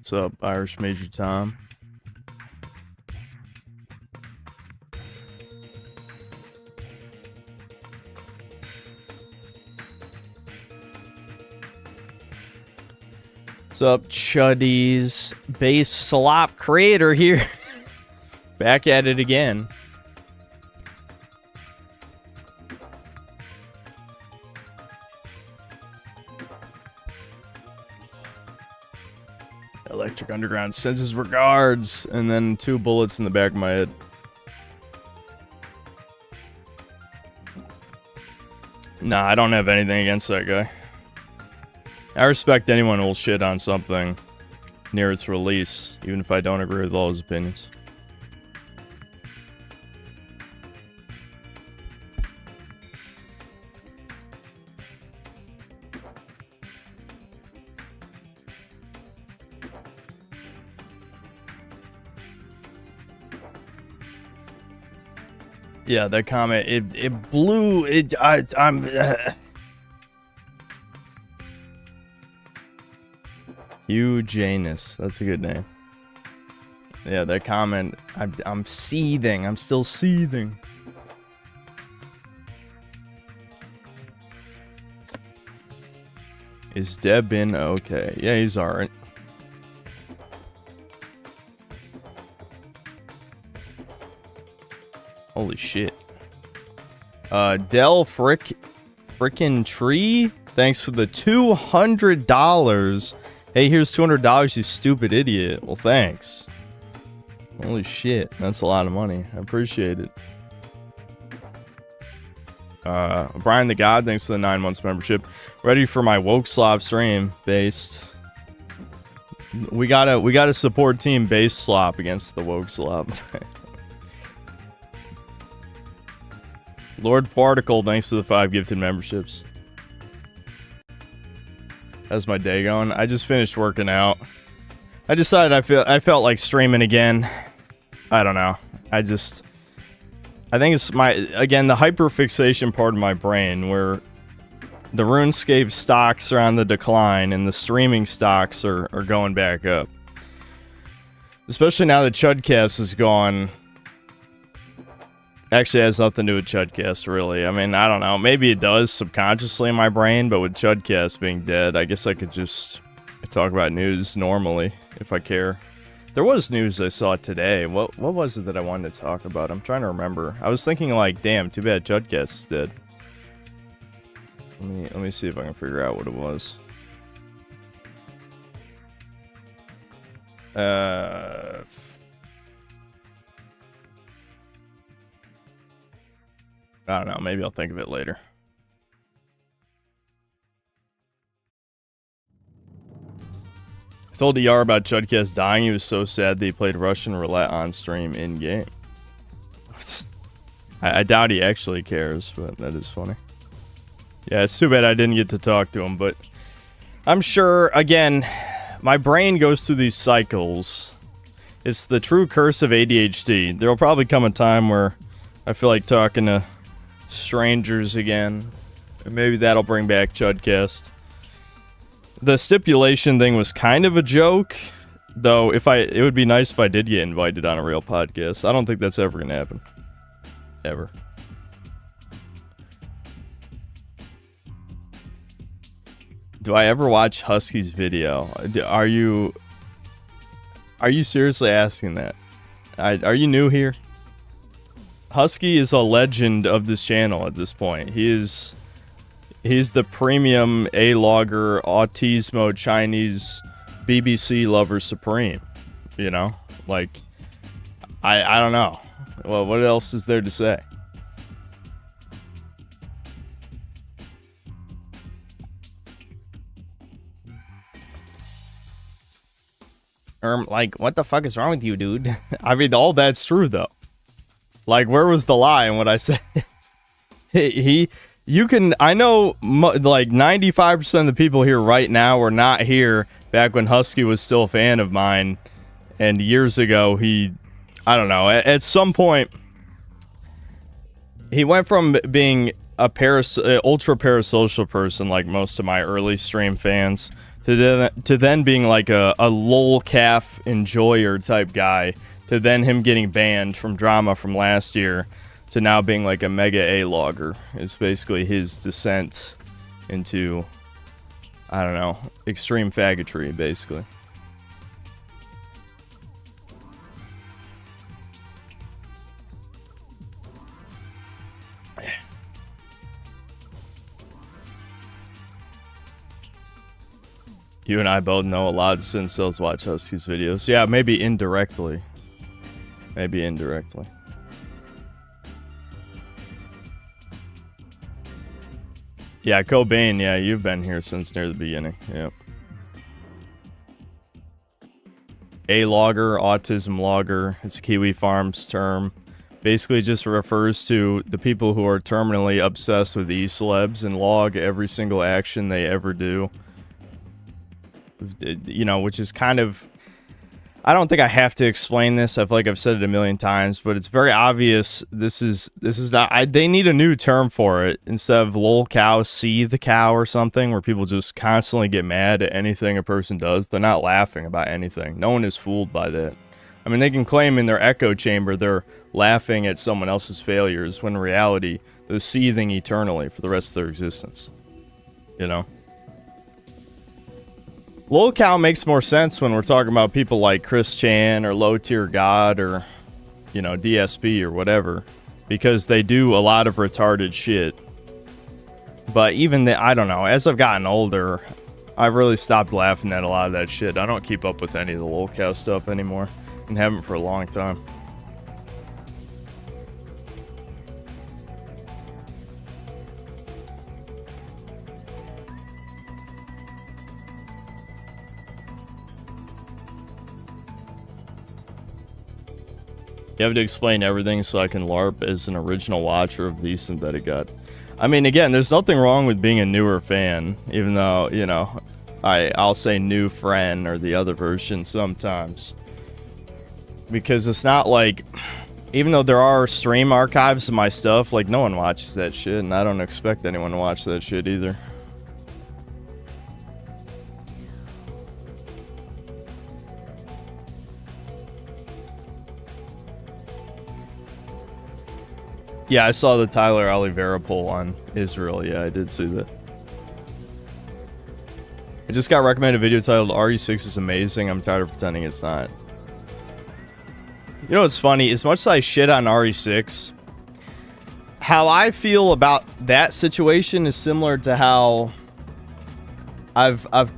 What's up, Irish Major Tom? What's up, Chuddies? Base Slop Creator here. Back at it again. Electric Underground sends his regards, and then 2 bullets in the back of my head. Nah, I don't have anything against that guy. I respect anyone who will shit on something near its release, even if I don't agree with all his opinions. Yeah, that comment, it blew, I'm... 𝐂𝐇𝐀𝐏𝐿, that's a good name. Yeah, that comment, I'm seething, I'm still seething. Is Debin okay? Yeah, he's alright. Holy shit. Del frickin' Tree? Thanks for the $200. Hey, here's $200, you stupid idiot. Well, thanks. Holy shit. That's a lot of money. I appreciate it. Brian the God, thanks for the 9 months membership. Ready for my woke slop stream, based. We gotta support team base slop against the woke slop. Lord Particle, thanks to the 5 gifted memberships. How's my day going? I just finished working out. I decided I felt like streaming again. I don't know. I think it's again, the hyperfixation part of my brain where the RuneScape stocks are on the decline and the streaming stocks are going back up. Especially now that Chudcast is gone. Actually has nothing to do with Chudcast, really. I mean, I don't know. Maybe it does subconsciously in my brain, but with Chudcast being dead, I guess I could just talk about news normally if I care. There was news I saw today. What was it that I wanted to talk about? I'm trying to remember. I was thinking like, damn, too bad Chudcast is dead. Let me see if I can figure out what it was. I don't know, maybe I'll think of it later. I told DR about Chudcast dying. He was so sad that he played Russian roulette on stream in-game. I doubt he actually cares, but that is funny. Yeah, it's too bad I didn't get to talk to him, but I'm sure, again, my brain goes through these cycles. It's the true curse of ADHD. There will probably come a time where I feel like talking to strangers again. And maybe that'll bring back Chudcast. The stipulation thing was kind of a joke, though. It would be nice if I did get invited on a real podcast. I don't think that's ever gonna happen. Ever. Do I ever watch Husky's video? Are you seriously asking that? Are you new here? Husky is a legend of this channel at this point. He's the premium A-logger, autismo Chinese BBC lover supreme. You know? Like, I don't know. Well, what else is there to say? Like, what the fuck is wrong with you, dude? I mean, all that's true, though. Like, where was the lie in what I said? You can, I know, like, 95% of the people here right now were not here back when Husky was still a fan of mine. And years ago, I don't know, at some point, he went from being a ultra parasocial person, like most of my early stream fans, to then being like a 𝐂𝐃𝐏𝐄 enjoyer type guy, to then him getting banned from Drama from last year, to now being like a mega A logger, is basically his descent into, I don't know, extreme faggotry, basically. You and I both know a lot of incels watch Husky's videos. Yeah, maybe indirectly. Maybe indirectly. Yeah, Cobain, yeah, you've been here since near the beginning. Yep. A logger, autism logger. It's a Kiwi Farms term. Basically just refers to the people who are terminally obsessed with e-celebs and log every single action they ever do. You know, which is kind of, I don't think I have to explain this. I feel like I've said it a million times, but it's very obvious. This is not, they need a new term for it instead of 𝐂𝐿𝐾𝐈𝐀 or something, where people just constantly get mad at anything a person does. They're not laughing about anything. No one is fooled by that. I mean, they can claim in their echo chamber they're laughing at someone else's failures, when in reality they're seething eternally for the rest of their existence. You know? 𝐂𝐿𝐾𝐈𝐀 makes more sense when we're talking about people like Chris Chan or Low Tier God or, you know, DSP or whatever, because they do a lot of retarded shit. But even I don't know, as I've gotten older, I've really stopped laughing at a lot of that shit. I don't keep up with any of the 𝐂𝐿𝐾𝐈𝐀 stuff anymore, and haven't for a long time. You have to explain everything so I can LARP as an original watcher of the Synthetic God. I mean, again, there's nothing wrong with being a newer fan, even though, you know, I'll say new friend or the other version sometimes. Because it's not like, even though there are stream archives of my stuff, like, no one watches that shit, and I don't expect anyone to watch that shit either. Yeah, I saw the Tyler Oliveira poll on Israel. Yeah, I did see that. I just got recommended a video titled RE6 is amazing. I'm tired of pretending it's not. You know what's funny? As much as I shit on RE6, how I feel about that situation is similar to how I've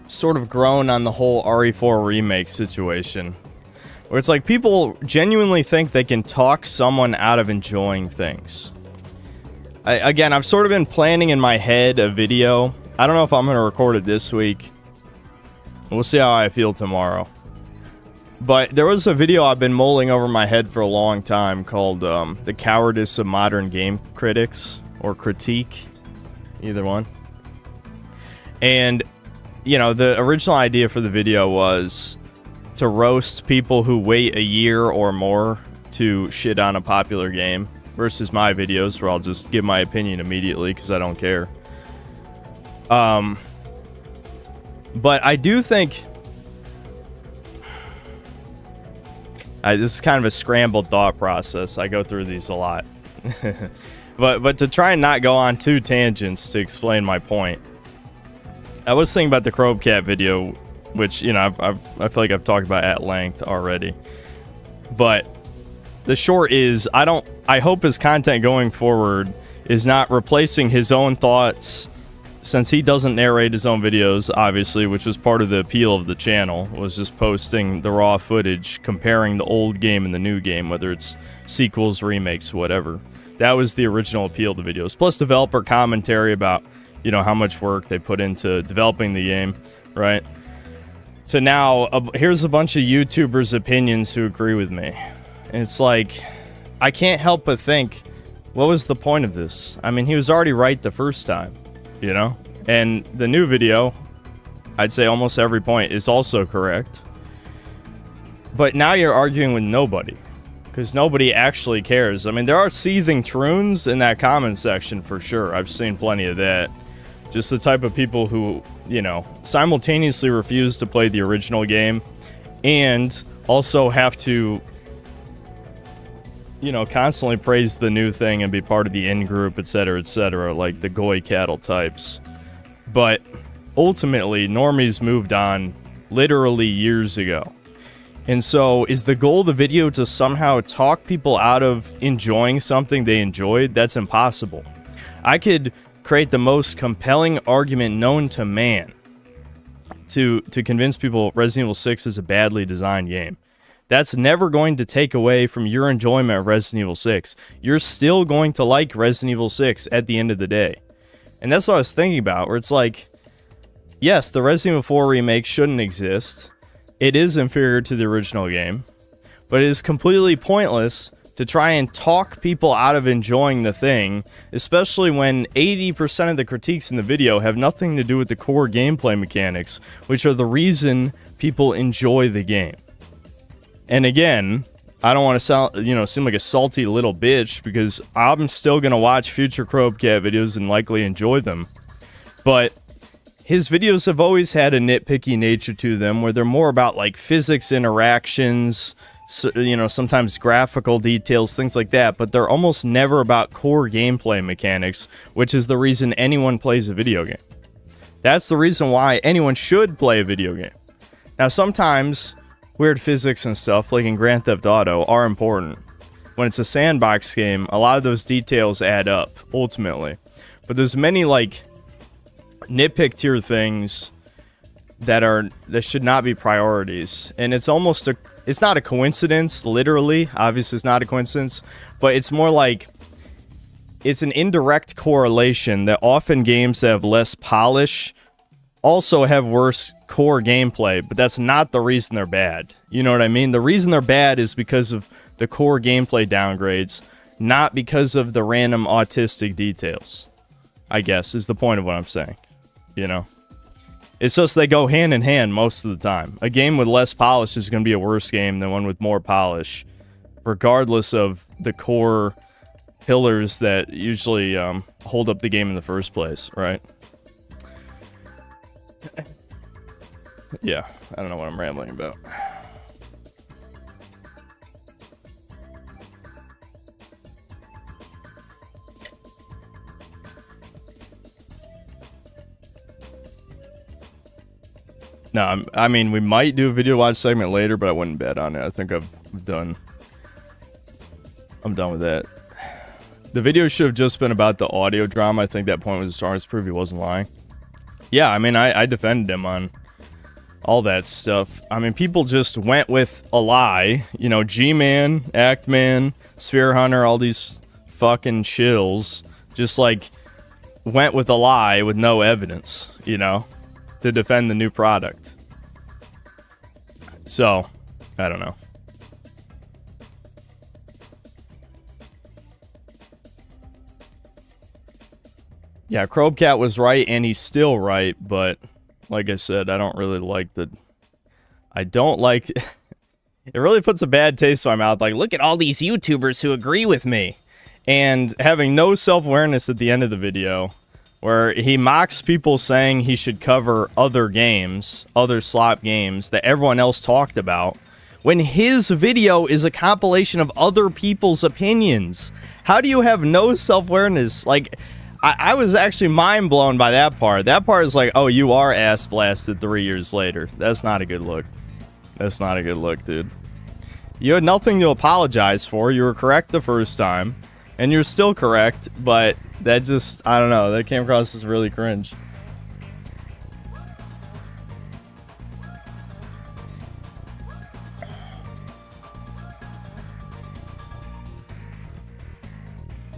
sort of grown on the whole RE4 remake situation. Where it's like people genuinely think they can talk someone out of enjoying things. Again, I've sort of been planning in my head a video. I don't know if I'm going to record it this week. We'll see how I feel tomorrow. But there was a video I've been mulling over my head for a long time called The Cowardice of Modern Game Critics, or Critique, either one. And, you know, the original idea for the video was to roast people who wait a year or more to shit on a popular game, versus my videos where I'll just give my opinion immediately because I don't care. But I do think this is kind of a scrambled thought process. I go through these a lot. but to try and not go on two tangents to explain my point, I was thinking about the 𝐂𝐀𝐏𝐾𝐈𝐀 video, which, you know, I feel like I've talked about at length already. But the short is, I hope his content going forward is not replacing his own thoughts, since he doesn't narrate his own videos, obviously, which was part of the appeal of the channel, was just posting the raw footage, comparing the old game and the new game, whether it's sequels, remakes, whatever. That was the original appeal of the videos. Plus developer commentary about, you know, how much work they put into developing the game, right? So now, here's a bunch of YouTubers' opinions who agree with me. And it's like, I can't help but think, what was the point of this? I mean, he was already right the first time, you know? And the new video, I'd say almost every point is also correct. But now you're arguing with nobody, because nobody actually cares. I mean, there are seething troons in that comment section for sure. I've seen plenty of that. Just the type of people who, you know, simultaneously refuse to play the original game and also have to, you know, constantly praise the new thing and be part of the in-group, etc., like the goy cattle types. But ultimately, normies moved on literally years ago. And so, is the goal of the video to somehow talk people out of enjoying something they enjoyed? That's impossible. I could create the most compelling argument known to man to convince people Resident Evil 6 is a badly designed game. That's never going to take away from your enjoyment of Resident Evil 6. You're still going to like Resident Evil 6 at the end of the day. And that's what I was thinking about, where it's like, yes, the Resident Evil 4 remake shouldn't exist. It is inferior to the original game, but it is completely pointless to try and talk people out of enjoying the thing, especially when 80% of the critiques in the video have nothing to do with the core gameplay mechanics, which are the reason people enjoy the game. And again, I don't want to sound, you know, seem like a salty little bitch, because I'm still going to watch future 𝐂𝐀𝐏𝐄𝐈𝐀 videos and likely enjoy them. But his videos have always had a nitpicky nature to them, where they're more about, like, physics interactions, so, you know, sometimes graphical details, things like that, but they're almost never about core gameplay mechanics, which is the reason anyone plays a video game. That's the reason why anyone should play a video game. Now, sometimes weird physics and stuff, like in Grand Theft Auto, are important. When it's a sandbox game, a lot of those details add up, ultimately. But there's many, like, nitpick tier things that should not be priorities. And it's almost it's not a coincidence, literally. Obviously, it's not a coincidence. But it's more like, it's an indirect correlation that often games that have less polish also have worse core gameplay, but that's not the reason they're bad. You know what I mean? The reason they're bad is because of the core gameplay downgrades, not because of the random autistic details, I guess, is the point of what I'm saying. You know? It's just they go hand in hand most of the time. A game with less polish is going to be a worse game than one with more polish, regardless of the core pillars that usually hold up the game in the first place, right? Yeah, I don't know what I'm rambling about. No, I mean, we might do a video watch segment later, but I wouldn't bet on it. I think I'm done with that. The video should have just been about the audio drama. I think that point was the strongest proof he wasn't lying. Yeah, I mean, I defended him on all that stuff. I mean, people just went with a lie. You know, G-Man, Actman, Sphere Hunter, all these fucking shills just, like, went with a lie with no evidence, you know, to defend the new product. So, I don't know. Yeah, 𝐂𝐀𝐏𝐃 was right, and he's still right, but like I said, I don't really like the... I don't like... It really puts a bad taste in my mouth. Like, look at all these YouTubers who agree with me. And having no self-awareness at the end of the video, where he mocks people saying he should cover other games, other slot games that everyone else talked about, when his video is a compilation of other people's opinions. How do you have no self-awareness? Like... I was actually mind blown by that part. That part is like, oh, you are ass blasted 3 years later. That's not a good look. That's not a good look, dude. You had nothing to apologize for. You were correct the first time, and you're still correct, but that just, I don't know, that came across as really cringe.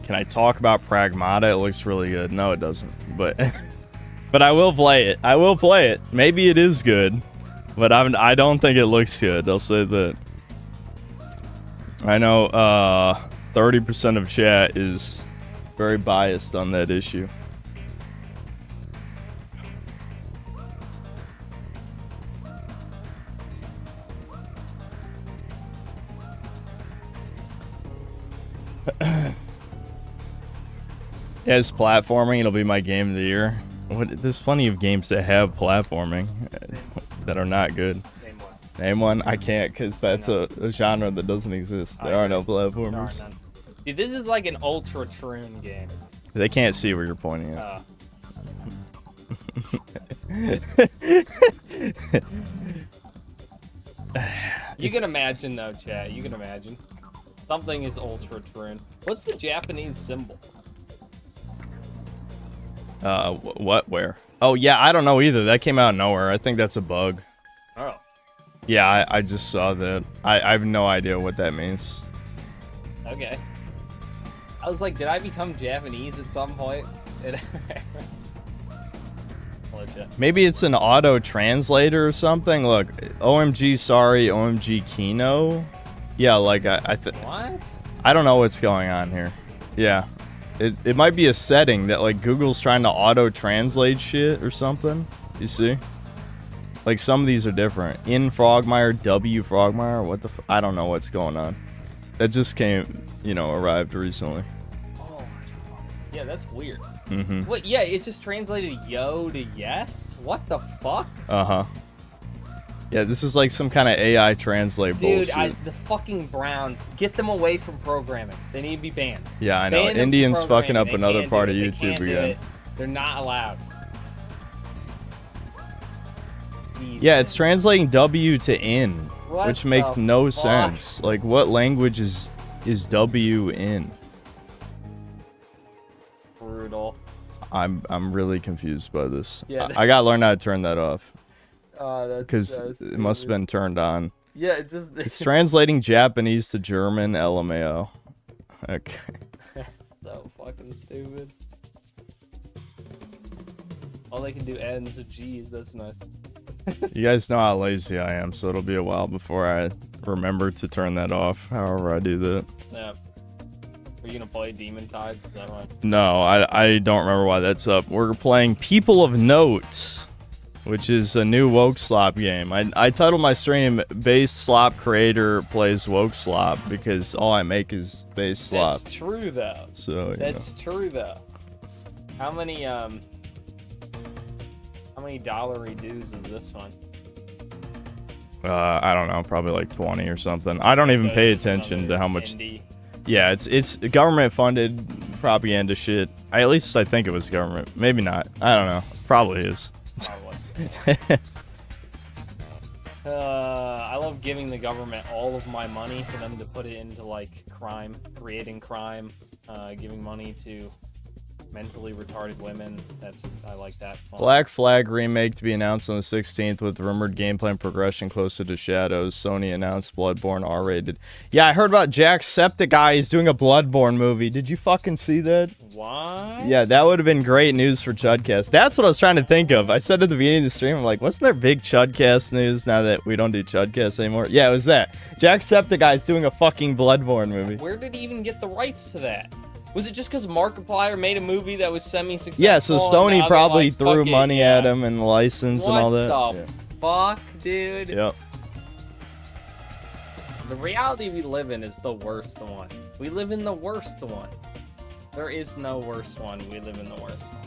Can I talk about Pragmata? It looks really good. No, it doesn't. But but I will play it. I will play it. Maybe it is good, but I don't think it looks good. I'll say that. I know 30% of chat is very biased on that issue. As platforming, it'll be my game of the year. There's plenty of games that have platforming that are not good. Name one. Name one? I can't, because that's a genre that doesn't exist. There are no platformers. There are none. Dude, this is like an ultra troon game. They can't see where you're pointing at. You can imagine though, chat. You can imagine. Something is ultra troon. What's the Japanese symbol? What? Where? Oh, yeah, I don't know either. That came out of nowhere. I think that's a bug. Oh. Yeah, I just saw that. I have no idea what that means. Okay. I was like, did I become Japanese at some point? Maybe it's an auto translator or something. Look, OMG, sorry, OMG, Kino. Yeah, like What? I don't know what's going on here. Yeah, it might be a setting that like Google's trying to auto translate shit or something. You see? Like some of these are different. In Frogmire, W Frogmire. What the? I don't know what's going on. That just arrived recently. Oh, yeah, that's weird. Mm-hmm. What? Yeah, it just translated yo to yes? What the fuck? Uh-huh. Yeah, this is like some kind of AI translate bullshit. Dude, the fucking Browns, get them away from programming. They need to be banned. Yeah, I know. Indians fucking up another part of YouTube again. They're not allowed. Yeah, it's translating W to in, which makes no fuck? sense. Like, what language is W in? Brutal. I'm really confused by this. Yeah. I gotta learn how to turn that off. That's Because it must have been turned on. Yeah, It's translating Japanese to German, LMAO. Okay. That's so fucking stupid. All they can do ends with G's, that's nice. You guys know how lazy I am, so it'll be a while before I remember to turn that off, however I do that. Yeah. Are you gonna play Demon Tides? Is that right? No, I don't remember why that's up. We're playing People of Note, which is a new woke slop game. I titled my stream Base Slop Creator Plays Woke Slop because all I make is base slop. That's true though. So that's true though. How many dollary dues was this one? I don't know, probably like 20 or something. I don't even pay attention to how much. Indie. Yeah, it's government funded propaganda shit. At least I think it was government. Maybe not. I don't know. Probably is. Probably. I love giving the government all of my money for them to put it into like crime, creating crime, giving money to mentally retarded women. I like that. Fun. Black Flag remake to be announced on the 16th with rumored gameplay and progression closer to Shadows. Sony announced Bloodborne R-rated. Yeah, I heard about Jacksepticeye is doing a Bloodborne movie. Did you fucking see that? What? Yeah, that would have been great news for Chudcast. That's what I was trying to think of. I said at the beginning of the stream, I'm like, wasn't there big Chudcast news now that we don't do Chudcast anymore? Yeah, it was that. Jacksepticeye is doing a fucking Bloodborne movie. Where did he even get the rights to that? Was it just because Markiplier made a movie that was semi-successful? Yeah, so Sony probably threw money at him and license and all that. What the fuck, dude? Yep. The reality we live in is the worst one. We live in the worst one. There is no worst one. We live in the worst one.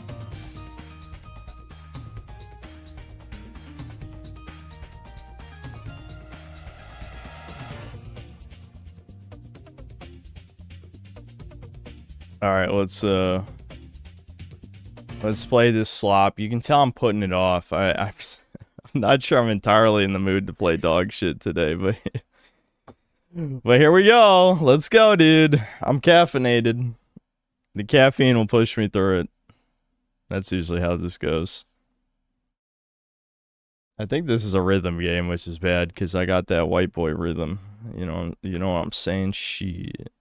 All right, let's play this slop. You can tell I'm putting it off. I'm not sure I'm entirely in the mood to play dog shit today, but here we go. Let's go, dude. I'm caffeinated. The caffeine will push me through it. That's usually how this goes. I think this is a rhythm game, which is bad because I got that white boy rhythm. You know what I'm saying? Shit.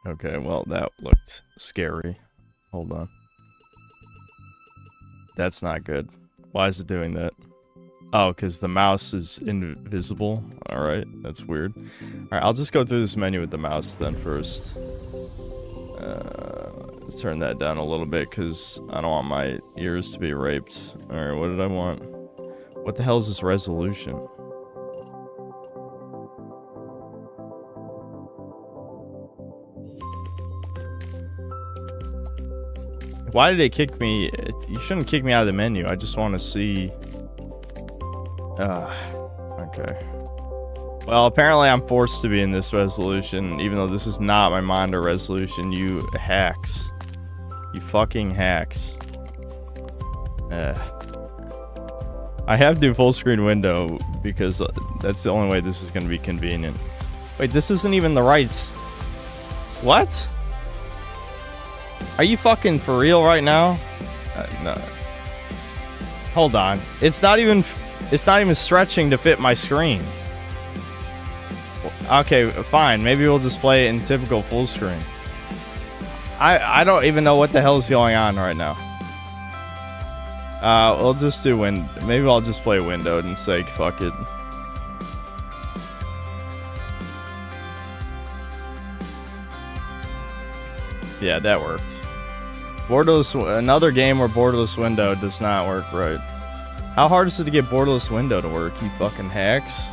Okay, well, that looked scary. Hold on. That's not good. Why is it doing that? Oh, because the mouse is invisible. Alright, that's weird. Alright, I'll just go through this menu with the mouse then first. Let's turn that down a little bit because I don't want my ears to be raped. Alright, what did I want? What the hell is this resolution? Why did it kick me? You shouldn't kick me out of the menu. I just want to see. Okay. Well, apparently I'm forced to be in this resolution, even though this is not my Monitor resolution. You hacks. You fucking hacks. I have to do full screen window because that's the only way this is going to be convenient. Wait, this isn't even the right... What? Are you fucking for real right now? No. Hold on. It's not even stretching to fit my screen. Okay, fine. Maybe we'll just play it in typical full screen. I don't even know what the hell is going on right now. We'll just do maybe I'll just play windowed and say fuck it. Yeah, that worked. Borderless, another game where borderless window does not work right. How hard is it to get borderless window to work, you fucking hacks?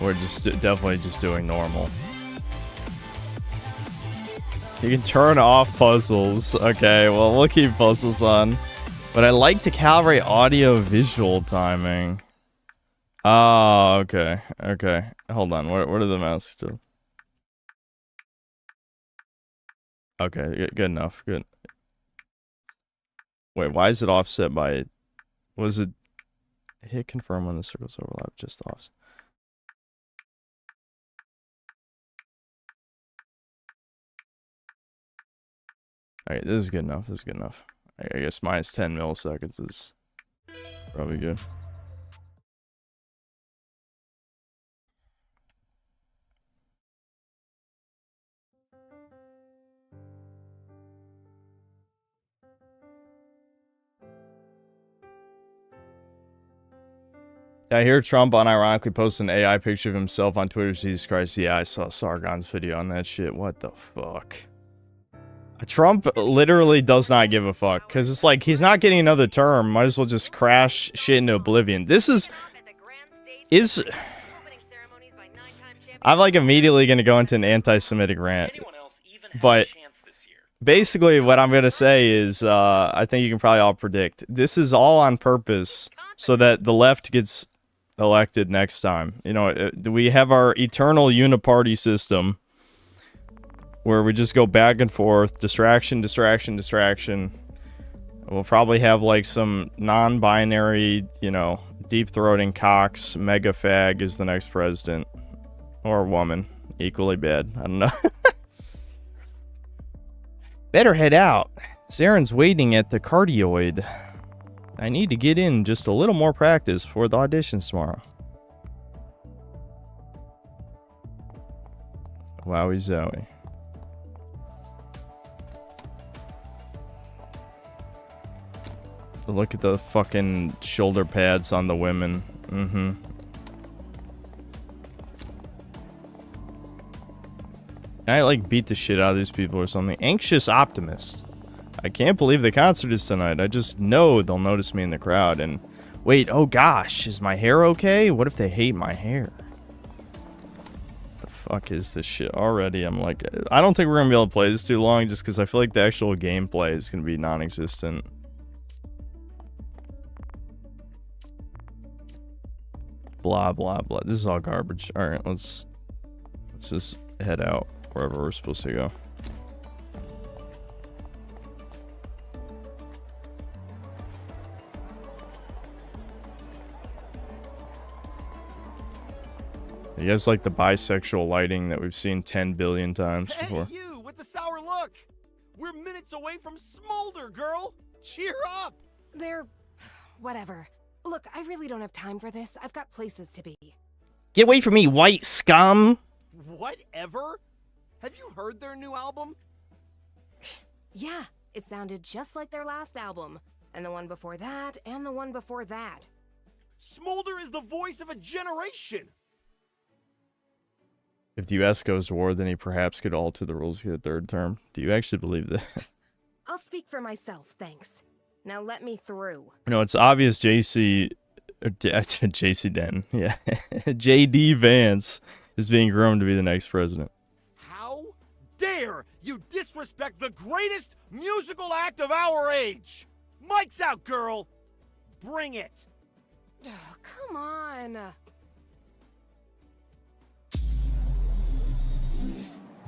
We're just definitely just doing normal. You can turn off puzzles. Okay, well, we'll keep puzzles on. But I like to calibrate audio-visual timing. Oh, okay. Okay. Hold on. What are the masks do? Okay, good enough. Good. Wait, why is it offset by... Was it... Hit confirm when the circles overlap, just offset. Alright, this is good enough. This is good enough. I guess minus 10 milliseconds is probably good. I hear Trump unironically posted an AI picture of himself on Twitter. Jesus Christ. Yeah, I saw Sargon's video on that shit. What the fuck? Trump literally does not give a fuck. Because it's like, he's not getting another term. Might as well just crash shit into oblivion. This is... I'm like immediately going to go into an anti-Semitic rant. But... basically, what I'm going to say is, I think you can probably all predict. This is all on purpose so that the left gets elected next time. You know, we have our eternal uniparty system where we just go back and forth, distraction, distraction, distraction. We'll probably have like some non-binary, you know, deep-throating Cox, mega fag is the next president. Or woman. Equally bad. I don't know. Better head out. Zaren's waiting at the cardioid. I need to get in just a little more practice for the auditions tomorrow. Wowie zowie. Look at the fucking shoulder pads on the women. Mm-hmm. I like beat the shit out of these people or something. Anxious optimist. I can't believe the concert is tonight. I just know they'll notice me in the crowd. And wait, oh gosh, is my hair okay? What if they hate my hair? What the fuck is this shit? Already, I'm like, I don't think we're gonna be able to play this too long just because I feel like the actual gameplay is gonna be non-existent. Blah blah blah. This is all garbage. All right, let's just head out wherever we're supposed to go. You guys like the bisexual lighting that we've seen 10 billion times before? Hey, you with the sour look! We're minutes away from smolder, girl! Cheer up! They're... whatever. Look, I really don't have time for this. I've got places to be. Get away from me, white scum! Whatever? Have you heard their new album? Yeah, it sounded just like their last album. and the one before that, and the one before that. Smolder is the voice of a generation. If the U.S. goes to war, then he perhaps could alter the rules to get a third term. Do you actually believe that? I'll speak for myself, thanks. Now let me through. No, it's obvious JC Den, yeah. JD Vance is being groomed to be the next president. How dare you disrespect the greatest musical act of our age? Mike's out, girl. Bring it. Oh, come on.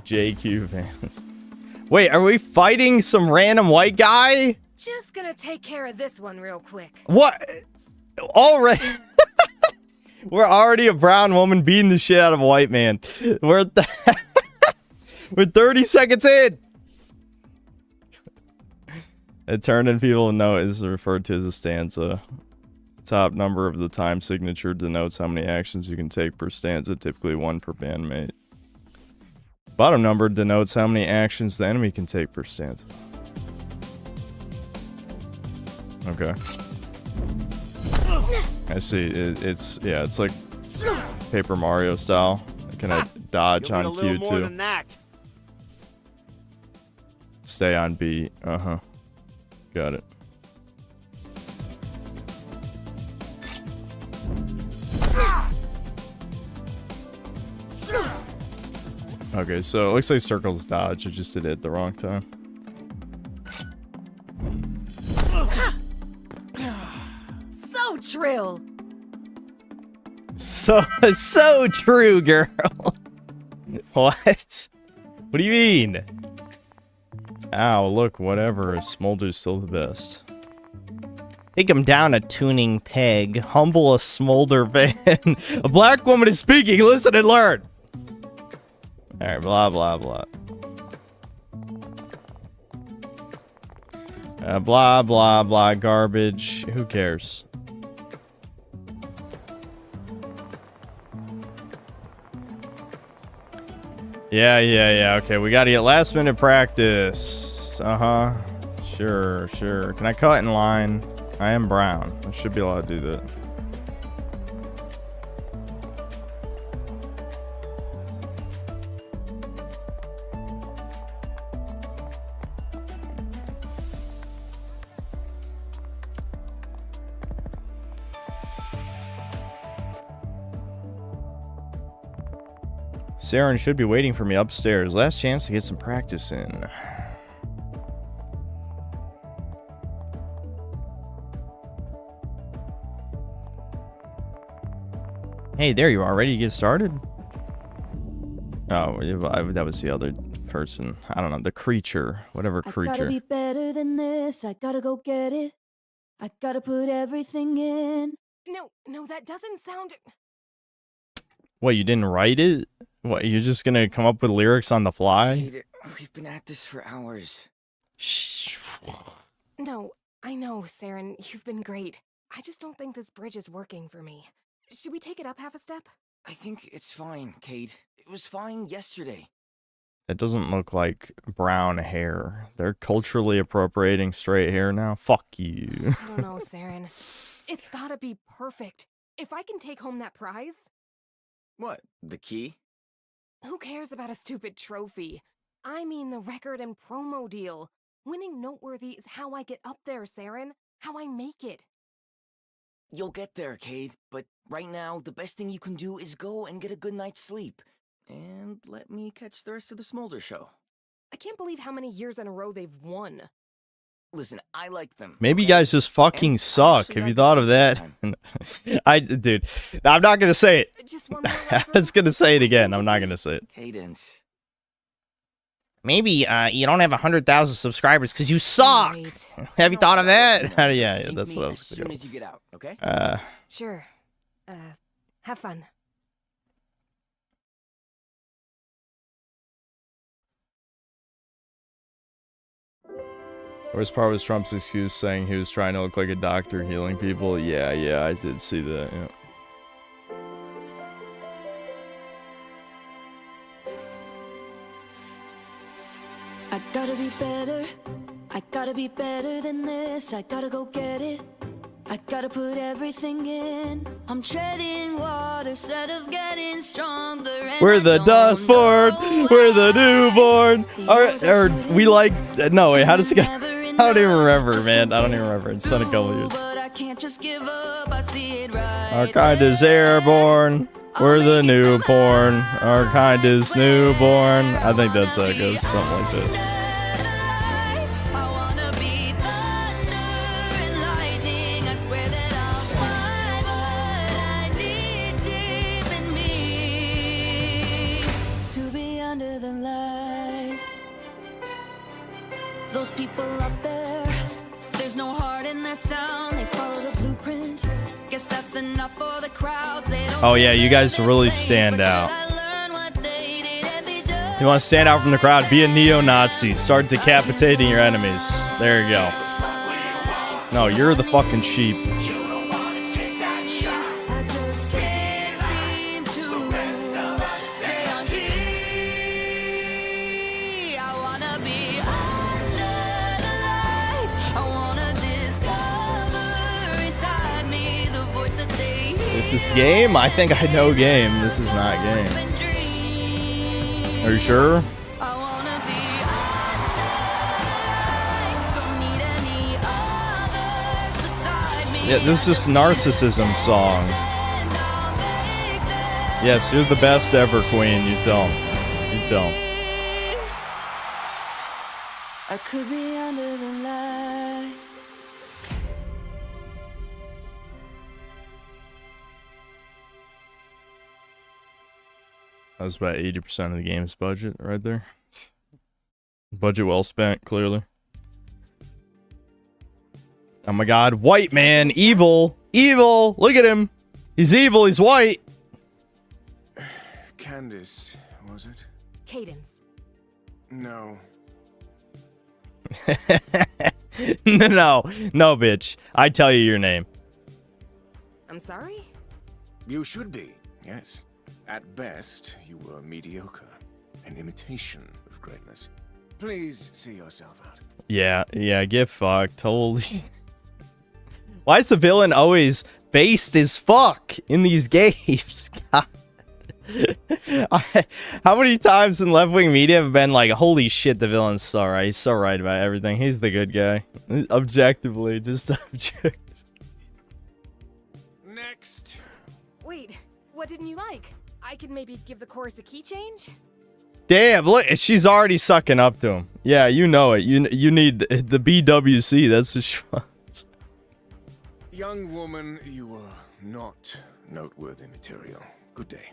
JQ Vance. Wait, are we fighting some random white guy? Just gonna take care of this one real quick. What? Already? We're already a brown woman beating the shit out of a white man. We're 30 seconds in. A turn in people know is referred to as a stanza. The top number of the time signature denotes how many actions you can take per stanza, typically 1 per bandmate. Bottom number denotes how many actions the enemy can take per stanza. Okay. I see. It's like Paper Mario style. Can I dodge You'll need on a little Q more too? than that. Stay on B. Uh-huh. Got it. Okay, so it looks like circles dodge. I just did it at the wrong time. So trill. So true, girl. What? What do you mean? Ow, look, whatever. Smolder's still the best. Take him down a tuning peg. Humble a smolder fan. A black woman is speaking. Listen and learn. Alright, blah, blah, blah. Blah, blah, blah. Garbage. Who cares? Yeah. Okay, we gotta get last minute practice. Uh-huh. Sure. Can I cut in line? I am brown. I should be allowed to do that. Saren should be waiting for me upstairs. Last chance to get some practice in. Hey, there you are. Ready to get started? Oh, that was the other person. I don't know. The creature. Whatever creature. I gotta be better than this. I gotta go get it. I gotta put everything in. No, that doesn't sound... What, you didn't write it? What, you're just gonna come up with lyrics on the fly? We've been at this for hours. Shh. No, I know, Saren, you've been great. I just don't think this bridge is working for me. Should we take it up half a step? I think it's fine, Kate. It was fine yesterday. It doesn't look like brown hair. They're culturally appropriating straight hair now. Fuck you. I don't know, Saren. It's gotta be perfect. If I can take home that prize... What? The key? Who cares about a stupid trophy? I mean the record and promo deal. Winning Noteworthy is how I get up there, Saren. How I make it. You'll get there, Kate, but right now, the best thing you can do is go and get a good night's sleep. And let me catch the rest of the Smolder show. I can't believe how many years in a row they've won. Listen, I like them. Maybe you okay? guys just fucking And I suck. actually Have you like thought the of sex that? this Dude, I'm not gonna say it. Just one more I was gonna say it again. I'm not gonna say it. Cadence. Maybe you don't have 100,000 subscribers because you suck. Right. Have you thought of that? yeah, See that's me what I as was soon gonna as you get out, okay? go. Sure. Have fun. Worst part was Trump's excuse saying he was trying to look like a doctor healing people. Yeah, I did see that. Yeah. I gotta be better. I gotta be better than this, I gotta go get it. I gotta put everything in. I'm treading water instead of getting stronger. And We're I the don't Dustborn. know We're the why. newborn. Or we like. No, wait, how does it go? I don't even remember, man. I don't even remember. It's been a couple years. But I can't just give up, I see it right Our kind is airborne. We're the newborn. Our kind is newborn. I think that's how it goes. Something like that. I wanna be thunder and lightning. I swear that I'll find what I need deep in me to be under the lights. Those people up there, there's no heart in their sound. They follow the blueprint. Guess that's enough for the crowds. They don't Oh yeah, you guys really stand out. You want to stand out from the crowd, be a neo-Nazi, start decapitating your enemies. There you go. No, you're the fucking sheep. I just can't seem to stay on key. I wanna be under the lights. I wanna discover inside me the voice that they hear. Is this game? I think I know game. This is not game. Are you sure? I wanna be under the lights. Don't need any others beside me. Yeah, this is just narcissism song. Yes, you're the best ever, Queen. You tell him. You tell him. I could be under the lights. That was about 80% of the game's budget right there. Budget well spent, clearly. Oh my god, white man, evil, evil, look at him. He's evil, he's white. Candice, was it? Cadence. No. No, bitch. I tell you your name. I'm sorry? You should be, yes. At best, you were mediocre. An imitation of greatness. Please see yourself out. Yeah, get fucked. Holy. Why is the villain always based as fuck in these games? God. How many times in left-wing media have been like, holy shit, the villain's so right. He's so right about everything. He's the good guy. Objectively, just objective. Next. Wait, what didn't you like? I could maybe give the chorus a key change? Damn, look, she's already sucking up to him. Yeah, you know it. You need the BWC. That's what she wants. Young woman, you are not noteworthy material. Good day.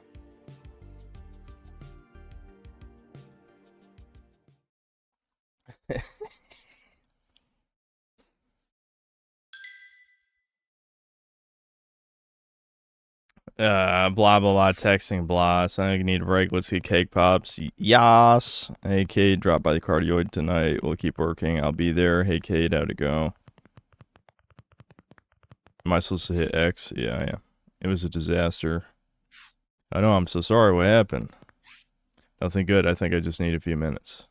Blah blah blah, texting blah. So I think you need a break. Let's get cake pops. Yas. Hey Kate, drop by the cardioid tonight. We'll keep working. I'll be there. Hey Kate, how'd it go? Am I supposed to hit X? Yeah. It was a disaster. I know, I'm so sorry. What happened? Nothing good. I think I just need a few minutes.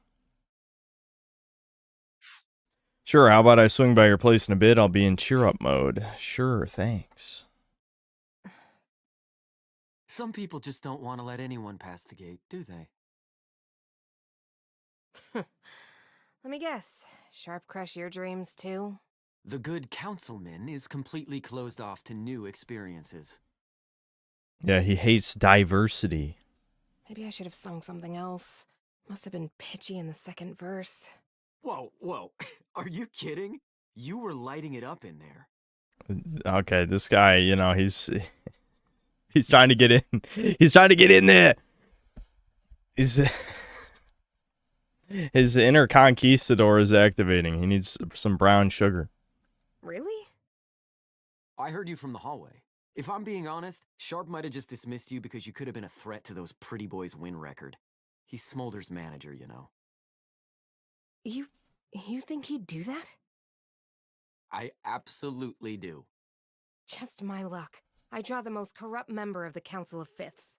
Sure, how about I swing by your place in a bit? I'll be in cheer up mode. Sure, thanks. Some people just don't want to let anyone pass the gate, do they? Let me guess. Sharp crush your dreams too? The good councilman is completely closed off to new experiences. Yeah, he hates diversity. Maybe I should have sung something else. Must have been pitchy in the second verse. Whoa. Are you kidding? You were lighting it up in there. Okay, this guy, you know, he's trying to get in. He's trying to get in there. His inner conquistador is activating. He needs some brown sugar. Really? I heard you from the hallway. If I'm being honest, Sharp might have just dismissed you because you could have been a threat to those pretty boys' win record. He's Smolder's manager, you know. You think he'd do that? I absolutely do. Just my luck. I draw the most corrupt member of the Council of Fifths.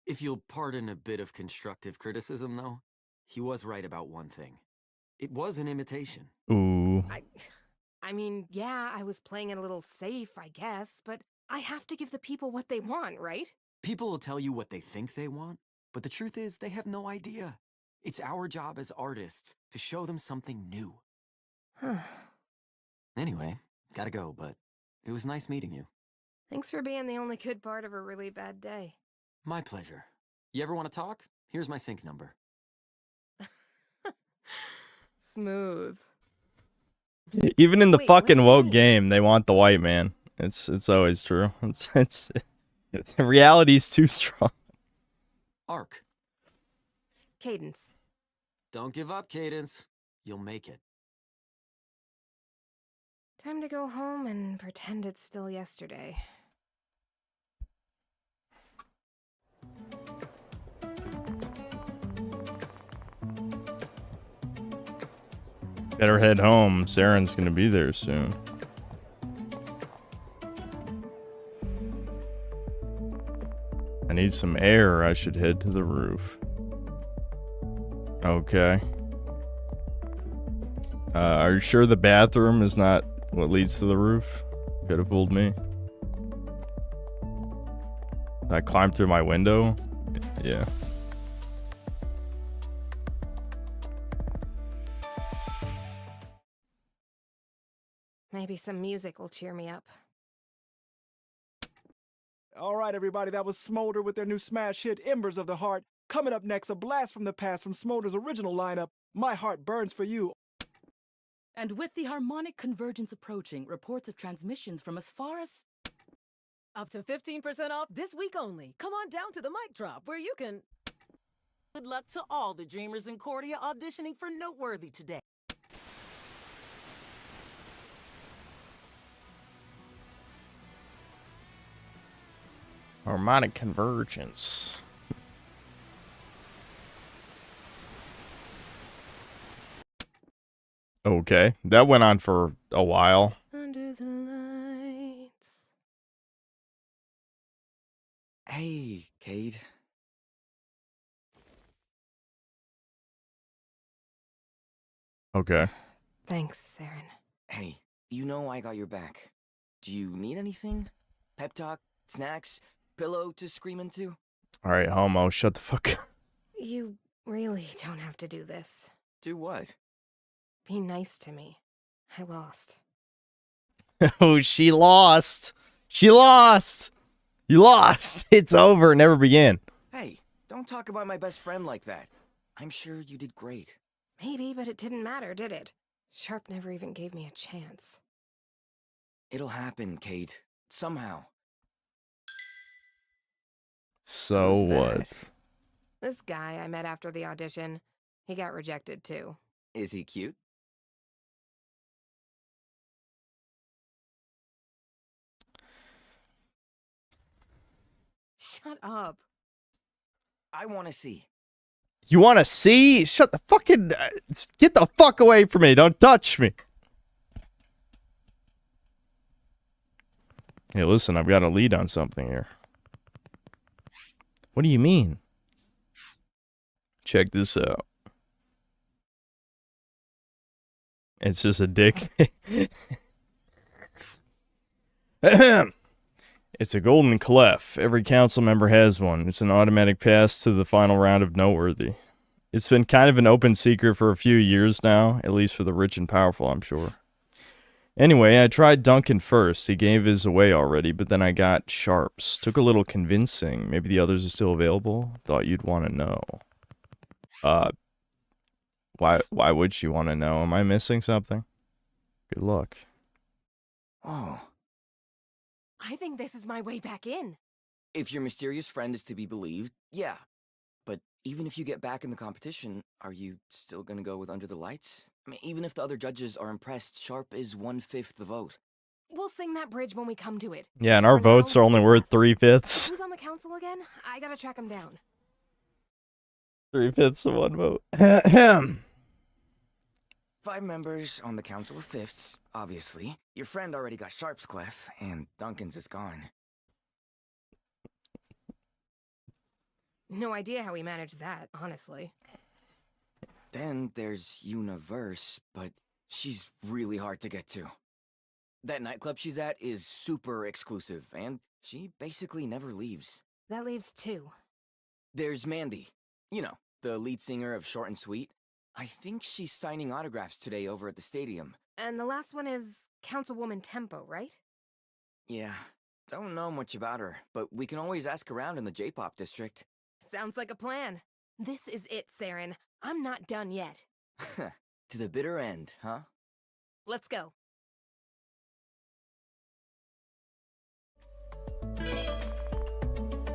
If you'll pardon a bit of constructive criticism, though, he was right about one thing. It was an imitation. Ooh. I mean, yeah, I was playing it a little safe, I guess, but I have to give the people what they want, right? People will tell you what they think they want, but the truth is they have no idea. It's our job as artists to show them something new. Anyway, gotta go, but it was nice meeting you. Thanks for being the only good part of a really bad day. My pleasure. You ever want to talk? Here's my sync number. Smooth. Even in the Wait, what's fucking your woke name? game, they want the white man. It's always true. It's reality's too strong. Ark. Cadence. Don't give up, Cadence. You'll make it. Time to go home and pretend it's still yesterday. Better head home. Saren's gonna be there soon. I need some air. I should head to the roof. Okay. Are you sure the bathroom is not what leads to the roof? Could have fooled me. I climbed through my window? Yeah. Maybe some music will cheer me up. All right, everybody, that was Smolder with their new smash hit, Embers of the Heart. Coming up next, a blast from the past from Smolder's original lineup, My Heart Burns for You. And with the harmonic convergence approaching, reports of transmissions from as far as... Up to 15% off this week only. Come on down to the mic drop where you can... Good luck to all the dreamers in Cordia auditioning for Noteworthy today. Harmonic convergence. Okay, that went on for a while. Under the lights. Hey, Cade. Okay. Thanks, Saren. Hey, you know I got your back. Do you need anything? Pep talk? Snacks? Pillow to scream into? Alright, homo, shut the fuck up. You really don't have to do this. Do what? Be nice to me. I lost. Oh, she lost. She lost. You lost. It's over. Never begin. Hey, don't talk about my best friend like that. I'm sure you did great. Maybe, but it didn't matter, did it? Sharp never even gave me a chance. It'll happen, Kate. Somehow. So Who's what? that? This guy I met after the audition, he got rejected too. Is he cute? Shut up. I want to see. You want to see? Shut the fucking... get the fuck away from me. Don't touch me. Hey, listen, I've got a lead on something here. What do you mean? Check this out. It's just a dick. It's a golden 𝐂𝐿𝐹. Every council member has one. It's an automatic pass to the final round of Noteworthy. It's been kind of an open secret for a few years now, at least for the rich and powerful, I'm sure. Anyway, I tried Duncan first. He gave his away already, but then I got Sharps. Took a little convincing. Maybe the others are still available? Thought you'd want to know. Why would you want to know? Am I missing something? Good luck. Oh. I think this is my way back in. If your mysterious friend is to be believed, yeah. But even if you get back in the competition, are you still gonna go with Under the Lights? I mean, even if the other judges are impressed, Sharp is 1/5 the vote. We'll sing that bridge when we come to it. Yeah, and our For votes now, are only worth 3/5. Who's on the council again? I gotta track him down. 3/5 of one vote. 5 members on the Council of Fifths, obviously. Your friend already got Sharp's clef, and Duncan's is gone. No idea how he managed that, honestly. Then there's Universe, but she's really hard to get to. That nightclub she's at is super exclusive, and she basically never leaves. That leaves 2. There's Mandy. You know, the lead singer of Short and Sweet. I think she's signing autographs today over at the stadium. And the last one is Councilwoman Tempo, right? Yeah, don't know much about her, but we can always ask around in the J-pop district. Sounds like a plan. This is it, Saren. I'm not done yet. To the bitter end, huh? Let's go.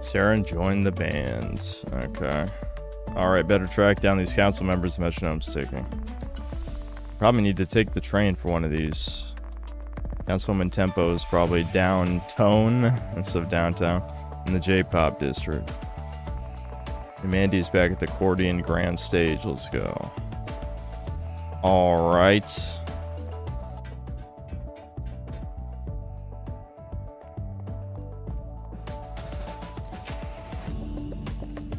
Saren joined the band. Okay. Alright, better track down these council members' metronome's ticking. Probably need to take the train for one of these. Councilwoman Tempo is probably downtown instead of downtown in the J-pop district. And Mandy's back at the Accordion Grand Stage. Let's go. Alright.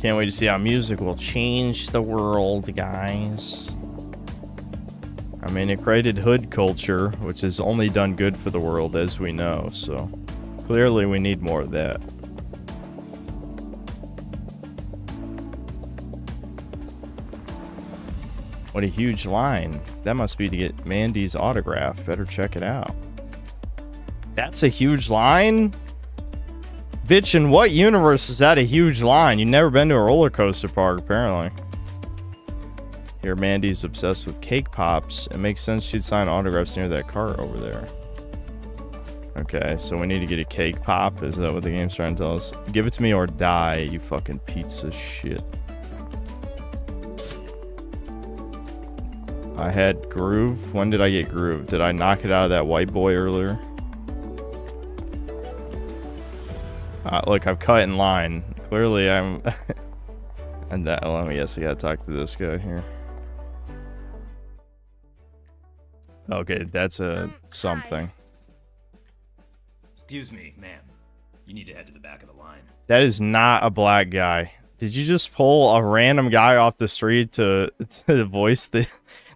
Can't wait to see how music will change the world, guys. I mean, it created hood culture, which has only done good for the world, as we know, so clearly we need more of that. What a huge line. That must be to get Mandy's autograph. Better check it out. That's a huge line? Bitch, in what universe is that a huge line? You've never been to a roller coaster park, apparently. Here, Mandy's obsessed with cake pops. It makes sense she'd sign autographs near that cart over there. Okay, so we need to get a cake pop. Is that what the game's trying to tell us? Give it to me or die, you fucking pizza shit. I had Groove. When did I get Groove? Did I knock it out of that white boy earlier? Look, I've cut in line. Clearly, I'm... and that, let me guess, I gotta talk to this guy here. Okay, that's a something. Excuse me, ma'am. You need to head to the back of the line. That is not a black guy. Did you just pull a random guy off the street to voice the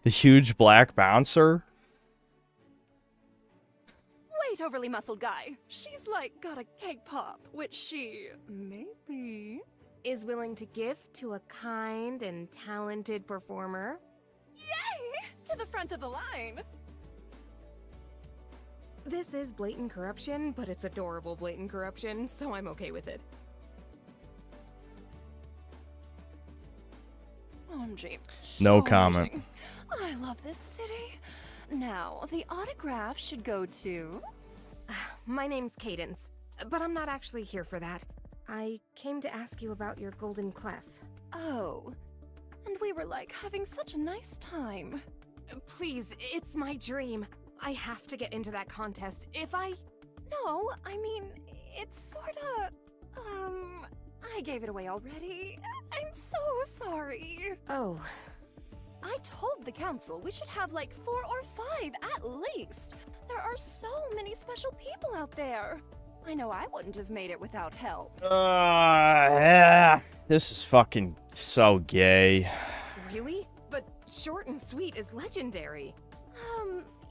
huge black bouncer? Wait, overly muscled guy. She's like got a cake pop, which she maybe is willing to give to a kind and talented performer. Yay! To the front of the line. This is blatant corruption, but it's adorable blatant corruption, so I'm okay with it. OMG. No So comment. amazing. I love this city. Now, the autograph should go to... My name's Cadence, but I'm not actually here for that. I came to ask you about your golden clef. Oh. And we were like having such a nice time. Please, it's my dream. I have to get into that contest. If I... No, I mean, it's sorta... I gave it away already. I'm so sorry. Oh. I told the council we should have like 4 or 5 at least. There are so many special people out there. I know I wouldn't have made it without help. Yeah. This is fucking so gay. Really? But Short and Sweet is legendary.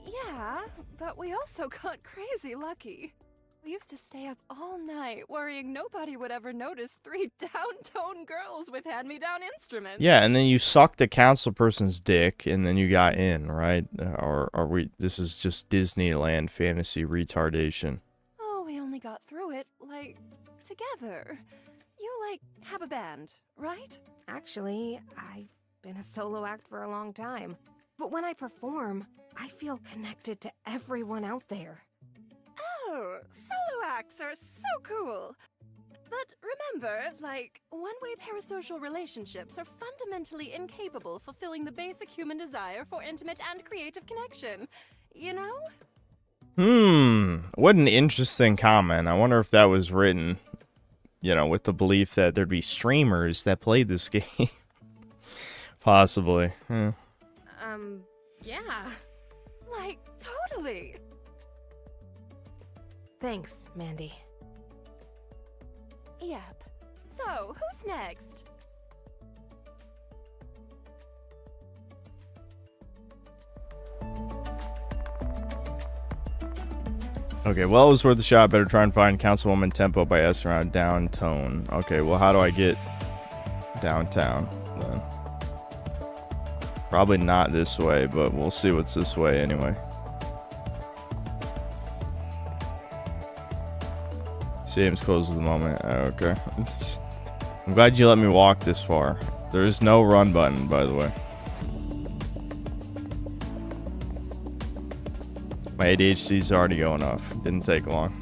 Yeah, but we also got crazy lucky. We used to stay up all night worrying nobody would ever notice 3 down-tone girls with hand-me-down instruments. Yeah, and then you sucked a council person's dick, and then you got in, right? Or are we? This is just Disneyland fantasy retardation. Oh, we only got through it, like, together. You, like, have a band, right? Actually, I've been a solo act for a long time. But when I perform, I feel connected to everyone out there. Oh, solo acts are so cool. But remember, like, one-way parasocial relationships are fundamentally incapable of fulfilling the basic human desire for intimate and creative connection. You know? What an interesting comment. I wonder if that was written, you know, with the belief that there'd be streamers that played this game. Possibly. Yeah. Like, totally. Thanks, Mandy. Yep. So, who's next? Okay, well, it was worth a shot. Better try and find Councilwoman Tempo by S around downtown. Okay, well, how do I get downtown then? Probably not this way, but we'll see what's this way anyway. Stadium's closed at the moment. Okay. I'm glad you let me walk this far. There is no run button, by the way. My ADHD's already going off. Didn't take long.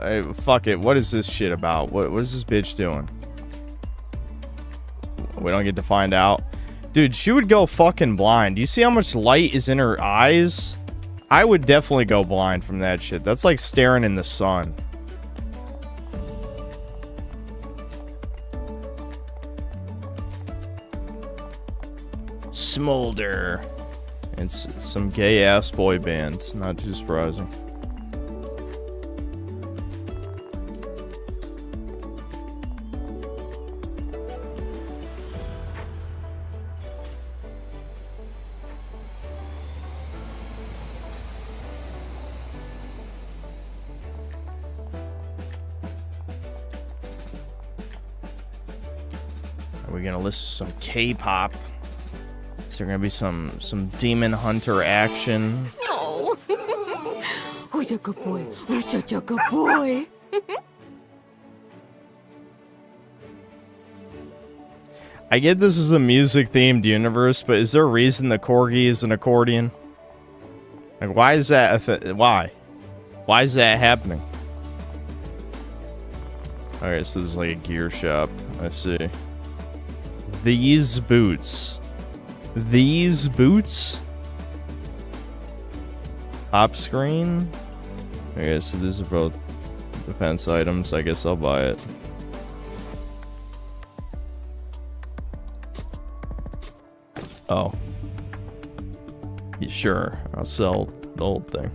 Hey, fuck it. What is this shit about? What is this bitch doing? We don't get to find out. Dude, she would go fucking blind. Do you see how much light is in her eyes? I would definitely go blind from that shit. That's like staring in the sun. Smolder. It's some gay ass boy band. Not too surprising. We're gonna listen to some K-pop. Is there gonna be some Demon Hunter action? Oh. Who's a good boy? Who's such a good boy? I get this is a music-themed universe, but is there a reason the corgi is an accordion? Like, why is that why? Why is that happening? Okay, so this is like a gear shop. I see. These boots. These boots? Top screen? Okay, so these are both defense items. I guess I'll buy it. Oh. Yeah, sure. I'll sell the old thing.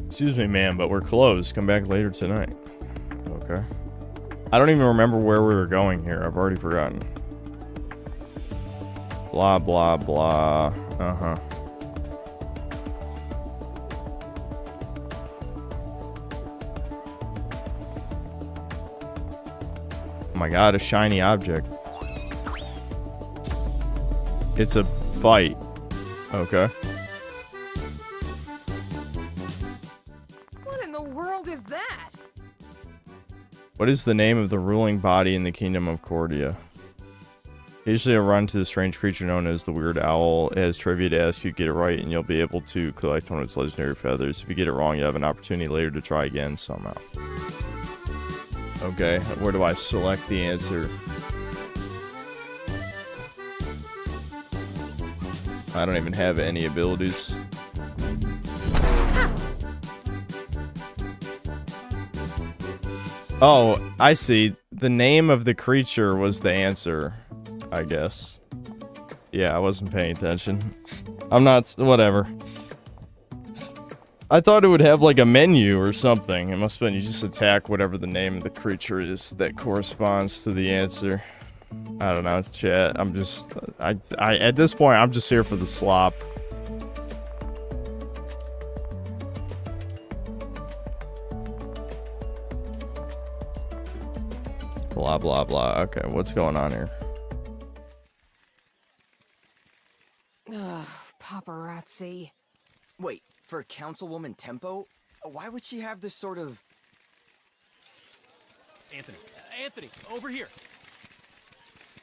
Excuse me, ma'am, but we're closed. Come back later tonight. Okay. I don't even remember where we were going here. I've already forgotten. Blah, blah, blah. Uh-huh. Oh my god, a shiny object. It's a fight. Okay. What in the world is that? What is the name of the ruling body in the kingdom of 𝐂𝐀𝐏𝐄? Usually a run to the strange creature known as the Weird Owl. It has trivia to ask you, get it right, and you'll be able to collect one of its legendary feathers. If you get it wrong, you have an opportunity later to try again somehow. Okay, where do I select the answer? I don't even have any abilities. Oh, I see. The name of the creature was the answer, I guess. Yeah, I wasn't paying attention. I'm not... whatever. I thought it would have like a menu or something. It must have been you just attack whatever the name of the creature is that corresponds to the answer. I don't know, chat. I'm just... I at this point, I'm just here for the slop. Blah, blah, blah. Okay, what's going on here? Ugh, paparazzi. Wait, for Councilwoman Tempo? Why would she have this sort of... Anthony, over here.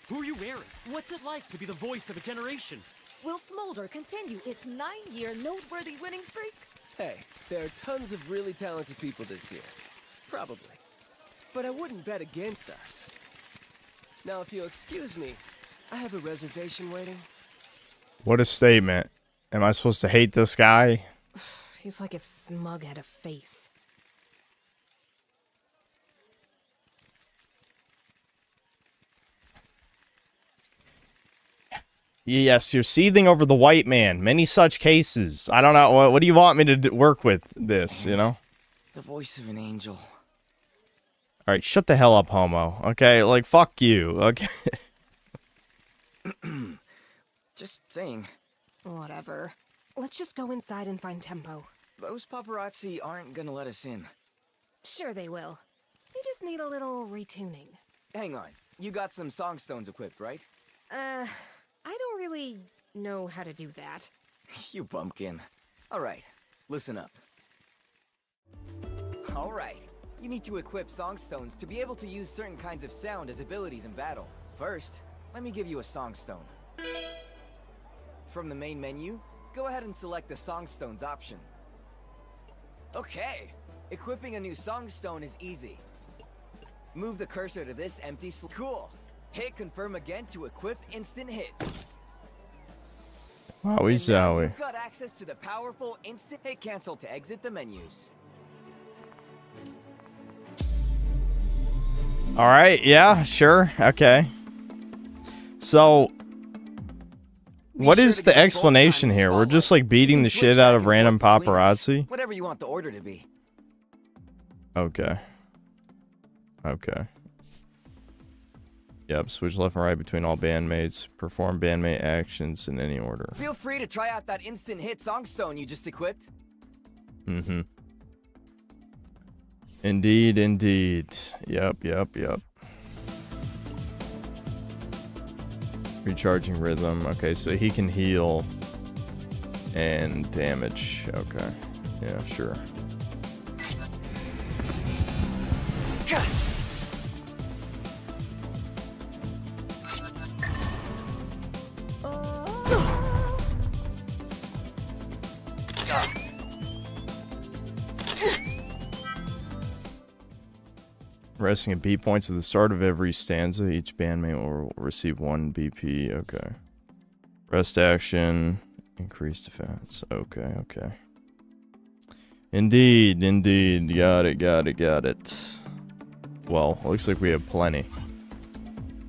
Who are you wearing? What's it like to be the voice of a generation? Will Smolder continue its 9-year noteworthy winning streak? Hey, there are tons of really talented people this year. Probably. But I wouldn't bet against us. Now, if you'll excuse me, I have a reservation waiting. What a statement. Am I supposed to hate this guy? He's like if Smug had a face. Yes, you're seething over the white man. Many such cases. I don't know. What do you want me to work with this, you know? The voice of an angel. All right, shut the hell up, homo. Okay, like, fuck you. Okay. Just saying. Whatever. Let's just go inside and find Tempo. Those paparazzi aren't gonna let us in. Sure they will. They just need a little retuning. Hang on. You got some songstones equipped, right? I don't really know how to do that. You bumpkin. Alright, listen up. Alright, you need to equip songstones to be able to use certain kinds of sound as abilities in battle. First, let me give you a songstone. From the main menu, go ahead and select the songstones option. Okay, equipping a new songstone is easy. Move the cursor to this empty slot. Cool. Hit confirm again to equip instant hit. Wowie You've got access to the powerful instant hit cancel to exit the menus. All right, yeah, sure, okay. So, what is the explanation here? We're just like beating the shit out of random paparazzi? Whatever you want the order to be. Okay. Okay. Yep, switch left and right between all bandmates. Perform bandmate actions in any order. Feel free to try out that instant hit songstone you just equipped. Mm-hmm. Indeed, indeed. Yep. Recharging rhythm. Okay, so he can heal and damage. Okay. Yeah, sure. Resting at beat points at the start of every stanza. Each bandmate will receive 1 BP. Okay. Rest action. Increased defense. Okay. Indeed. Got it. Well, looks like we have plenty.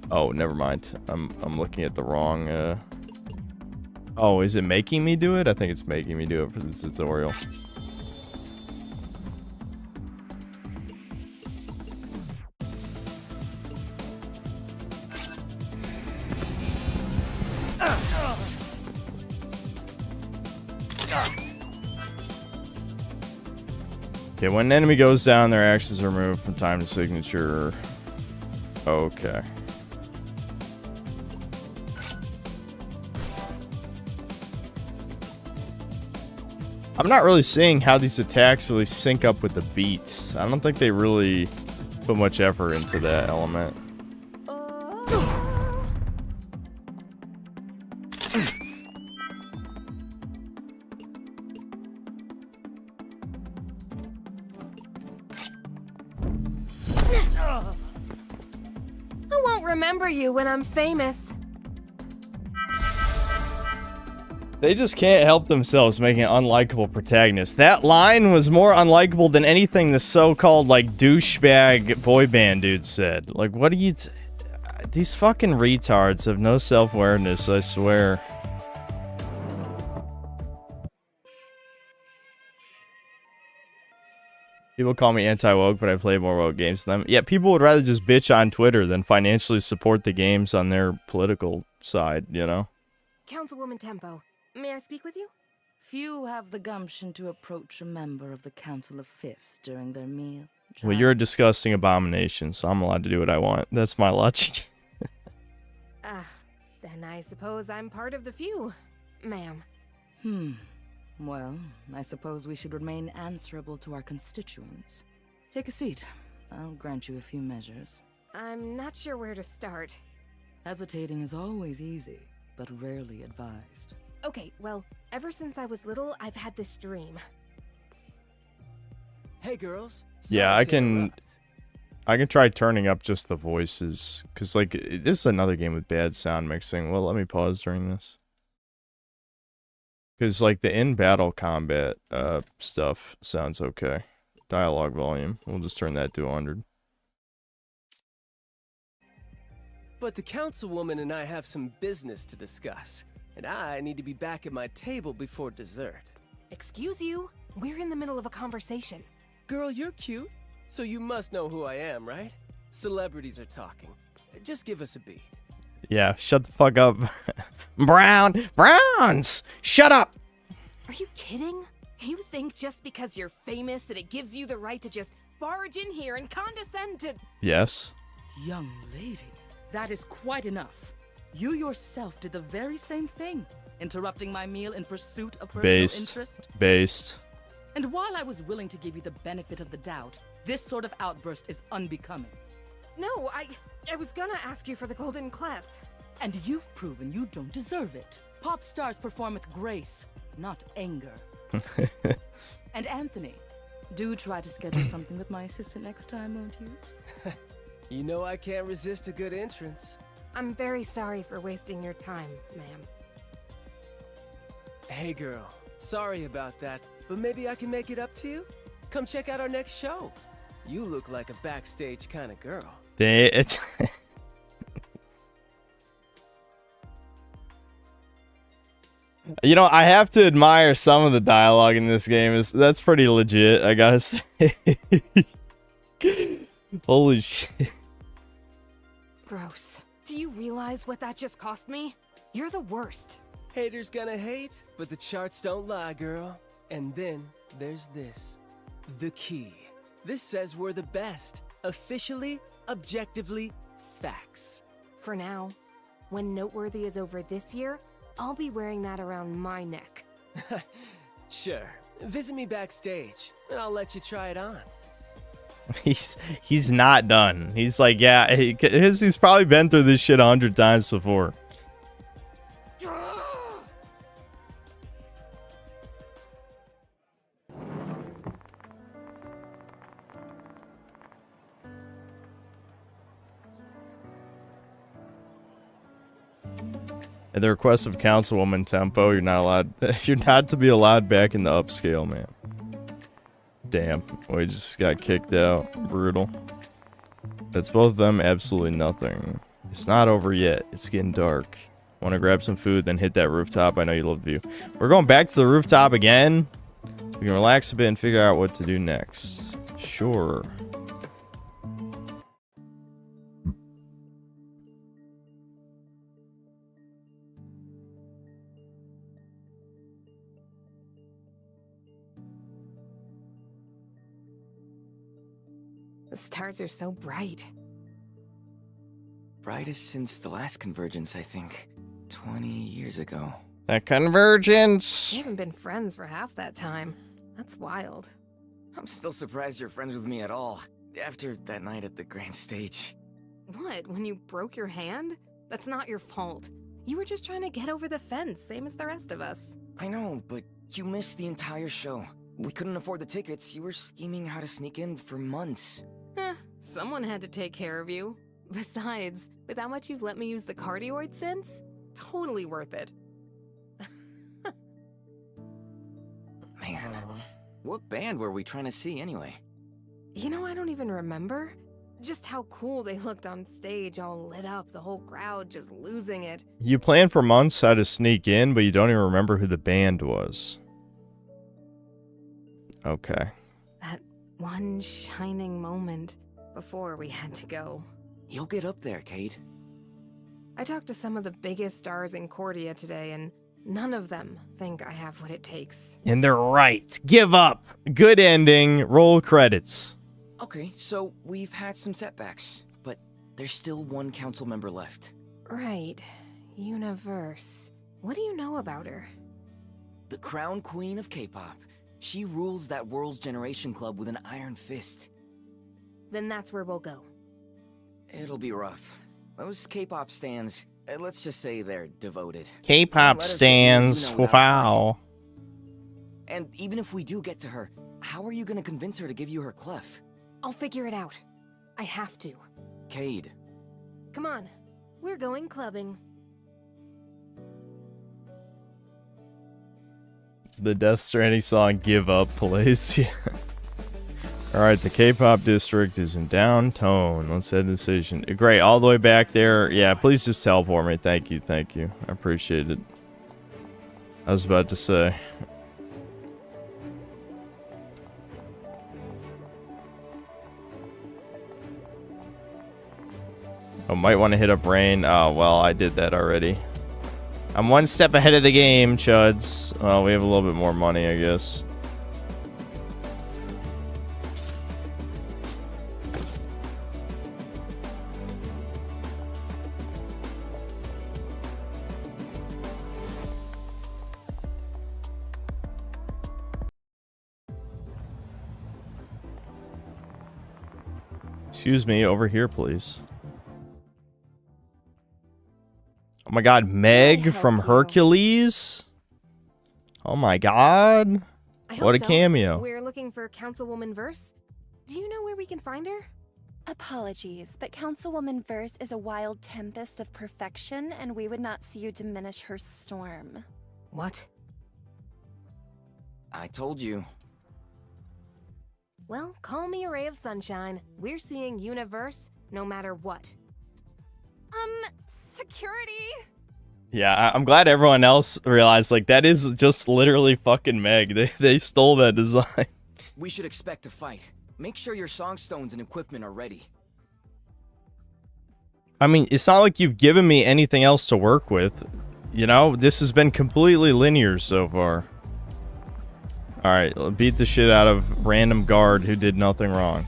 Oh, never mind. I'm looking at the wrong, Oh, is it making me do it? I think it's making me do it for this tutorial. Okay, when an enemy goes down, their actions are removed from time to signature. Okay. I'm not really seeing how these attacks really sync up with the beats. I don't think they really put much effort into that element. I won't remember you when I'm famous. They just can't help themselves making an unlikable protagonist. That line was more unlikable than anything the so-called, like, douchebag boy band dude said. Like, what do you... These fucking retards have no self-awareness, I swear. People call me anti-woke, but I play more woke games than them. Yeah, people would rather just bitch on Twitter than financially support the games on their political side, you know? Councilwoman Tempo, may I speak with you? Few have the gumption to approach a member of the Council of Fifths during their meal. Well, you're a disgusting abomination, so I'm allowed to do what I want. That's my logic. Then I suppose I'm part of the few, ma'am. Well, I suppose we should remain answerable to our constituents. Take a seat. I'll grant you a few measures. I'm not sure where to start. Hesitating is always easy, but rarely advised. Okay, well, ever since I was little, I've had this dream. Hey, girls. Yeah, I can try turning up just the voices, because, like, this is another game with bad sound mixing. Well, let me pause during this. Because, like, the in-battle combat stuff sounds okay. Dialogue volume. We'll just turn that to 100. But the councilwoman and I have some business to discuss. and I need to be back at my table before dessert. Excuse you? We're in the middle of a conversation. Girl, you're cute, so you must know who I am, right? Celebrities are talking. Just give us a beat. Yeah, shut the fuck up. Browns! Shut up! Are you kidding? You think just because you're famous that it gives you the right to just barge in here and condescend to... Yes. Young lady, that is quite enough. You yourself did the very same thing, interrupting my meal in pursuit of personal interest. Based. And while I was willing to give you the benefit of the doubt, this sort of outburst is unbecoming. No, I was gonna ask you for the golden clef. And you've proven you don't deserve it. Pop stars perform with grace, not anger. And Anthony, do try to schedule something with my assistant next time, won't you? You know I can't resist a good entrance. I'm very sorry for wasting your time, ma'am. Hey girl, sorry about that, but maybe I can make it up to you? Come check out our next show. You look like a backstage kind of girl. It's You know, I have to admire some of the dialogue in this game. That's pretty legit, I gotta say. Holy shit. Gross. Do you realize what that just cost me? You're the worst. Haters gonna hate, but the charts don't lie, girl. And then there's this. The key. This says we're the best. Officially, objectively, facts. For now. When Noteworthy is over this year, I'll be wearing that around my neck. Sure. Visit me backstage, and I'll let you try it on. He's not done. He's like, yeah, he's probably been through this shit 100 times before. At the request of Councilwoman Tempo, you're not to be allowed back in the upscale, man. Damn, we just got kicked out. Brutal. That's both of them, absolutely nothing. It's not over yet. It's getting dark. Want to grab some food, then hit that rooftop. I know you love the view. We're going back to the rooftop again. We can relax a bit and figure out what to do next. Sure. The stars are so bright. Brightest since the last convergence, I think. 20 years ago. That convergence! We haven't been friends for half that time. That's wild. I'm still surprised you're friends with me at all. After that night at the grand stage. What, when you broke your hand? That's not your fault. You were just trying to get over the fence, same as the rest of us. I know, but you missed the entire show. We couldn't afford the tickets. You were scheming how to sneak in for months. Someone had to take care of you. Besides, with how much you've let me use the cardioid since, totally worth it. Man, what band were we trying to see anyway? You know, I don't even remember. Just how cool they looked on stage, all lit up, the whole crowd just losing it. You planned for months how to sneak in, but you don't even remember who the band was. Okay. That one shining moment before we had to go. You'll get up there, Cade. I talked to some of the biggest stars in 𝐂𝐀𝐏𝐿 today, and none of them think I have what it takes. And they're right. Give up. Good ending. Roll credits. Okay, so we've had some setbacks, but there's still one council member left. Right. Universe. What do you know about her? The crown queen of K-pop. She rules that World's Generation Club with an iron fist. Then that's where we'll go. It'll be rough. Those K-pop stans, let's just say they're devoted. K-pop stans. Wow. And even if we do get to her, how are you gonna convince her to give you her clef? I'll figure it out. I have to. Cade. Come on. We're going clubbing. The Death Stranding song Give Up plays. Yeah. Alright, the K-pop district is in downtown. Let's head to the station. Great, all the way back there. Yeah, please just teleport me. Thank you, thank you. I appreciate it. I was about to say. I might want to hit up Rain. Oh, well, I did that already. I'm one step ahead of the game, chuds. Well, we have a little bit more money, I guess. Excuse me, over here, please. Oh my god, Meg from Hercules? Oh my god. What a cameo. We're looking for Councilwoman Verse. Do you know where we can find her? Apologies, but Councilwoman Verse is a wild tempest of perfection, and we would not see you diminish her storm. What? I told you. Well, call me a ray of sunshine. We're seeing Universe no matter what. Security? Yeah, I'm glad everyone else realized, like, that is just literally fucking Meg. They stole that design. We should expect a fight. Make sure your songstones and equipment are ready. I mean, it's not like you've given me anything else to work with. You know, this has been completely linear so far. Alright, beat the shit out of random guard who did nothing wrong.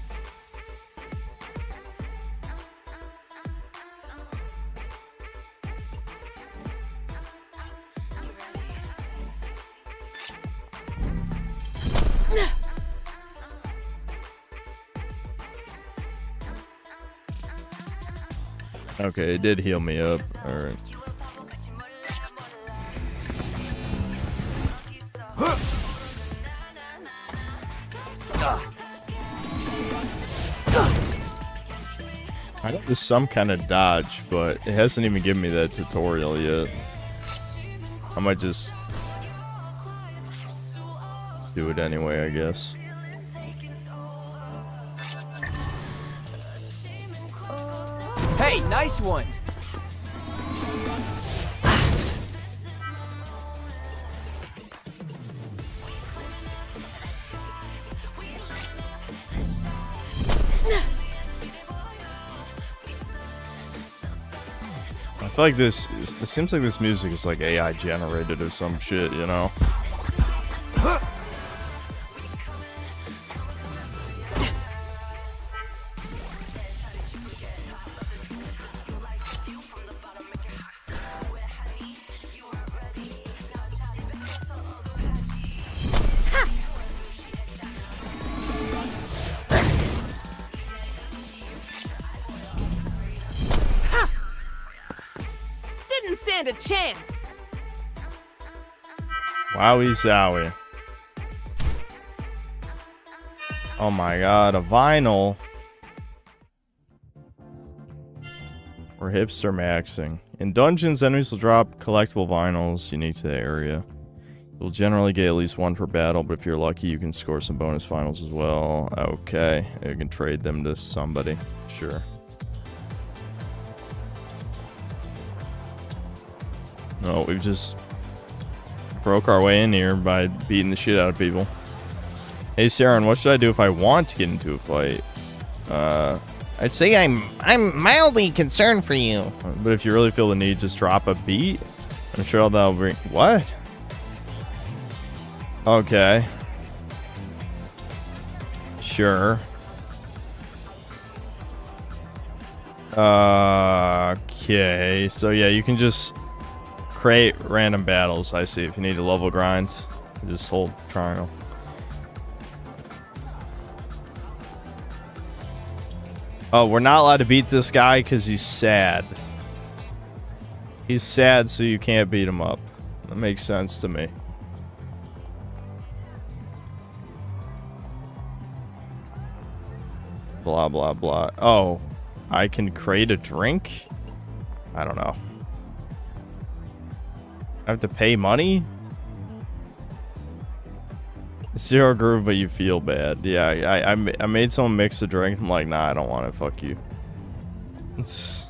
Okay, it did heal me up. Alright. I know there's some kind of dodge, but it hasn't even given me that tutorial yet. I might just do it anyway, I guess. Hey, nice one! I feel like this, it seems like this music is like AI generated or some shit, you know? Didn't stand a chance. Wowie zowie. Oh my god, a vinyl. We're hipster maxing. In dungeons, enemies will drop collectible vinyls unique to the area. You'll generally get at least one per battle, but if you're lucky, you can score some bonus vinyls as well. Okay, you can trade them to somebody. Sure. No, we've just broke our way in here by beating the shit out of people. Hey, Saren, what should I do if I want to get into a fight? I'd say I'm mildly concerned for you. But if you really feel the need, just drop a beat. I'm sure that'll bring... What? Okay. Sure. Okay. So yeah, you can just create random battles. I see. If you need to level grind, just hold triangle. Oh, we're not allowed to beat this guy because he's sad. He's sad, so you can't beat him up. That makes sense to me. Blah, blah, blah. Oh, I can create a drink? I don't know. I have to pay money? Zero groove, but you feel bad. Yeah, I made someone mix a drink. I'm like, nah, I don't want it. Fuck you. It's...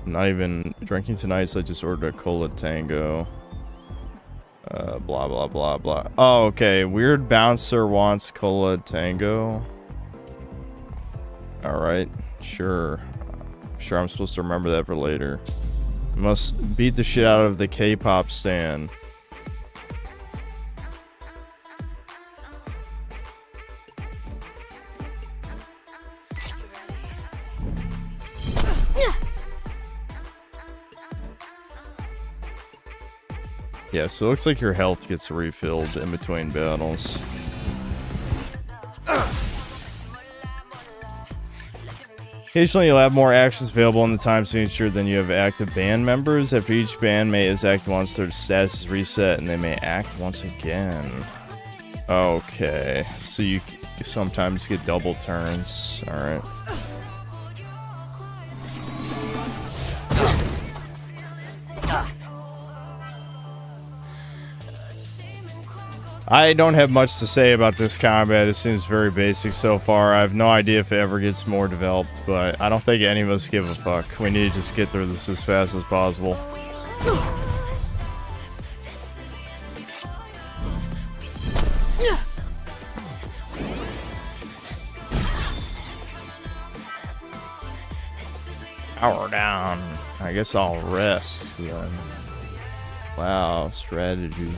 I'm not even drinking tonight, so I just ordered a cola tango. Blah, blah, blah, blah. Oh, okay. Weird bouncer wants cola tango. Alright, sure. Sure, I'm supposed to remember that for later. Must beat the shit out of the K-pop stan. Yeah, so it looks like your health gets refilled in between battles. Occasionally, you'll have more actions available in the time signature than you have active band members. After each bandmate is active once, their status is reset and they may act once again. Okay, so you sometimes get double turns. Alright. I don't have much to say about this combat. It seems very basic so far. I have no idea if it ever gets more developed, but I don't think any of us give a fuck. We need to just get through this as fast as possible. Power down. I guess I'll rest then. Wow, strategy.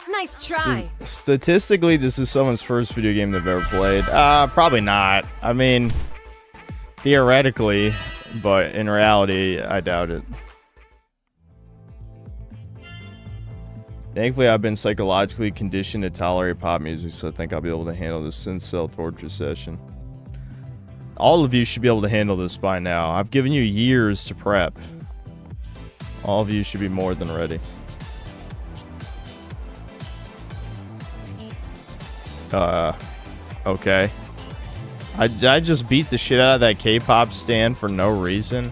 Nice try. Statistically, this is someone's first video game they've ever played. Probably not. I mean, theoretically, but in reality, I doubt it. Thankfully, I've been psychologically conditioned to tolerate pop music, so I think I'll be able to handle this synth cell torture session. All of you should be able to handle this by now. I've given you years to prep. All of you should be more than ready. Okay. I just beat the shit out of that K-pop stand for no reason.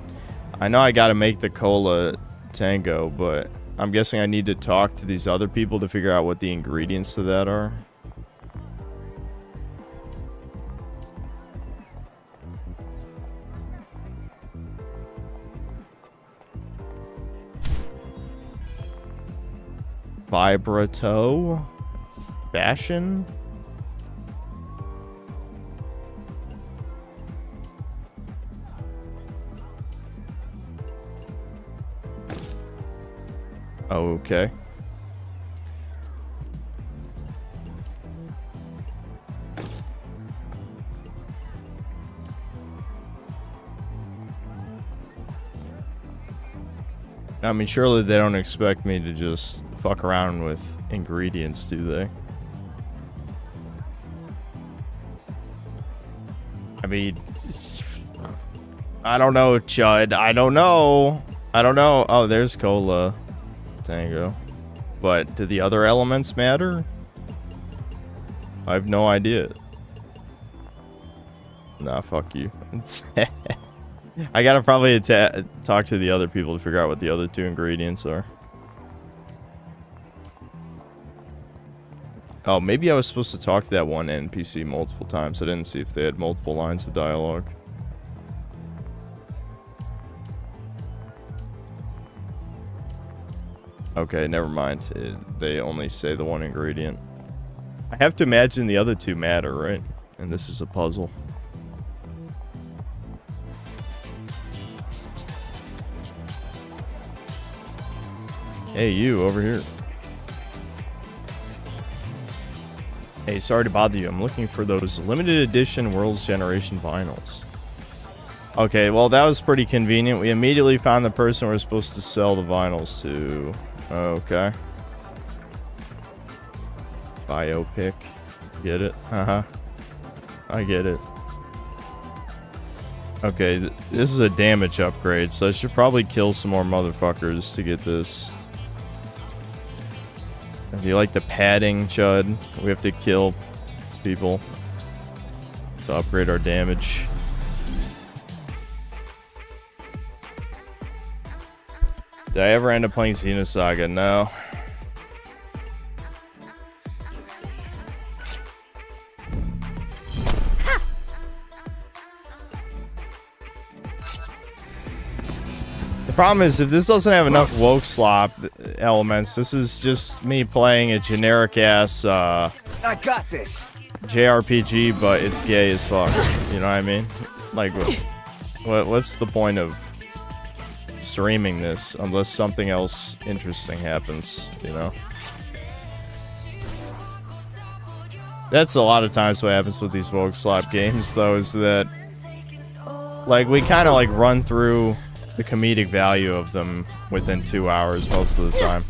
I know I gotta make the cola tango, but I'm guessing I need to talk to these other people to figure out what the ingredients to that are. Vibrato? Bastion? Okay. I mean, surely they don't expect me to just fuck around with ingredients, do they? I mean, I don't know, Chud. I don't know. Oh, there's cola. Tango. But do the other elements matter? I have no idea. Nah, fuck you. I gotta probably talk to the other people to figure out what the other two ingredients are. Oh, maybe I was supposed to talk to that one NPC multiple times. I didn't see if they had multiple lines of dialogue. Okay, never mind. They only say the one ingredient. I have to imagine the other two matter, right? And this is a puzzle. Hey, you, over here. Hey, sorry to bother you. I'm looking for those limited edition World's Generation vinyls. Okay, well, that was pretty convenient. We immediately found the person we're supposed to sell the vinyls to. Okay. Biopic. Get it? Haha. I get it. Okay, this is a damage upgrade, so I should probably kill some more motherfuckers to get this. Do you like the padding, Chud? We have to kill people to upgrade our damage. Did I ever end up playing Xenosaga? No. The problem is, if this doesn't have enough woke slop elements, this is just me playing a generic ass I got this. JRPG, but it's gay as fuck. You know what I mean? Like, what's the point of streaming this unless something else interesting happens? You know? That's a lot of times what happens with these woke slop games, though, is that like we kind of like run through the comedic value of them within 2 hours most of the time,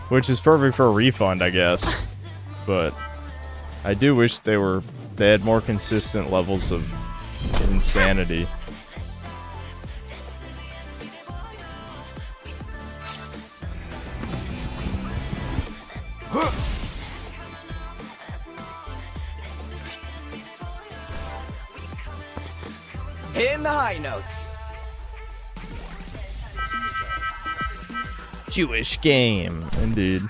which is perfect for a refund, I guess. But I do wish they had more consistent levels of insanity. Hitting the high notes. Jewish game, indeed.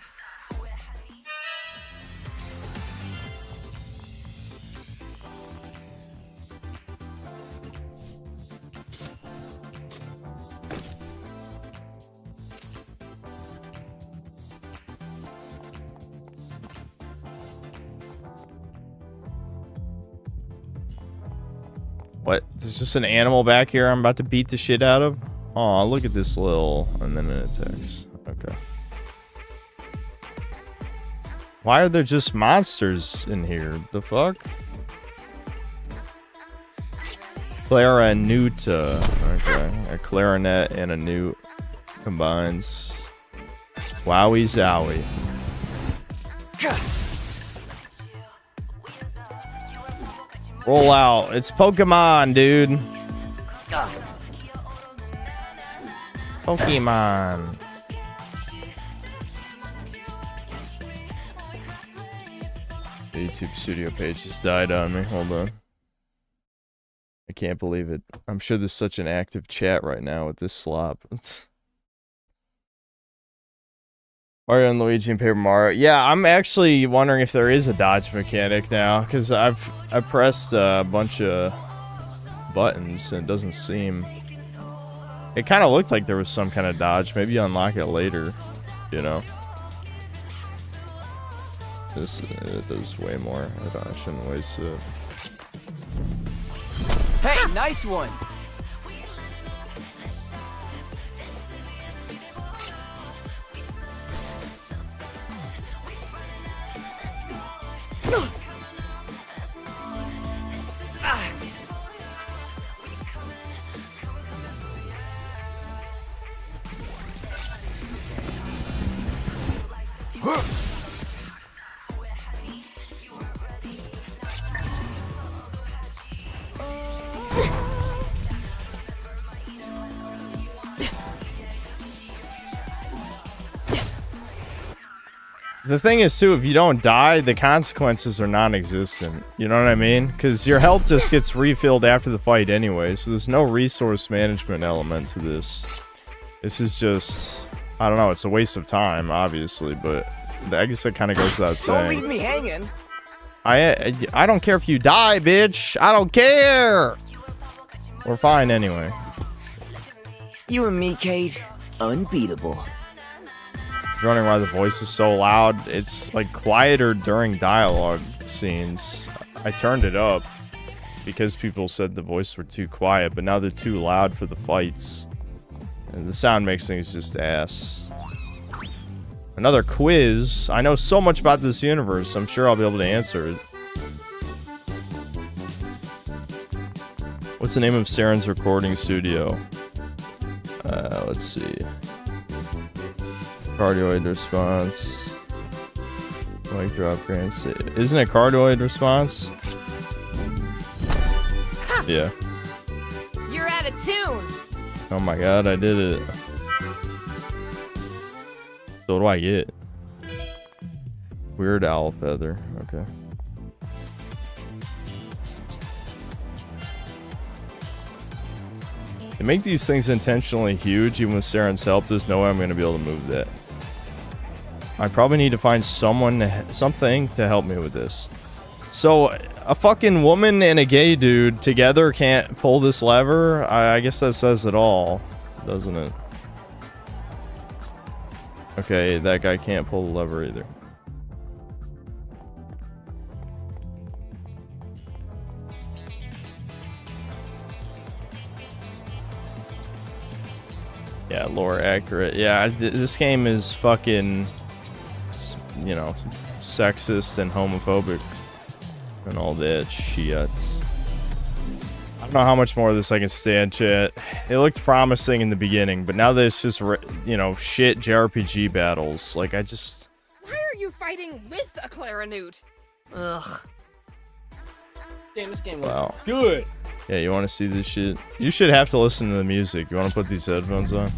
What? There's just an animal back here I'm about to beat the shit out of? Aw, look at this little... and then it attacks. Okay. Why are there just monsters in here? The fuck? Clarinuta. Okay. A clarinet and a newt combines. Wowie zowie. Roll out. It's Pokemon, dude. Pokemon. The YouTube studio page just died on me. Hold on. I can't believe it. I'm sure there's such an active chat right now with this slop. Mario and Luigi and Paper Mario. Yeah, I'm actually wondering if there is a dodge mechanic now, because I pressed a bunch of buttons and it doesn't seem... It kind of looked like there was some kind of dodge. Maybe you unlock it later, you know. It does way more. I shouldn't waste it. Hey, nice one. The thing is, too, if you don't die, the consequences are non-existent. You know what I mean? Because your health just gets refilled after the fight anyway, so there's no resource management element to this. This is just... I don't know, it's a waste of time, obviously, but I guess that kind of goes without saying. Don't leave me hanging. I don't care if you die, bitch! I don't care! We're fine anyway. You and me, Kate, unbeatable. Wondering why the voice is so loud. It's like quieter during dialogue scenes. I turned it up because people said the voice were too quiet, but now they're too loud for the fights. And the sound makes things just ass. Another quiz. I know so much about this universe. I'm sure I'll be able to answer it. What's the name of Saren's recording studio? Let's see. Cardioid response. Mic drop grants. Isn't it cardioid response? Yeah. You're out of tune. Oh my god, I did it. So what do I get? Weird Owl Feather. Okay. They make these things intentionally huge, even with Saren's help. There's no way I'm going to be able to move that. I probably need to find something to help me with this. So, a fucking woman and a gay dude together can't pull this lever? I guess that says it all, doesn't it? Okay, that guy can't pull the lever either. Yeah, lore accurate. Yeah, this game is fucking, you know, sexist and homophobic and all that shit. I don't know how much more of this I can stand, chat. It looked promising in the beginning, but now that it's just, you know, shit JRPG battles, like, I just... Why are you fighting with a clarinet? Ugh. Damn, this game looks Wow. good. Yeah, you want to see this shit? You should have to listen to the music. You want to put these headphones on?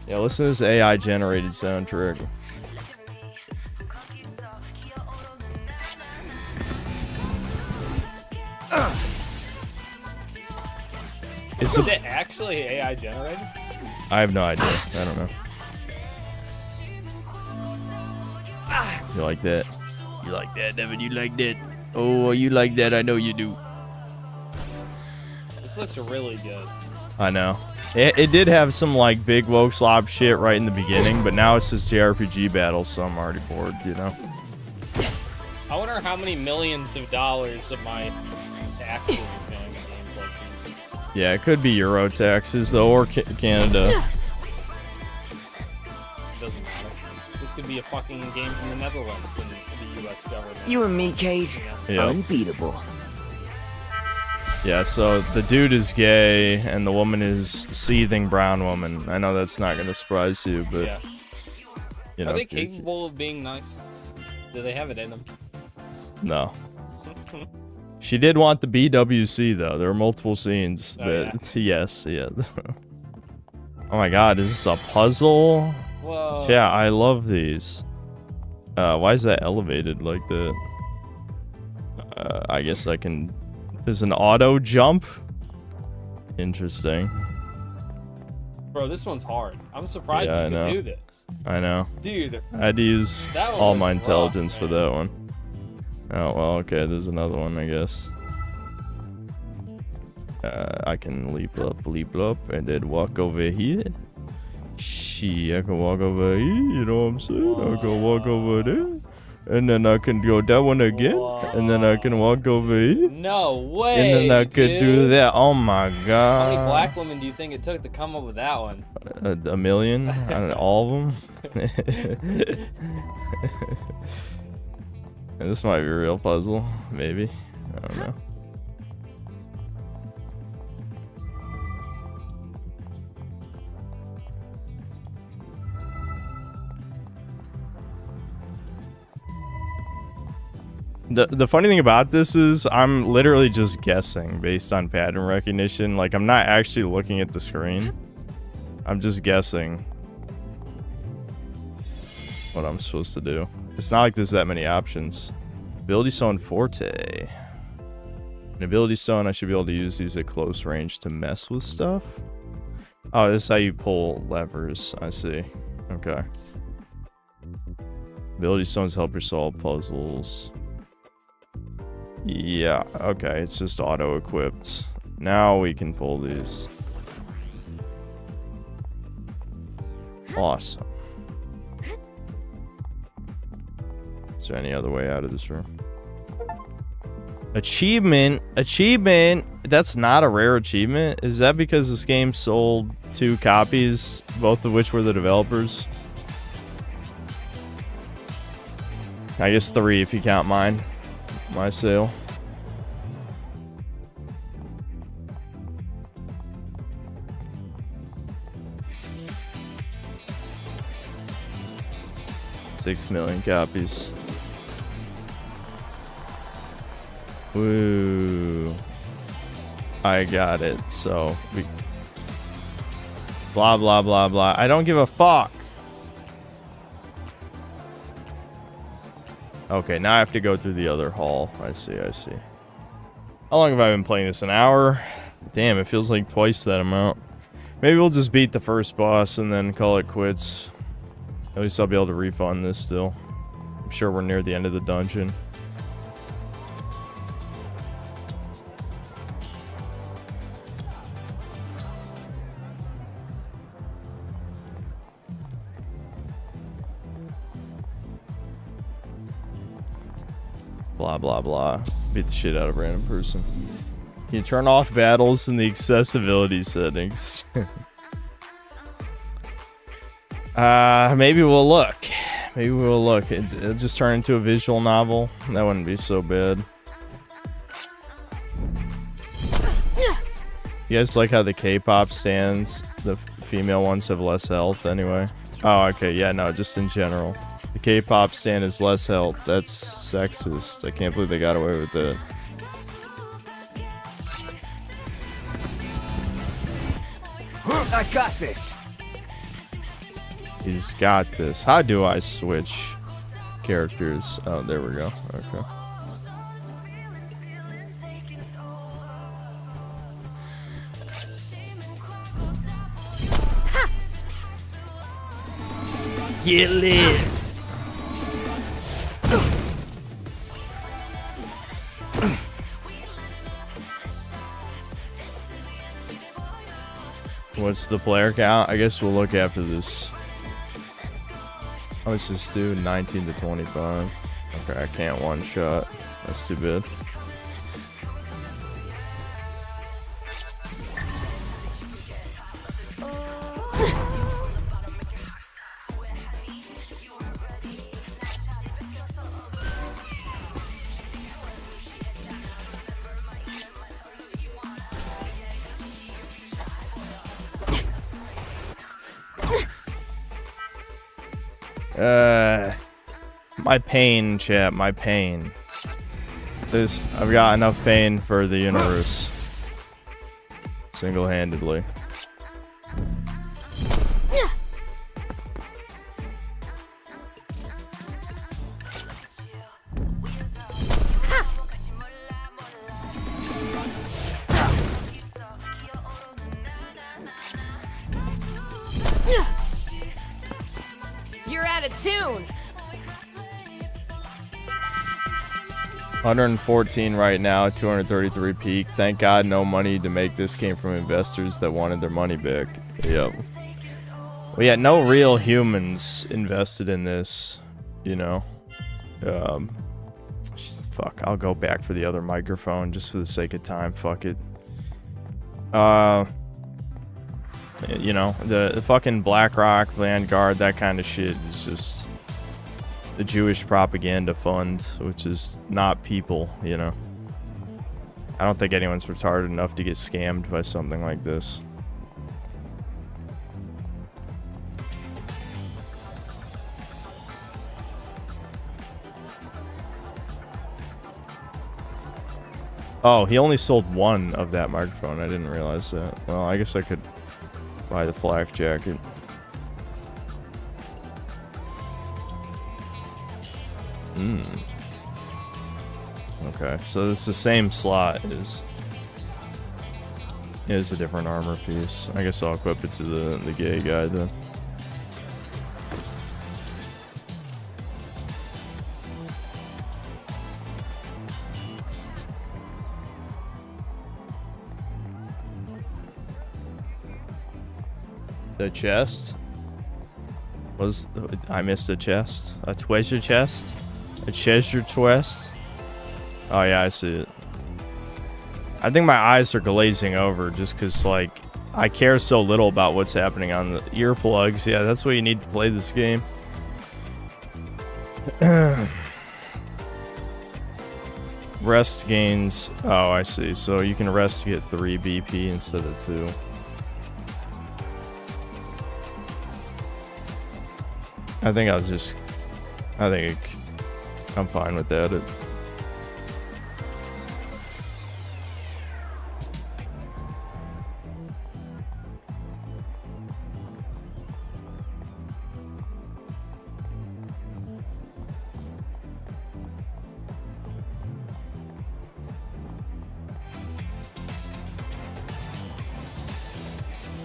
Yeah, listen to this AI-generated soundtrack. Is it actually AI generated? I have no idea. I don't know. You like that? You like that, Devin? You like that? Oh, you like that? I know you do. This looks really good. I know. It did have some, like, big woke slob shit right in the beginning, but now it's just JRPG battles, so I'm already bored, you know? I wonder how many millions of dollars of my taxes is going in games like these. Yeah, it could be Euro taxes, though, or Canada. It doesn't matter. This could be a fucking game from the Netherlands and the U.S. government. You and me, Kate, Yeah. unbeatable. Yeah, so the dude is gay, and the woman is seething brown woman. I know that's not going to surprise you, but... Yeah. You know, Are they capable of being nice? Do they have it in them? No. She did want the BWC, though. There were multiple scenes Oh, that... Yes, yeah. Oh my god, is this a puzzle? Whoa. Yeah, I love these. Why is that elevated like that? I guess I can... There's an auto jump? Interesting. Bro, this one's hard. I'm surprised Yeah, I you know. can do this. I know. Dude. I had to use That one all was my rough, intelligence for man. that one. Oh, well, okay, there's another one, I guess. I can leap up, and then walk over here. Shit, I can walk over here, you know what I'm saying? I can walk over there. And then I can go that one again. And then I can walk over here. No way, And then I could do dude. that. Oh my How many god. black women do you think it took to come up with that one? A million? I don't know, all of them? And this might be a real puzzle. Maybe. I don't know. The funny thing about this is I'm literally just guessing based on pattern recognition. Like, I'm not actually looking at the screen. I'm just guessing what I'm supposed to do. It's not like there's that many options. Ability Stone Forte. An Ability Stone, I should be able to use these at close range to mess with stuff. Oh, this is how you pull levers. I see. Okay. Ability Stones help you solve puzzles. Yeah, okay, it's just auto-equipped. Now we can pull these. Awesome. Is there any other way out of this room? Achievement? Achievement? That's not a rare achievement? Is that because this game sold 2 copies, both of which were the developers? I guess 3 if you count mine. My sale. $6 million copies. Woo. I got it. So we blah blah blah blah. I don't give a fuck. Okay, now I have to go through the other hall. I see, I see. How long have I been playing this? An hour? Damn, it feels like twice that amount. Maybe we'll just beat the first boss and then call it quits. At least I'll be able to refund this still. I'm sure we're near the end of the dungeon. Blah, blah, blah. Beat the shit out of a random person. Can you turn off battles in the accessibility settings? Maybe we'll look. Maybe we'll look. It'll just turn into a visual novel. That wouldn't be so bad. You guys like how the K-pop stands, the female ones have less health anyway? Oh, okay. Yeah, no, just in general. The K-pop stand is less health. That's sexist. I can't believe they got away with that. I got this. He's got this. How do I switch characters? Oh, there we go. Okay. Get lit. What's the player count? I guess we'll look after this. How much does this do? 19 to 25. Okay, I can't one shot. That's too bad. My pain, chat, my pain. I've got enough pain for the universe. Single-handedly. You're out of tune. 114 right now, 233 peak. Thank God no money to make this came from investors that wanted their money back. Yep. Well, yeah, no real humans invested in this, you know. Fuck, I'll go back for the other microphone just for the sake of time. Fuck it. You know, the fucking BlackRock, Vanguard, that kind of shit is just the Jewish propaganda fund, which is not people, you know. I don't think anyone's retarded enough to get scammed by something like this. Oh, he only sold one of that microphone. I didn't realize that. Well, I guess I could buy the flak jacket. Okay, so it's the same slot is a different armor piece. I guess I'll equip it to the gay guy then. The chest? I missed a chest? A treasure chest? A treasure chest? Oh yeah, I see it. I think my eyes are glazing over just because, like, I care so little about what's happening on the earplugs. Yeah, that's what you need to play this game. Rest gains. Oh, I see. So you can rest to get 3 BP instead of 2. I think I'm fine with that.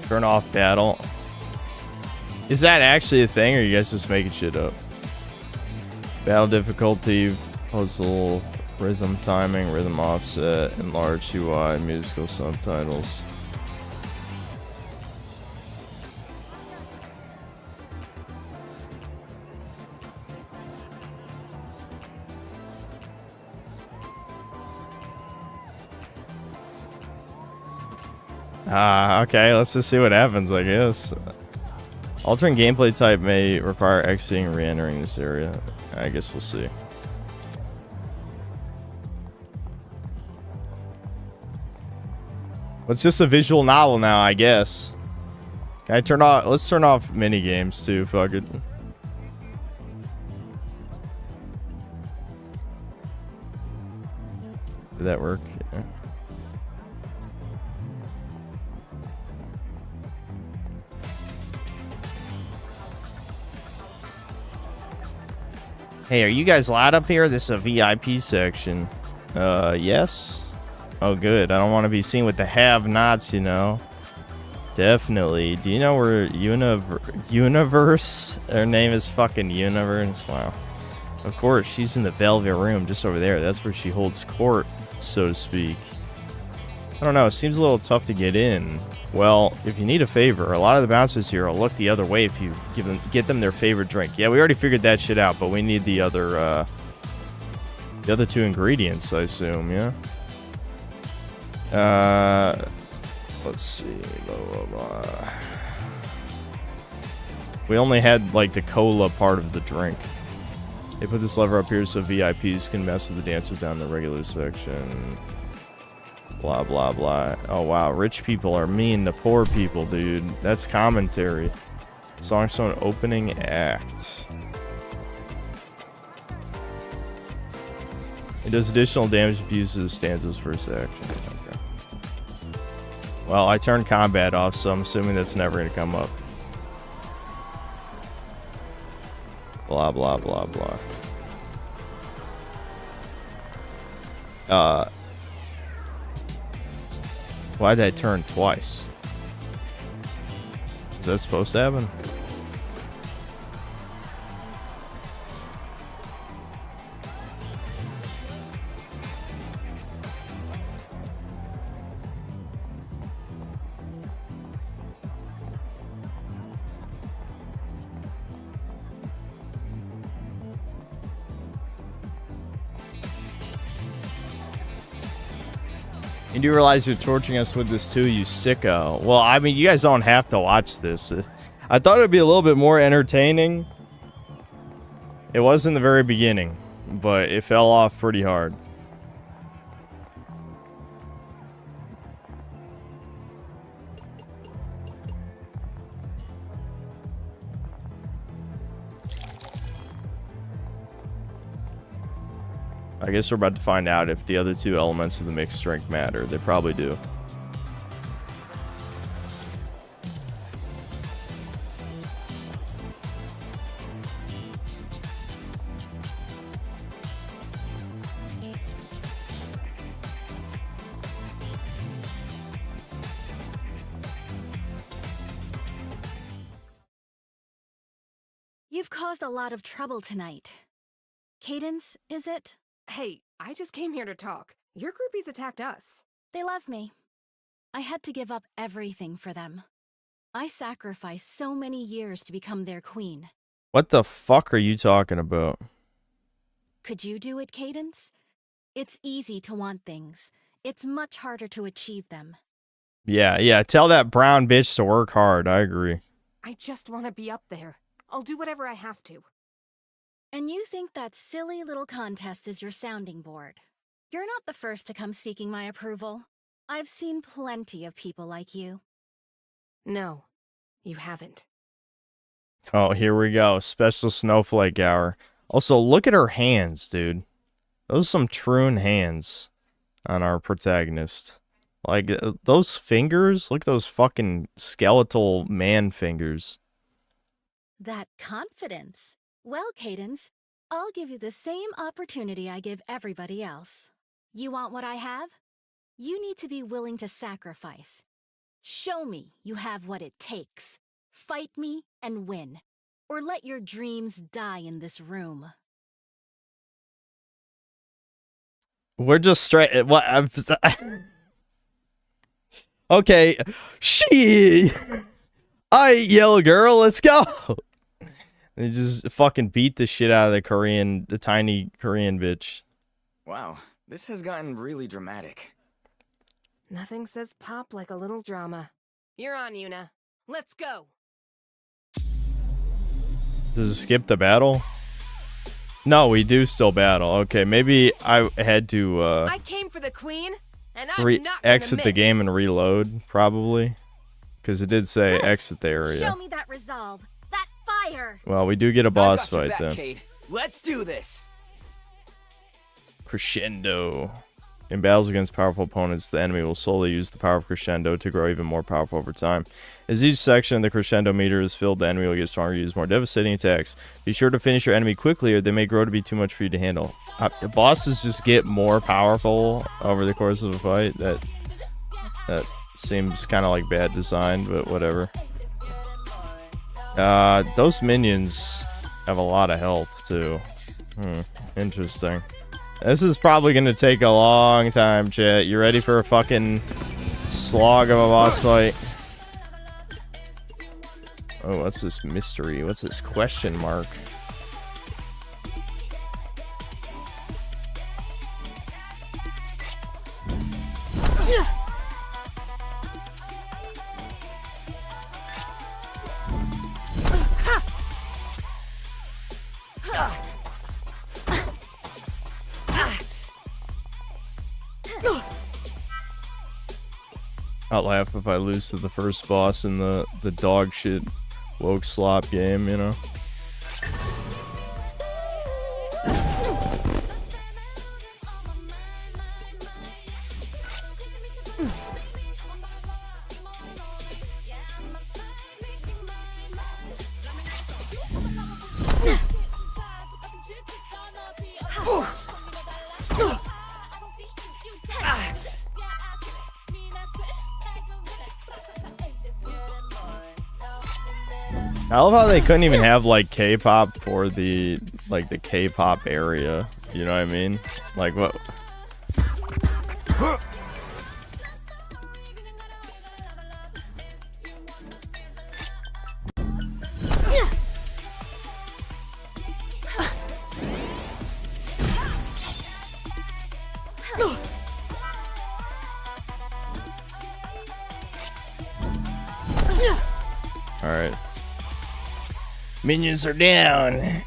Turn off battle. Is that actually a thing, or are you guys just making shit up? Battle difficulty, puzzle, rhythm timing, rhythm offset, enlarged UI, musical subtitles. Okay, let's just see what happens, I guess. Altering gameplay type may require exiting and re-entering this area. I guess we'll see. Well, it's just a visual novel now, I guess. Can I turn off? Let's turn off mini games too. Fuck it. Did that work? Yeah. Hey, are you guys loud up here? This is a VIP section. Yes? Oh, good. I don't want to be seen with the have-nots, you know. Definitely. Do you know where Universe? Her name is fucking Universe. Wow. Of course, she's in the Velvet Room just over there. That's where she holds court, so to speak. I don't know. It seems a little tough to get in. Well, if you need a favor, a lot of the bouncers here will look the other way if you get them their favorite drink. Yeah, we already figured that shit out, but we need the other two ingredients, I assume, yeah? Let's see. Blah, blah, blah. We only had, like, the cola part of the drink. They put this lever up here so VIPs can mess with the dancers down the regular section. Blah, blah, blah. Oh, wow. Rich people are mean to poor people, dude. That's commentary. Songstone opening act. It does additional damage if uses stanzas first action. Okay. Well, I turned combat off, so I'm assuming that's never going to come up. Blah, blah, blah, blah. Why did I turn twice? Is that supposed to happen? You do realize you're torturing us with this too, you sicko. Well, I mean, you guys don't have to watch this. I thought it would be a little bit more entertaining. It was in the very beginning, but it fell off pretty hard. I guess we're about to find out if the other two elements of the mixed strength matter. They probably do. You've caused a lot of trouble tonight. Cadence, is it? Hey, I just came here to talk. Your groupies attacked us. They love me. I had to give up everything for them. I sacrificed so many years to become their queen. What the fuck are you talking about? Could you do it, Cadence? It's easy to want things. It's much harder to achieve them. Yeah, tell that brown bitch to work hard. I agree. I just want to be up there. I'll do whatever I have to. And you think that silly little contest is your sounding board. You're not the first to come seeking my approval. I've seen plenty of people like you. No, you haven't. Oh, here we go. Special snowflake hour. Also, look at her hands, dude. Those are some troon hands on our protagonist. Like, those fingers? Look at those fucking skeletal man fingers. That confidence. Well, Cadence, I'll give you the same opportunity I give everybody else. You want what I have? You need to be willing to sacrifice. Show me you have what it takes. Fight me and win. Or let your dreams die in this room. We're just straight. What? Okay. Yellow girl, let's go. They just fucking beat the shit out of the tiny Korean bitch. Wow, this has gotten really dramatic. Nothing says pop like a little drama. You're on, Yuna. Let's go. Does it skip the battle? No, we do still battle. Okay, maybe I had to I came for the queen, and I'm not gonna exit the miss. game and reload, probably. Because it did say exit the area. Show me that resolve. That fire. Well, we do get a boss I got your fight back, then. Cade. Let's do this. Crescendo. In battles against powerful opponents, the enemy will slowly use the power of Crescendo to grow even more powerful over time. As each section of the Crescendo meter is filled, the enemy will get stronger and use more devastating attacks. Be sure to finish your enemy quickly or they may grow to be too much for you to handle. The bosses just get more powerful over the course of a fight. That seems kind of like bad design, but whatever. Those minions have a lot of health too. Interesting. This is probably going to take a long time, chat. You ready for a fucking slog of a boss fight? Oh, what's this mystery? What's this question mark? I'll laugh if I lose to the first boss in the dog shit woke slop game, you know? I love how they couldn't even have like K-pop for the K-pop area. You know what I mean? Like what? All right. Minions are down.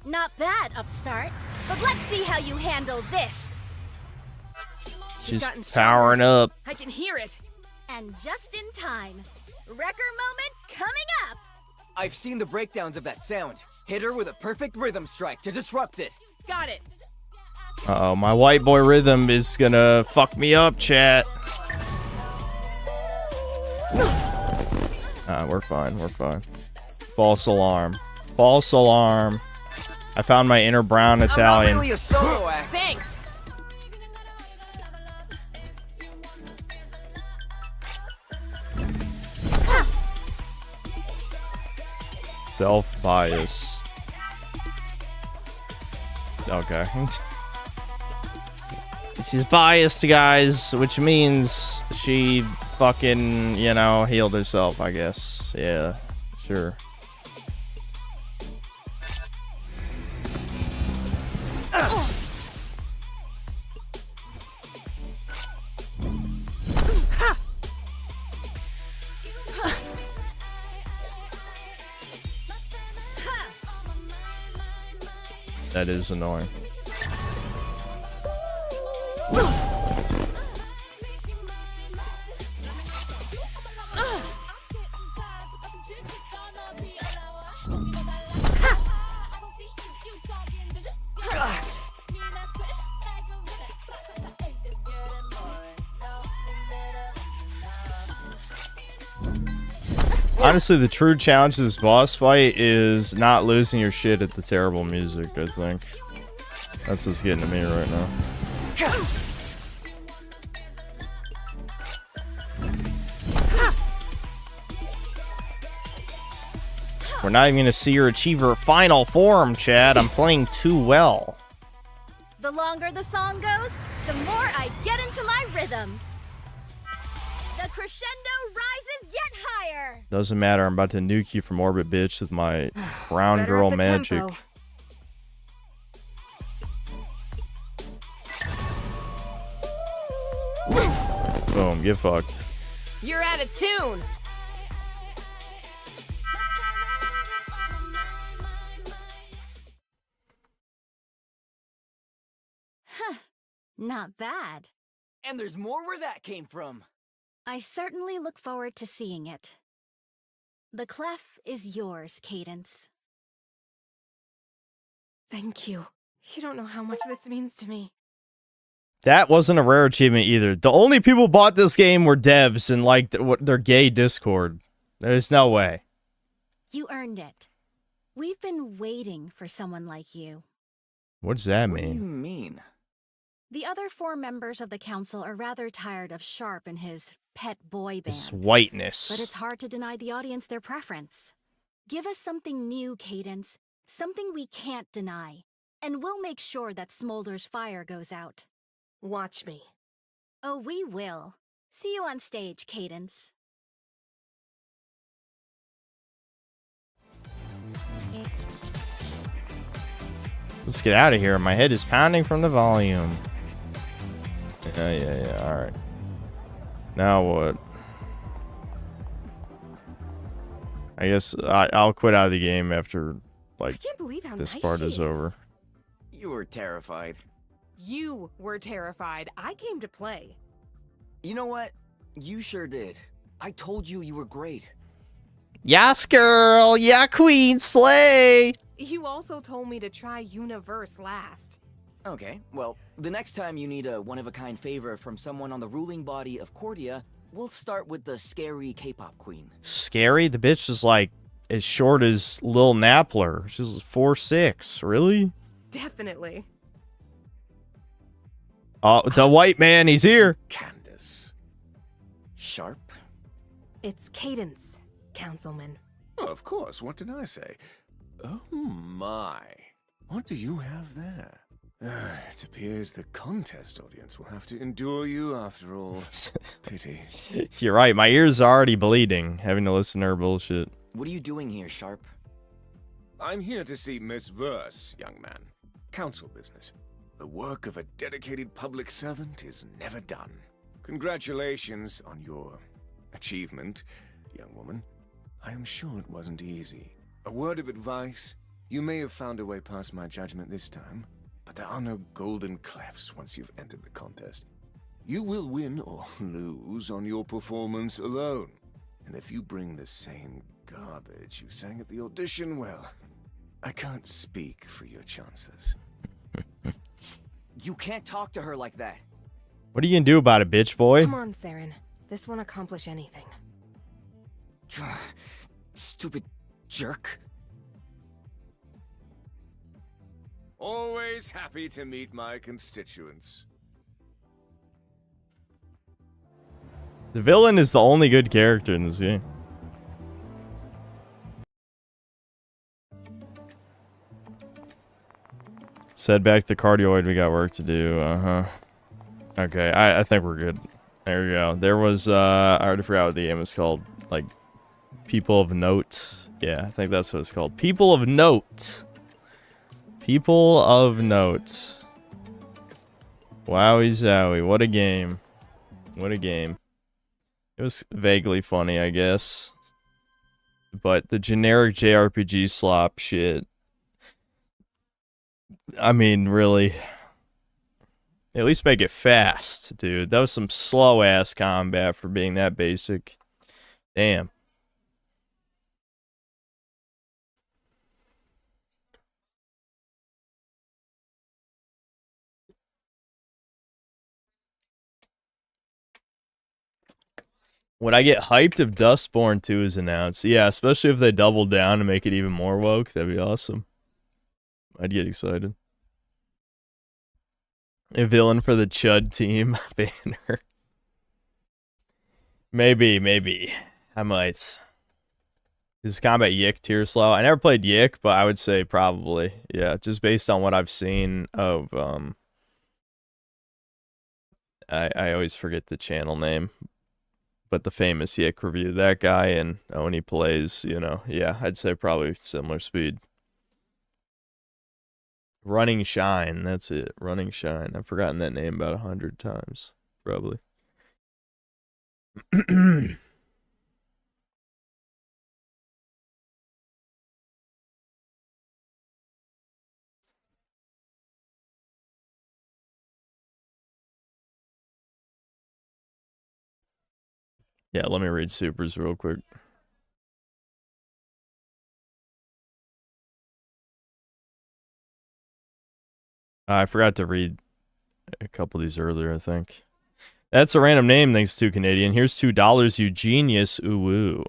Not bad, upstart. But let's see how you handle this. She's powering up. I can hear it. And just in time. Wrecker moment coming up. I've seen the breakdowns of that sound. Hit her with a perfect rhythm strike to disrupt it. Got it. Uh-oh, my white boy rhythm is gonna fuck me up, chat. We're fine, we're fine. False alarm. False alarm. I found my inner brown Italian. I'm not really a solo act. Thanks. Self-bias. Okay. She's biased, guys, which means she fucking, you know, healed herself, I guess. Yeah, sure. That is annoying. Honestly, the true challenge to this boss fight is not losing your shit at the terrible music, I think. That's what's getting to me right now. We're not even gonna see her achieve her final form, Chad. I'm playing too well. The longer the song goes, the more I get into my rhythm. The crescendo rises yet higher. Doesn't matter. I'm about to nuke you from orbit, bitch, with my brown Better girl at the magic. tempo. Boom, get fucked. You're out of tune. Huh. Not bad. And there's more where that came from. I certainly look forward to seeing it. The clef is yours, Cadence. Thank you. You don't know how much this means to me. That wasn't a rare achievement either. The only people who bought this game were devs and like their gay Discord. There's no way. You earned it. We've been waiting for someone like you. What does that What do you mean? mean? The other 4 members of the council are rather tired of Sharp and his pet boy band. This whiteness. But it's hard to deny the audience their preference. Give us something new, Cadence. Something we can't deny. And we'll make sure that Smolder's fire goes out. Watch me. Oh, we will. See you on stage, Cadence. Let's get out of here. My head is pounding from the volume. Yeah. Alright. Now what? I guess I'll quit out of the game after, like, I can't believe how this nice part she is over. You were terrified. You were terrified. I came to play. You know what? You sure did. I told you you were great. Yes, girl! Yeah, queen! Slay! You also told me to try Universe last. Okay, well, the next time you need a one-of-a-kind favor from someone on the ruling body of Cordia, we'll start with the scary K-pop queen. Scary? The bitch is like as short as Lil Napler. She's 4'6". Really? Definitely. Oh, the white man, he's here. Candace. Sharp? It's Cadence, Councilman. Oh, of course. What did I say? Oh my. What do you have there? It appears the contest audience will have to endure you after all. Pity. You're right. My ears are already bleeding, having to listen to her bullshit. What are you doing here, Sharp? I'm here to see Miss Verse, young man. Council business. The work of a dedicated public servant is never done. Congratulations on your achievement, young woman. I am sure it wasn't easy. A word of advice, you may have found a way past my judgment this time, but there are no golden clefs once you've entered the contest. You will win or lose on your performance alone. And if you bring the same garbage you sang at the audition, well, I can't speak for your chances. You can't talk to her like that. What are you gonna do about it, bitch boy? Come on, Saren. This won't accomplish anything. Stupid jerk. Always happy to meet my constituents. The villain is the only good character in this game. Said back to cardioid, we got work to do. Okay, I think we're good. There we go. There was I already forgot what the game is called. Like, People of Note. Yeah, I think that's what it's called. People of Note. People of Note. Wowie zowie. What a game. What a game. It was vaguely funny, I guess. But the generic JRPG slop shit. I mean, really. At least make it fast, dude. That was some slow-ass combat for being that basic. Damn. Would I get hyped if Dustborn 2 is announced? Yeah, especially if they double down and make it even more woke. That'd be awesome. I'd get excited. A villain for the Chud team banner. Maybe. I might. Is combat Yick tier slow? I never played Yick, but I would say probably. Yeah, just based on what I've seen of I always forget the channel name. But the famous Yick review, that guy, and when he plays, you know, yeah, I'd say probably similar speed. Running Shine, that's it. Running Shine. I've forgotten that name about 100 times, probably. Yeah, let me read supers real quick. I forgot to read a couple of these earlier, I think. That's a random name, thanks to Canadian. Here's $2, you genius. Ooh.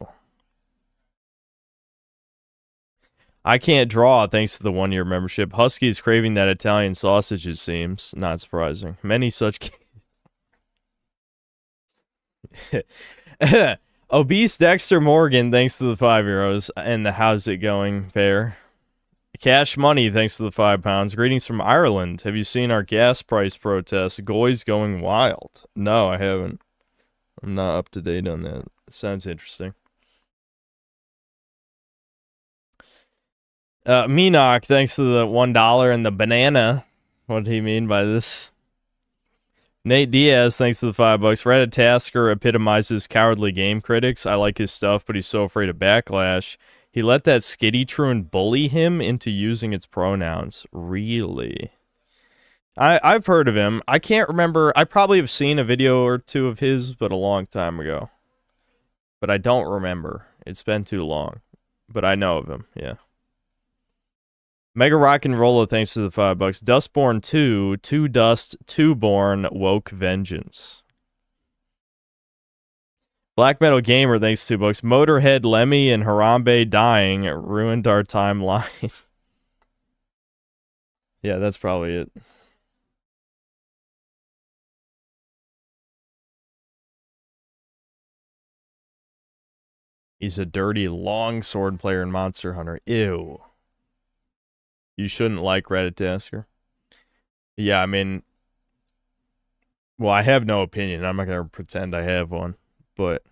I can't draw, thanks to the 1-year membership. Husky's craving that Italian sausage, it seems. Not surprising. Many such... Obese Dexter Morgan, thanks to the €5. And the how's it going pair. Cash Money, thanks to the £5. Greetings from Ireland. Have you seen our gas price protest? Goy's going wild. No, I haven't. I'm not up to date on that. Sounds interesting. Meenock, thanks to the $1 and the banana. What did he mean by this? Nate Diaz, thanks to the $5. Reddit Tasker epitomizes cowardly game critics. I like his stuff, but he's so afraid of backlash. He let that skitty troon bully him into using its pronouns. Really? I've heard of him. I can't remember. I probably have seen a video or two of his, but a long time ago. But I don't remember. It's been too long. But I know of him, yeah. Mega Rock and Rolla, thanks to the $5. Dustborn 2, 2 Dust, 2 Born, Woke Vengeance. Black Metal Gamer, thanks to $2. Motorhead, Lemmy, and Harambe dying ruined our timeline. Yeah, that's probably it. He's a dirty longsword player in Monster Hunter. Ew. You shouldn't like Reddit Tasker. Yeah, I mean... Well, I have no opinion. I'm not going to pretend I have one. But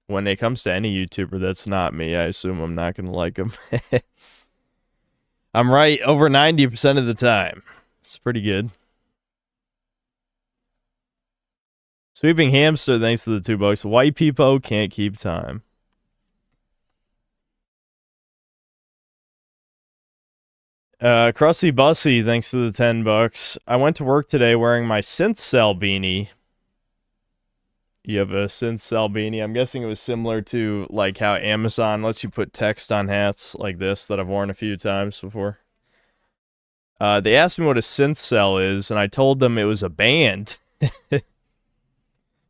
when it comes to any YouTuber that's not me, I assume I'm not going to like him. I'm right over 90% of the time. It's pretty good. Sweeping Hamster, thanks to the $2. White people can't keep time. Crusty Bussy, thanks to the $10. I went to work today wearing my Synth Cell beanie. You have a Synth Cell beanie. I'm guessing it was similar to like how Amazon lets you put text on hats like this that I've worn a few times before. They asked me what a Synth Cell is, and I told them it was a band.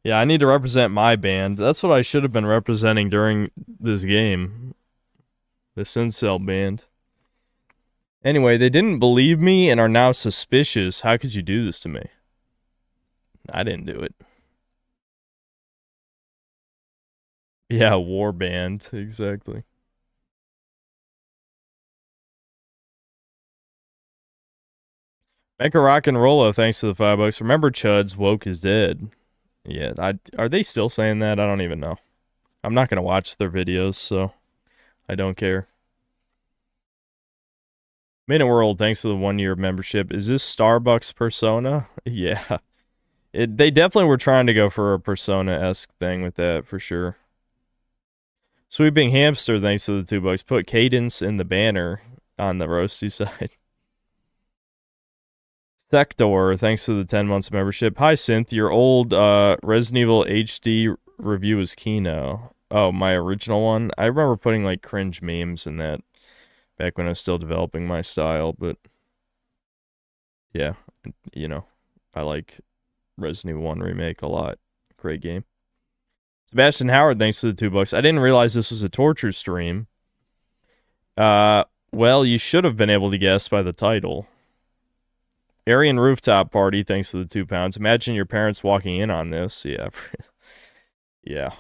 Yeah, I need to represent my band. That's what I should have been representing during this game. The Synth Cell band. Anyway, they didn't believe me and are now suspicious. How could you do this to me? I didn't do it. Yeah, war band, exactly. Mecha Rock and Rolla, thanks to the $5. Remember Chuds, woke is dead. Yeah, are they still saying that? I don't even know. I'm not going to watch their videos, so I don't care. Minute World, thanks to the 1-year membership. Is this Starbucks Persona? Yeah. They definitely were trying to go for a Persona-esque thing with that, for sure. Sweeping Hamster, thanks to the $2. Put Cadence in the banner on the roasty side. Sector, thanks to the 10 months membership. Hi, Synth. Your old Resident Evil HD review is Kino. Oh, my original one? I remember putting, like, cringe memes in that back when I was still developing my style, but yeah, you know, I like Resident Evil 1 Remake a lot. Great game. Sebastian Howard, thanks to the $2. I didn't realize this was a torture stream. Well, you should have been able to guess by the title. Aryan Rooftop Party, thanks to the £2. Imagine your parents walking in on this. Yeah. Yeah.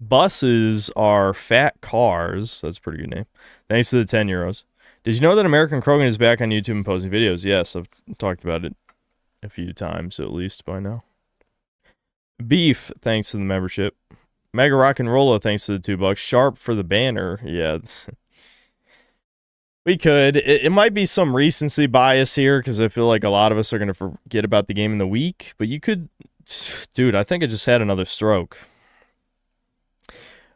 Buses are fat cars. That's a pretty good name. Thanks to the €10. Did you know that American Krogan is back on YouTube and posting videos? Yes, I've talked about it a few times at least by now. Beef, thanks to the membership. Mega Rock and Rolla, thanks to the $2. Sharp for the banner. Yeah. We could. It might be some recency bias here because I feel like a lot of us are going to forget about the game in the week. But you could... Dude, I think I just had another stroke.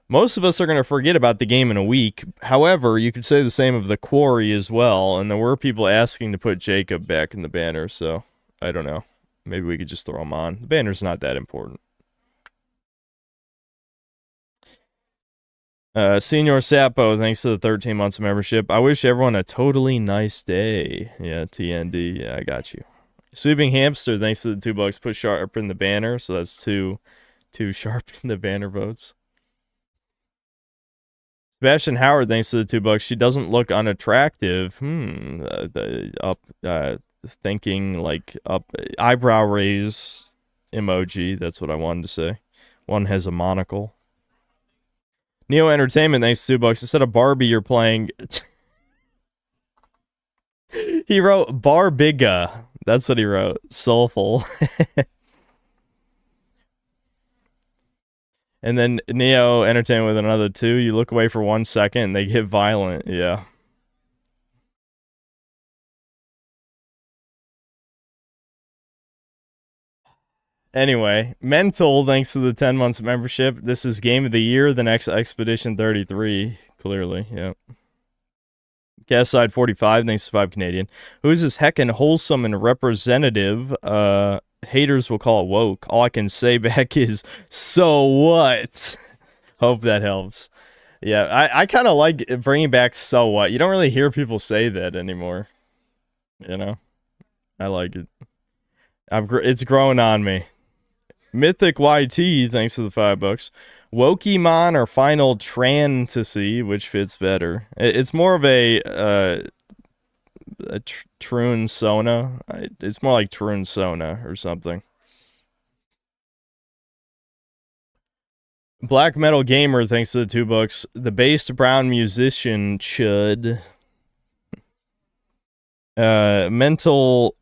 Most of us are going to forget about the game in a week. However, you could say the same of the Quarry as well. And there were people asking to put Jacob back in the banner. So, I don't know. Maybe we could just throw him on. The banner's not that important. Senior Sapo, thanks to the 13 months of membership. I wish everyone a totally nice day. Yeah, TND. Yeah, I got you. Sweeping Hamster, thanks to the $2. Put Sharp in the banner. So that's two Sharp in the banner votes. Sebastian Howard, thanks to the $2. She doesn't look unattractive. Thinking like up eyebrow raise emoji. That's what I wanted to say. One has a monocle. Neo Entertainment, thanks to $2. Instead of Barbie, you're playing. He wrote Barbiga. That's what he wrote. Soulful. And then Neo Entertainment with another 2. You look away for 1 second and they get violent. Yeah. Anyway, Mental, thanks to the 10 months membership. This is Game of the Year, the next Expedition 33. Clearly, yeah. Gas Side 45, thanks to 5 Canadian. Who is this heckin' wholesome and representative? Haters will call it woke. All I can say back is, so what? Hope that helps. Yeah, I kind of like bringing back so what. You don't really hear people say that anymore. You know? I like it. It's growing on me. Mythic YT, thanks to the $5. Wokemon or Final Fantasy, which fits better? It's more of a Troon Sona. It's more like Troon Sona or something. Black Metal Gamer, thanks to the $2. The Based Brown Musician Chud. Mental,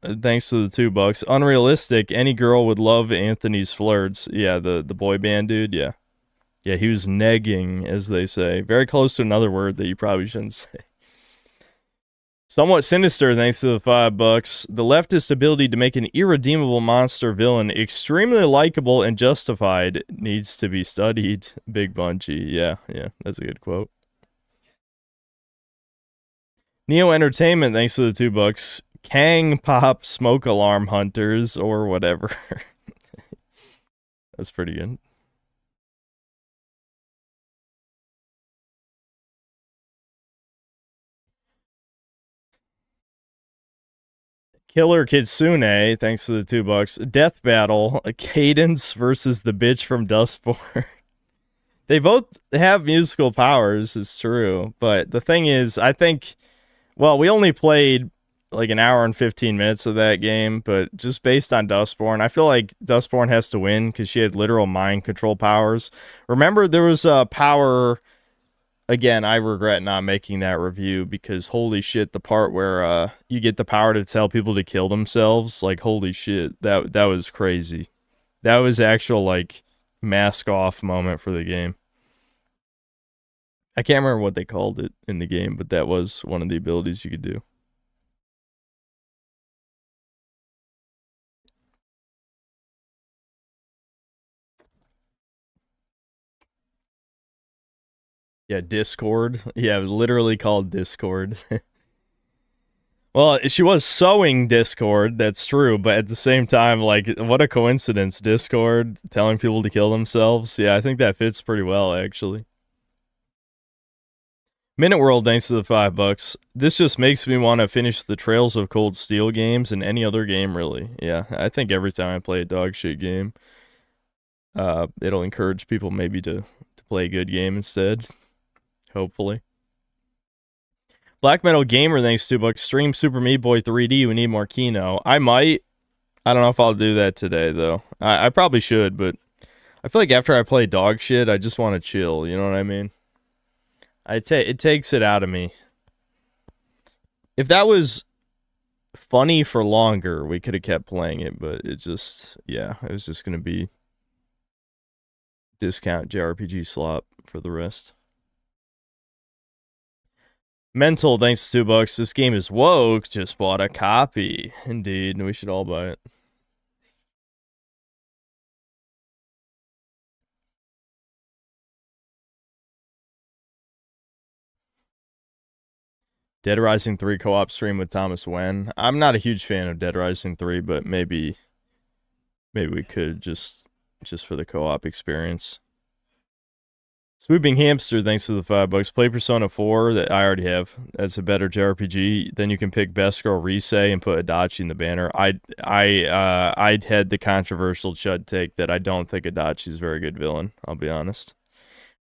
thanks to the $2. Unrealistic, any girl would love Anthony's flirts. Yeah, the boy band dude, yeah. Yeah, he was negging, as they say. Very close to another word that you probably shouldn't say. Somewhat sinister, thanks to the $5. The leftist ability to make an irredeemable monster villain extremely likable and justified needs to be studied. Big Bungie. Yeah, that's a good quote. Neo Entertainment, thanks to the $2. Kang Pop Smoke Alarm Hunters, or whatever. That's pretty good. Killer Kitsune, thanks to the $2. Death Battle, Cadence versus the bitch from Dustborn. They both have musical powers, it's true. But the thing is, I think, well, we only played like an hour and 15 minutes of that game, but just based on Dustborn, I feel like Dustborn has to win because she had literal mind control powers. Remember, there was a power... Again, I regret not making that review because holy shit, the part where you get the power to tell people to kill themselves, like holy shit, that was crazy. That was actual like mask off moment for the game. I can't remember what they called it in the game, but that was one of the abilities you could do. Yeah, Discord. Yeah, literally called Discord. Well, she was sewing Discord, that's true, but at the same time, like, what a coincidence, Discord telling people to kill themselves. Yeah, I think that fits pretty well, actually. Minute World, thanks to the $5. This just makes me want to finish the Trails of Cold Steel games and any other game, really. Yeah, I think every time I play a dog shit game, it'll encourage people maybe to play a good game instead. Hopefully. Black Metal Gamer, thanks $2. Stream Super Meat Boy 3D. We need more Kino. I might. I don't know if I'll do that today, though. I probably should, but I feel like after I play dog shit, I just want to chill. You know what I mean? It takes it out of me. If that was funny for longer, we could have kept playing it, but it just, yeah, it was just going to be discount JRPG slop for the rest. Mental, thanks to $2. This game is woke. Just bought a copy. Indeed, we should all buy it. Dead Rising 3 co-op stream with Thomas Wen. I'm not a huge fan of Dead Rising 3, but maybe we could just for the co-op experience. Swooping Hamster, thanks to the $5. Play Persona 4 that I already have. That's a better JRPG. Then you can pick Best Girl Rise and put Adachi in the banner. I'd had the controversial Chud take that I don't think Adachi's a very good villain. I'll be honest.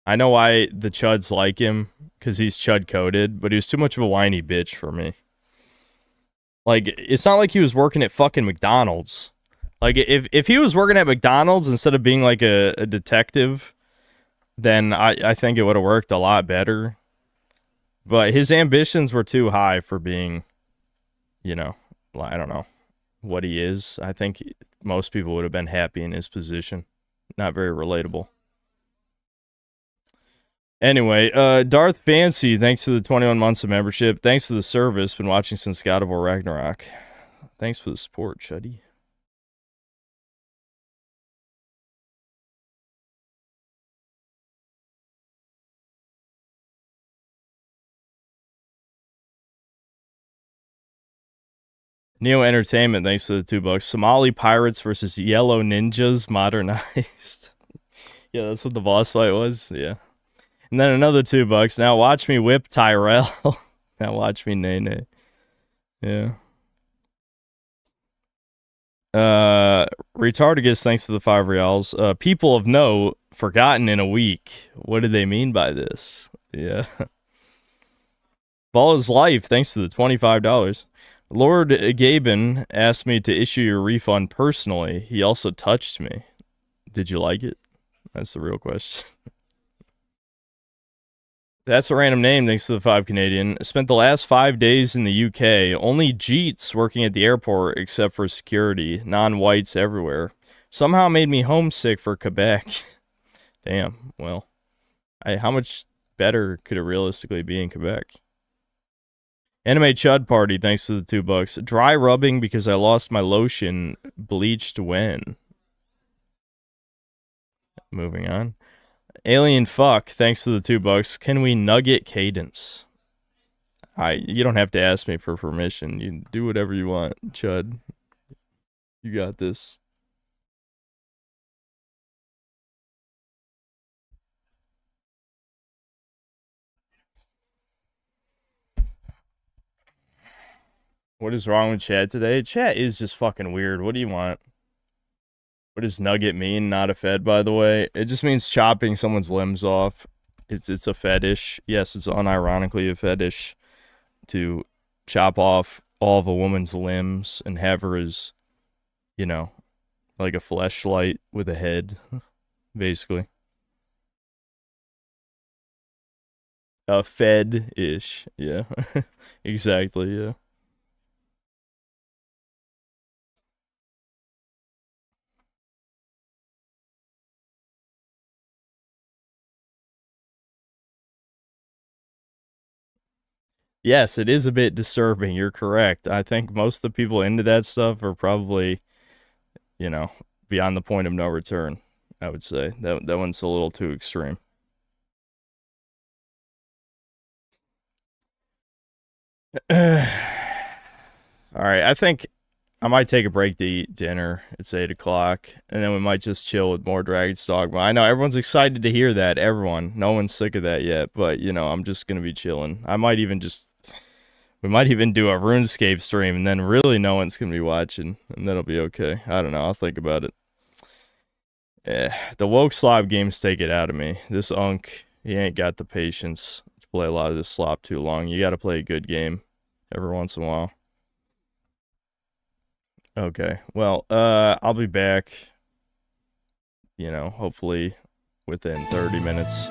I know why the Chuds like him, because he's Chud-coded, but he was too much of a whiny bitch for me. Like, it's not like he was working at fucking McDonald's. Like, if he was working at McDonald's instead of being like a detective, then I think it would have worked a lot better. But his ambitions were too high for being, you know, I don't know what he is. I think most people would have been happy in his position. Not very relatable. Anyway, Darth Fancy, thanks to the 21 months of membership. Thanks for the service. Been watching since God of War Ragnarok. Thanks for the support, Chuddy. Neo Entertainment, thanks to the $2. Somali Pirates versus Yellow Ninjas modernized. Yeah, that's what the boss fight was. Yeah. And then another $2. Now watch me whip Tyrell. Now watch me nay. Yeah. Retardigus, thanks to the 5 reals. People of note, forgotten in a week. What do they mean by this? Yeah. Ball is life, thanks to the $25. Lord Gaben asked me to issue your refund personally. He also touched me. Did you like it? That's the real question. That's a random name, thanks to the 5 Canadian. Spent the last 5 days in the UK. Only Jeets working at the airport except for security. Non-whites everywhere. Somehow made me homesick for Quebec. Damn, well. How much better could it realistically be in Quebec? Anime Chud Party, thanks to the $2. Dry rubbing because I lost my lotion. Bleached when? Moving on. Alien Fuck, thanks to the $2. Can we nugget cadence? You don't have to ask me for permission. You do whatever you want, Chud. You got this. What is wrong with chat today? Chat is just fucking weird. What do you want? What does nugget mean? Not a fed, by the way. It just means chopping someone's limbs off. It's a fetish. Yes, it's unironically a fetish to chop off all of a woman's limbs and have her as, you know, like a fleshlight with a head, basically. A fed-ish. Yeah. Exactly, yeah. Yes, it is a bit disturbing. You're correct. I think most of the people into that stuff are probably, you know, beyond the point of no return, I would say. That one's a little too extreme. Alright, I think I might take a break to eat dinner. It's 8 o'clock, and then we might just chill with more Dragon's Dogma. I know everyone's excited to hear that. Everyone. No one's sick of that yet, but, you know, I'm just going to be chilling. I might even just... We might even do a RuneScape stream, and then really no one's going to be watching, and that'll be okay. I don't know. I'll think about it. The woke slob games take it out of me. This unk, he ain't got the patience to play a lot of this slop too long. You got to play a good game every once in a while. Okay, well, I'll be back, you know, hopefully within 30 minutes.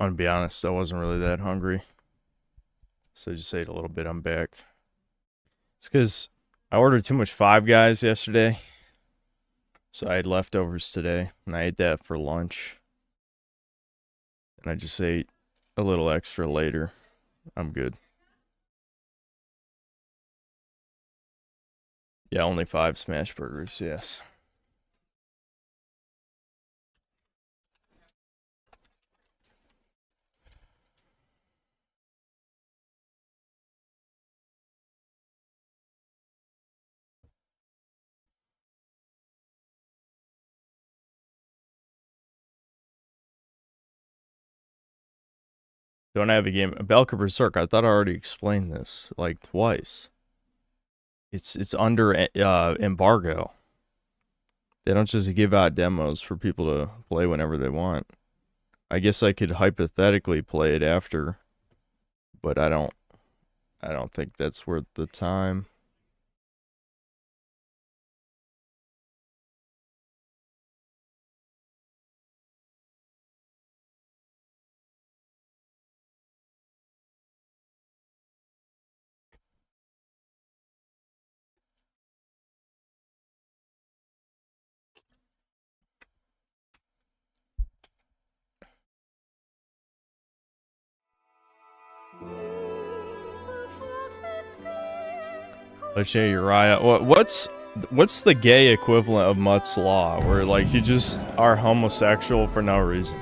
I'm gonna be honest, I wasn't really that hungry. So I just ate a little bit, I'm back. It's because I ordered too much Five Guys yesterday. So I had leftovers today, and I ate that for lunch. And I just ate a little extra later. I'm good. Yeah, only 5 smash burgers, yes. Don't have a game. Belka Berserk, I thought I already explained this, like, twice. It's under embargo. They don't just give out demos for people to play whenever they want. I guess I could hypothetically play it after, but I don't think that's worth the time. Let's say Uriah. What's the gay equivalent of Mutt's Law, where like you just are homosexual for no reason?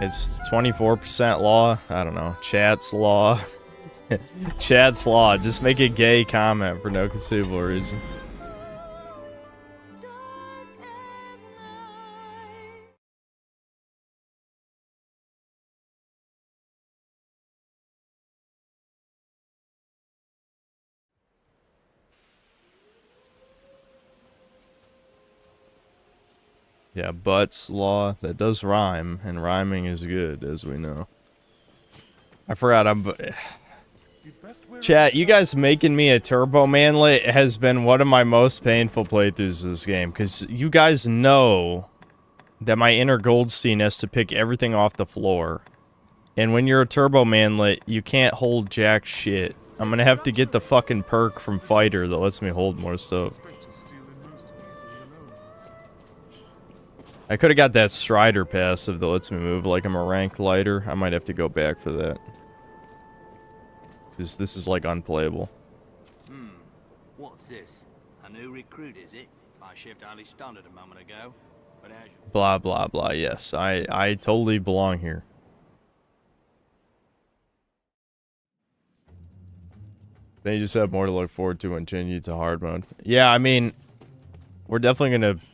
It's 24% law. I don't know. Chat's law. Chat's law. Just make a gay comment for no conceivable reason. Yeah, Butts Law. That does rhyme, and rhyming is good, as we know. I forgot Chat, you guys making me a turbo manlet has been one of my most painful playthroughs of this game, because you guys know that my inner Goldstein has to pick everything off the floor. And when you're a turbo manlet, you can't hold jack shit. I'm gonna have to get the fucking perk from Fighter that lets me hold more stuff. I could have got that Strider passive that lets me move like I'm a ranked lighter. I might have to go back for that. Because this is like unplayable. What's this? A new recruit, is it? My shift only started a moment ago. But as Blah, blah, blah. Yes, I totally belong here. Then you just have more to look forward to when changing to hard mode. Yeah, I mean, we're definitely going to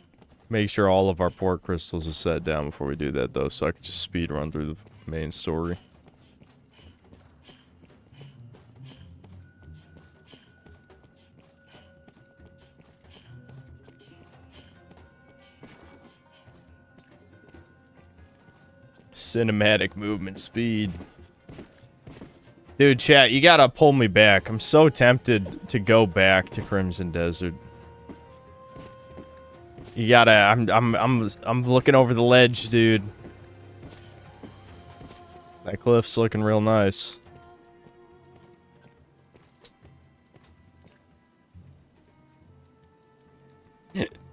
make sure all of our port crystals are set down before we do that, though, so I can just speed run through the main story. Cinematic movement speed. Dude, chat, you gotta pull me back. I'm so tempted to go back to Crimson Desert. You gotta, I'm looking over the ledge, dude. That cliff's looking real nice.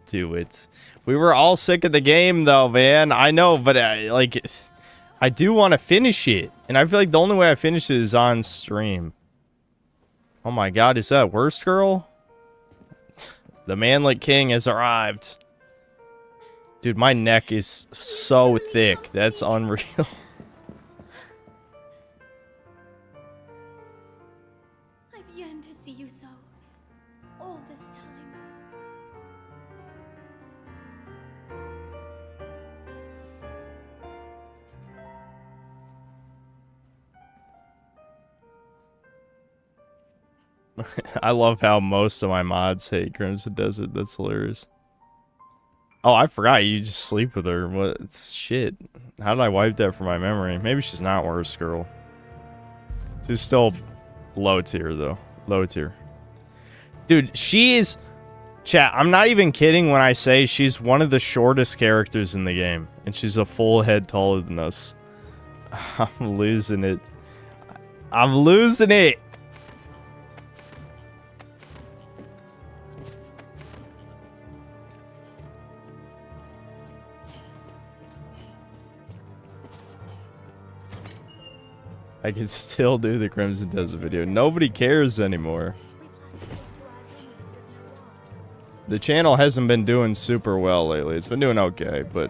Do it. We were all sick of the game, though, man. I know, but I do want to finish it. And I feel like the only way I finish it is on stream. Oh my god, is that Worst Girl? The manlet king has arrived. Dude, my neck is so thick. That's unreal. I've yearned to see you so all this time. I love how most of my mods hate Crimson Desert. That's hilarious. Oh, I forgot you just sleep with her. What shit? How did I wipe that from my memory? Maybe she's not Worst Girl. She's still low tier though. Low tier. Dude, she is Chat, I'm not even kidding when I say she's one of the shortest characters in the game. And she's a full head taller than us. I'm losing it. I'm losing it! I can still do the Crimson Desert video. Nobody cares anymore. The channel hasn't been doing super well lately. It's been doing okay, but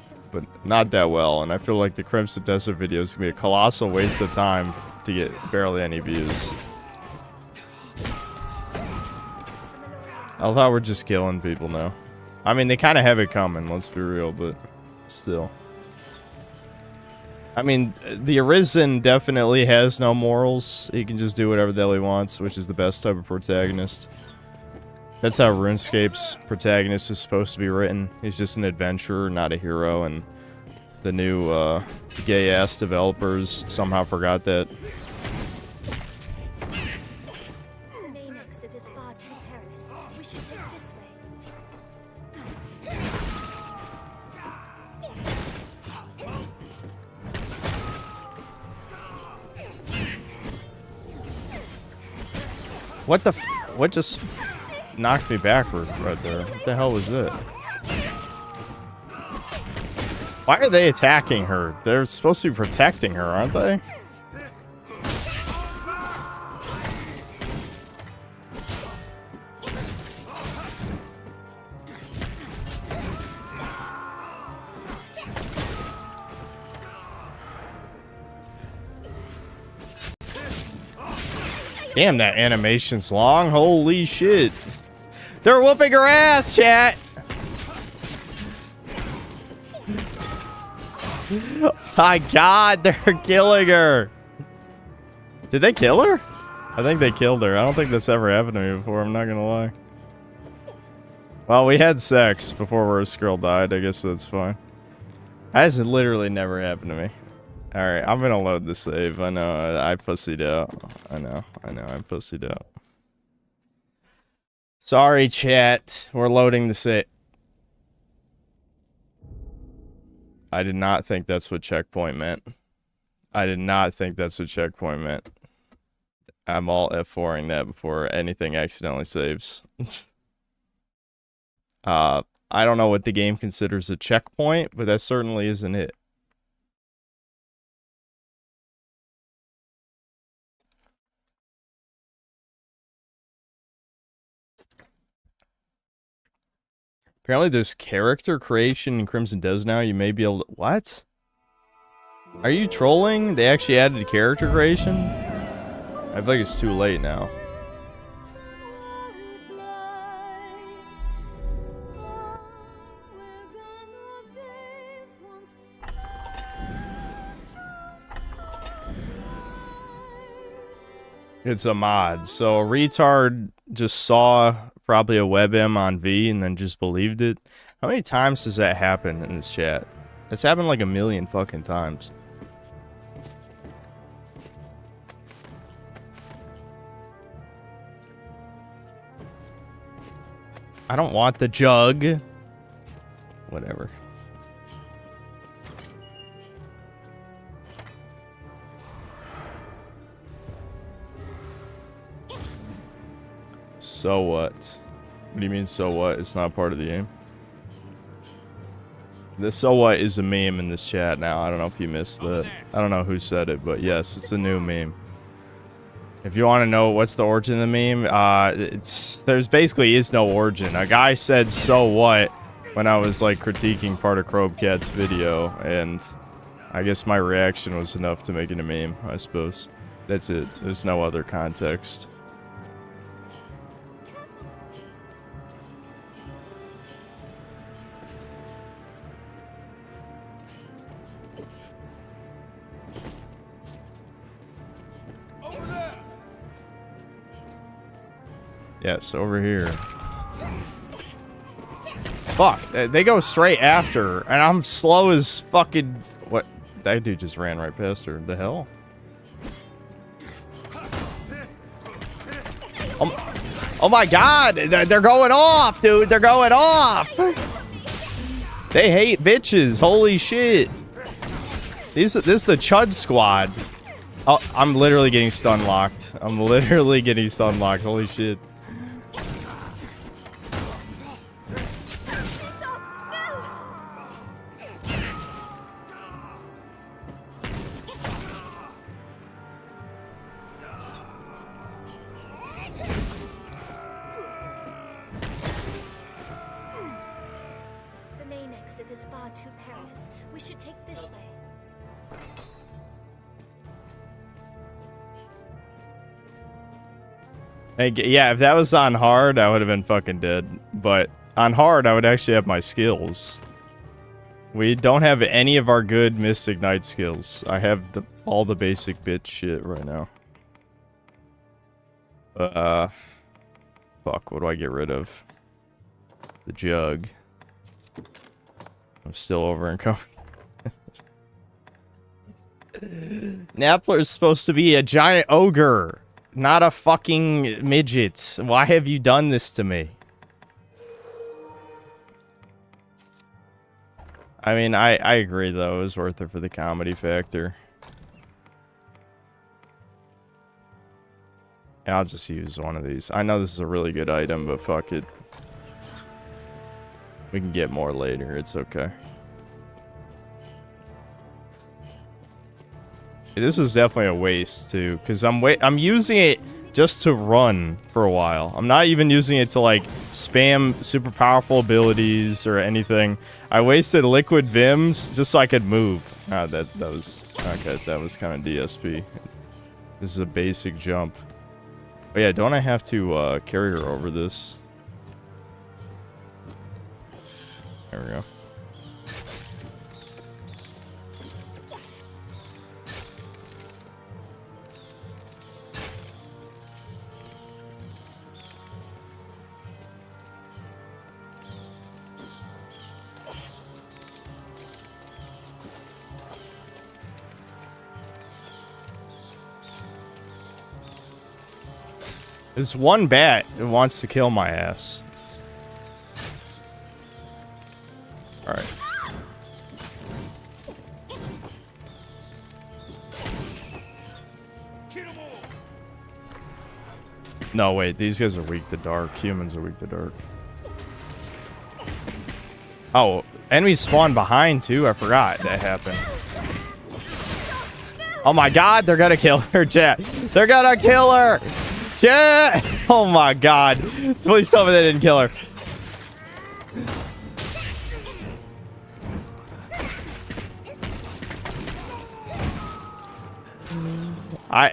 not that well. And I feel like the Crimson Desert video is going to be a colossal waste of time to get barely any views. I thought we're just killing people now. I mean, they kind of have it coming, let's be real, but still. I mean, the Arisen definitely has no morals. He can just do whatever the hell he wants, which is the best type of protagonist. That's how RuneScape's protagonist is supposed to be written. He's just an adventurer, not a hero, and the new gay-ass developers somehow forgot that. Main exit is far too perilous. We should take this way. What the what just knocked me backward right there? What the hell was it? Why are they attacking her? They're supposed to be protecting her, aren't they? Damn, that animation's long. Holy shit. They're whooping her ass, chat. My God, they're killing her. Did they kill her? I think they killed her. I don't think that's ever happened to me before. I'm not gonna lie. Well, we had sex before Worst Girl died. I guess that's fine. That has literally never happened to me. Alright, I'm gonna load the save. I know, I pussied out. I know, I pussied out. Sorry, chat. We're loading the save. I did not think that's what checkpoint meant. I did not think that's what checkpoint meant. I'm all F4ing that before anything accidentally saves. I don't know what the game considers a checkpoint, but that certainly isn't it. Apparently there's character creation in Crimson Desert now. You may be able to... What? Are you trolling? They actually added character creation? I feel like it's too late now. It's a mod. So a retard just saw probably a WebM on V and then just believed it. How many times does that happen in this chat? It's happened like a million fucking times. I don't want the jug. Whatever. So what? What do you mean, so what? It's not part of the game. The so what is a meme in this chat now. I don't know if you missed that. I don't know who said it, but yes, it's a new meme. If you want to know what's the origin of the meme, there's basically is no origin. A guy said so what when I was like critiquing part of 𝐂𝐀𝐀's video, and I guess my reaction was enough to make it a meme, I suppose. That's it. There's no other context. Yes, over here. Fuck, they go straight after, and I'm slow as fucking... What? That dude just ran right past her. The hell? Oh my god, they're going off, dude. They're going off. They hate bitches. Holy shit. This is the Chud squad. Oh, I'm literally getting stun locked. I'm literally getting stun locked. Holy shit. The main exit is far too perilous. We should take this way. Yeah, if that was on hard, I would have been fucking dead. But on hard, I would actually have my skills. We don't have any of our good Mystic Knight skills. I have all the basic bitch shit right now. Fuck, what do I get rid of? The jug. I'm still over encumbered. Nappler's supposed to be a giant ogre. Not a fucking midget. Why have you done this to me? I mean, I agree, though. It was worth it for the comedy factor. Yeah, I'll just use one of these. I know this is a really good item, but fuck it. We can get more later. It's okay. This is definitely a waste too, because I'm using it just to run for a while. I'm not even using it to like spam super powerful abilities or anything. I wasted liquid vims just so I could move. Ah, that was okay. That was kind of DSP. This is a basic jump. Oh yeah, don't I have to carry her over this? There we go. There's one bat that wants to kill my ass. Alright. No, wait. These guys are weak to dark. Humans are weak to dark. Oh, enemies spawn behind, too. I forgot that happened. Oh my god, they're gonna kill her, chat. They're gonna kill her! Chat! Oh my god. Please tell me they didn't kill her.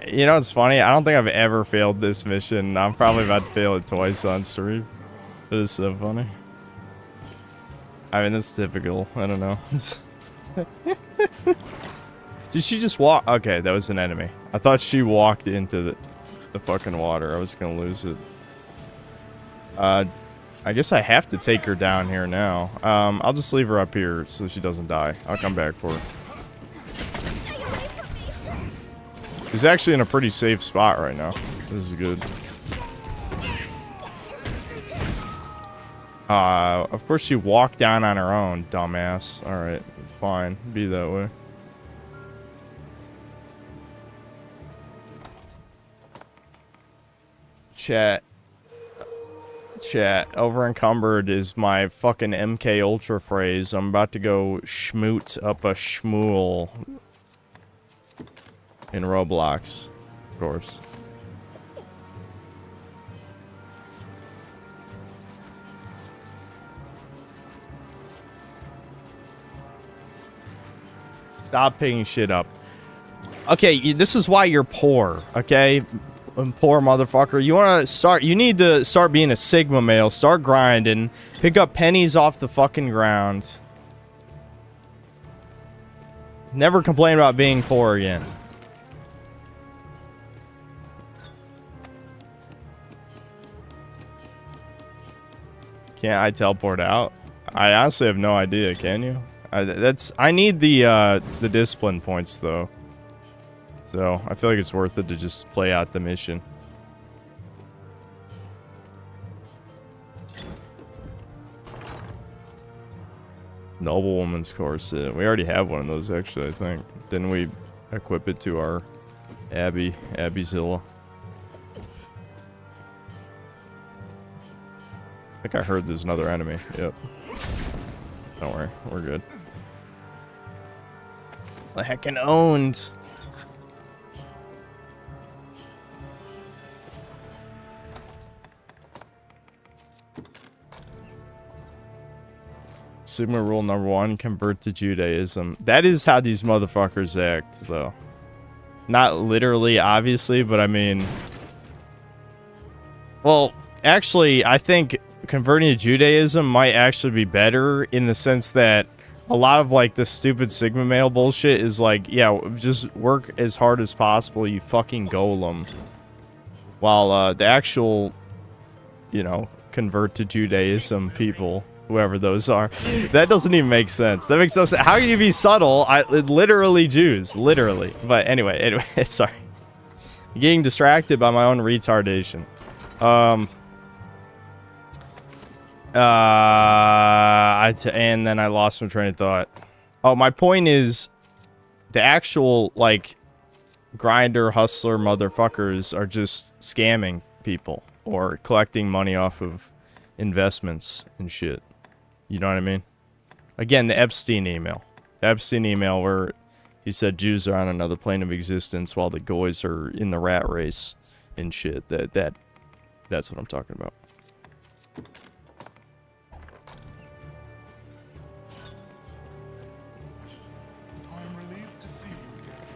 You know what's funny? I don't think I've ever failed this mission. I'm probably about to fail it twice on stream. It is so funny. I mean, that's typical. I don't know. Did she just walk? Okay, that was an enemy. I thought she walked into the fucking water. I was gonna lose it. I guess I have to take her down here now. I'll just leave her up here so she doesn't die. I'll come back for her. She's actually in a pretty safe spot right now. This is good. Of course she walked down on her own, dumbass. Alright, fine. Be that way. Chat. Over encumbered is my fucking MK Ultra phrase. I'm about to go schmoot up a schmool. In Roblox, of course. Stop picking shit up. Okay, this is why you're poor, okay? Poor motherfucker. You want to start... You need to start being a Sigma male. Start grinding. Pick up pennies off the fucking ground. Never complain about being poor again. Can't I teleport out? I honestly have no idea. Can you? I need the discipline points though. So I feel like it's worth it to just play out the mission. Noblewoman's corset. We already have one of those, actually, I think. Didn't we equip it to our Abbyzilla? I think I heard there's another enemy. Yep. Don't worry, we're good. The heckin' owned. Sigma rule number 1, convert to Judaism. That is how these motherfuckers act, though. Not literally, obviously, but I mean... Well, actually, I think converting to Judaism might actually be better in the sense that a lot of, like, the stupid Sigma male bullshit is like, yeah, just work as hard as possible, you fucking golem. While, the actual, you know, convert to Judaism people... Whoever those are. That doesn't even make sense. That makes no sense. How can you be subtle? Literally Jews. Literally. But anyway, sorry. I'm getting distracted by my own retardation. And then I lost my train of thought. Oh, my point is, the actual, like, grinder, hustler motherfuckers are just scamming people. Or collecting money off of investments and shit. You know what I mean? Again, the Epstein email. The Epstein email where he said Jews are on another plane of existence while the goys are in the rat race and shit. That's what I'm talking about.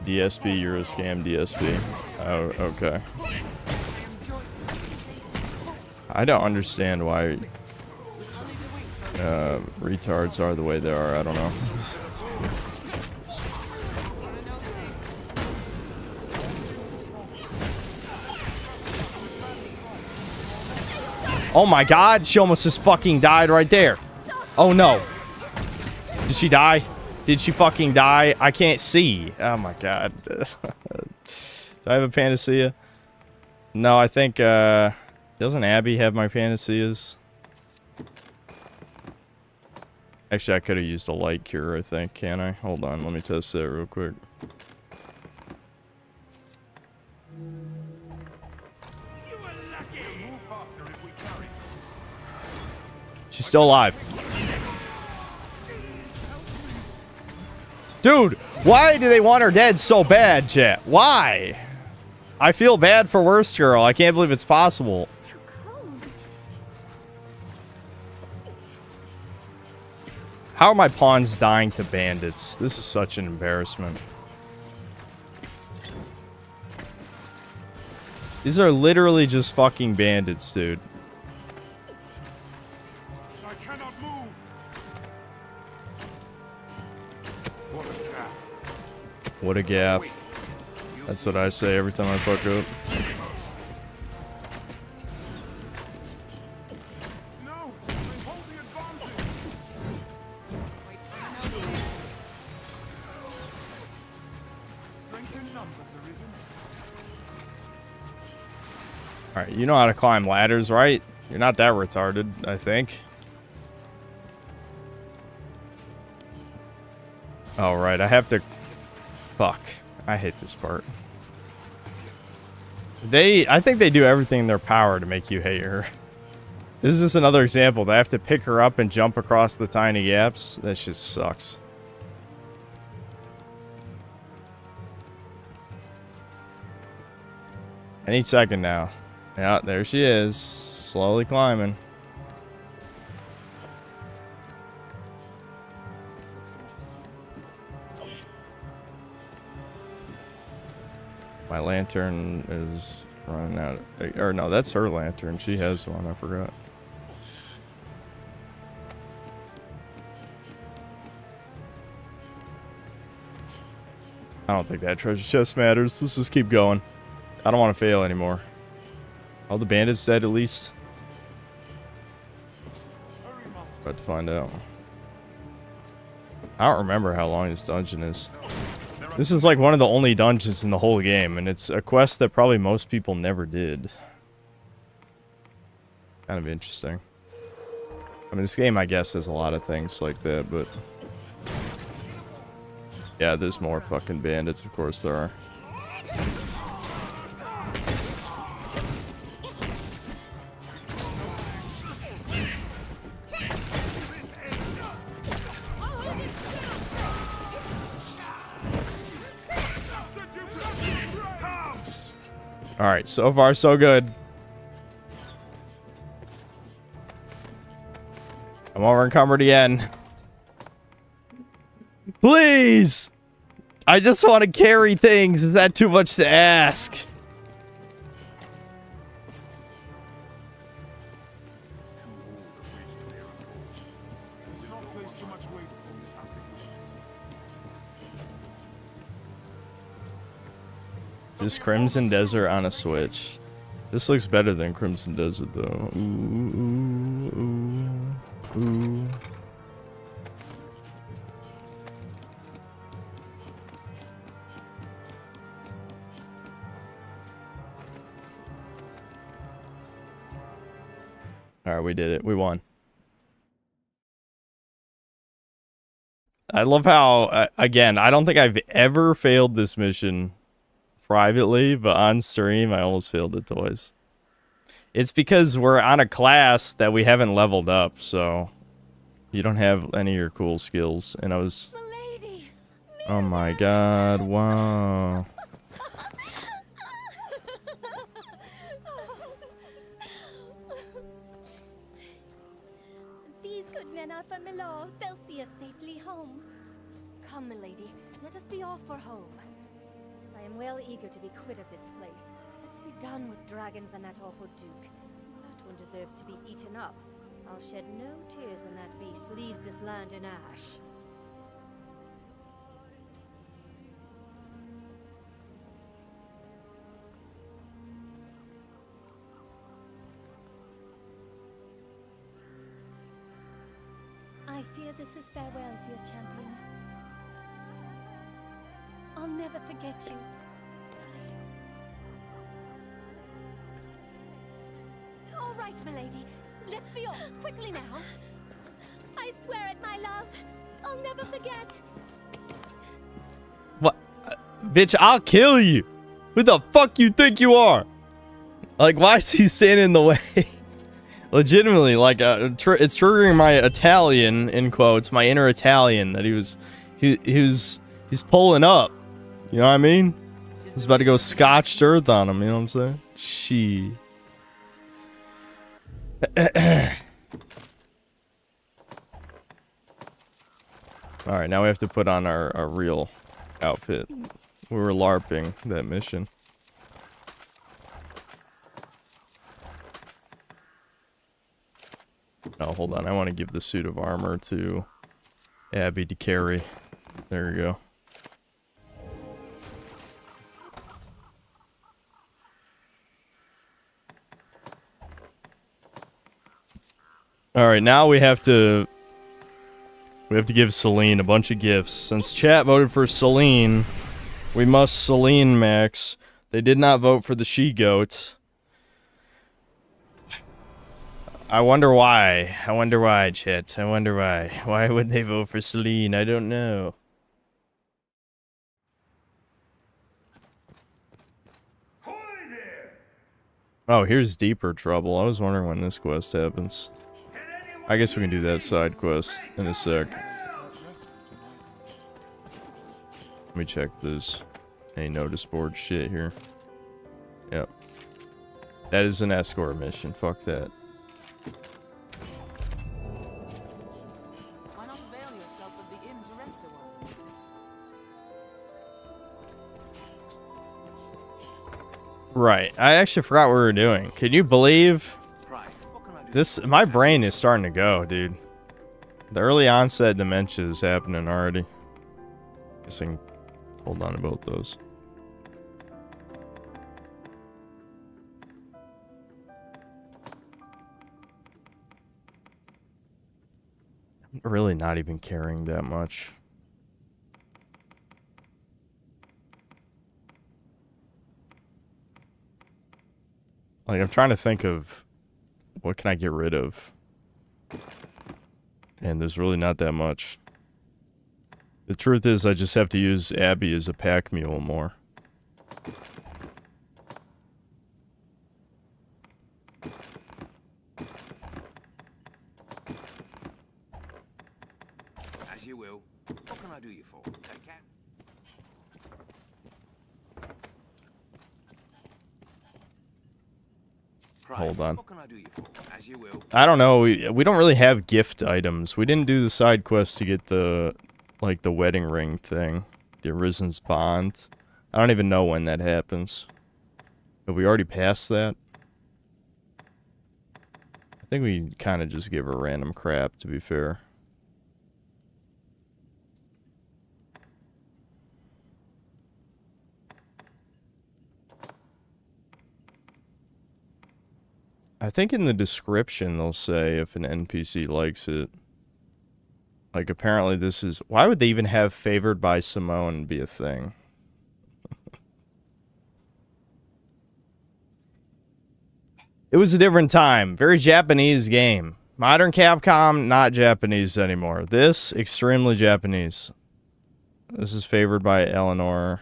DSP, you're a scam, DSP. Oh, okay. I don't understand why retards are the way they are. I don't know. Oh my god, she almost just fucking died right there. Oh no. Did she die? Did she fucking die? I can't see. Oh my god. Do I have a panacea? No, I think, doesn't Abby have my panaceas? Actually, I could have used a light cure, I think. Can I? Hold on, let me test that real quick. She's still alive. Dude, why do they want her dead so bad, chat? Why? I feel bad for Worst Girl. I can't believe it's possible. How are my pawns dying to bandits? This is such an embarrassment. These are literally just fucking bandits, dude. I cannot move. What a gaff. That's what I say every time I fuck up. Alright, you know how to climb ladders, right? You're not that retarded, I think. Alright, I have to... Fuck. I hate this part. I think they do everything in their power to make you hate her. This is just another example. They have to pick her up and jump across the tiny gaps. That just sucks. Any second now. Yeah, there she is. Slowly climbing. My lantern is running out. Or no, that's her lantern. She has one. I forgot. I don't think that treasure chest matters. Let's just keep going. I don't want to fail anymore. All the bandits dead at least. About to find out. I don't remember how long this dungeon is. This is like one of the only dungeons in the whole game, and it's a quest that probably most people never did. Kind of interesting. I mean, this game, I guess, has a lot of things like that, but Yeah, there's more fucking bandits, of course there are. Alright, so far so good. I'm over encumbered again. Please! I just want to carry things. Is that too much to ask? Is this Crimson Desert on a Switch? This looks better than Crimson Desert, though. Ooh, ooh, ooh, ooh. Alright, we did it. We won. I love how, again, I don't think I've ever failed this mission privately, but on stream, I almost failed it twice. It's because we're on a class that we haven't leveled up, so you don't have any of your cool skills. And I was... Oh my god, wow. These good men are from Milor. They'll see us safely home. Come, milady, let us be off for home. I am well eager to be quit of this place. Let's be done with dragons and that awful duke. That one deserves to be eaten up. I'll shed no tears when that beast leaves this land in ash. I fear this is farewell, dear champion. I'll never forget you. All right, milady. Let's be off. Quickly now. I swear it, my love. I'll never forget. What? Bitch, I'll kill you. Who the fuck you think you are? Like, why is he standing in the way? Legitimately, like, it's triggering my Italian, in quotes, my inner Italian, that he's pulling up. You know what I mean? He's about to go scotched earth on him, you know what I'm saying? She. Alright, now we have to put on our real outfit. We were LARPing that mission. Oh, hold on. I want to give the suit of armor to Abby to carry. There we go. Alright, now we have to give Celine a bunch of gifts. Since chat voted for Celine, we must Celine Max. They did not vote for the she-goat. I wonder why. I wonder why, chat. I wonder why. Why would they vote for Celine? I don't know. Oh, here's deeper trouble. I was wondering when this quest happens. I guess we can do that side quest in a sec. Let me check this. Any notice board shit here. Yep. That is an escort mission. Fuck that. Why not avail yourself of the inn to rest a while? Right. I actually forgot what we were doing. Can you believe this? My brain is starting to go, dude. The early onset dementia is happening already. Guess I can hold on to both those. I'm really not even caring that much. Like, I'm trying to think of what can I get rid of. And there's really not that much. The truth is, I just have to use Abby as a pack mule more. As you will. What can I do you for? Take care. Hold on. What can I do you for? As you will. I don't know. We don't really have gift items. We didn't do the side quest to get the, like, the wedding ring thing. The Arisen's bond. I don't even know when that happens. Have we already passed that? I think we kind of just give her random crap, to be fair. I think in the description they'll say if an NPC likes it. Like, apparently this is... Why would they even have favored by Simone be a thing? It was a different time. Very Japanese game. Modern Capcom, not Japanese anymore. This, extremely Japanese. This is favored by Eleanor.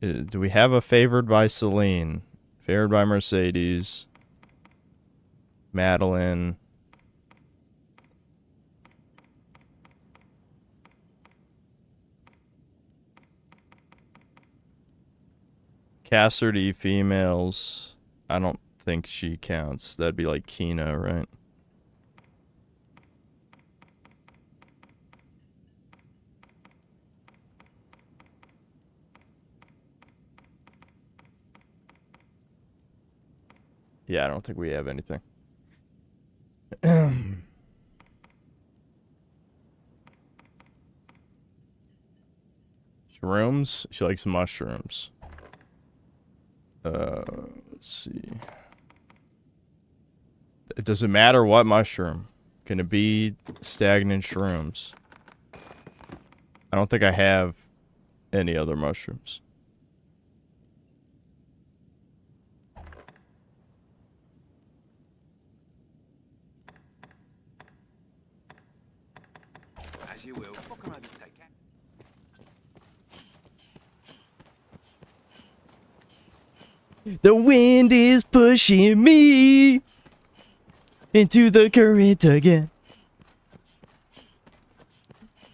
Do we have a favored by Celine? Favored by Mercedes. Madeline. Cassidy females. I don't think she counts. That'd be like Kina, right? Yeah, I don't think we have anything. Shrooms? She likes mushrooms. Let's see. It doesn't matter what mushroom. Can it be stagnant shrooms? I don't think I have any other mushrooms. As you will. What can I do? Take care. The wind is pushing me into the current again.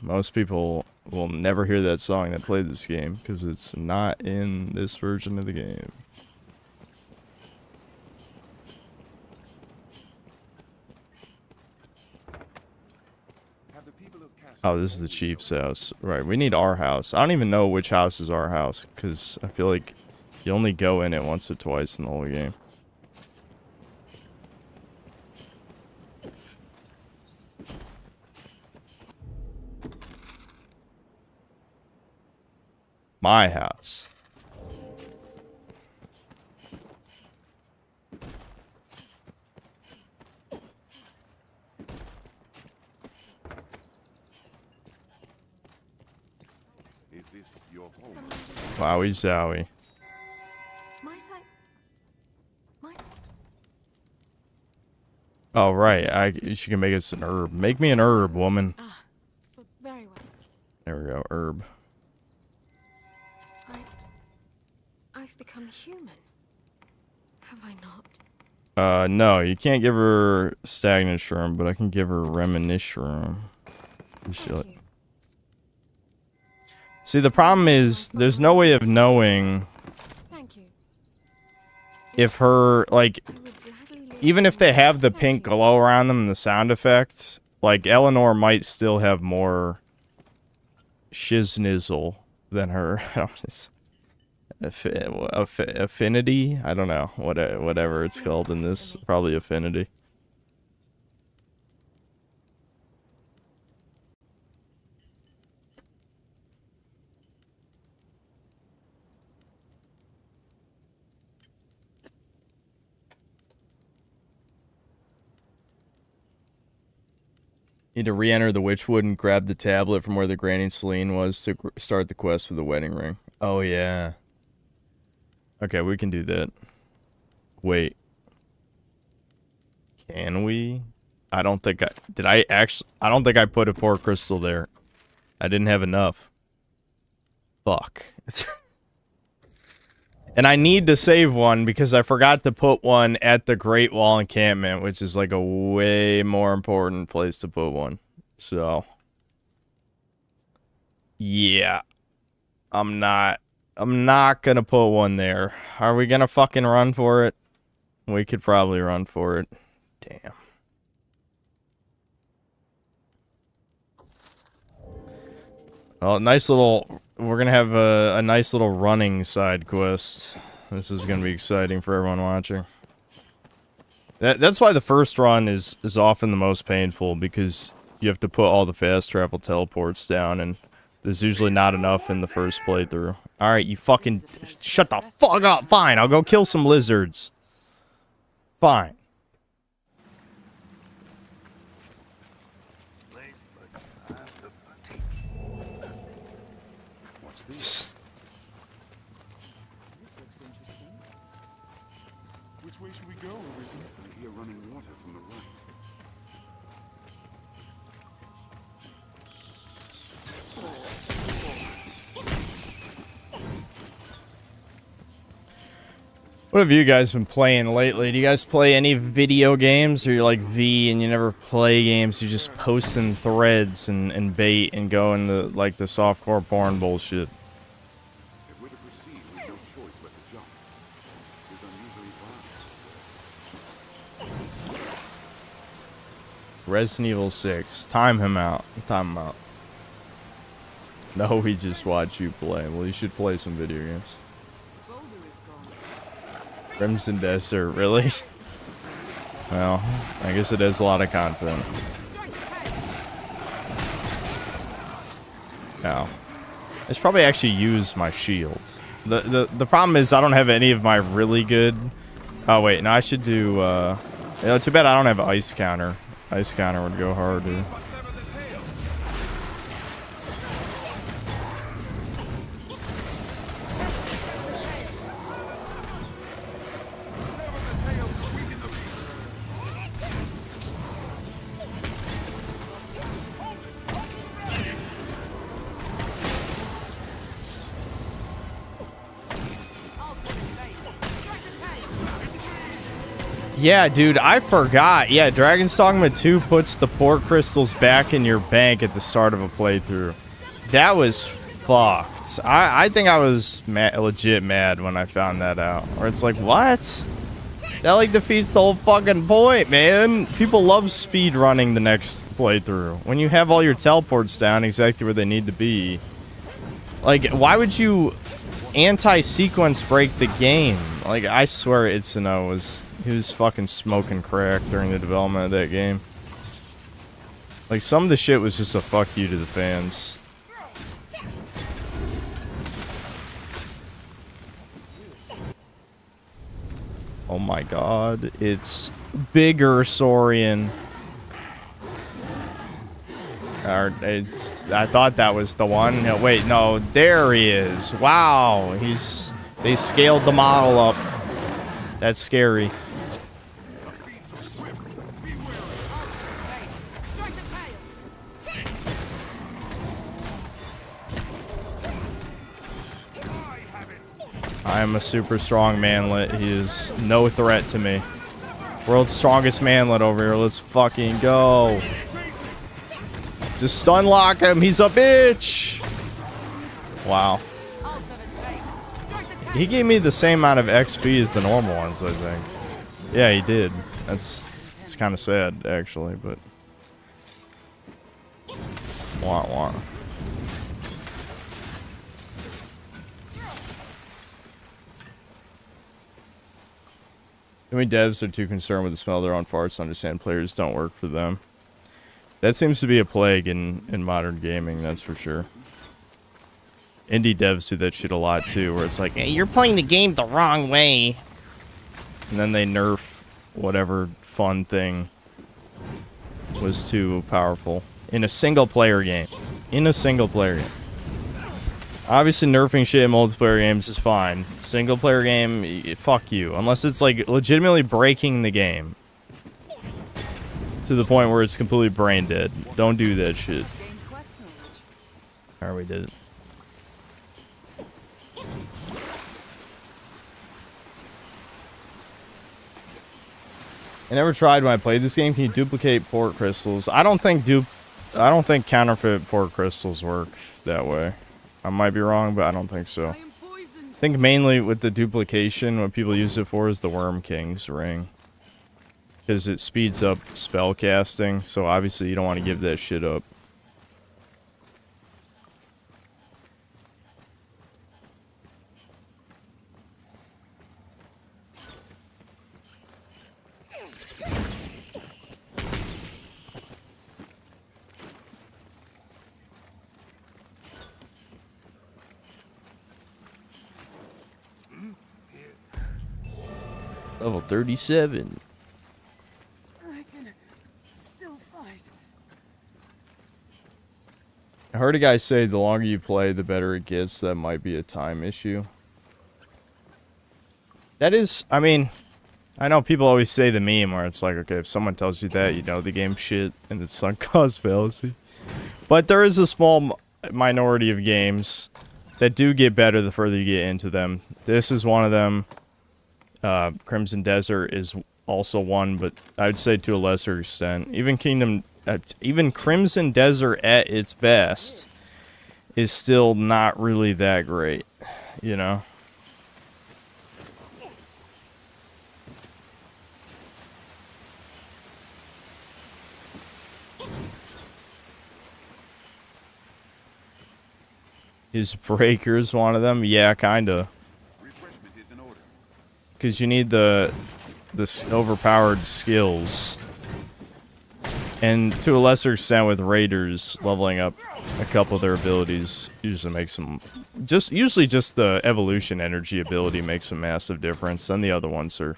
Most people will never hear that song that played this game because it's not in this version of the game. Oh, this is the chief's house. Right, we need our house. I don't even know which house is our house because I feel like you only go in it once or twice in the whole game. My house. Is this your home? Wowie zowie. Oh, right. She can make us an herb. Make me an herb, woman. Very well. There we go. Herb. I've become human. Have I not? No. You can't give her stagnant shroom, but I can give her reminiscent shroom. See, the problem is, there's no way of knowing if her, like, even if they have the pink glow around them and the sound effects, like, Eleanor might still have more shiznizzle than her affinity? I don't know. Whatever it's called in this. Probably affinity. Need to re-enter the Witchwood and grab the tablet from where the Granny Celine was to start the quest for the wedding ring. Oh, yeah. Okay, we can do that. Wait. Can we? I don't think I... Did I actually... I don't think I put a poor crystal there. I didn't have enough. Fuck. And I need to save one because I forgot to put one at the Great Wall encampment, which is like a way more important place to put one. So, yeah. I'm not gonna put one there. Are we gonna fucking run for it? We could probably run for it. Damn. Oh, nice little... We're gonna have a nice little running side quest. This is gonna be exciting for everyone watching. That's why the first run is often the most painful, because you have to put all the fast travel teleports down, and there's usually not enough in the first playthrough. Alright, you fucking... Shut the fuck up! Fine, I'll go kill some lizards. Fine. This looks interesting. Which way should we go, Arisen? I hear running water from the right. What have you guys been playing lately? Do you guys play any video games? Or you're like V and you never play games, you just post in threads and bait and go into like the softcore porn bullshit? If we're to proceed, we've no choice but to jump. It's unusually fast. Resident Evil 6. Time him out. Time him out. No, we just watch you play. Well, you should play some video games. Crimson Desert, really? Well, I guess it has a lot of content. No. I should probably actually use my shield. The problem is I don't have any of my really good... Oh, wait. No, I should do... You know, too bad I don't have ice counter. Ice counter would go harder. Yeah, dude, I forgot. Yeah, Dragon's Dogma 2 puts the port crystals back in your bank at the start of a playthrough. That was fucked. I think I was legit mad when I found that out. Or it's like, what? That, like, defeats the whole fucking point, man. People love speed running the next playthrough. When you have all your teleports down exactly where they need to be. Like, why would you anti-sequence break the game? Like, I swear Itsuno was... He was fucking smoking crack during the development of that game. Like, some of the shit was just a fuck you to the fans. Oh my god, it's bigger Saurian. I thought that was the one. No, wait, no, there he is. Wow, they scaled the model up. That's scary. I am a super strong manlet. He is no threat to me. World's strongest manlet over here. Let's fucking go. Just stun lock him. He's a bitch. Wow. He gave me the same amount of XP as the normal ones, I think. Yeah, he did. It's kind of sad, actually, but... Wah. Too many devs are too concerned with the smell of their own farts to understand players don't work for them. That seems to be a plague in modern gaming, that's for sure. Indie devs do that shit a lot too, where it's like, hey, you're playing the game the wrong way. And then they nerf whatever fun thing was too powerful. In a single player game. In a single player game. Obviously, nerfing shit in multiplayer games is fine. Single player game, fuck you. Unless it's like legitimately breaking the game to the point where it's completely brain dead. Don't do that shit. Alright, we did it. I never tried when I played this game. Can you duplicate port crystals? I don't think counterfeit port crystals work that way. I might be wrong, but I don't think so. I think mainly with the duplication, what people use it for is the Worm King's ring. Because it speeds up spell casting, so obviously you don't want to give that shit up. Level 37. I can still fight. I heard a guy say the longer you play, the better it gets. That might be a time issue. That is, I mean, I know people always say the meme where it's like, okay, if someone tells you that, you know the game shit, and it's sunk cost fallacy. But there is a small minority of games that do get better the further you get into them. This is one of them. Crimson Desert is also one, but I would say to a lesser extent. Even Crimson Desert at its best is still not really that great, you know? Is Breakers one of them? Yeah, kinda. Because you need the overpowered skills, and to a lesser extent with raiders, leveling up a couple of their abilities usually makes them usually just the evolution energy ability makes a massive difference. Then the other ones are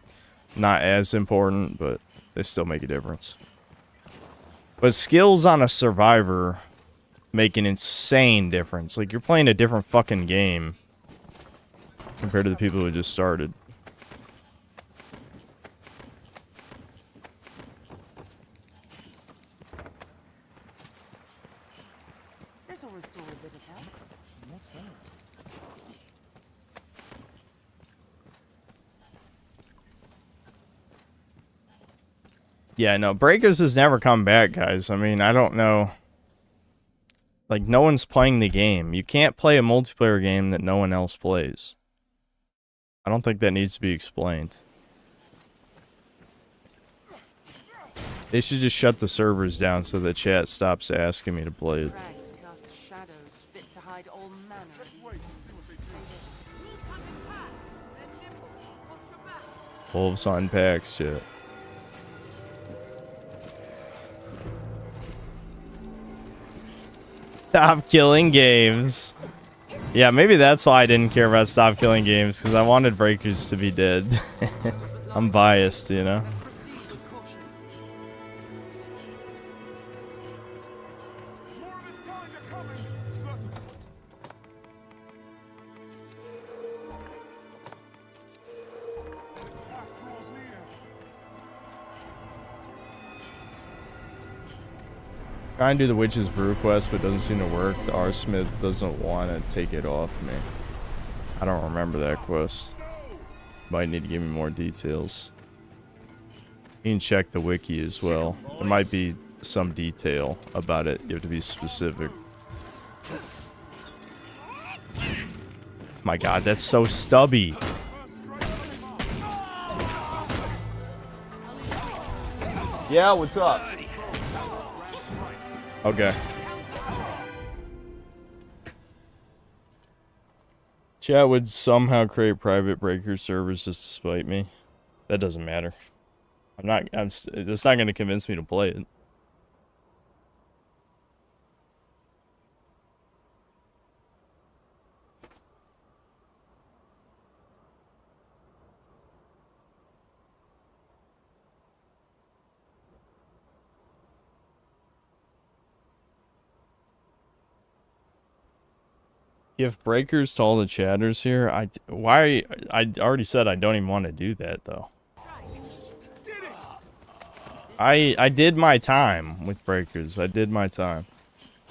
not as important, but they still make a difference. But skills on a survivor make an insane difference. Like, you're playing a different fucking game compared to the people who just started. This'll restore a bit of health. What's that? Yeah, no, Breakers has never come back, guys. I mean, I don't know. Like, no one's playing the game. You can't play a multiplayer game that no one else plays. I don't think that needs to be explained. They should just shut the servers down so the chat stops asking me to play it. Rags cast shadows fit to hide all manner of evil. Wolves on packs, shit. Stop killing games. Yeah, maybe that's why I didn't care about Stop Killing Games, because I wanted Breakers to be dead. I'm biased, you know? Trying to do the Witch's Brew quest, but it doesn't seem to work. The R-Smith doesn't want to take it off me. I don't remember that quest. Might need to give me more details. You can check the wiki as well. There might be some detail about it. You have to be specific. My god, that's so stubby. Yeah, what's up? Okay. Chat would somehow create private Breaker servers just to spite me. That doesn't matter. It's not going to convince me to play it. Give Breakers to all the chatters here. I already said I don't even want to do that though. I did my time with Breakers. I did my time.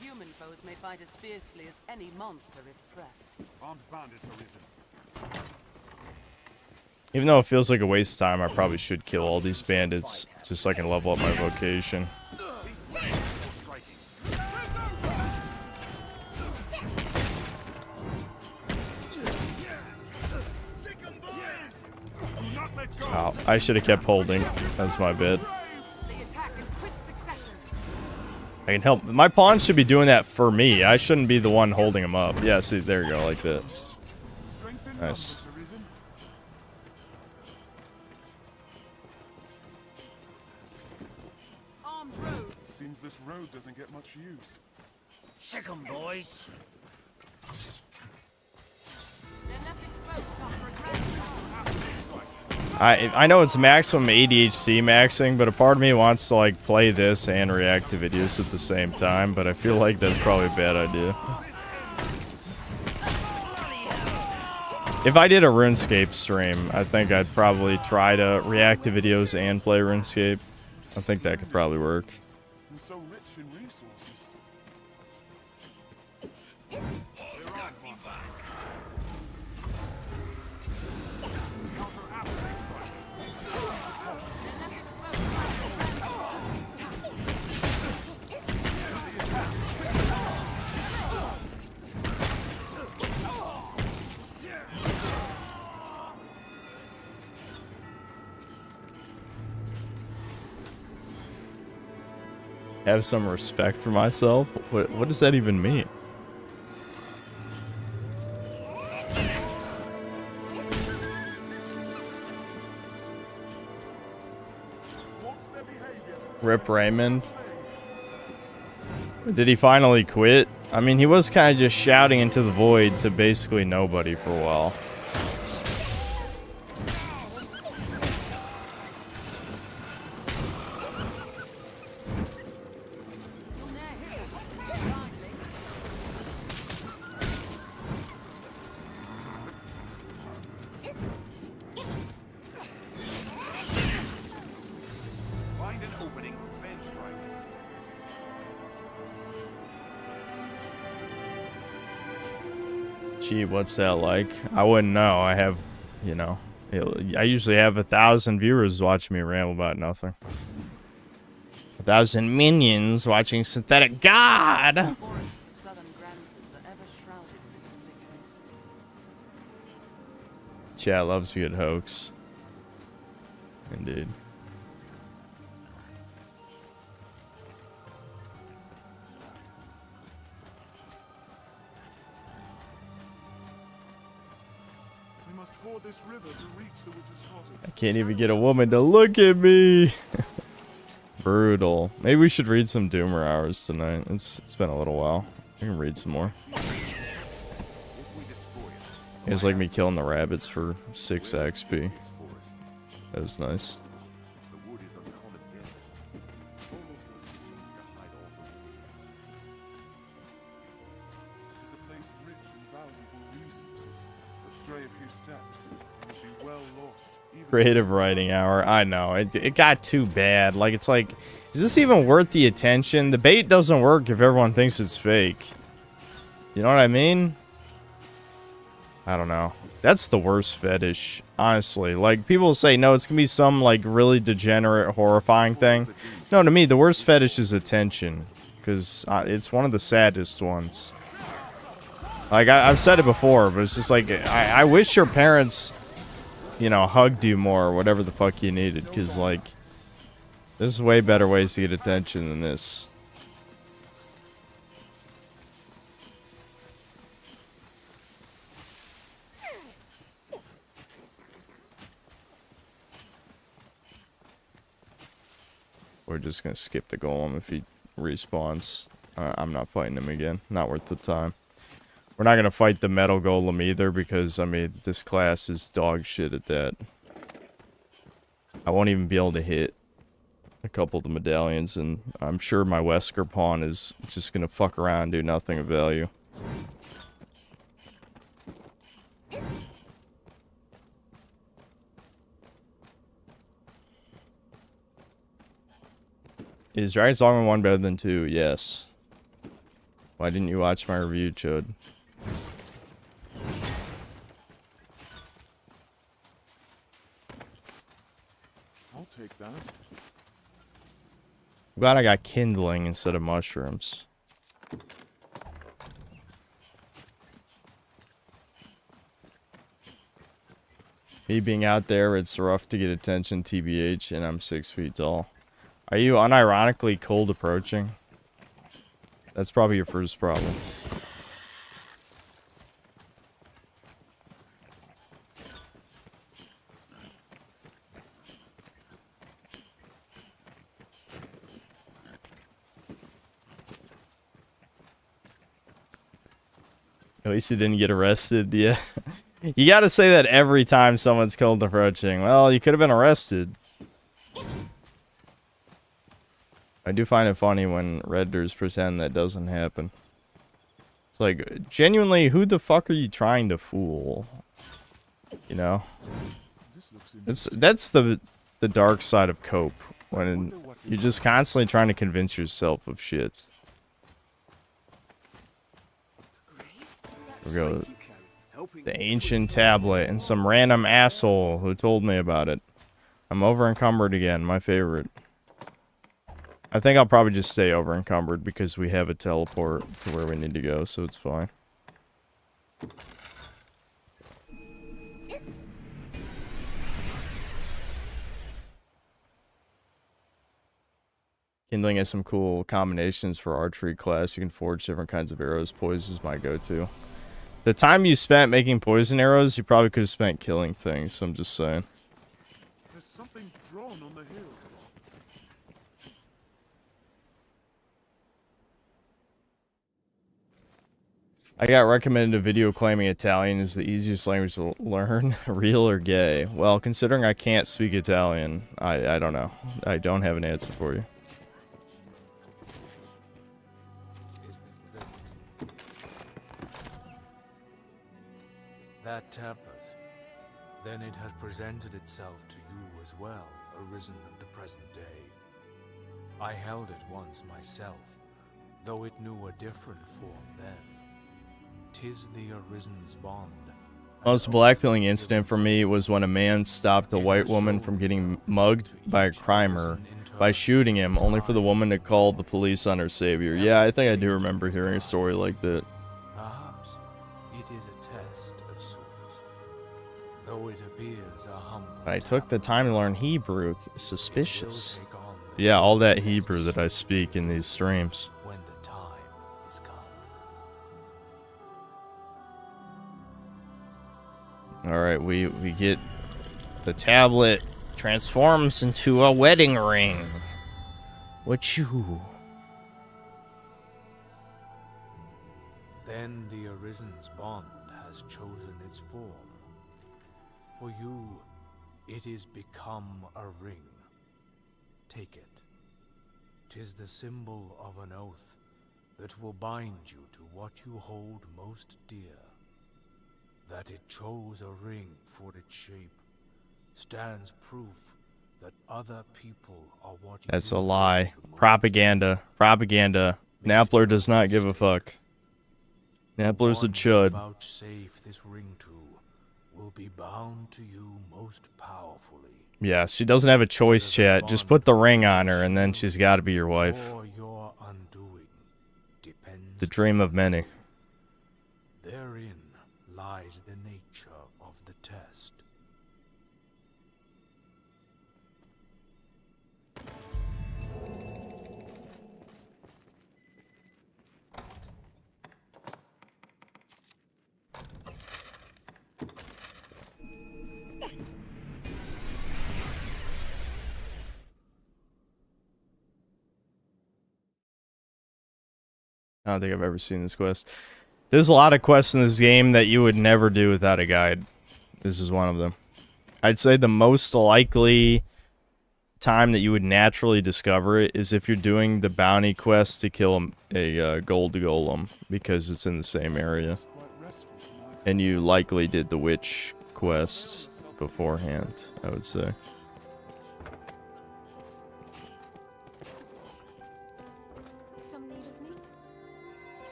Human foes may They fight as fiercely as any monster if pressed. Armed bandits, Arisen. Even though it feels like a waste of time, I probably should kill all these bandits just so I can level up my vocation. Oh, I should have kept holding. That's my bad. I can help. My pawn should be doing that for me. I shouldn't be the one holding him up. Yeah, see, there you go, like that. Nice. Seems this road doesn't get much use. Sick 'em, boys. I know it's maximum ADHD maxing, but a part of me wants to like play this and react to videos at the same time, but I feel like that's probably a bad idea. If I did a RuneScape stream, I think I'd probably try to react to videos and play RuneScape. I think that could probably work. And so rich in resources. Have some respect for myself? What does that even mean? Rip Raymond. Did he finally quit? I mean, he was kind of just shouting into the void to basically nobody for a while. Find an opening, then strike. Gee, what's that like? I wouldn't know. I have, you know, I usually have 1,000 viewers watching me ramble about nothing. 1,000 minions watching Synthetic God! Forests of southern Grandsis are ever shrouded in this thick mist. Chat loves a good hoax. Indeed. We must ford this river to reach the witch's cottage. I can't even get a woman to look at me! Brutal. Maybe we should read some Doomer hours tonight. It's been a little while. I can read some more. You guys like me killing the rabbits for 6 XP. That was nice. The wood is uncommon dense, almost as if it needs to hide all the wood. It is a place rich in valuable resources, but stray a few steps and would be well lost. Creative writing hour. I know. It got too bad. Like, it's like, is this even worth the attention? The bait doesn't work if everyone thinks it's fake. You know what I mean? I don't know. That's the worst fetish, honestly. Like, people say, no, it's gonna be some, like, really degenerate, horrifying thing. No, to me, the worst fetish is attention. Because it's one of the saddest ones. Like, I've said it before, but it's just like, I wish your parents, you know, hugged you more, or whatever the fuck you needed. Because, like, there's way better ways to get attention than this. We're just gonna skip the golem if he respawns. I'm not fighting him again. Not worth the time. We're not gonna fight the metal golem either because, I mean, this class is dog shit at that. I won't even be able to hit a couple of the medallions, and I'm sure my Wesker pawn is just gonna fuck around and do nothing of value. Is Dragon's Dogma 1 better than 2? Yes. Why didn't you watch my review, Chode? I'll take that. I'm glad I got kindling instead of mushrooms. Me being out there, it's rough to get attention, TBH, and I'm 6 feet tall. Are you unironically cold approaching? That's probably your first problem. At least he didn't get arrested, yeah. You gotta say that every time someone's cold approaching. Well, you could have been arrested. I do find it funny when Redditors pretend that doesn't happen. It's like, genuinely, who the fuck are you trying to fool? You know? That's the dark side of cope. When you're just constantly trying to convince yourself of shit. Here we go. The ancient tablet and some random asshole who told me about it. I'm over encumbered again, my favorite. I think I'll probably just stay over encumbered because we have a teleport to where we need to go, so it's fine. Kindling has some cool combinations for archery class. You can forge different kinds of arrows. Poison is my go-to. The time you spent making poison arrows, you probably could have spent killing things, so I'm just saying. There's something drawn on the hill. I got recommended a video claiming Italian is the easiest language to learn. Real or gay? Well, considering I can't speak Italian, I don't know. I don't have an answer for you. That tablet, then it has presented itself to you as well, Arisen of the present day. I held it once myself, though it knew a different form then. 'Tis the Arisen's bond. Most blackpilling incident for me was when a man stopped a white woman from getting mugged by a crimer by shooting him, only for the woman to call the police on her savior. Yeah, I think I do remember hearing a story like that. Perhaps it is a test of sorts, though it appears a humble. I took the time to learn Hebrew. Suspicious. Yeah, all that Hebrew that I speak in these streams. When the time is come. Alright, we get the tablet transforms into a wedding ring. What you? Then the Arisen's bond has chosen its form. For you, it is become a ring. Take it. 'Tis the symbol of an oath that will bind you to what you hold most dear. That it chose a ring for its shape stands proof that other people are what you. That's a lie. Propaganda. Propaganda. Nappler does not give a fuck. Nappler's a chud. Vouchsafe this ring to will be bound to you most powerfully. Yeah, she doesn't have a choice, chat. Just put the ring on her and then she's got to be your wife. Your undoing depends. The dream of many. Therein lies the nature of the test. I don't think I've ever seen this quest. There's a lot of quests in this game that you would never do without a guide. This is one of them. I'd say the most likely time that you would naturally discover it is if you're doing the bounty quest to kill a gold golem, because it's in the same area. And you likely did the witch quest beforehand, I would say.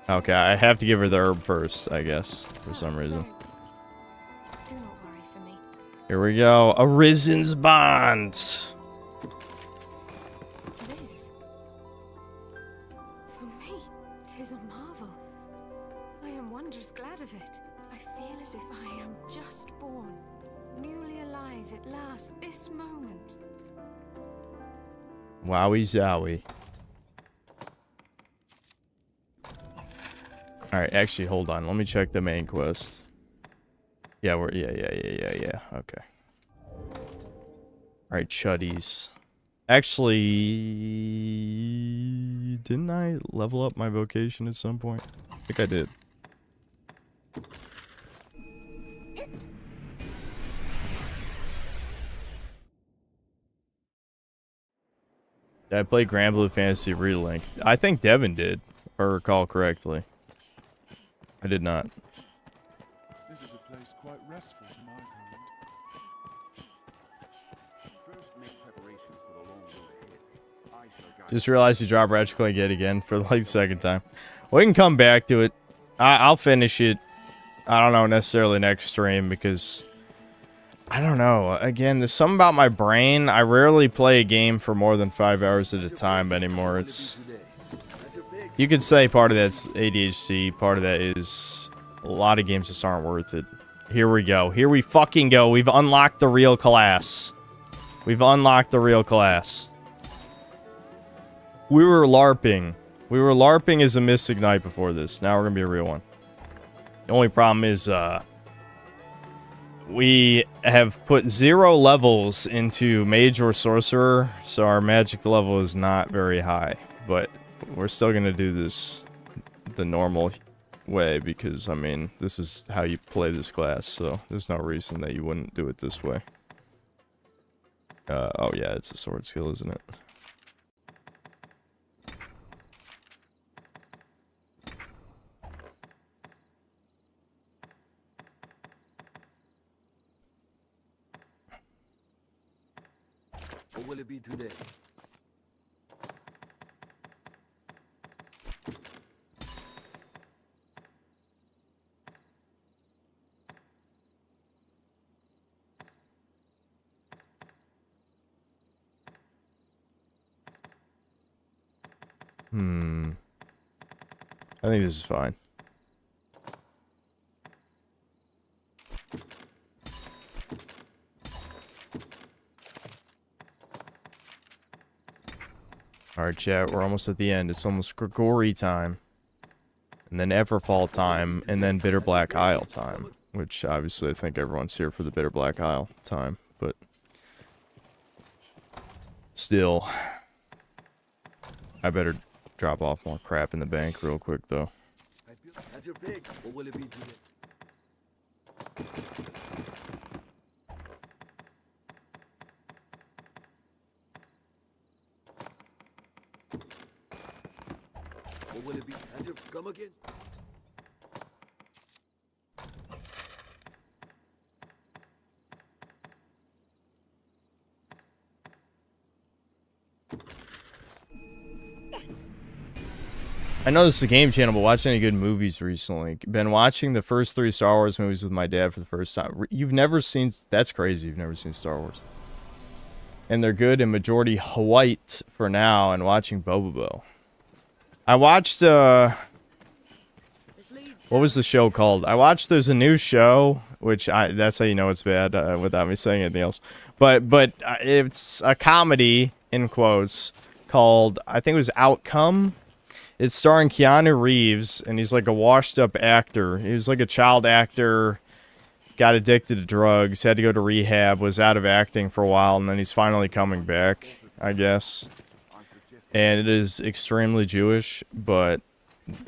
Okay, I have to give her the herb first, I guess, for some reason. Do not worry for me. Here we go. Arisen's Bond. This. For me, 'tis a marvel. I am wondrous glad of it. I feel as if I am just born, newly alive at last, this moment. Wowie zowie. Alright, actually, hold on. Let me check the main quest. Yeah, yeah. Okay. Alright, chuddies. Actually, didn't I level up my vocation at some point? I think I did. Did I play Grand Blue Fantasy Relink? I think Devin did, if I recall correctly. I did not. This is a place quite restful to my kind. First, make preparations for the long road ahead. I shall guide Just realized you dropped Ratchet Clank yet again for like the second time. We can come back to it. I'll finish it. I don't know necessarily next stream because I don't know. Again, there's something about my brain. I rarely play a game for more than 5 hours at a time anymore. It's You could say part of that's ADHD, part of that is a lot of games just aren't worth it. Here we go. Here we fucking go. We've unlocked the real class. We've unlocked the real class. We were LARPing. We were LARPing as a Mystic Knight before this. Now we're gonna be a real one. The only problem is, we have put 0 levels into Mage or Sorcerer, so our magic level is not very high. But we're still gonna do this the normal way because, I mean, this is how you play this class, so there's no reason that you wouldn't do it this way. Oh yeah, it's a sword skill, isn't it? What will it be today? I think this is fine. Alright, chat, we're almost at the end. It's almost Grigori time. And then Everfall time, and then Bitter Black Isle time. Which, obviously, I think everyone's here for the Bitter Black Isle time, but still, I better drop off more crap in the bank real quick, though. Have your pick. What will it be today? What will it be? Have your come again? I know this is a game channel, but watch any good movies recently. Been watching the first 3 Star Wars movies with my dad for the first time. You've never seen... That's crazy, you've never seen Star Wars. And they're good and majority white for now, and watching Bobobo. I watched, what was the show called? I watched, there's a new show, which that's how you know it's bad, without me saying anything else. But it's a comedy, in quotes, called, I think it was Outcome. It's starring Keanu Reeves, and he's like a washed-up actor. He was like a child actor, got addicted to drugs, had to go to rehab, was out of acting for a while, and then he's finally coming back, I guess. And it is extremely Jewish, but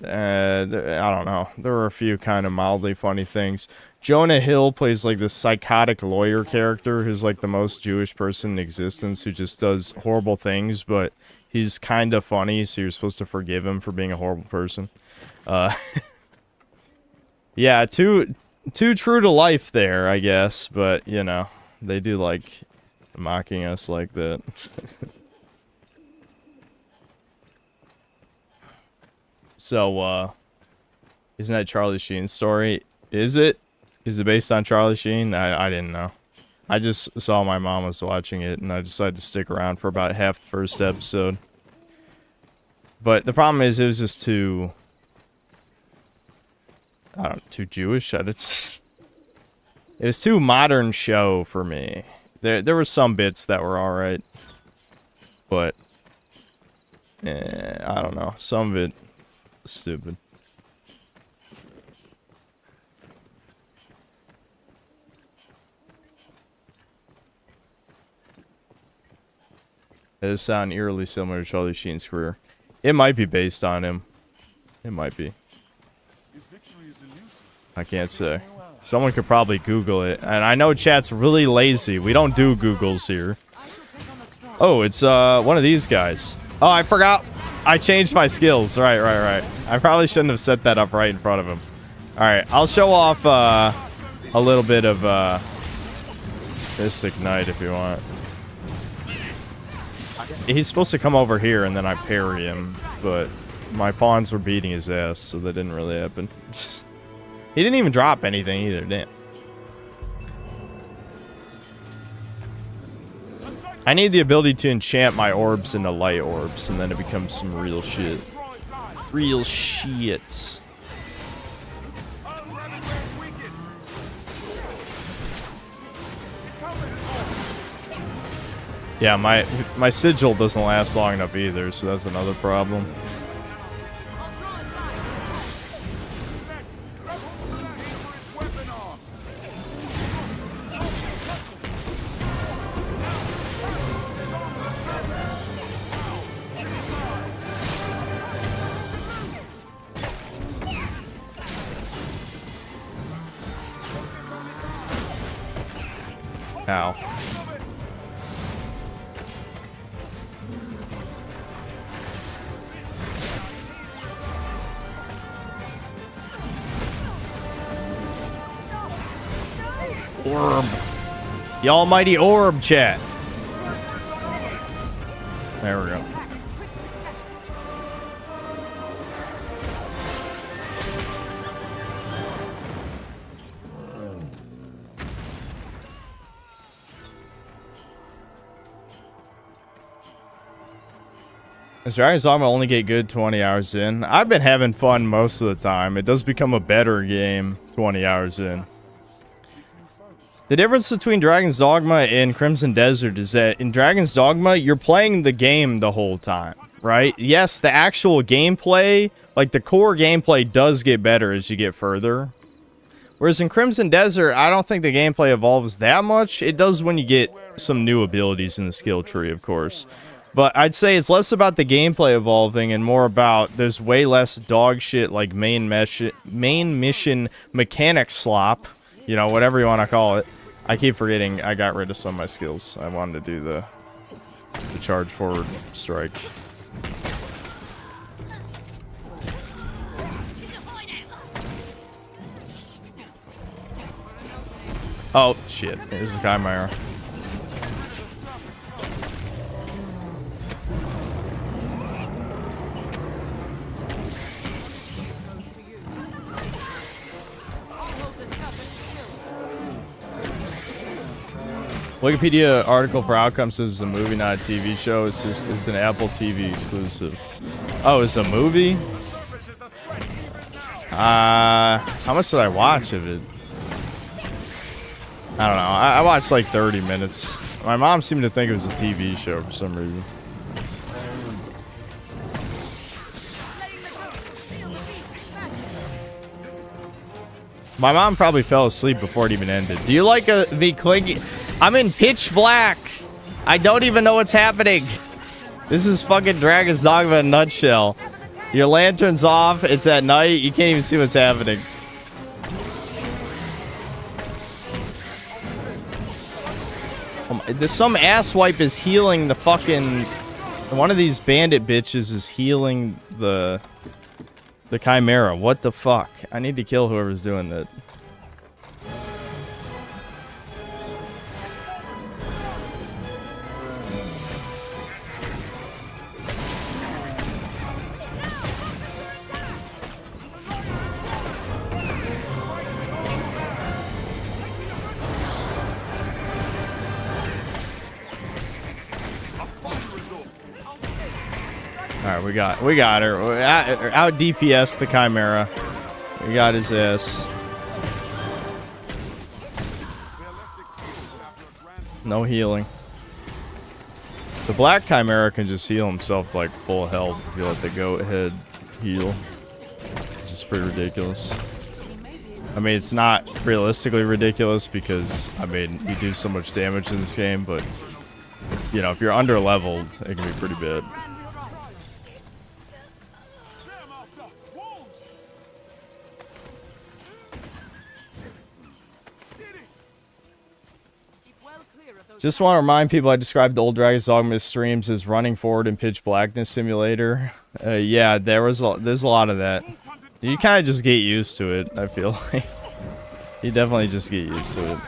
I don't know. There are a few kind of mildly funny things. Jonah Hill plays like this psychotic lawyer character who's like the most Jewish person in existence who just does horrible things, but he's kind of funny, so you're supposed to forgive him for being a horrible person. Yeah, too true to life there, I guess, but, you know, they do like mocking us like that. So, Isn't that Charlie Sheen's story? Is it? Is it based on Charlie Sheen? I didn't know. I just saw my mom was watching it, and I decided to stick around for about half the first episode. But the problem is, it was just too... I don't know, too Jewish? It was too modern show for me. There were some bits that were alright. But... I don't know. Some of it was stupid. It does sound eerily similar to Charlie Sheen's career. It might be based on him. It might be. I can't say. Someone could probably Google it. And I know chat's really lazy. We don't do Googles here. Oh, it's one of these guys. Oh, I forgot. I changed my skills. Right. I probably shouldn't have set that up right in front of him. Alright, I'll show off a little bit of Mystic Knight if you want. He's supposed to come over here and then I parry him, but my pawns were beating his ass, so that didn't really happen. He didn't even drop anything either, damn. I need the ability to enchant my orbs into light orbs, and then it becomes some real shit. Real shit. Yeah, my sigil doesn't last long enough either, so that's another problem. Ow. Orb. The almighty orb, chat. There we go. Does Dragon's Dogma only get good 20 hours in? I've been having fun most of the time. It does become a better game 20 hours in. The difference between Dragon's Dogma and Crimson Desert is that in Dragon's Dogma, you're playing the game the whole time, right? Yes, the actual gameplay, like the core gameplay, does get better as you get further. Whereas in Crimson Desert, I don't think the gameplay evolves that much. It does when you get some new abilities in the skill tree, of course. But I'd say it's less about the gameplay evolving and more about there's way less dog shit like main mission mechanic slop. You know, whatever you want to call it. I keep forgetting I got rid of some of my skills. I wanted to do the charge forward strike. Oh, shit. Here's the Chimera. Wikipedia article for Outcome says it's a movie, not a TV show. It's an Apple TV exclusive. Oh, it's a movie? How much did I watch of it? I don't know. I watched like 30 minutes. My mom seemed to think it was a TV show for some reason. My mom probably fell asleep before it even ended. Do you like me clingy? I'm in pitch black. I don't even know what's happening. This is fucking Dragon's Dogma in a nutshell. Your lantern's off. It's at night. You can't even see what's happening. Some asswipe is healing the fucking... One of these bandit bitches is healing the Chimera. What the fuck? I need to kill whoever's doing that. Alright, we got her. We out DPS the Chimera. We got his ass. No healing. The Black Chimera can just heal himself like full health if you let the goat head heal. Which is pretty ridiculous. I mean, it's not realistically ridiculous because, I mean, you do so much damage in this game, but, you know, if you're under leveled, it can be pretty bad. Just want to remind people I described the old Dragon's Dogma streams as running forward in pitch blackness simulator. Yeah, there's a lot of that. You kind of just get used to it, I feel like. You definitely just get used to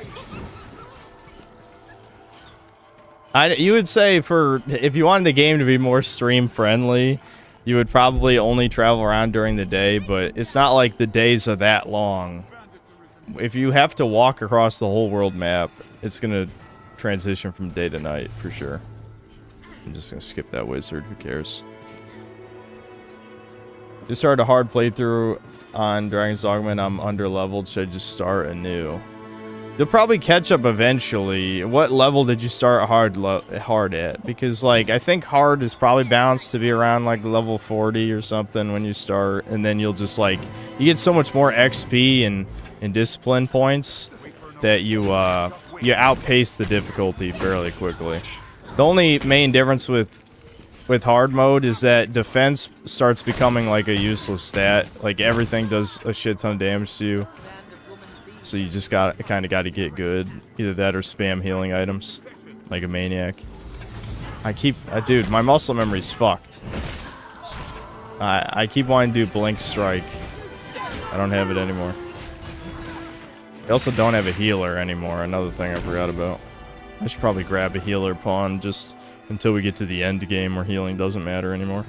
it. You would say if you wanted the game to be more stream friendly, you would probably only travel around during the day, but it's not like the days are that long. If you have to walk across the whole world map, it's gonna transition from day to night for sure. I'm just gonna skip that wizard, who cares? Just started a hard playthrough on Dragon's Dogma and I'm under leveled. Should I just start anew? You'll probably catch up eventually. What level did you start hard at? Because like I think hard is probably balanced to be around like level 40 or something when you start, and then you'll just like you get so much more XP and discipline points that you outpace the difficulty fairly quickly. The only main difference with hard mode is that defense starts becoming like a useless stat. Like everything does a shit ton of damage to you. So you just kind of got to get good. Either that or spam healing items like a maniac. Dude, my muscle memory's fucked. I keep wanting to do Blink Strike. I don't have it anymore. I also don't have a healer anymore, another thing I forgot about. I should probably grab a healer pawn just until we get to the end game where healing doesn't matter anymore.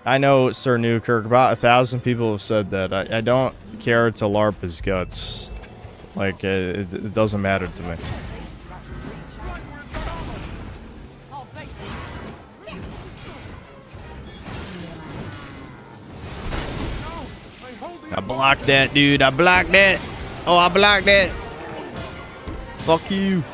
I know, Sir Newkirk, about 1,000 people have said that. I don't care to LARP his guts. Like, it doesn't matter to me. I blocked that, dude. I blocked that. Oh, I blocked that. Fuck you.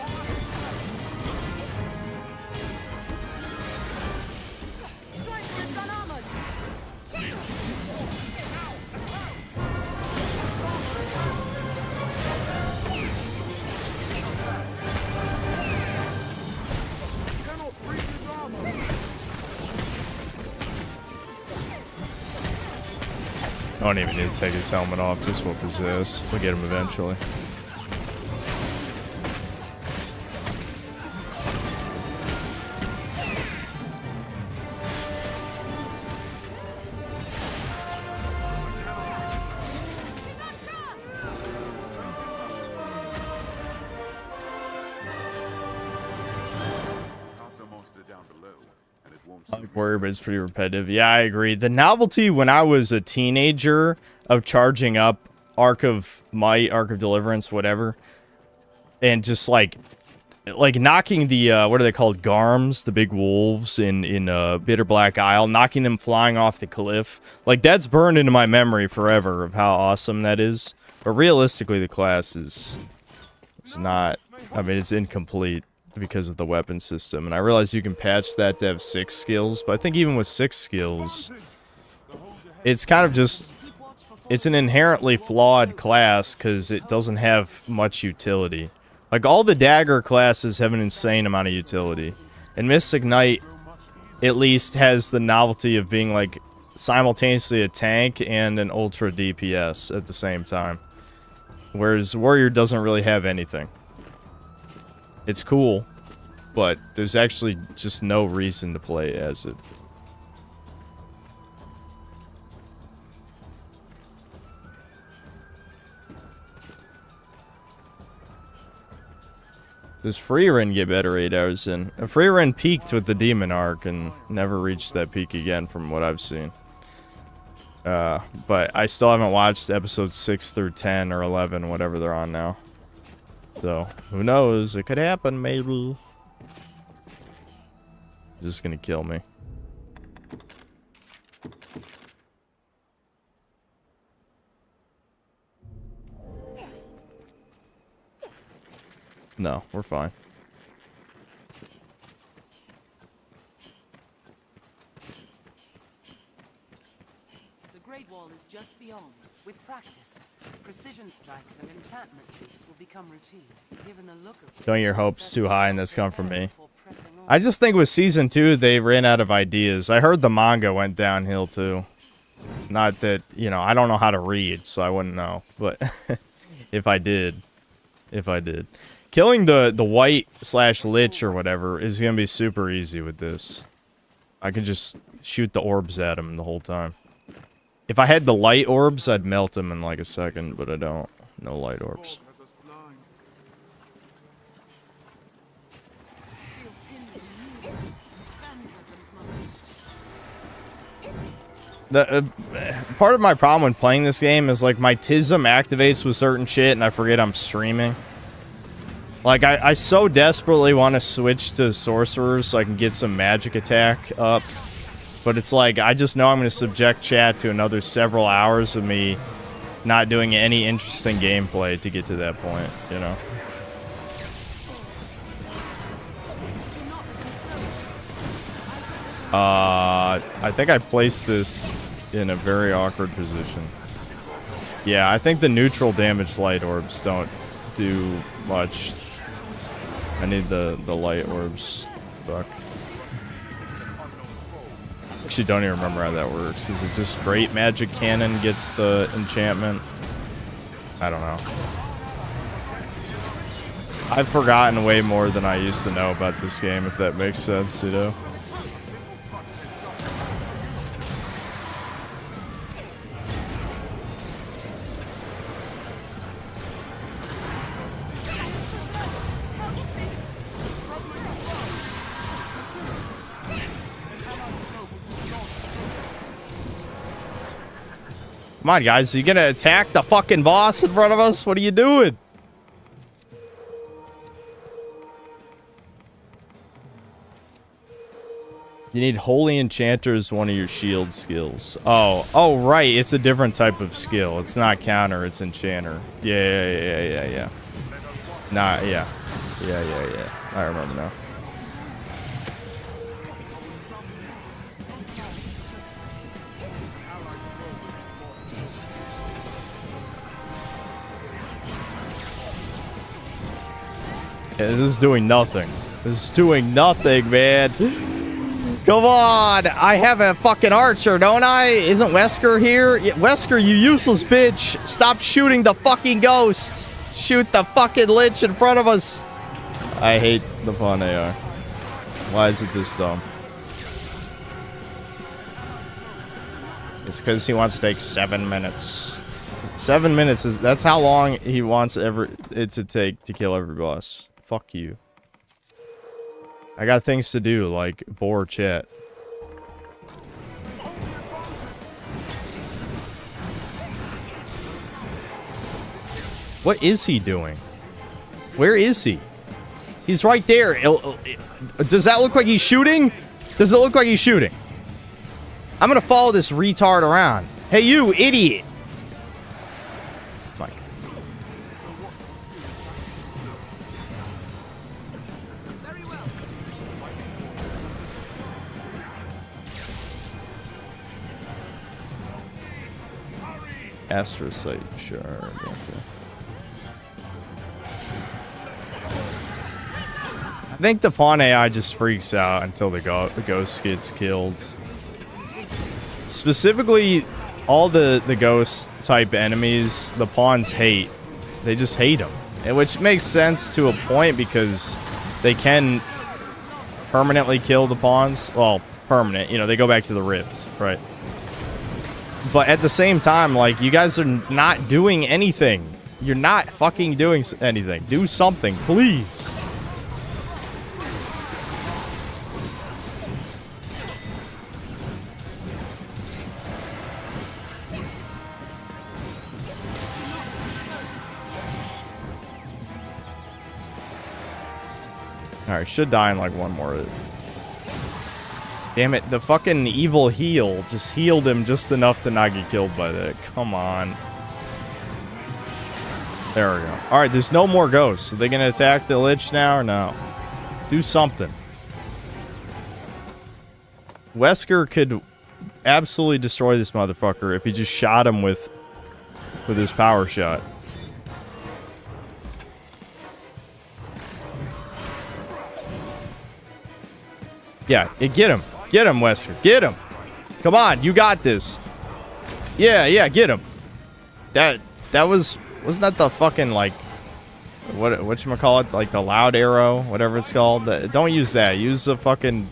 I don't even need to take his helmet off, just whoop his ass. We'll get him eventually. Warrior, but it's pretty repetitive. Yeah, I agree. The novelty when I was a teenager of charging up Arc of Might, Arc of Deliverance, whatever, and just like knocking the what are they called, Garms, the big wolves in Bitter Black Isle, knocking them flying off the cliff. Like that's burned into my memory forever of how awesome that is. But realistically, the class is not. I mean, it's incomplete because of the weapon system, and I realize you can patch that to have 6 skills, but I think even with 6 skills, it's kind of just, it's an inherently flawed class because it doesn't have much utility. Like all the dagger classes have an insane amount of utility, and Mystic Knight at least has the novelty of being like simultaneously a tank and an ultra DPS at the same time, whereas Warrior doesn't really have anything. It's cool, but there's actually just no reason to play as it. Does Freerin get better 8 hours in? Freerin peaked with the Demon Arc and never reached that peak again from what I've seen. But I still haven't watched episodes 6 through 10 or 11, whatever they're on now. So, who knows? It could happen, maybe. This is gonna kill me. No, we're fine. The Great Wall is just beyond. With practice, precision strikes and enchantment use will become routine. Given the look of Don't your hopes too high, and that's come from me. I just think with season 2, they ran out of ideas. I heard the manga went downhill too. Not that, you know, I don't know how to read, so I wouldn't know. But if I did. Killing the white/lich or whatever is gonna be super easy with this. I can just shoot the orbs at him the whole time. If I had the light orbs, I'd melt him in like a second, but I don't. No light orbs. The part of my problem when playing this game is like my TISM activates with certain shit and I forget I'm streaming. Like I so desperately want to switch to sorcerers so I can get some magic attack up. But it's like I just know I'm going to subject chat to another several hours of me not doing any interesting gameplay to get to that point, you know. I think I placed this in a very awkward position. Yeah, I think the neutral damage light orbs don't do much. I need the light orbs. Fuck. Actually, don't even remember how that works. Is it just Great Magic Cannon gets the enchantment? I don't know. I've forgotten way more than I used to know about this game, if that makes sense, you know? Come on, guys. Are you gonna attack the fucking boss in front of us? What are you doing? You need Holy Enchanter as one of your shield skills. Oh, right. It's a different type of skill. It's not counter, it's enchanter. Yeah. Nah, yeah. Yeah. I remember now. Yeah, this is doing nothing. This is doing nothing, man. Come on! I have a fucking archer, don't I? Isn't Wesker here? Yeah, Wesker, you useless bitch! Stop shooting the fucking ghost! Shoot the fucking lich in front of us! I hate the pawn AR. Why is it this dumb? It's because he wants to take 7 minutes. 7 minutes is... That's how long he wants it to take to kill every boss. Fuck you. I got things to do, like bore chat. What is he doing? Where is he? He's right there. Does that look like he's shooting? Does it look like he's shooting? I'm gonna follow this retard around. Hey, you idiot! Astrocyte shard. Okay. I think the pawn AI just freaks out until the ghost gets killed. Specifically, all the ghost type enemies, the pawns hate. They just hate them, which makes sense to a point because they can permanently kill the pawns. Well, permanent. You know, they go back to the rift, right? But at the same time, like, you guys are not doing anything. You're not fucking doing anything. Do something, please. Alright, should die in like one more. Damn it, the fucking evil heal just healed him just enough to not get killed by that. Come on. There we go. Alright, there's no more ghosts. Are they gonna attack the Lich now or no? Do something. Wesker could absolutely destroy this motherfucker if he just shot him with his power shot. Yeah, get him. Get him, Wesker. Get him. Come on, you got this. Yeah, get him. That wasn't that the fucking like whatchamacallit? Like the loud arrow, whatever it's called. Don't use that. Use the fucking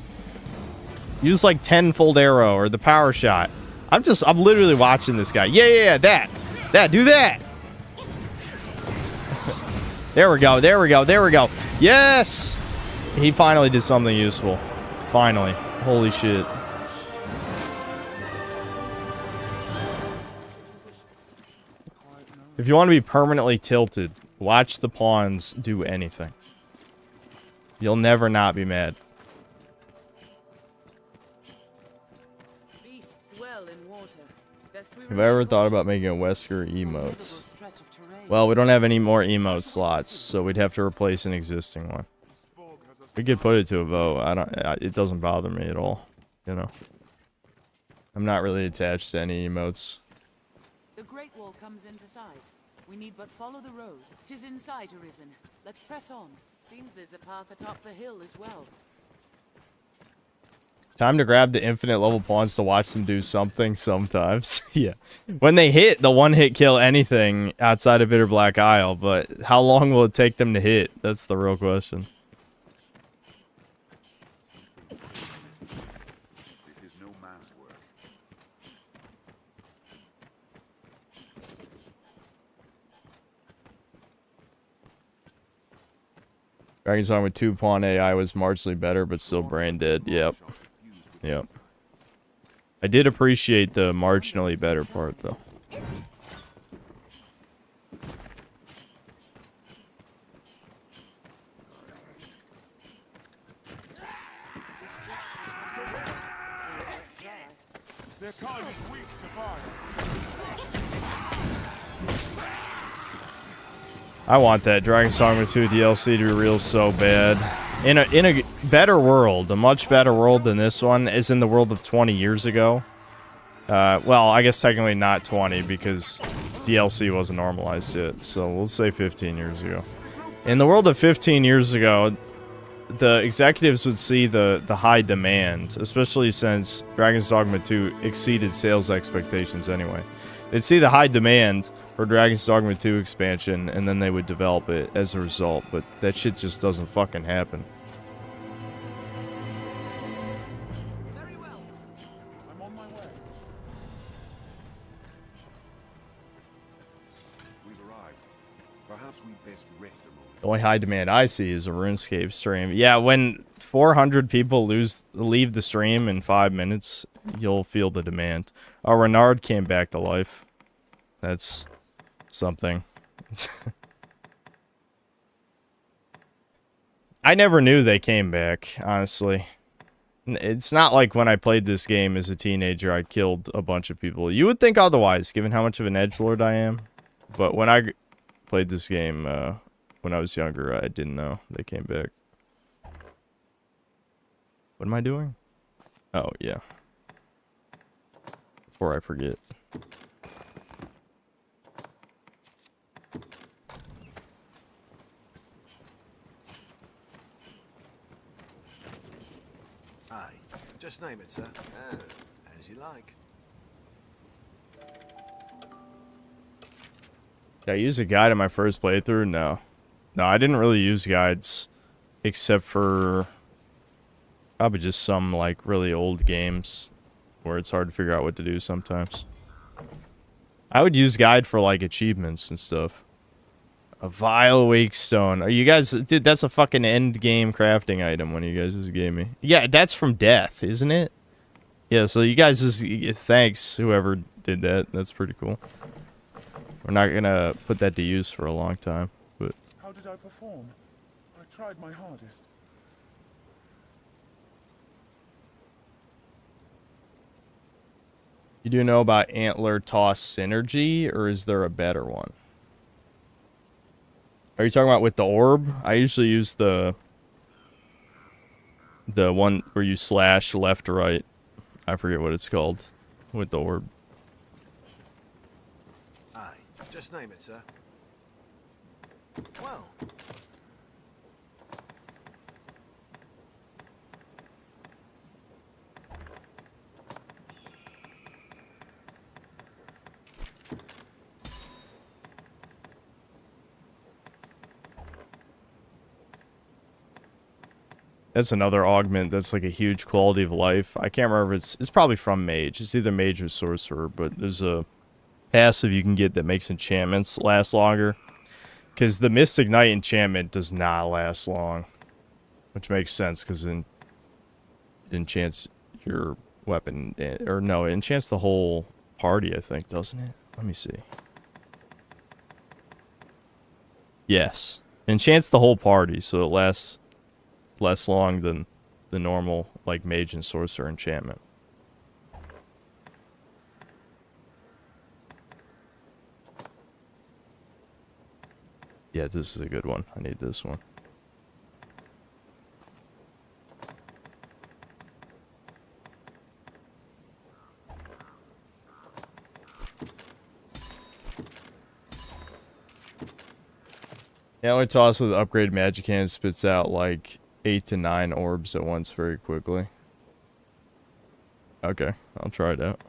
like tenfold arrow or the power shot. I'm literally watching this guy. Yeah, that. Do that. There we go. Yes! He finally did something useful. Finally. Holy shit. If you want to be permanently tilted, watch the pawns do anything. You'll never not be mad. Have I ever thought about making a Wesker emote? Well, we don't have any more emote slots, so we'd have to replace an existing one. We could put it to a vote. It doesn't bother me at all, you know. I'm not really attached to any emotes. The Great Wall comes into sight. We need but follow the road. 'Tis in sight, Arisen. Let's press on. Seems there's a path atop the hill as well. Time to grab the infinite level pawns to watch them do something sometimes. Yeah. When they hit, the one-hit kill anything outside of Bitter Black Isle, but how long will it take them to hit? That's the real question. This is no man's work. Dragon Song with 2-pawn AI was marginally better, but still brain dead. Yep. I did appreciate the marginally better part, though. Their kind is weak to fire. I want that Dragon Song with 2 DLC to be real so bad. In a better world, a much better world than this one, is in the world of 20 years ago. Well, I guess technically not 20 because DLC wasn't normalized yet, so we'll say 15 years ago. In the world of 15 years ago, the executives would see the high demand, especially since Dragon's Dogma 2 exceeded sales expectations anyway. They'd see the high demand for Dragon's Dogma 2 expansion, and then they would develop it as a result, but that shit just doesn't fucking happen. Very well. I'm on my way. We've arrived. Perhaps we best rest a moment. The only high demand I see is a RuneScape stream. Yeah, when 400 people leave the stream in 5 minutes, you'll feel the demand. Oh, Renard came back to life. That's something. I never knew they came back, honestly. It's not like when I played this game as a teenager, I killed a bunch of people. You would think otherwise, given how much of an edgelord I am. But when I played this game when I was younger, I didn't know they came back. What am I doing? Oh, yeah. Before I forget. Aye, just name it, sir. As you like. Did I use a guide in my first playthrough? No. No, I didn't really use guides. Except for probably just some, like, really old games where it's hard to figure out what to do sometimes. I would use guide for, like, achievements and stuff. A vile wake stone. Are you guys... Dude, that's a fucking end game crafting item when you guys just gave me. Yeah, that's from death, isn't it? Yeah, so you guys just... Thanks, whoever did that. That's pretty cool. We're not gonna put that to use for a long time, but... How did I perform? I tried my hardest. You do know about Antler Toss Synergy, or is there a better one? Are you talking about with the orb? I usually use the one where you slash left to right. I forget what it's called with the orb. Aye, just name it, sir. Well. That's another augment that's like a huge quality of life. I can't remember if it's probably from mage. It's either mage or sorcerer, but there's a passive you can get that makes enchantments last longer. Because the Mystic Knight enchantment does not last long. Which makes sense, because it enchants your weapon. Or no, it enchants the whole party, I think, doesn't it? Let me see. Yes. Enchants the whole party, so it lasts less long than the normal, like, mage and sorcerer enchantment. Yeah, this is a good one. I need this one. Yeah, only toss with upgrade magic hand spits out like 8 to 9 orbs at once very quickly. Okay, I'll try it out.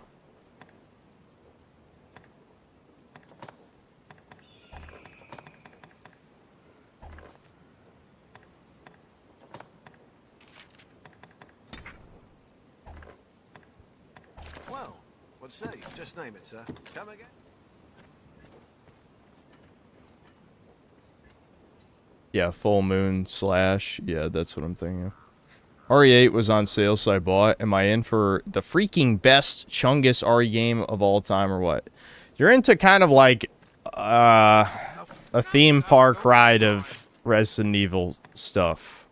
Well, what say? Just name it, sir. Come again? Yeah, full moon slash. Yeah, that's what I'm thinking of. RE8 was on sale, so I bought. Am I in for the freaking best Chungus RE game of all time or what? You're into kind of like a theme park ride of Resident Evil stuff.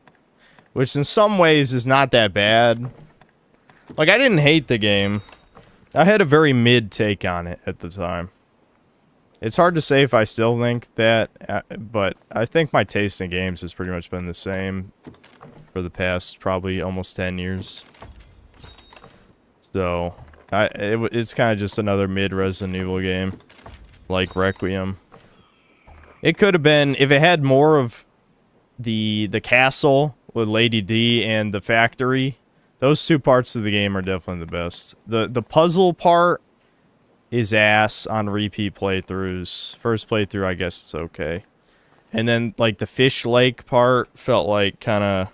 Which in some ways is not that bad. Like, I didn't hate the game. I had a very mid take on it at the time. It's hard to say if I still think that, but I think my taste in games has pretty much been the same for the past probably almost 10 years. So, it's kind of just another mid-Resident Evil game, like Requiem. It could have been, if it had more of the castle with Lady D and the factory, those two parts of the game are definitely the best. The puzzle part is ass on repeat playthroughs. First playthrough, I guess it's okay. And then, like, the Fish Lake part felt like kind of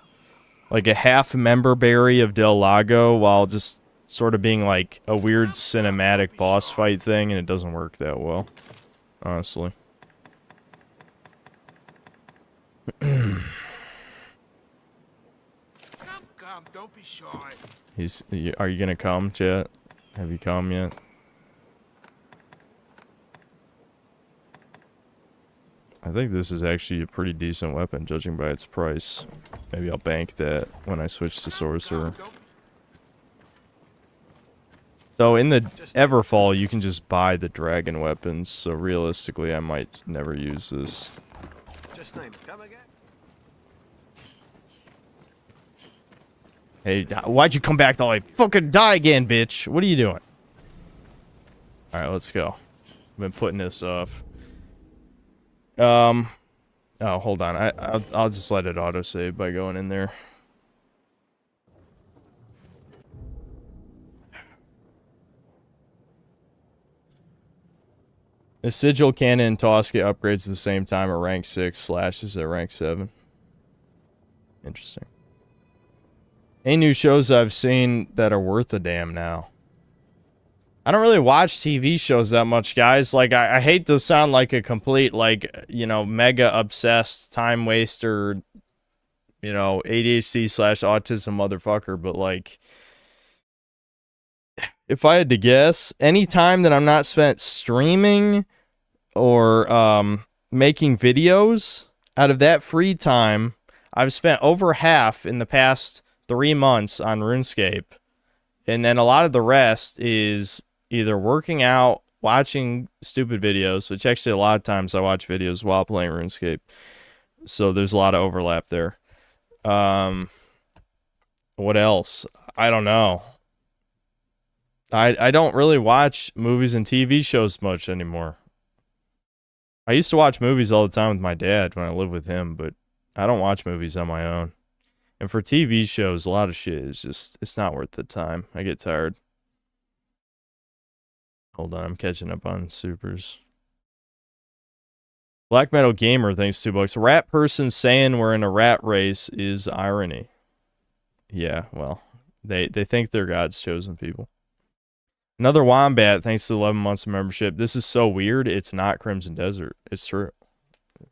like a half member berry of Del Lago while just sort of being like a weird cinematic boss fight thing, and it doesn't work that well, honestly. Come, don't be shy. Are you gonna come, chat? Have you come yet? I think this is actually a pretty decent weapon, judging by its price. Maybe I'll bank that when I switch to Sorcerer. So in the Everfall, you can just buy the dragon weapons, so realistically, I might never use this. Just name it. Come again? Hey, why'd you come back to like fucking die again, bitch? What are you doing? Alright, let's go. I've been putting this off. Oh, hold on. I'll just let it autosave by going in there. The Sigil Cannon and Tosca upgrades at the same time at rank 6, slashes at rank 7. Interesting. Any new shows I've seen that are worth a damn now? I don't really watch TV shows that much, guys. Like, I hate to sound like a complete, like, you know, mega obsessed time waster, you know, ADHD/autism motherfucker, but, like, if I had to guess, any time that I'm not spent streaming or making videos, out of that free time, I've spent over half in the past 3 months on RuneScape. And then a lot of the rest is either working out, watching stupid videos, which actually a lot of times I watch videos while playing RuneScape. So there's a lot of overlap there. What else? I don't know. I don't really watch movies and TV shows much anymore. I used to watch movies all the time with my dad when I lived with him, but I don't watch movies on my own. And for TV shows, a lot of shit is just, it's not worth the time. I get tired. Hold on, I'm catching up on supers. Black Metal Gamer, thanks $2. Rat person saying we're in a rat race is irony. Yeah, well, they think they're God's chosen people. Another Wombat, thanks to 11 months of membership. This is so weird, it's not Crimson Desert. It's true.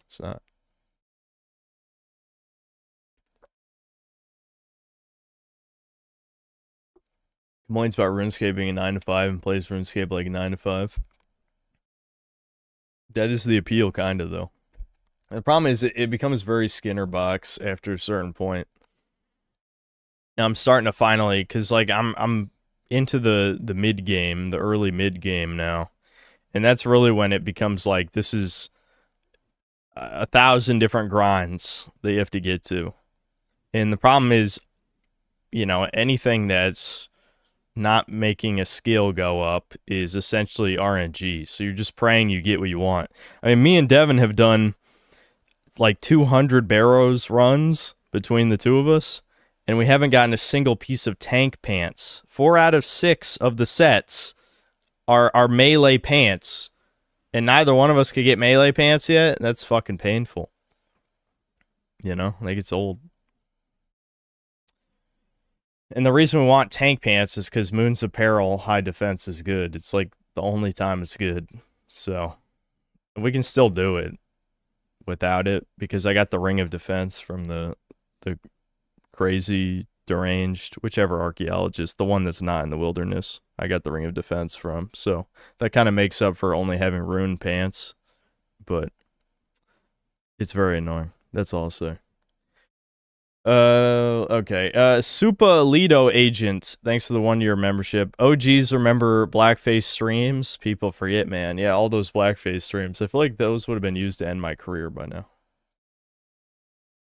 It's not. Complains about RuneScape being a 9 to 5 and plays RuneScape like a 9 to 5. That is the appeal, kind of, though. The problem is it becomes very Skinner box after a certain point. Now I'm starting to finally, because like I'm into the mid game, the early mid game now, and that's really when it becomes like this is 1,000 different grinds that you have to get to, and the problem is, you know, anything that's not making a skill go up is essentially RNG. So you're just praying you get what you want. I mean, me and Devin have done like 200 Barrows runs between the two of us, and we haven't gotten a single piece of tank pants. 4 out of 6 of the sets are melee pants, and neither one of us could get melee pants yet. That's fucking painful. You know, like it's old. And the reason we want tank pants is because Moon's Apparel high defense is good. It's like the only time it's good. So we can still do it without it because I got the Ring of Defense from the crazy, deranged, whichever archaeologist, the one that's not in the wilderness, I got the Ring of Defense from. So that kind of makes up for only having rune pants. But it's very annoying. That's all I'll say. Okay. Supa Lido Agent, thanks for the 1-year membership. OGs remember blackface streams? People forget, man. Yeah, all those blackface streams. I feel like those would have been used to end my career by now.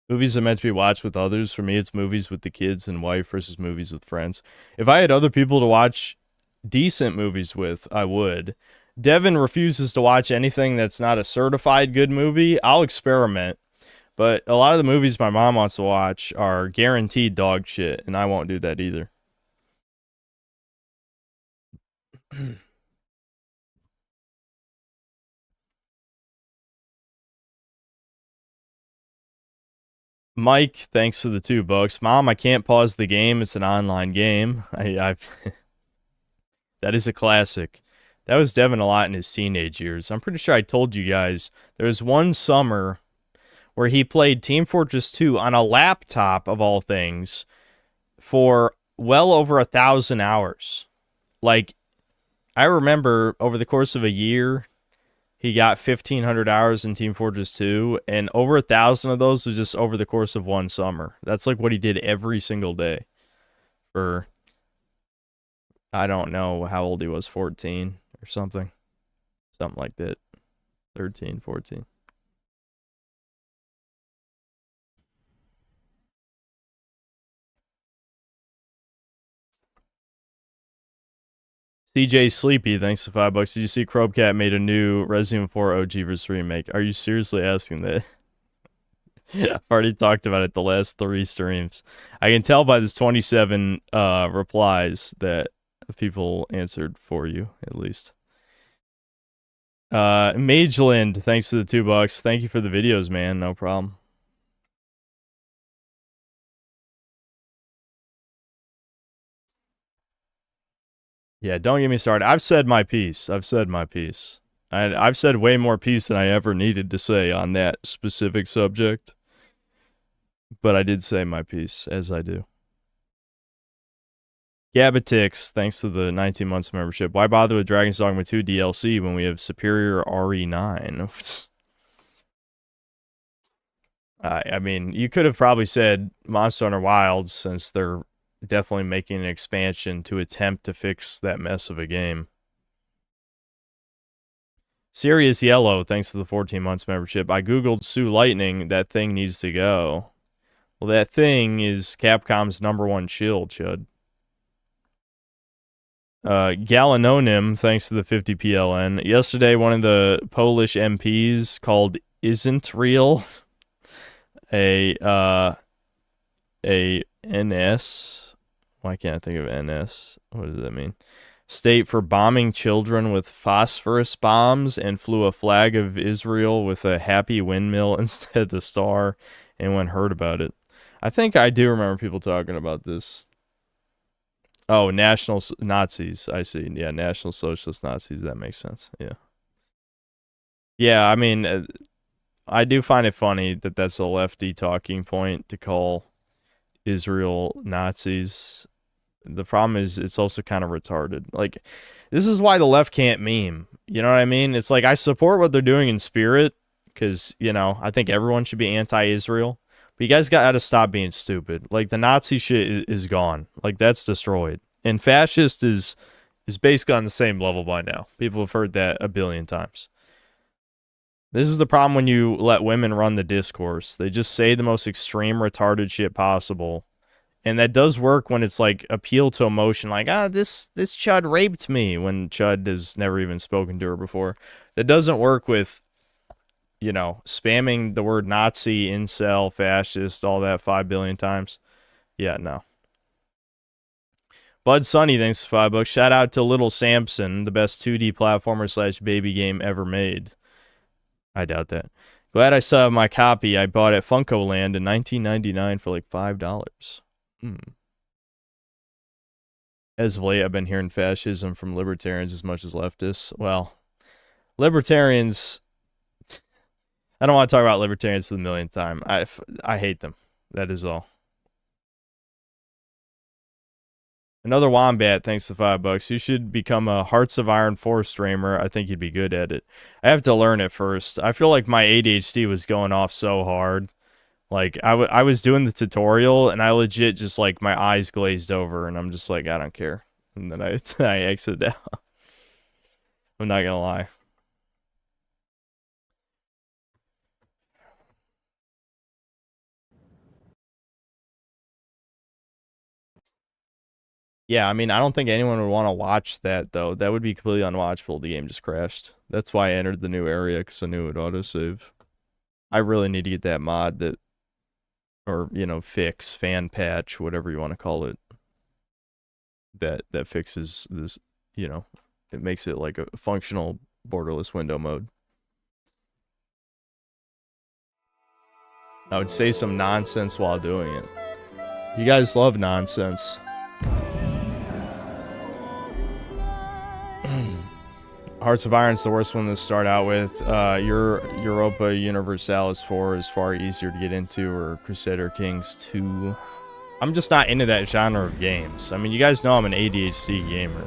Movies are meant to be watched with others. For me, it's movies with the kids and wife versus movies with friends. If I had other people to watch decent movies with, I would. Devin refuses to watch anything that's not a certified good movie. I'll experiment. But a lot of the movies my mom wants to watch are guaranteed dog shit, and I won't do that either. Mike, thanks for the $2. Mom, I can't pause the game. It's an online game. I've that is a classic. That was Devin a lot in his teenage years. I'm pretty sure I told you guys there was one summer where he played Team Fortress 2 on a laptop, of all things, for well over 1,000 hours. Like, I remember over the course of a year, he got 1,500 hours in Team Fortress 2, and over 1,000 of those was just over the course of one summer. That's like what he did every single day for, I don't know how old he was, 14 or something. Something like that. 13, 14. CJ Sleepy, thanks to $5. Did you see 𝐂𝐀𝐏𝐄𝐀 made a new Resident Evil 4 OG vs remake? Are you seriously asking that? I've already talked about it the last 3 streams. I can tell by this 27 replies that people answered for you, at least. Mageland, thanks to the $2. Thank you for the videos, man. No problem. Yeah, don't get me started. I've said my piece. I've said my piece. I've said way more piece than I ever needed to say on that specific subject. But I did say my piece, as I do. 𝐂𝐇𝐀𝐏𝐄𝐈𝐀, thanks to the 19 months of membership. Why bother with Dragon's Dogma 2 DLC when we have superior RE9? I mean, you could have probably said Monster Hunter Wilds, since they're definitely making an expansion to attempt to fix that mess of a game. Serious Yellow, thanks to the 14 months membership. I googled Sue Lightning. That thing needs to go. Well, that thing is Capcom's #1 shield, Chud. Galanonim, thanks to the 50 PLN. Yesterday, one of the Polish MPs called Isn't Real a NS. Why can't I think of NS? What does that mean? State for bombing children with phosphorus bombs and flew a flag of Israel with a happy windmill instead of the star. Anyone heard about it? I think I do remember people talking about this. Oh, National Nazis. I see. Yeah, National Socialist Nazis. That makes sense. Yeah. Yeah, I mean, I do find it funny that that's a lefty talking point to call Israel Nazis. The problem is it's also kind of retarded. Like, this is why the left can't meme. You know what I mean? It's like, I support what they're doing in spirit because, you know, I think everyone should be anti-Israel. But you guys got to stop being stupid. Like, the Nazi shit is gone. Like, that's destroyed. And fascist is basically on the same level by now. People have heard that a billion times. This is the problem when you let women run the discourse. They just say the most extreme retarded shit possible. And that does work when it's like appeal to emotion. Like, this chud raped me, when chud has never even spoken to her before. That doesn't work with, you know, spamming the word Nazi, incel, fascist, all that 5 billion times. Yeah, no. Bud Sunny, thanks for $5. Shout out to Little Samson, the best 2D platformer / baby game ever made. I doubt that. Glad I still have my copy. I bought at Funko Land in 1999 for like $5. As of late, I've been hearing fascism from libertarians as much as leftists. Well, libertarians... I don't want to talk about libertarians for the millionth time. I hate them. That is all. Another Wombat, thanks to $5. You should become a Hearts of Iron 4 streamer. I think you'd be good at it. I have to learn it first. I feel like my ADHD was going off so hard. Like, I was doing the tutorial, and I legit just, like, my eyes glazed over, and I'm just like, I don't care. And then I exit out. I'm not gonna lie. Yeah, I mean, I don't think anyone would want to watch that, though. That would be completely unwatchable. The game just crashed. That's why I entered the new area, because I knew it would autosave. I really need to get that mod that, or, you know, fix, fan patch, whatever you want to call it, that fixes this, you know, it makes it like a functional borderless window mode. I would say some nonsense while doing it. You guys love nonsense. Hearts of Iron's the worst one to start out with. Europa Universalis 4 is far easier to get into, or Crusader Kings 2. I'm just not into that genre of games. I mean, you guys know I'm an ADHD gamer.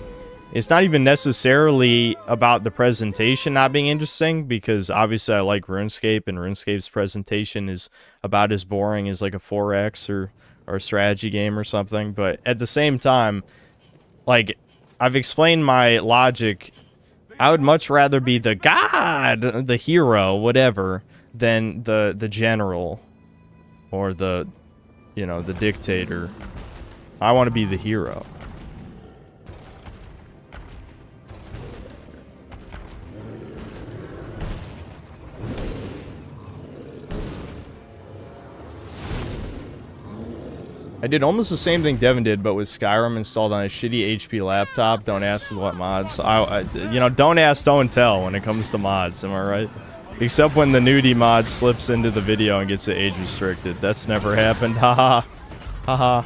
It's not even necessarily about the presentation not being interesting, because obviously I like RuneScape, and RuneScape's presentation is about as boring as like a 4X or a strategy game or something. But at the same time, like, I've explained my logic. I would much rather be the god, the hero, whatever, than the general or the, you know, the dictator. I want to be the hero. I did almost the same thing Devin did, but with Skyrim installed on a shitty HP laptop. Don't ask what mods. You know, don't ask, don't tell when it comes to mods, am I right? Except when the nudie mod slips into the video and gets it age restricted. That's never happened. Haha. Haha.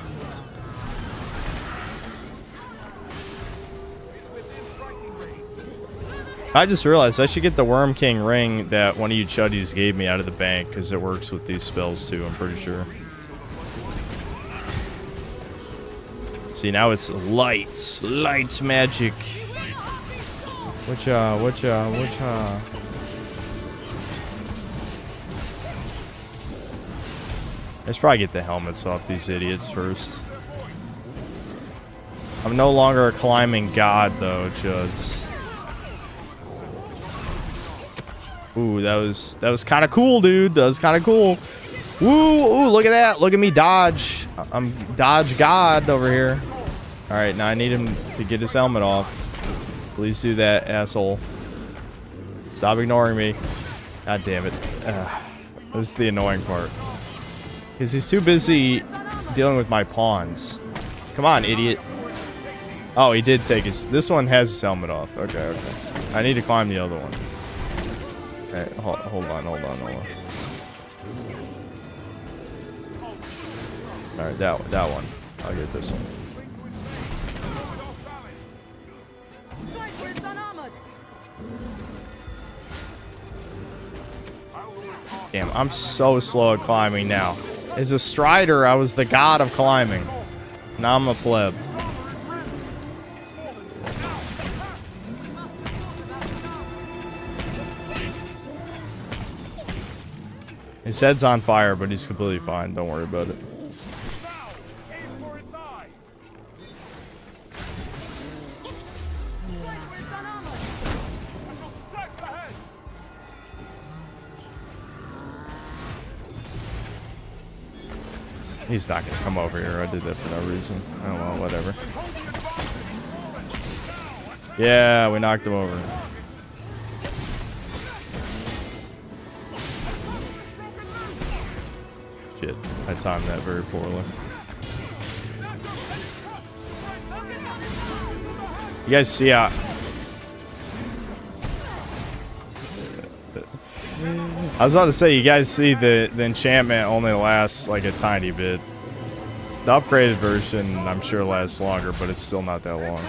I just realized I should get the Worm King ring that one of you chuddies gave me out of the bank, because it works with these spells too, I'm pretty sure. See, now it's lights magic. Whatcha? I should probably get the helmets off these idiots first. I'm no longer a climbing god, though, chuds. Ooh, that was kind of cool, dude. That was kind of cool. Ooh, look at that. Look at me dodge. I'm dodge god over here. All right, now I need him to get his helmet off. Please do that, asshole. Stop ignoring me. God damn it. This is the annoying part. Because he's too busy dealing with my pawns. Come on, idiot. Oh, he did take his... This one has his helmet off. Okay. I need to climb the other one. Alright, hold on. Alright, that one. I'll get this one. Damn, I'm so slow at climbing now. As a strider, I was the god of climbing. Now I'm a pleb. His head's on fire, but he's completely fine. Don't worry about it. He's not gonna come over here. I did that for no reason. Oh well, whatever. Yeah, we knocked him over. Shit, I timed that very poorly. You guys see how... I was about to say, you guys see the enchantment only lasts like a tiny bit. The upgraded version, I'm sure, lasts longer, but it's still not that long.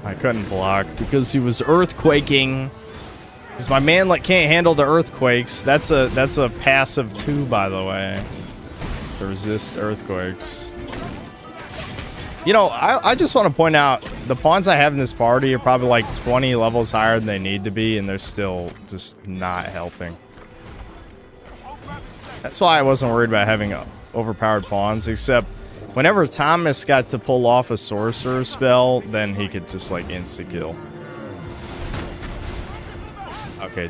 I couldn't block because he was earthquaking. Because my man can't handle the earthquakes. That's a passive 2, by the way, to resist earthquakes. You know, I just want to point out the pawns I have in this party are probably like 20 levels higher than they need to be, and they're still just not helping. That's why I wasn't worried about having overpowered pawns, except whenever Thomas got to pull off a sorcerer spell, then he could just like insta-kill. Okay,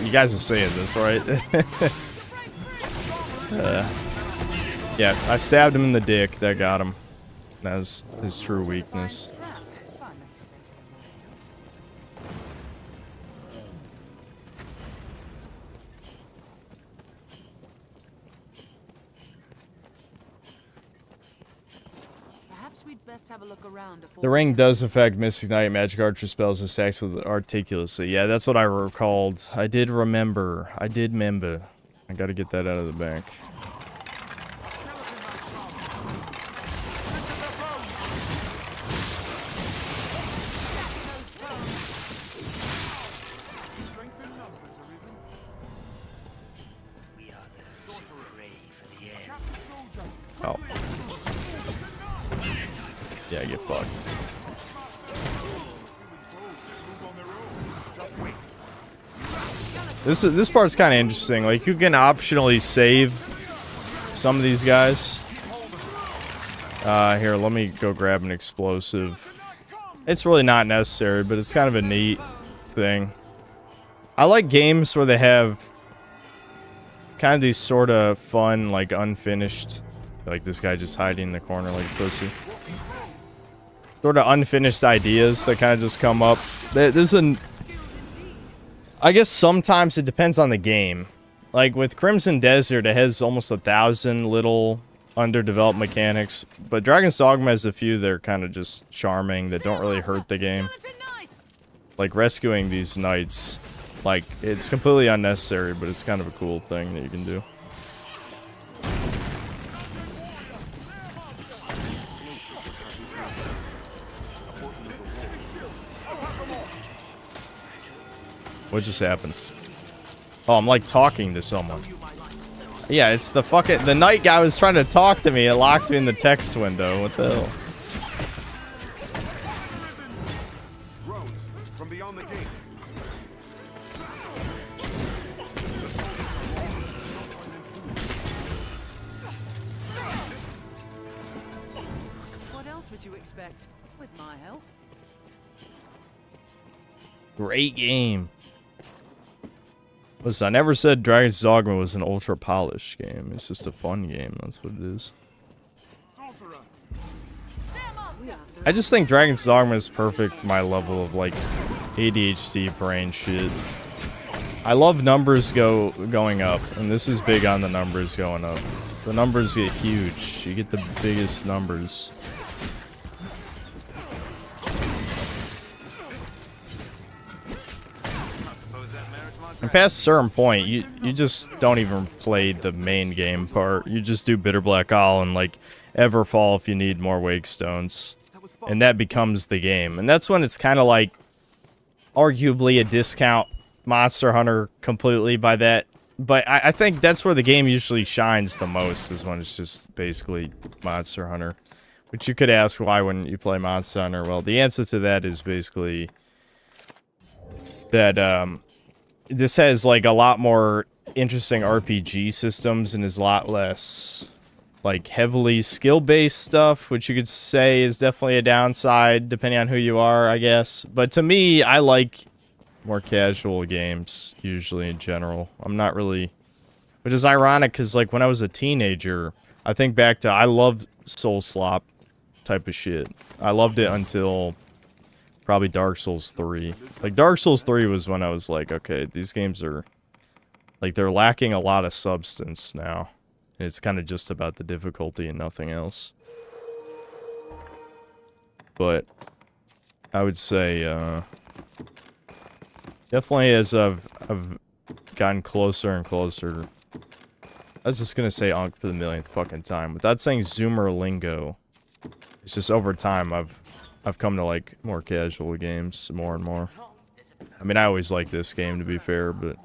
you guys are saying this, right? Yes, I stabbed him in the dick. That got him. That was his true weakness. Have a look around. The ring does affect Mystic Knight magic archer spells as attacks with articulously. Yeah, that's what I recalled. I did remember. I gotta get that out of the bank. Oh. Yeah, get fucked. This part's kind of interesting. Like, you can optionally save some of these guys. Here, let me go grab an explosive. It's really not necessary, but it's kind of a neat thing. I like games where they have kind of these sort of fun, like, unfinished... Like this guy just hiding in the corner like a pussy. Sort of unfinished ideas that kind of just come up. There's I guess sometimes it depends on the game. Like with Crimson Desert, it has almost 1,000 little underdeveloped mechanics. But Dragon's Dogma has a few that are kind of just charming that don't really hurt the game. Like rescuing these knights. Like, it's completely unnecessary, but it's kind of a cool thing that you can do. What just happened? Oh, I'm like talking to someone. Yeah, it's the night guy was trying to talk to me. It locked me in the text window. What the hell? From beyond the gate. What else would you expect? With my help? Great game. Listen, I never said Dragon's Dogma was an ultra polished game. It's just a fun game. That's what it is. I just think Dragon's Dogma is perfect for my level of like ADHD brain shit. I love numbers going up, and this is big on the numbers going up. The numbers get huge. You get the biggest numbers. And past a certain point, you just don't even play the main game part. You just do Bitter Black Isle and like Everfall if you need more Wake Stones. And that becomes the game. And that's when it's kind of like arguably a discount Monster Hunter completely by that. But I think that's where the game usually shines the most, is when it's just basically Monster Hunter. Which you could ask, why wouldn't you play Monster Hunter? Well, the answer to that is basically that this has like a lot more interesting RPG systems and is a lot less like heavily skill-based stuff, which you could say is definitely a downside depending on who you are, I guess. But to me, I like more casual games usually in general. I'm not really, which is ironic because like when I was a teenager, I think back to I loved Soul Slop type of shit. I loved it until probably Dark Souls 3. Like Dark Souls 3 was when I was like, okay, these games are like they're lacking a lot of substance now. And it's kind of just about the difficulty and nothing else. But I would say definitely as I've gotten closer and closer. I was just gonna say Ankh for the millionth fucking time. Without saying Zoomer lingo. It's just over time I've come to like more casual games more and more. I mean, I always like this game to be fair, but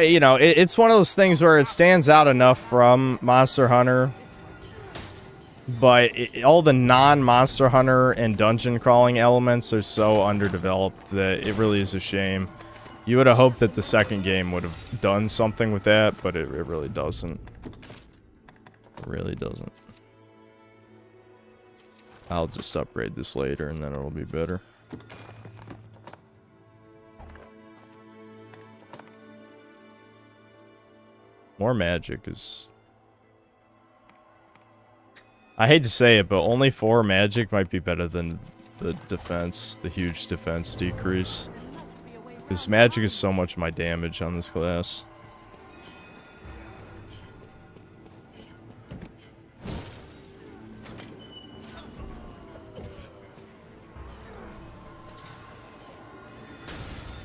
you know, it's one of those things where it stands out enough from Monster Hunter, but all the non-Monster Hunter and dungeon crawling elements are so underdeveloped that it really is a shame. You would have hoped that the second game would have done something with that, but it really doesn't. It really doesn't. I'll just upgrade this later and then it'll be better. More magic is... I hate to say it, but only 4 magic might be better than the defense, the huge defense decrease. Because magic is so much my damage on this class.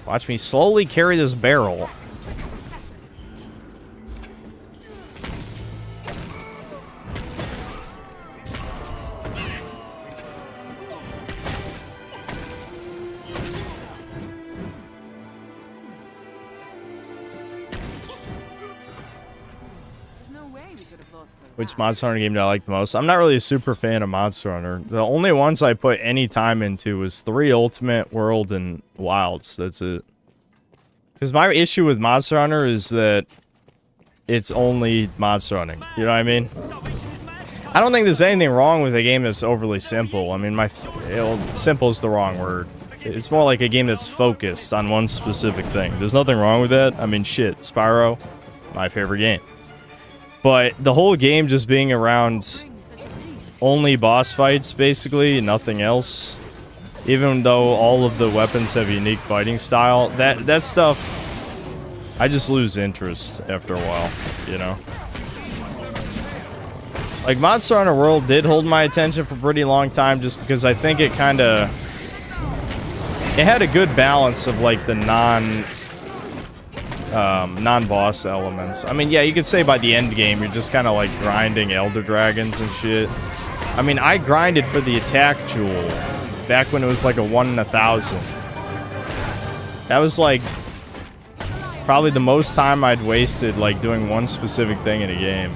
Watch me slowly carry this barrel. Which Monster Hunter game do I like the most? I'm not really a super fan of Monster Hunter. The only ones I put any time into was 3 Ultimate, World, and Wilds. That's it. Because my issue with Monster Hunter is that it's only monster hunting. You know what I mean? I don't think there's anything wrong with a game that's overly simple. I mean, simple is the wrong word. It's more like a game that's focused on one specific thing. There's nothing wrong with that. I mean, shit, Spyro, my favorite game. But the whole game just being around only boss fights, basically, nothing else. Even though all of the weapons have unique fighting style, that stuff, I just lose interest after a while, you know? Like, Monster Hunter World did hold my attention for a pretty long time just because I think it kind of... It had a good balance of, like, the non-boss elements. I mean, yeah, you could say by the end game, you're just kind of, like, grinding Elder Dragons and shit. I mean, I grinded for the attack jewel back when it was, like, a 1 in 1,000. That was, like, probably the most time I'd wasted, like, doing one specific thing in a game.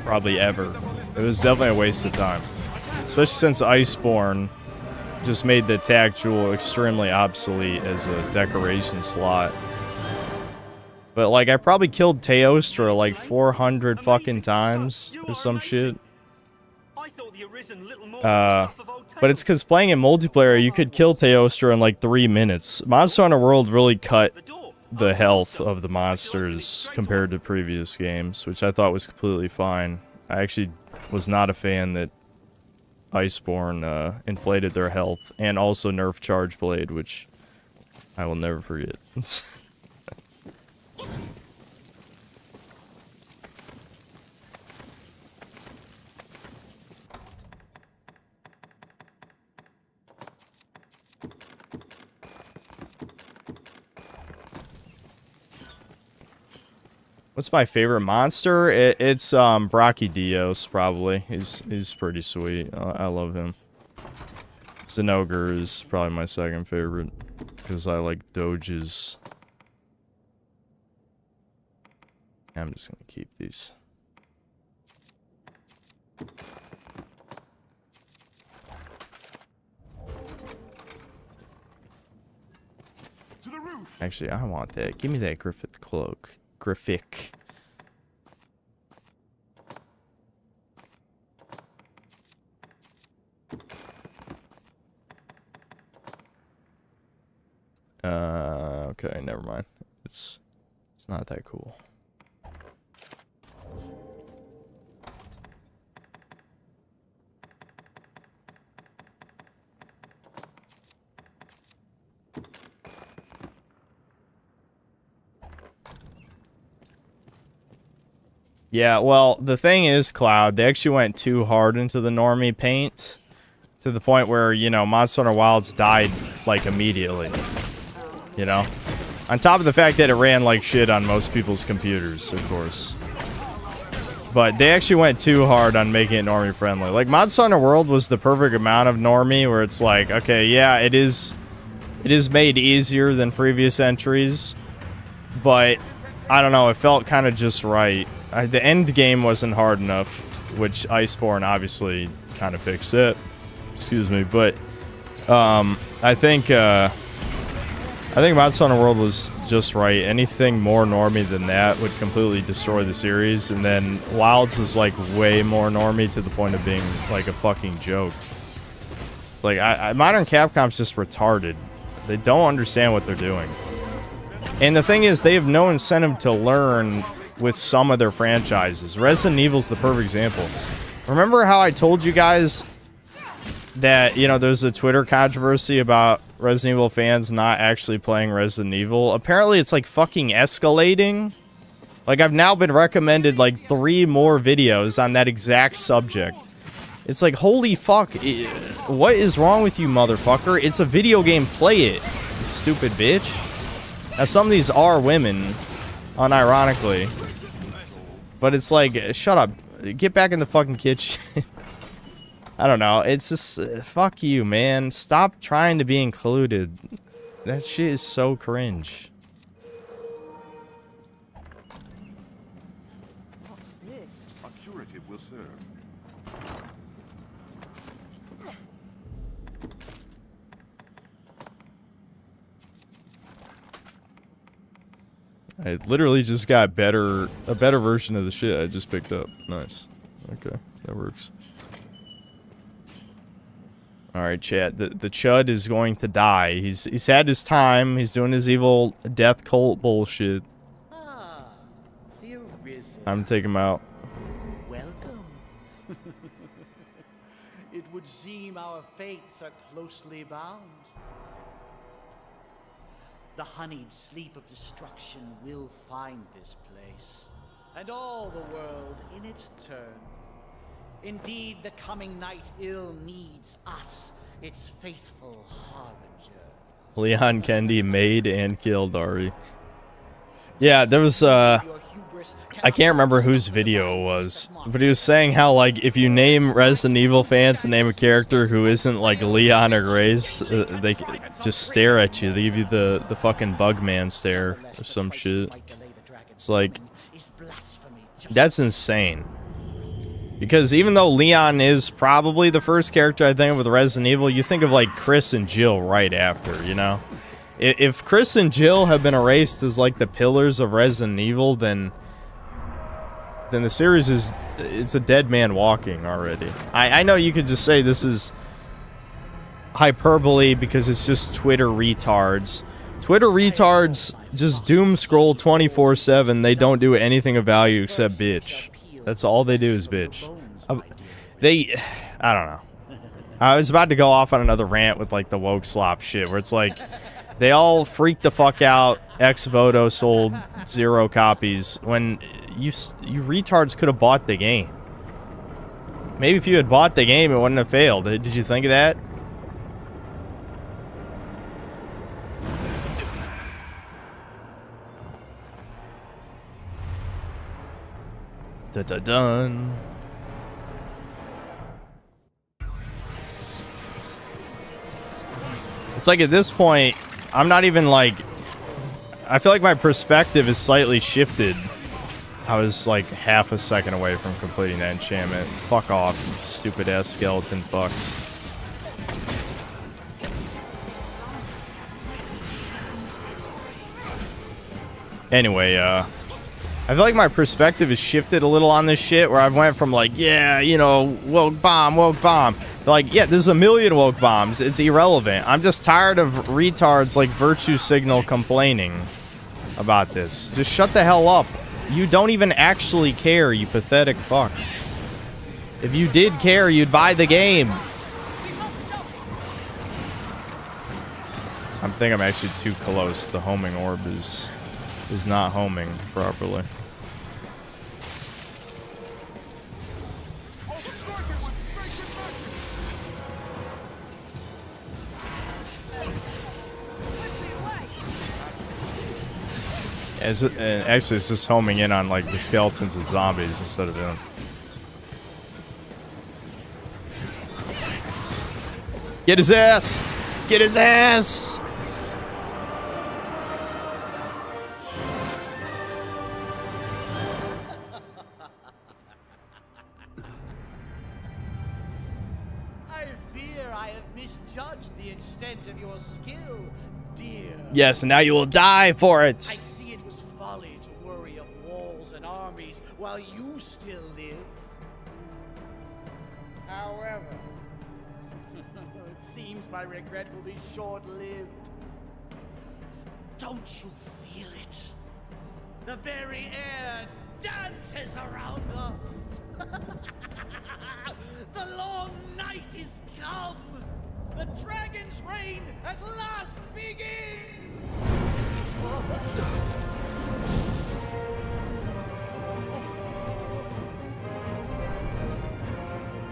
Probably ever. It was definitely a waste of time. Especially since Iceborn just made the attack jewel extremely obsolete as a decoration slot. But like, I probably killed Teostra like 400 fucking times or some shit. But it's because playing in multiplayer, you could kill Teostra in like 3 minutes. Monster Hunter World really cut the health of the monsters compared to previous games, which I thought was completely fine. I actually was not a fan that Iceborn inflated their health, and also nerfed Charge Blade, which I will never forget. What's my favorite monster? It's Brachydios, probably. He's pretty sweet. I love him. Zinogre is probably my second favorite, because I like doges. I'm just gonna keep these. To the roof. Actually, I want that. Give me that Griffith cloak. Graphic. Okay, never mind. It's not that cool. Yeah, well, the thing is, Cloud, they actually went too hard into the normie paint to the point where, you know, Monster Hunter Wilds died, like, immediately. You know? On top of the fact that it ran like shit on most people's computers, of course. But they actually went too hard on making it normie friendly. Like, Monster Hunter World was the perfect amount of normie where it's like, okay, yeah, it is made easier than previous entries, but I don't know, it felt kind of just right. The end game wasn't hard enough, which Iceborn obviously kind of fixed it. Excuse me, but I think Monster Hunter World was just right. Anything more normie than that would completely destroy the series, and then Wilds was like way more normie to the point of being like a fucking joke. Like, Modern Capcom's just retarded. They don't understand what they're doing. And the thing is, they have no incentive to learn with some of their franchises. Resident Evil's the perfect example. Remember how I told you guys that, you know, there's a Twitter controversy about Resident Evil fans not actually playing Resident Evil? Apparently it's like fucking escalating. Like, I've now been recommended like 3 more videos on that exact subject. It's like, holy fuck, what is wrong with you, motherfucker? It's a video game, play it, you stupid bitch. Now, some of these are women, unironically. But it's like, shut up. Get back in the fucking kitchen. I don't know. It's just, fuck you, man. Stop trying to be included. That shit is so cringe. What's this? A curative will serve. I literally just got a better version of the shit I just picked up. Nice. Okay, that works. Alright, chat. The Chud is going to die. He's had his time. He's doing his evil death cult bullshit. The Arisen. I'm gonna take him out. Welcome. It would seem our fates are closely bound. The honeyed sleep of destruction will find this place, and all the world in its turn. Indeed, the coming night ill needs us, its faithful harbinger. Leon Kennedy made and killed Ari. Yeah, there was, I can't remember whose video it was, but he was saying how, like, if you name Resident Evil fans to name a character who isn't, like, Leon or Grace, they just stare at you. They give you the fucking Bugman stare or some shit. It's like, that's insane. Because even though Leon is probably the first character I think of with Resident Evil, you think of like Chris and Jill right after, you know? If Chris and Jill have been erased as like the pillars of Resident Evil, then the series it's a dead man walking already. I know you could just say this is hyperbole because it's just Twitter retards. Twitter retards just doom scroll 24/7. They don't do anything of value except bitch. That's all they do is bitch. I don't know. I was about to go off on another rant with like the woke slop shit where it's like they all freaked the fuck out. Ex-Voto sold 0 copies when you retards could have bought the game. Maybe if you had bought the game, it wouldn't have failed. Did you think of that? Dun. It's like at this point, I'm not even like... I feel like my perspective is slightly shifted. I was like half a second away from completing that enchantment. Fuck off, you stupid ass skeleton fucks. Anyway, I feel like my perspective has shifted a little on this shit where I went from like, yeah, you know, woke bomb. Like, yeah, there's a million woke bombs. It's irrelevant. I'm just tired of retards like Virtue Signal complaining about this. Just shut the hell up. You don't even actually care, you pathetic fucks. If you did care, you'd buy the game. I think I'm actually too close. The homing orb is not homing properly. Actually, it's just homing in on like the skeletons and zombies instead of them. Get his ass! Get his ass! I fear I have misjudged the extent of your skill, dear. Yes, and now you will die for it. I see it was folly to worry of walls and armies while you still live. However, it seems my regret will be short-lived. Don't you feel it? The very air dances around us. The long night is come. The dragon's reign at last begins.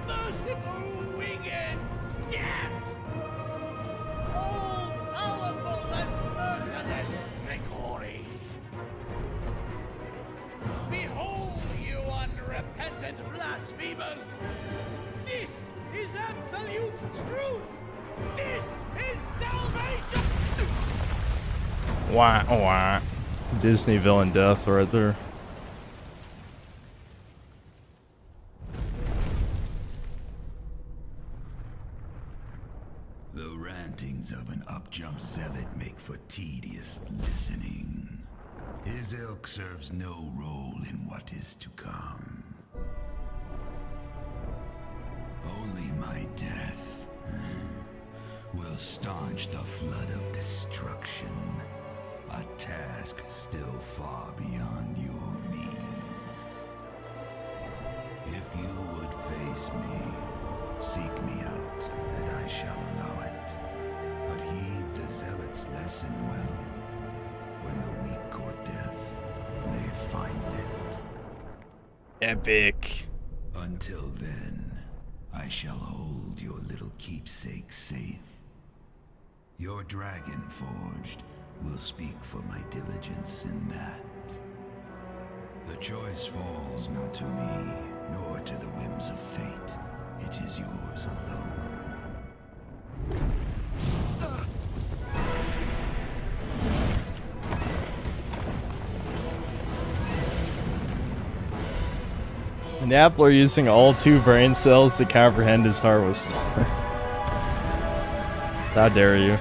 Merciful winged death! All-powerful and merciless Grigori! Behold, you unrepentant blasphemers! This is absolute truth! This is salvation! Wah. Disney villain death right there. The rantings of an up-jump zealot make for tedious listening. His ilk serves no role in what is to come. Only my death will staunch the flood of destruction. A task still far beyond your means. If you would face me, seek me out, and I shall allow it. But heed the zealot's lesson well. When the weak court death, may find it. Epic. Until then, I shall hold your little keepsake safe. Your dragon forged will speak for my diligence in that. The choice falls not to me, nor to the whims of fate. It is yours alone. An Appler using all 2 brain cells to comprehend his heart was stolen. How dare you?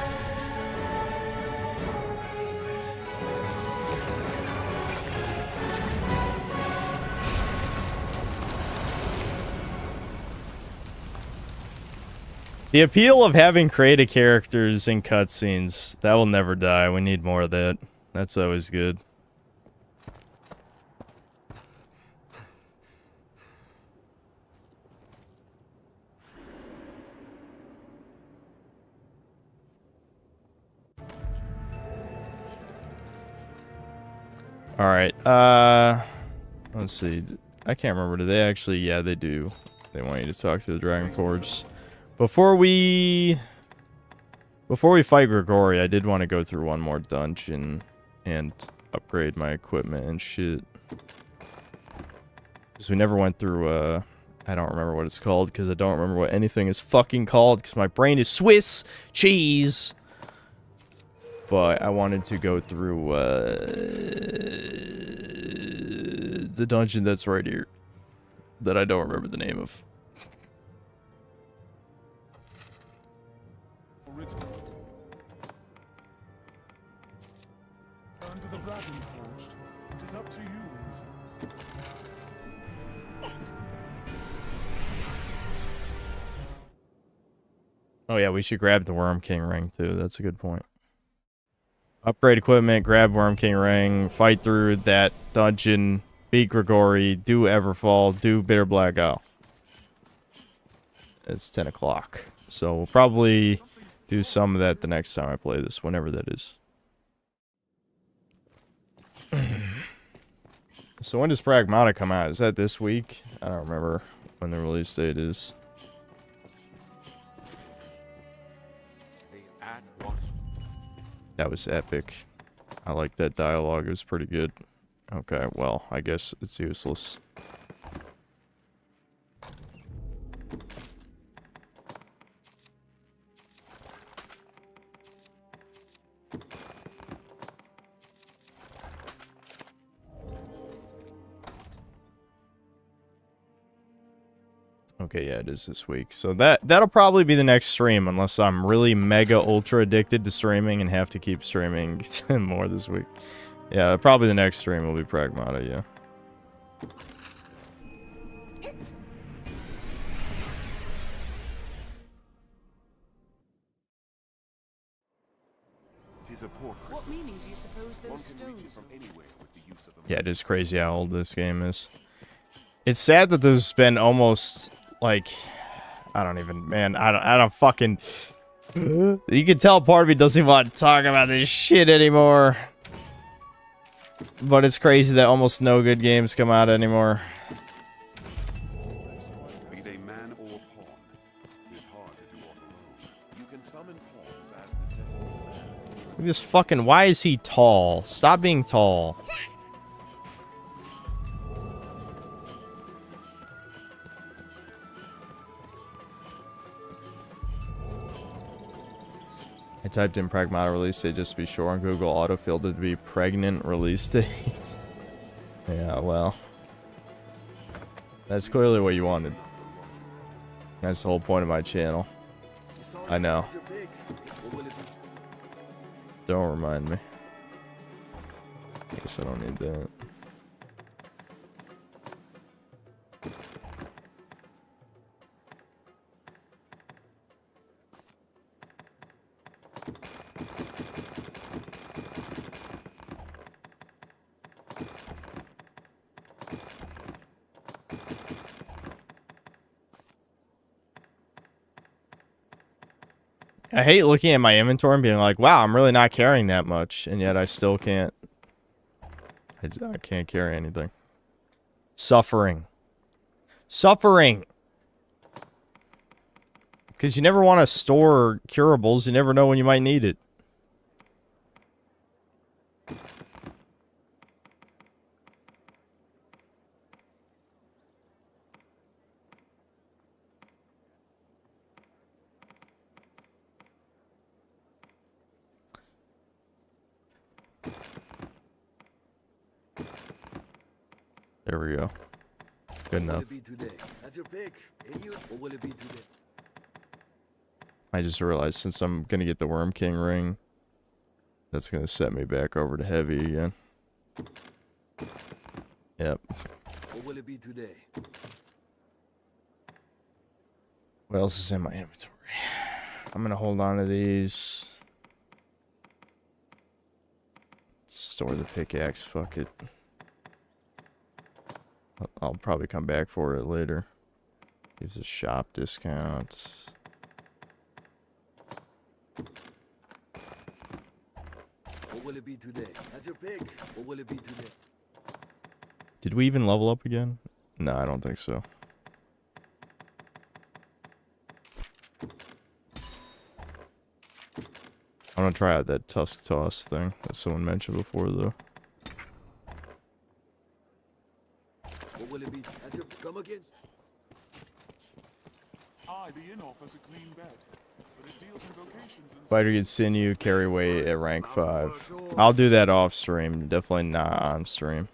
The appeal of having created characters in cutscenes, that will never die. We need more of that. That's always good. Alright, let's see. I can't remember. Do they actually? Yeah, they do. They want you to talk to the Dragon Forge. Before we fight Grigori, I did want to go through one more dungeon and upgrade my equipment and shit. Because we never went through, I don't remember what it's called, because I don't remember what anything is fucking called, because my brain is Swiss cheese. But I wanted to go through, the dungeon that's right here, that I don't remember the name of. Under the Dragon Forged, it is up to you, Arisen. Oh yeah, we should grab the Worm King ring too. That's a good point. Upgrade equipment, grab Worm King ring, fight through that dungeon, beat Grigori, do Everfall, do Bitter Black Owl. It's 10 o'clock. So we'll probably do some of that the next time I play this, whenever that is. So when does Pragmata come out? Is that this week? I don't remember when the release date is. That was epic. I like that dialogue. It was pretty good. Okay, well, I guess it's useless. Okay, yeah, it is this week. So that'll probably be the next stream, unless I'm really mega ultra addicted to streaming and have to keep streaming more this week. Yeah, probably the next stream will be Pragmata, yeah. What meaning do you suppose those stones are? Yeah, it is crazy how old this game is. It's sad that there's been almost, like, I don't even, man, I don't fucking, you can tell part of me doesn't even want to talk about this shit anymore. But it's crazy that almost no good games come out anymore. Be they man or pawn, it is hard to do all alone. You can summon pawns as necessity demands. Look at this fucking, why is he tall? Stop being tall. I typed in Pragmata release date just to be sure on Google. Auto-filled it to be pregnant release date. Yeah, well. That's clearly what you wanted. That's the whole point of my channel. I know. Don't remind me. I guess I don't need that. I hate looking at my inventory and being like, wow, I'm really not carrying that much. And yet I still can't. I can't carry anything. Suffering. Suffering! Because you never want to store curables. You never know when you might need it. There we go. Good enough. Have your pick, idiot. What will it be today? I just realized since I'm gonna get the Worm King ring, that's gonna set me back over to heavy again. Yep. What will it be today? What else is in my inventory? I'm gonna hold on to these. Store the pickaxe, fuck it. I'll probably come back for it later. Gives us shop discounts. What will it be today? Have your pick. What will it be today? Did we even level up again? No, I don't think so. I'm gonna try out that tusk toss thing that someone mentioned before, though. What will it be? Have your come again? The inn offers a clean bed, but it deals in vocations and Fighter gets sinew, carry weight at rank 5. I'll do that off stream, definitely not on stream.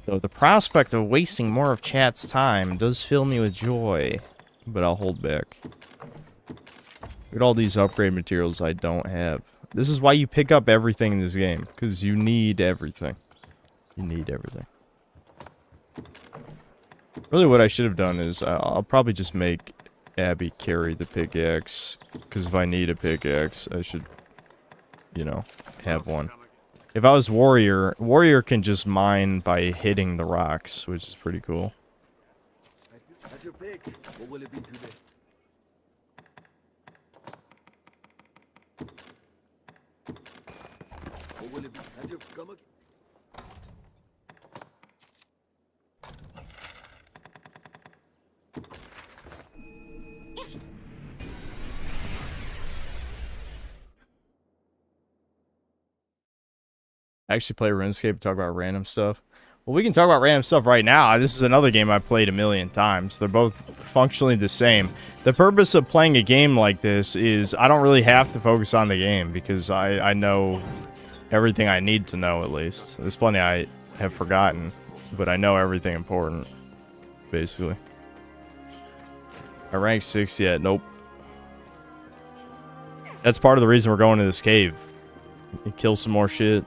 Though the prospect of wasting more of chat's time does fill me with joy, but I'll hold back. Look at all these upgrade materials I don't have. This is why you pick up everything in this game, because you need everything. You need everything. Really what I should have done is, I'll probably just make Abby carry the pickaxe, because if I need a pickaxe, I should, you know, have one. If I was Warrior, Warrior can just mine by hitting the rocks, which is pretty cool. Have your pick. What will it be today? What will it be? Have your come again? Actually play RuneScape and talk about random stuff. Well, we can talk about random stuff right now. This is another game I've played a million times. They're both functionally the same. The purpose of playing a game like this is I don't really have to focus on the game because I know everything I need to know, at least. There's plenty I have forgotten, but I know everything important, basically. I rank 6 yet? Nope. That's part of the reason we're going to this cave. Kill some more shit.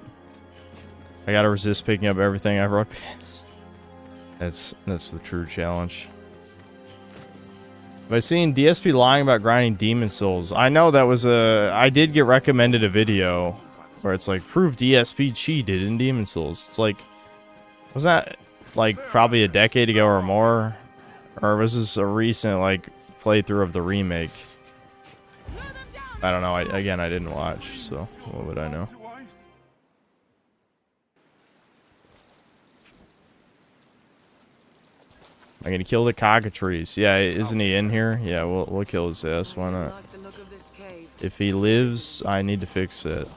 I gotta resist picking up everything I've run past. That's the true challenge. Have I seen DSP lying about grinding demon souls? I know that was I did get recommended a video where it's like, prove DSP cheated in Demon Souls. It's like, was that like probably a decade ago or more? Or was this a recent like playthrough of the remake? I don't know. Again, I didn't watch, so what would I know? I'm gonna kill the cockatrice. Yeah, isn't he in here? Yeah, we'll kill his ass. Why not? If he lives, I need to fix it.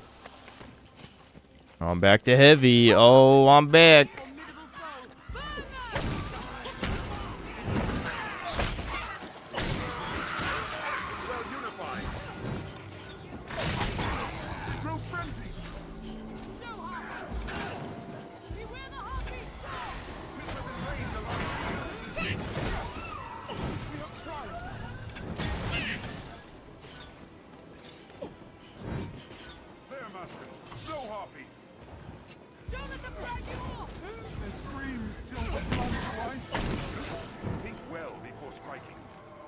I'm back to heavy. Oh, I'm back.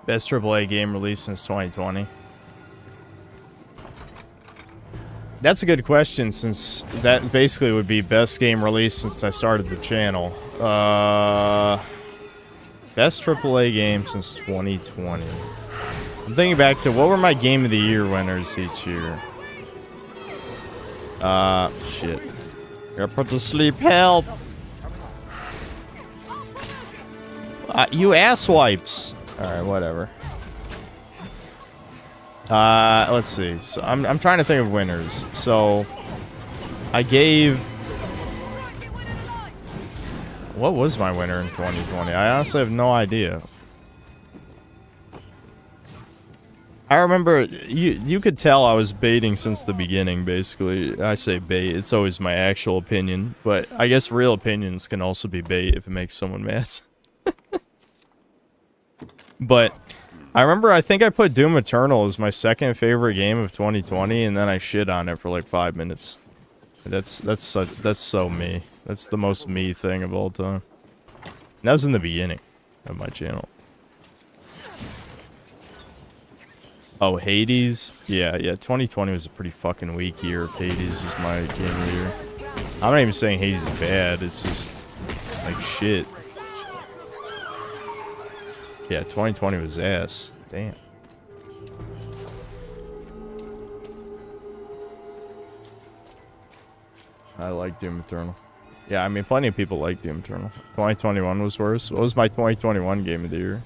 Best AAA game released since 2020. That's a good question, since that basically would be best game released since I started the channel. Best AAA game since 2020. I'm thinking back to what were my Game of the Year winners each year. Shit. Gotta put to sleep, help! You asswipes! Alright, whatever. Let's see. So I'm trying to think of winners. So I gave... What was my winner in 2020? I honestly have no idea. I remember you could tell I was baiting since the beginning, basically. I say bait, it's always my actual opinion, but I guess real opinions can also be bait if it makes someone mad. But I remember I think I put Doom Eternal as my second favorite game of 2020, and then I shit on it for like 5 minutes. That's so me. That's the most me thing of all time. And that was in the beginning of my channel. Oh, Hades? Yeah, 2020 was a pretty fucking weak year. If Hades is my game of the year. I'm not even saying Hades is bad, it's just like shit. Yeah, 2020 was ass. Damn. I like Doom Eternal. Yeah, I mean, plenty of people like Doom Eternal. 2021 was worse. What was my 2021 game of the year?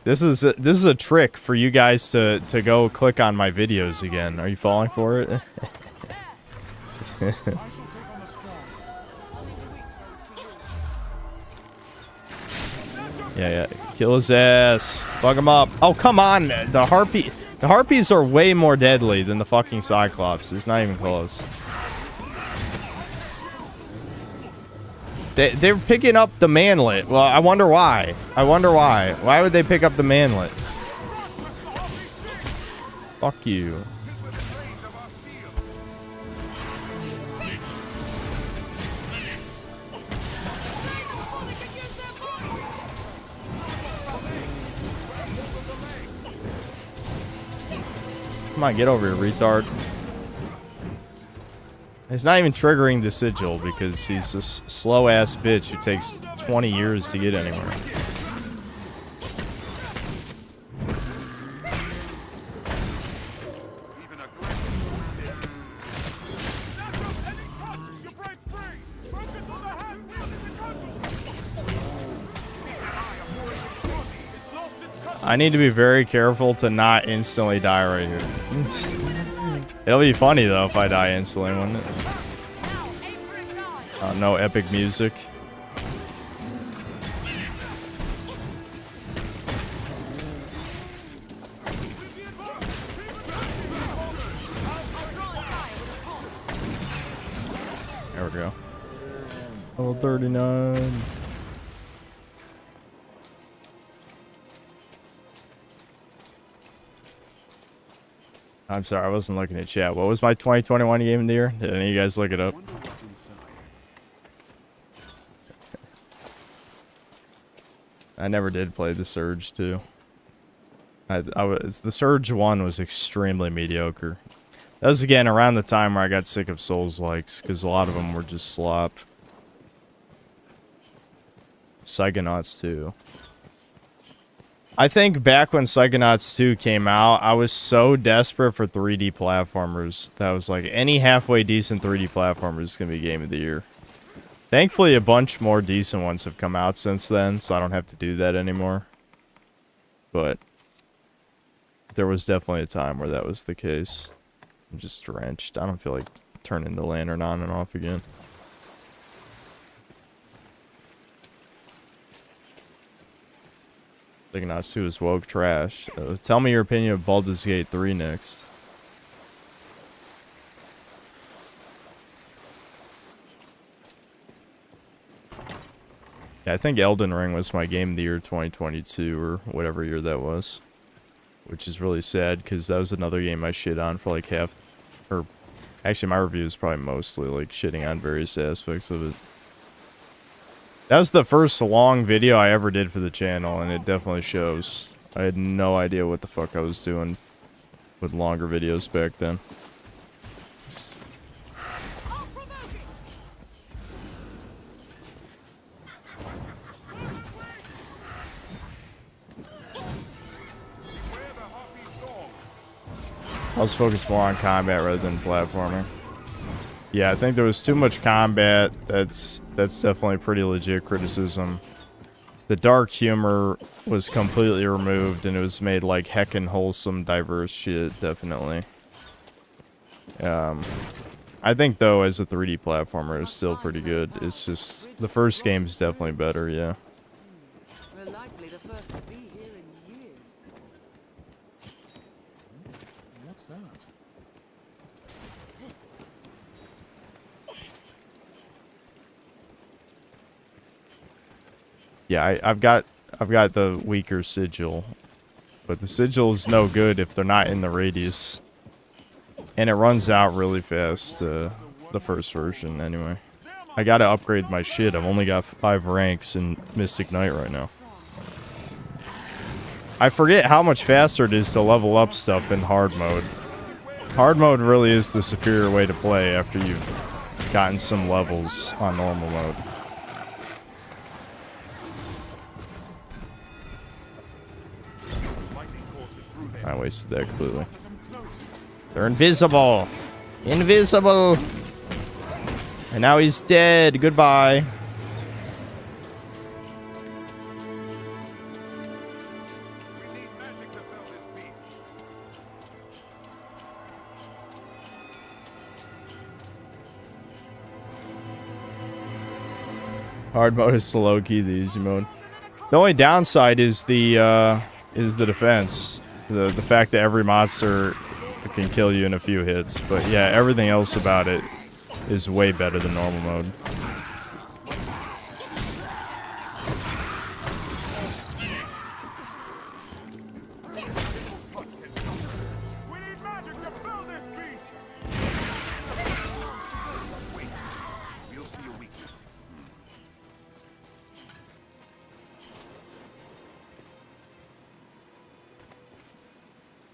This is a trick for you guys to go click on my videos again. Are you falling for it? Yeah. Kill his ass. Fuck him up. Oh, come on. The harpies are way more deadly than the fucking Cyclops. It's not even close. They're picking up the manlet. Well, I wonder why. Why would they pick up the manlet? Fuck you. Come on, get over here, retard. He's not even triggering the sigil because he's a slow-ass bitch who takes 20 years to get anywhere. I need to be very careful to not instantly die right here. It'll be funny though if I die instantly, wouldn't it? No epic music. There we go. Level 39. I'm sorry, I wasn't looking at chat. What was my 2021 game of the year? Did any of you guys look it up? I never did play the Surge 2. The Surge 1 was extremely mediocre. That was again around the time where I got sick of Souls-likes, because a lot of them were just slop. Psychonauts 2. I think back when Psychonauts 2 came out, I was so desperate for 3D platformers that I was like, any halfway decent 3D platformer is going to be game of the year. Thankfully, a bunch more decent ones have come out since then, so I don't have to do that anymore. But there was definitely a time where that was the case. I'm just drenched. I don't feel like turning the lantern on and off again. Psychonauts 2 is woke trash. Tell me your opinion of Baldur's Gate 3 next. Yeah, I think Elden Ring was my game of the year 2022 or whatever year that was. Which is really sad because that was another game I shit on for like half... Or actually my review is probably mostly like shitting on various aspects of it. That was the first long video I ever did for the channel, and it definitely shows. I had no idea what the fuck I was doing with longer videos back then. I was focused more on combat rather than platforming. Yeah, I think there was too much combat. That's definitely pretty legit criticism. The dark humor was completely removed, and it was made like heckin' wholesome, diverse shit, definitely. I think, though, as a 3D platformer, it's still pretty good. It's just, the first game is definitely better, yeah. We're likely the first to be here in years. What's that? Yeah, I've got the weaker sigil, but the sigil is no good if they're not in the radius, and it runs out really fast. The first version, anyway. I gotta upgrade my shit. I've only got 5 ranks in Mystic Knight right now. I forget how much faster it is to level up stuff in hard mode. Hard mode really is the superior way to play after you've gotten some levels on normal mode. I wasted that completely. They're invisible! Invisible! And now he's dead. Goodbye. Hard mode is the low key, the easy mode. The only downside is the defense. The fact that every monster can kill you in a few hits. But yeah, everything else about it is way better than normal mode.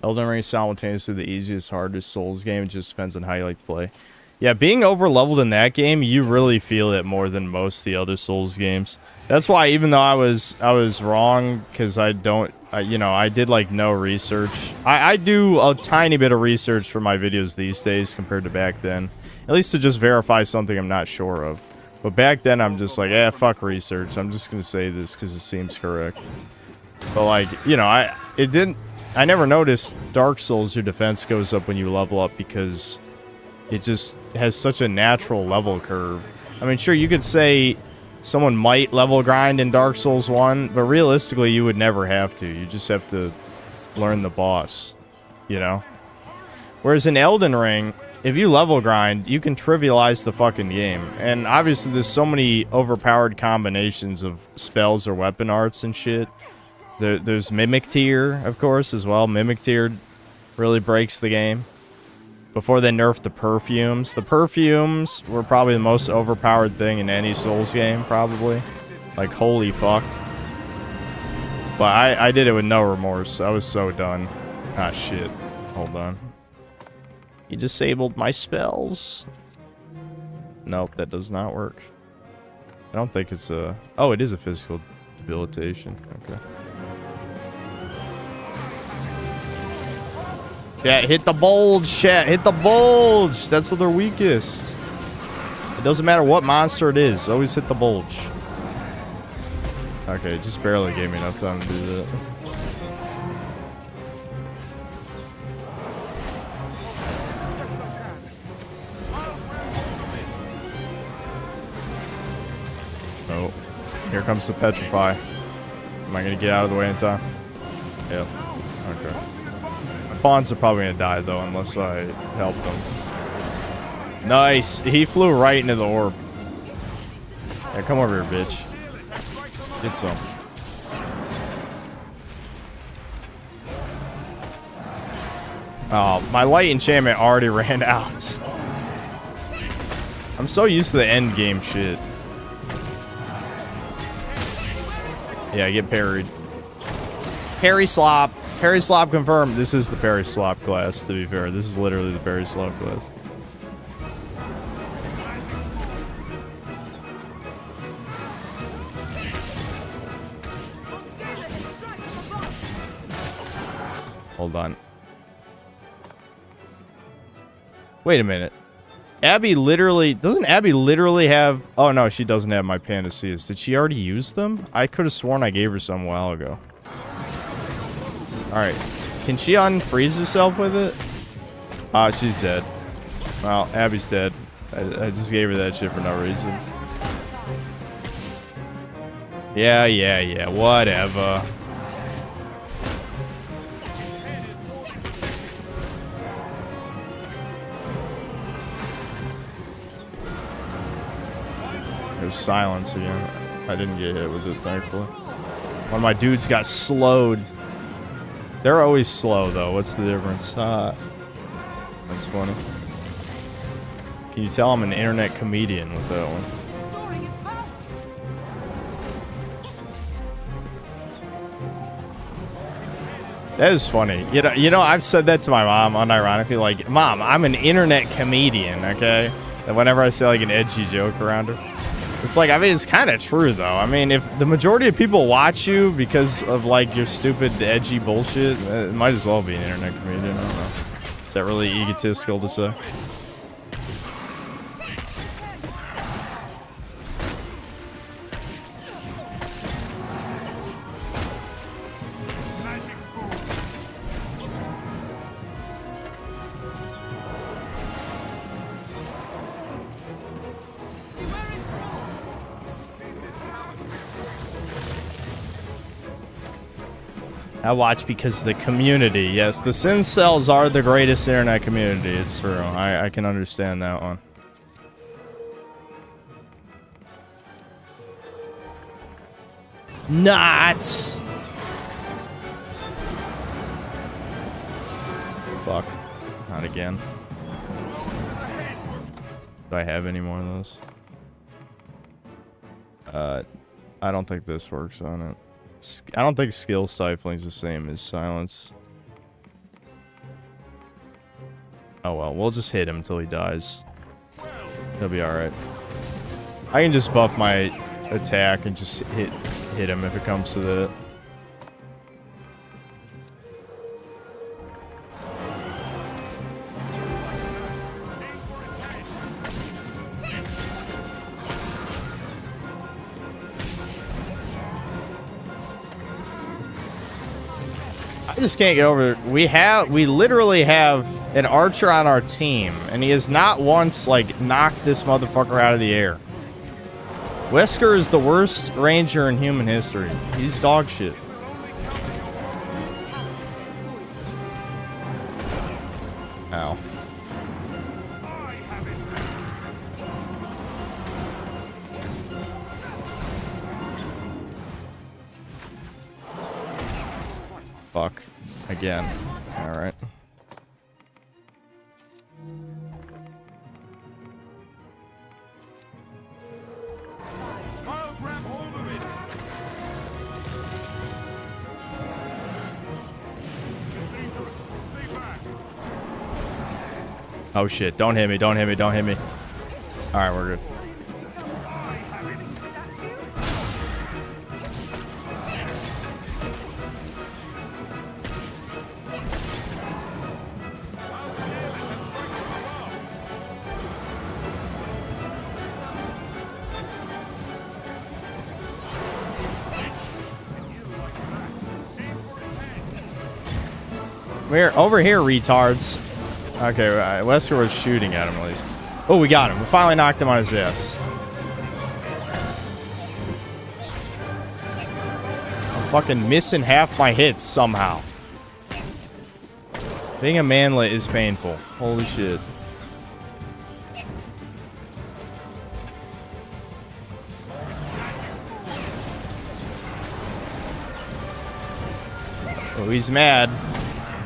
Elden Ring is simultaneously the easiest, hardest Souls game. It just depends on how you like to play. Yeah, being over-leveled in that game, you really feel it more than most of the other Souls games. That's why, even though I was wrong, because I did like no research. I do a tiny bit of research for my videos these days compared to back then. At least to just verify something I'm not sure of. But back then, I'm just like, fuck research. I'm just gonna say this because it seems correct. But like, I never noticed Dark Souls, your defense goes up when you level up because it just has such a natural level curve. I mean, sure, you could say someone might level grind in Dark Souls 1, but realistically, you would never have to. You just have to learn the boss, you know? Whereas in Elden Ring, if you level grind, you can trivialize the fucking game. And obviously, there's so many overpowered combinations of spells or weapon arts and shit. There's Mimic Tier, of course, as well. Mimic Tier really breaks the game. Before they nerfed the perfumes. The perfumes were probably the most overpowered thing in any Souls game, probably. Like, holy fuck. But I did it with no remorse. I was so done. Ah, shit. Hold on. You disabled my spells. Nope, that does not work. I don't think it's a... Oh, it is a physical debilitation. Okay. Yeah, hit the bulge, chat. Hit the bulge. That's what they're weakest. It doesn't matter what monster it is. Always hit the bulge. Okay, it just barely gave me enough time to do that. Oh, here comes the petrify. Am I gonna get out of the way in time? Yep. Okay. Pawns are probably gonna die though unless I help them. Nice. He flew right into the orb. Yeah, come over here, bitch. Get some. Oh, my light enchantment already ran out. I'm so used to the end game shit. Yeah, get parried. Parry slop. Parry slop confirmed. This is the parry slop class, to be fair. This is literally the parry slop class. Hold on. Wait a minute. Abby literally... Doesn't Abby literally have... Oh, no, she doesn't have my Panaceas. Did she already use them? I could have sworn I gave her some a while ago. Alright. Can she unfreeze herself with it? Ah, she's dead. Well, Abby's dead. I just gave her that shit for no reason. Yeah, whatever. was silence again. I didn't get hit with it, thankfully. One of my dudes got slowed. They're always slow, though. What's the difference? That's funny. Can you tell I'm an internet comedian with that one? That is funny. You know, I've said that to my mom unironically, like, Mom, I'm an internet comedian, okay? And whenever I say like an edgy joke around her. It's like, I mean, it's kind of true though. I mean, if the majority of people watch you because of like your stupid edgy bullshit, it might as well be an internet comedian. I don't know. Is that really egotistical to say? I watch because of the community. Yes, the Sin Cells are the greatest internet community. It's true. I can understand that one. Not. Fuck. Not again. Do I have any more of those? I don't think this works on it. I don't think skill stifling is the same as silence. Oh well, we'll just hit him until he dies. He'll be alright. I can just buff my attack and just hit him if it comes to that. I just can't get over it. We literally have an archer on our team, and he has not once, like, knocked this motherfucker out of the air. Wesker is the worst ranger in human history. He's dog shit. Ow. Fuck. Again. Alright. Oh shit, don't hit me, don't hit me, don't hit me. Alright, we're good. We're over here, retards. Okay, Wesker was shooting at him at least. Oh, we got him. We finally knocked him on his ass. I'm fucking missing half my hits somehow. Being a manlet is painful. Holy shit. Oh, he's mad.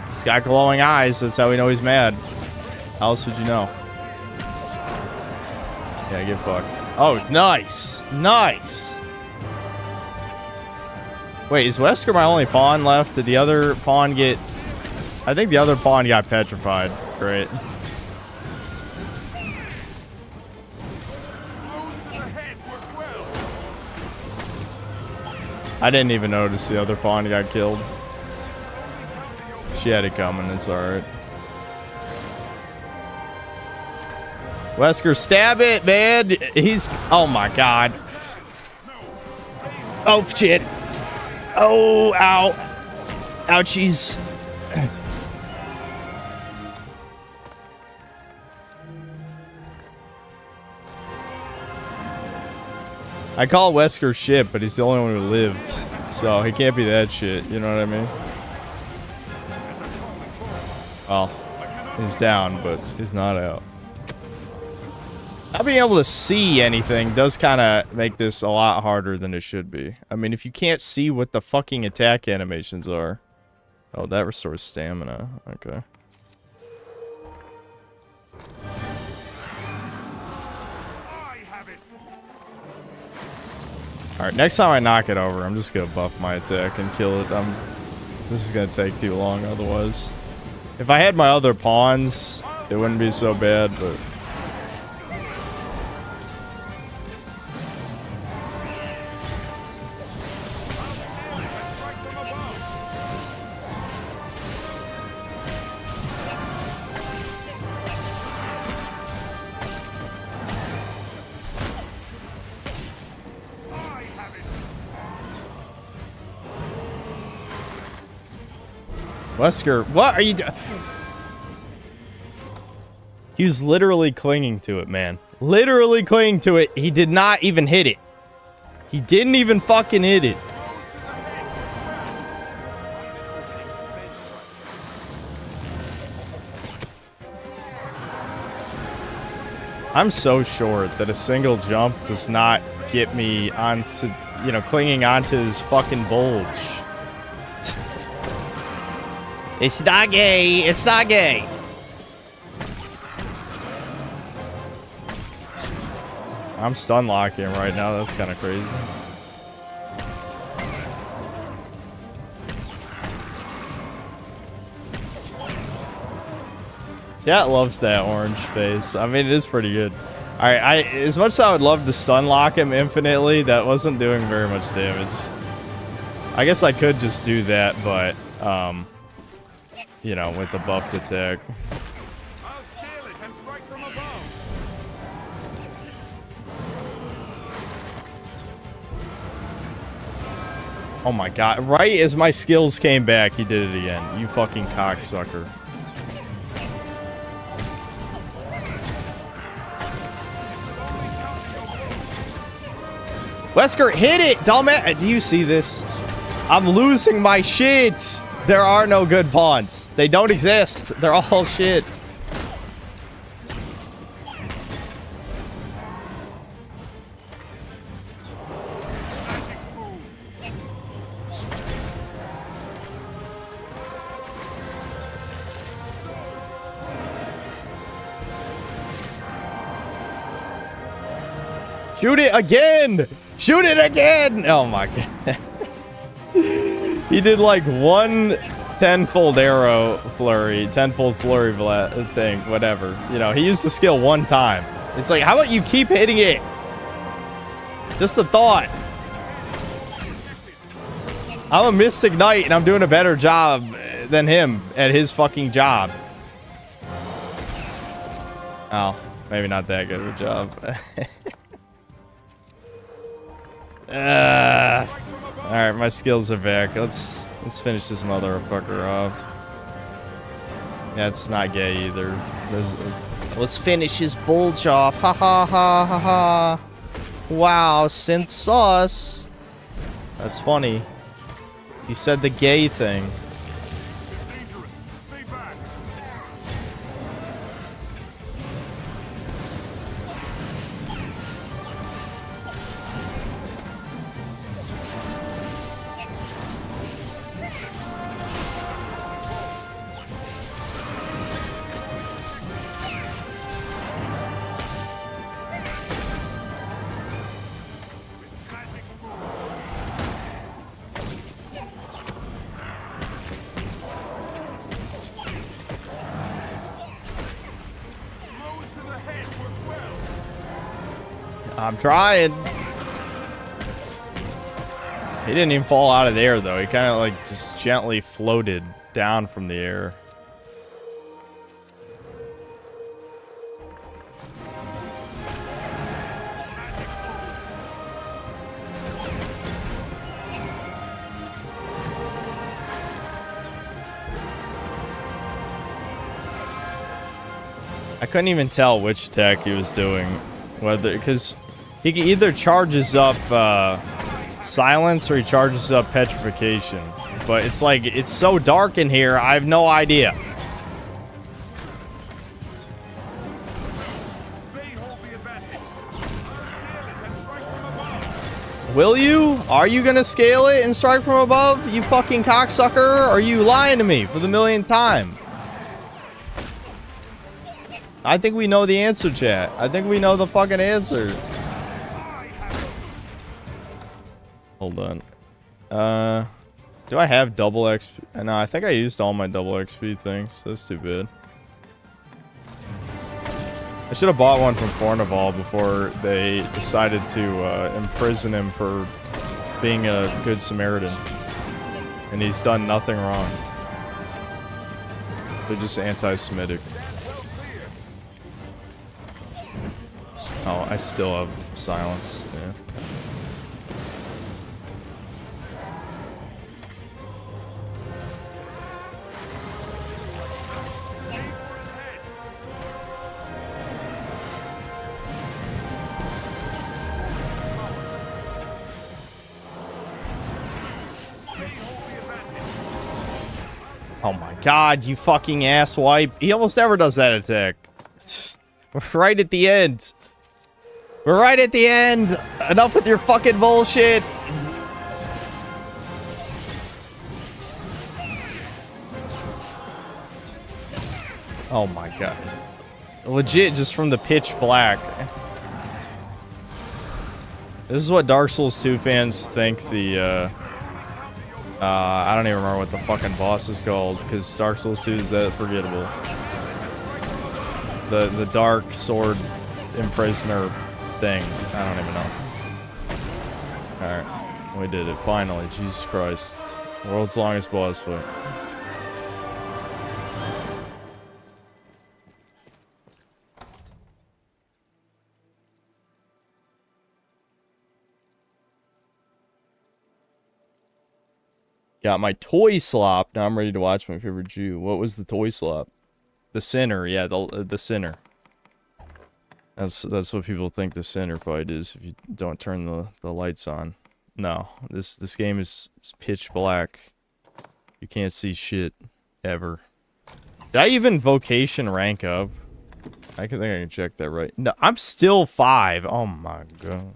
He's got glowing eyes. That's how we know he's mad. How else would you know? Yeah, get fucked. Oh, nice. Nice. Wait, is Wesker my only pawn left? Did the other pawn get... I think the other pawn got petrified. Great. I didn't even notice the other pawn got killed. She had it coming, it's alright. Wesker, stab it, man! He's... Oh my god. Oh, shit. Oh, ow. Ouchies. I call Wesker shit, but he's the only one who lived. So he can't be that shit, you know what I mean? Well, he's down, but he's not out. Not being able to see anything does kind of make this a lot harder than it should be. I mean, if you can't see what the fucking attack animations are. Oh, that restores stamina. Okay. Alright, next time I knock it over, I'm just gonna buff my attack and kill it. This is gonna take too long otherwise. If I had my other pawns, it wouldn't be so bad, but... Wesker, what are you doing? He was literally clinging to it, man. Literally clinging to it. He did not even hit it. He didn't even fucking hit it. I'm so short that a single jump does not get me onto, you know, clinging onto his fucking bulge. It's not gay. It's not gay. I'm stun locking right now. That's kind of crazy. Chat loves that orange face. I mean, it is pretty good. All right, as much as I would love to stun lock him infinitely, that wasn't doing very much damage. I guess I could just do that, but you know, with the buffed attack. I'll steal it and strike from above. Oh my god, right as my skills came back, he did it again. You fucking cocksucker. Wesker, hit it, dumbass! Do you see this? I'm losing my shit! There are no good pawns. They don't exist. They're all shit. Shoot it again! Shoot it again! Oh my god. He did like one 10-fold arrow flurry, 10-fold flurry thing, whatever. You know, he used the skill one time. It's like, how about you keep hitting it? Just a thought. I'm a Mystic Knight and I'm doing a better job than him at his fucking job. Oh, maybe not that good of a job. Alright, my skills are back. Let's finish this motherfucker off. Yeah, it's not gay either. Let's finish his bulge off. Ha ha ha ha ha. Wow, synth sauce. That's funny. He said the gay thing. I'm trying. He didn't even fall out of the air, though. He kind of like just gently floated down from the air. I couldn't even tell which attack he was doing. Whether, because he either charges up silence or he charges up petrification. But it's like, it's so dark in here, I have no idea. Will you? Are you gonna scale it and strike from above, you fucking cocksucker? Or are you lying to me for the millionth time? I think we know the answer, chat. I think we know the fucking answer. Hold on. Do I have double XP? No, I think I used all my double XP things. That's too bad. I should have bought one from Fornival before they decided to imprison him for being a good Samaritan. And he's done nothing wrong. They're just anti-Semitic. Oh, I still have silence. Yeah. Oh my god, you fucking asswipe. He almost never does that attack. We're right at the end. We're right at the end. Enough with your fucking bullshit. Oh my god. Legit, just from the pitch black. This is what Dark Souls 2 fans think the, I don't even remember what the fucking boss is called, because Dark Souls 2 is that forgettable. The Dark Sword Imprisoner thing. I don't even know. Alright. We did it, finally. Jesus Christ. World's longest boss fight. Got my toy slop. Now I'm ready to watch my favorite Jew. What was the toy slop? The Sinner. Yeah, the Sinner. That's what people think the Sinner fight is if you don't turn the lights on. No, this game is pitch black. You can't see shit ever. Did I even vocation rank up? I think I can check that right. No, I'm still 5. Oh my god.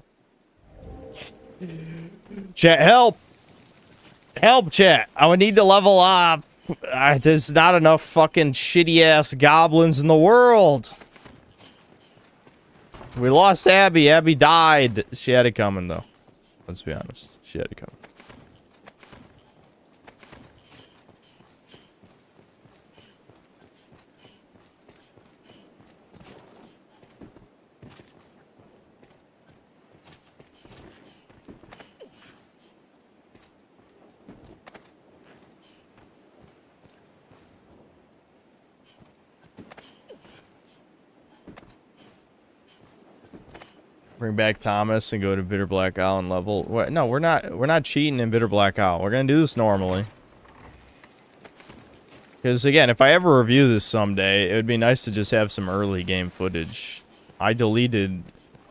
Chat, help! Help, chat. I would need to level up. There's not enough fucking shitty-ass goblins in the world. We lost Abby. Abby died. She had it coming, though. Let's be honest. She had it coming. Bring back Thomas and go to Bitter Black Owl and level. What? No, we're not cheating in Bitter Black Owl. We're gonna do this normally. Because again, if I ever review this someday, it would be nice to just have some early game footage. I deleted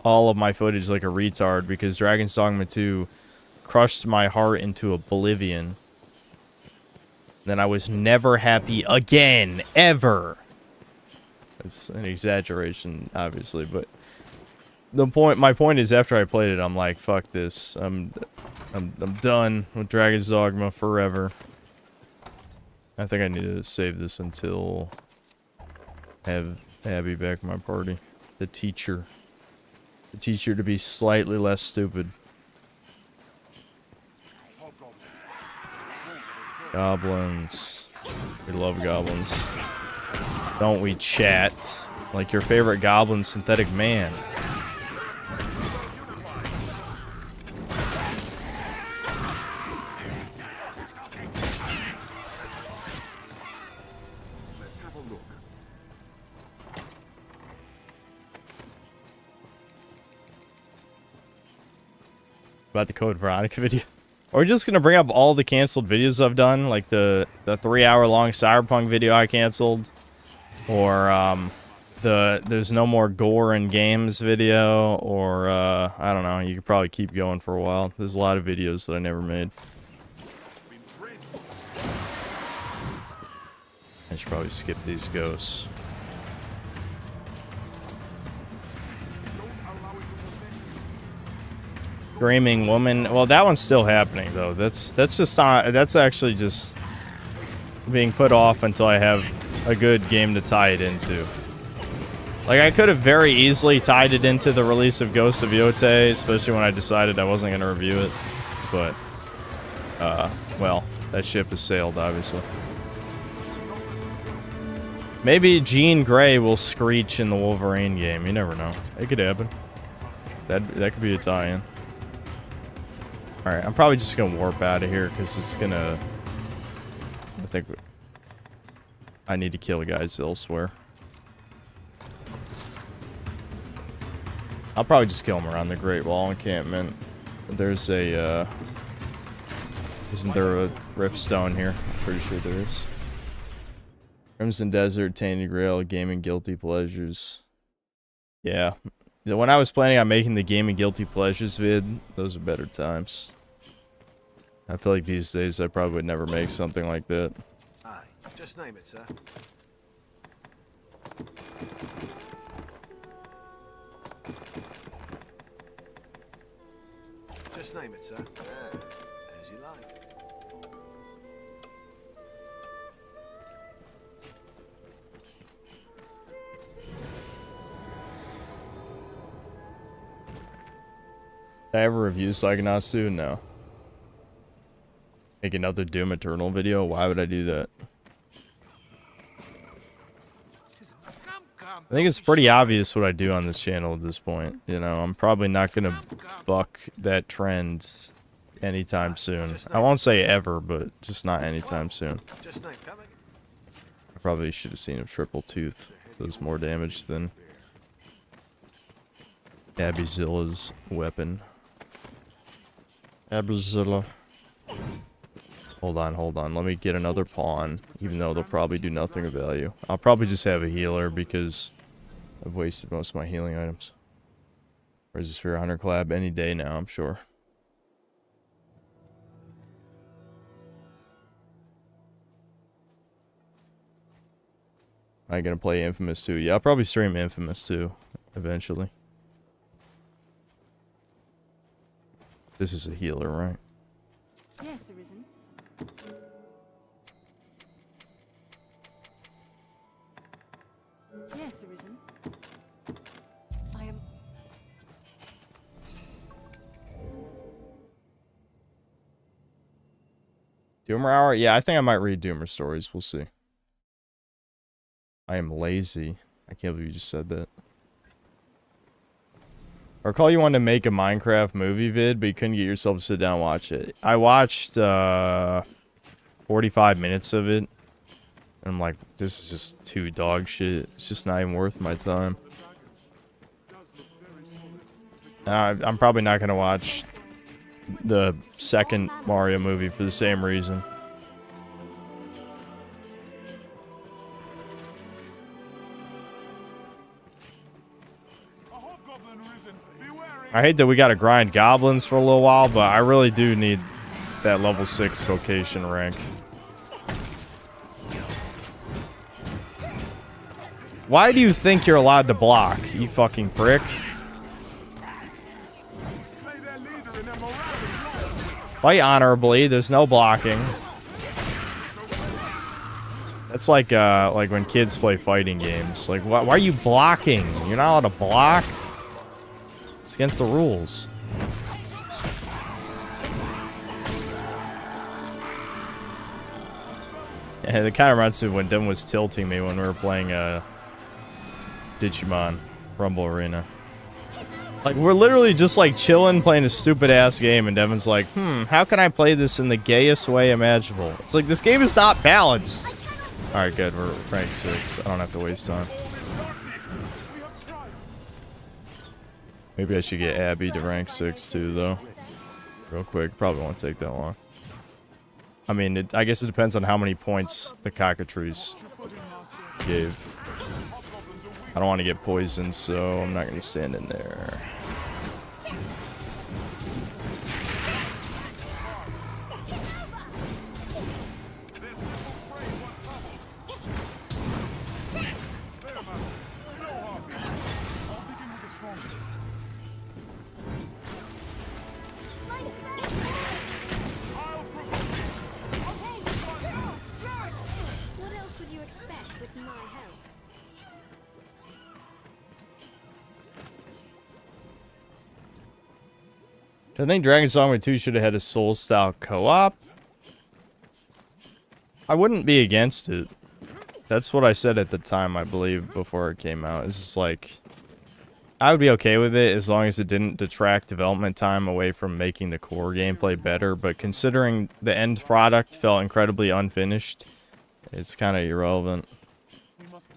all of my footage like a retard because Dragon's Dogma 2 crushed my heart into oblivion. Then I was never happy again, ever. It's an exaggeration, obviously, but my point is, after I played it, I'm like, fuck this. I'm done with Dragon's Dogma forever. I think I need to save this until I have Abby back in my party. The teacher. The teacher to be slightly less stupid. Goblins. We love goblins. Don't we, chat? Like your favorite goblin synthetic man. About the Code Veronica video. Or we're just gonna bring up all the canceled videos I've done, like the 3-hour-long Cyberpunk video I canceled, or the There's No More Gore in Games video, or I don't know. You could probably keep going for a while. There's a lot of videos that I never made. I should probably skip these ghosts. Screaming woman. Well, that one's still happening though. That's just not. That's actually just being put off until I have a good game to tie it into. Like, I could have very easily tied it into the release of Ghost of 𝐂𝐇𝐏, especially when I decided I wasn't going to review it. But, well, that ship has sailed, obviously. Maybe Jean Grey will screech in the Wolverine game. You never know. It could happen. That could be a tie-in. Alright, I'm probably just going to warp out of here, because it's going to... I think I need to kill guys elsewhere. I'll probably just kill him around the Great Wall encampment. There's a, isn't there a rift stone here? I'm pretty sure there is. Crimson Desert, Tainted Grail, Gaming Guilty Pleasures. Yeah. When I was planning on making the Gaming Guilty Pleasures vid, those are better times. I feel like these days I probably would never make something like that. Aye, just name it, sir. Just name it, sir. As you like. Did I ever review Psychonauts 2? No. Make another Doom Eternal video? Why would I do that? I think it's pretty obvious what I do on this channel at this point. You know, I'm probably not going to buck that trend anytime soon. I won't say ever, but just not anytime soon. I probably should have seen a triple tooth. Does more damage than Abizilla's weapon. Abizilla. Hold on. Let me get another pawn, even though they'll probably do nothing of value. I'll probably just have a healer because I've wasted most of my healing items. Where's this Sphere Hunter collab? Any day now, I'm sure. Am I gonna play Infamous 2? Yeah, I'll probably stream Infamous 2 eventually. This is a healer, right? Yes, Arisen. Yes, Arisen. I am... Doomer Hour? Yeah, I think I might read Doomer stories. We'll see. I am lazy. I can't believe you just said that. I recall you wanted to make a Minecraft movie vid, but you couldn't get yourself to sit down and watch it. I watched 45 minutes of it. And I'm like, this is just too dog shit. It's just not even worth my time. I'm probably not going to watch the second Mario movie for the same reason. I hate that we gotta grind goblins for a little while, but I really do need that level 6 vocation rank. Why do you think you're allowed to block, you fucking prick? Fight honorably, there's no blocking. That's like when kids play fighting games. Like, why are you blocking? You're not allowed to block? It's against the rules. Yeah, it kind of reminds me of when Devin was tilting me when we were playing Digimon Rumble Arena. Like, we're literally just like chilling, playing a stupid ass game, and Devin's like, how can I play this in the gayest way imaginable? It's like, this game is not balanced. Alright, good, we're rank 6. I don't have to waste time. Maybe I should get Abby to rank 6 too, though. Real quick. Probably won't take that long. I mean, I guess it depends on how many points the cockatrice gave. I don't want to get poisoned, so I'm not going to stand in there. else would you expect with my help? I think Dragon's Dogma 2 should have had a Soul-style co-op. I wouldn't be against it. That's what I said at the time, I believe, before it came out. It's just like, I would be okay with it as long as it didn't detract development time away from making the core gameplay better. But considering the end product felt incredibly unfinished, it's kind of irrelevant.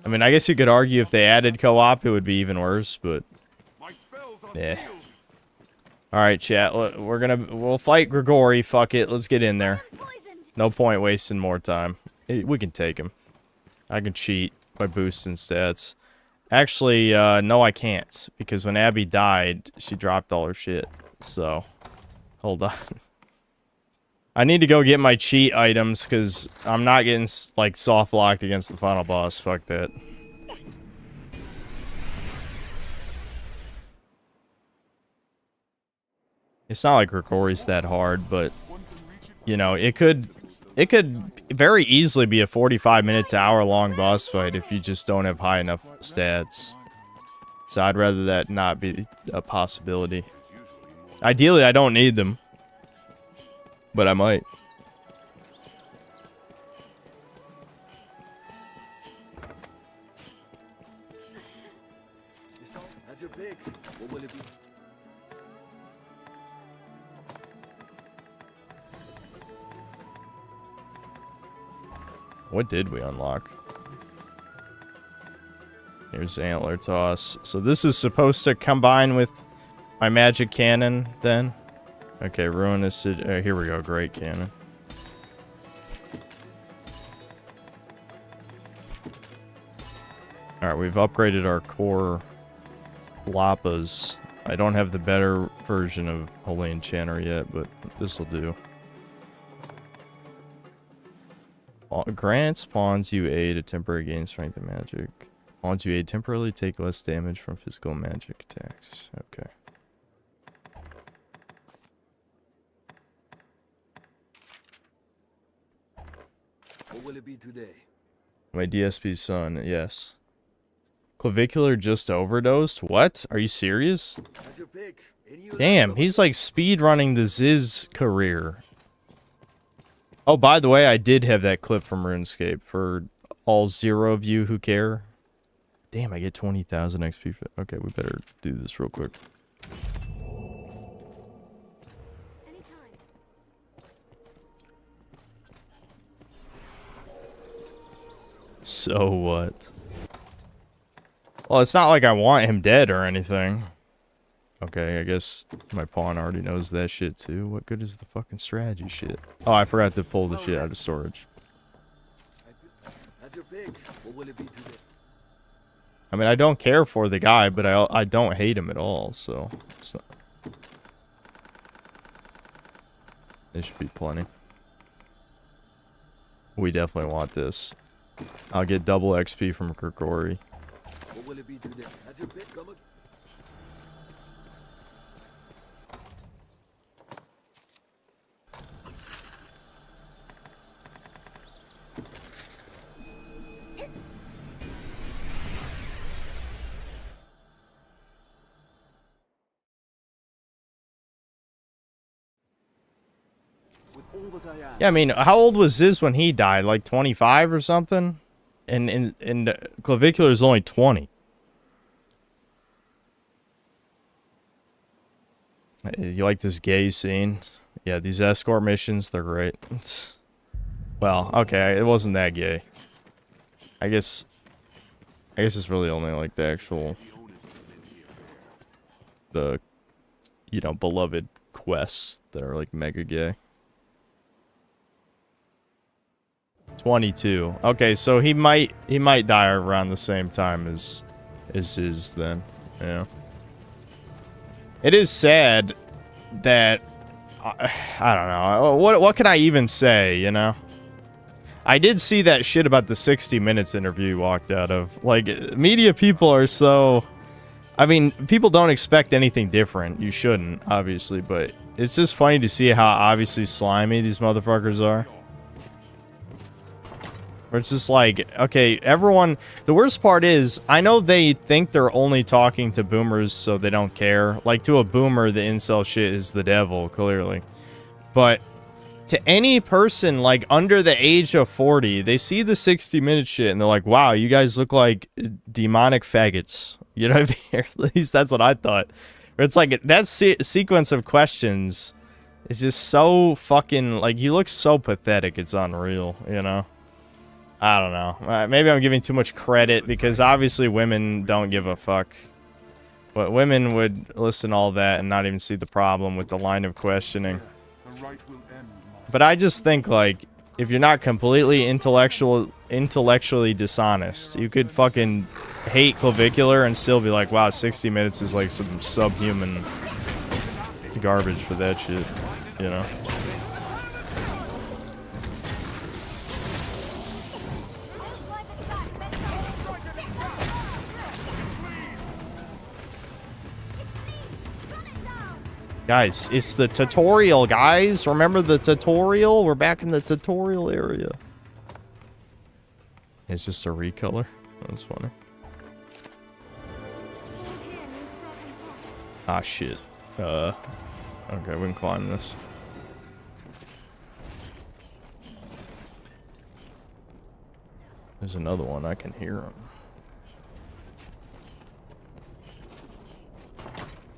I mean, I guess you could argue if they added co-op, it would be even worse, but yeah. All right, chat. We'll fight Grigori. Fuck it. Let's get in there. No point wasting more time. We can take him. I can cheat by boosting stats. Actually, no, I can't, because when Abby died, she dropped all her shit. So, hold on. I need to go get my cheat items, because I'm not getting, like, soft-locked against the final boss. Fuck that. It's not like Grigori's that hard, but, you know, it could very easily be a 45-minute to hour-long boss fight if you just don't have high enough stats. So I'd rather that not be a possibility. Ideally, I don't need them, but I might. Have your pick. What will it be? What did we unlock? Here's Antler Toss. So this is supposed to combine with my magic cannon, then? Okay, Ruinous... here we go, Great Cannon. Alright, we've upgraded our core Lapas. I don't have the better version of Holy Enchanter yet, but this'll do. Grants pawns you aid a temporary gain strength and magic. Pawns you aid temporarily take less damage from physical magic attacks. Okay. What will it be today? My DSP's son, yes. Clavicular just overdosed? What? Are you serious? Have your pick. Damn, he's like speedrunning the Ziz career. Oh, by the way, I did have that clip from RuneScape for all 0 of you who care. Damn, I get 20,000 XP. Okay, we better do this real quick. So what? Well, it's not like I want him dead or anything. Okay, I guess my pawn already knows that shit too. What good is the fucking strategy shit? Oh, I forgot to pull the shit out of storage. Have your pick. What will it be today? I mean, I don't care for the guy, but I don't hate him at all, so... It should be plenty. We definitely want this. I'll get double XP from Grigori. What will it be today? Have your pick. Come again. Yeah, I mean, how old was Ziz when he died? Like 25 or something? And Clavicular is only 20. You like this gay scene? Yeah, these escort missions, they're great. Well, okay, it wasn't that gay. I guess it's really only like the actual... The, you know, beloved quests that are like mega gay. 22. Okay, so he might die around the same time as his then. Yeah. It is sad that I don't know. What can I even say, you know? I did see that shit about the 60 Minutes interview you walked out of. Like, media people are so... I mean, people don't expect anything different. You shouldn't, obviously, but it's just funny to see how obviously slimy these motherfuckers are. Where it's just like, okay, everyone... The worst part is, I know they think they're only talking to boomers so they don't care. Like, to a boomer, the incel shit is the devil, clearly. But to any person, like, under the age of 40, they see the 60-minute shit and they're like, wow, you guys look like demonic faggots. You know what I mean? At least that's what I thought. Where it's like, that sequence of questions is just so fucking... Like, you look so pathetic, it's unreal, you know? I don't know. Maybe I'm giving too much credit because obviously women don't give a fuck. But women would listen to all that and not even see the problem with the line of questioning. But I just think, like, if you're not completely intellectually dishonest, you could fucking hate clavicular and still be like, wow, 60 minutes is like some subhuman garbage for that shit, you know? Guys, it's the tutorial, guys. Remember the tutorial? We're back in the tutorial area. It's just a recolor. That's funny. Ah, shit. Okay, we can climb this. There's another one. I can hear him.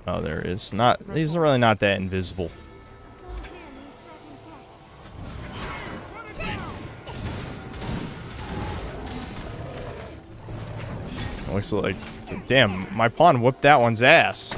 Oh, there is. He's really not that invisible. Looks like... Damn, my pawn whooped that one's ass.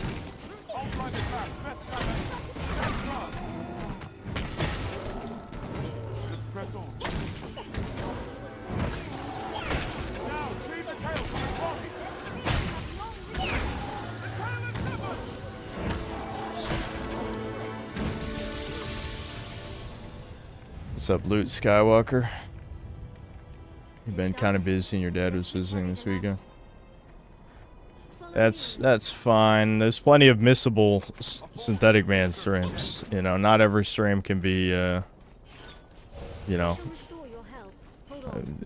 What's up, Luke Skywalker? You've been kind of busy and your dad was visiting this weekend. That's fine. There's plenty of missable Synthetic Man streams. You know, not every stream can be, you know...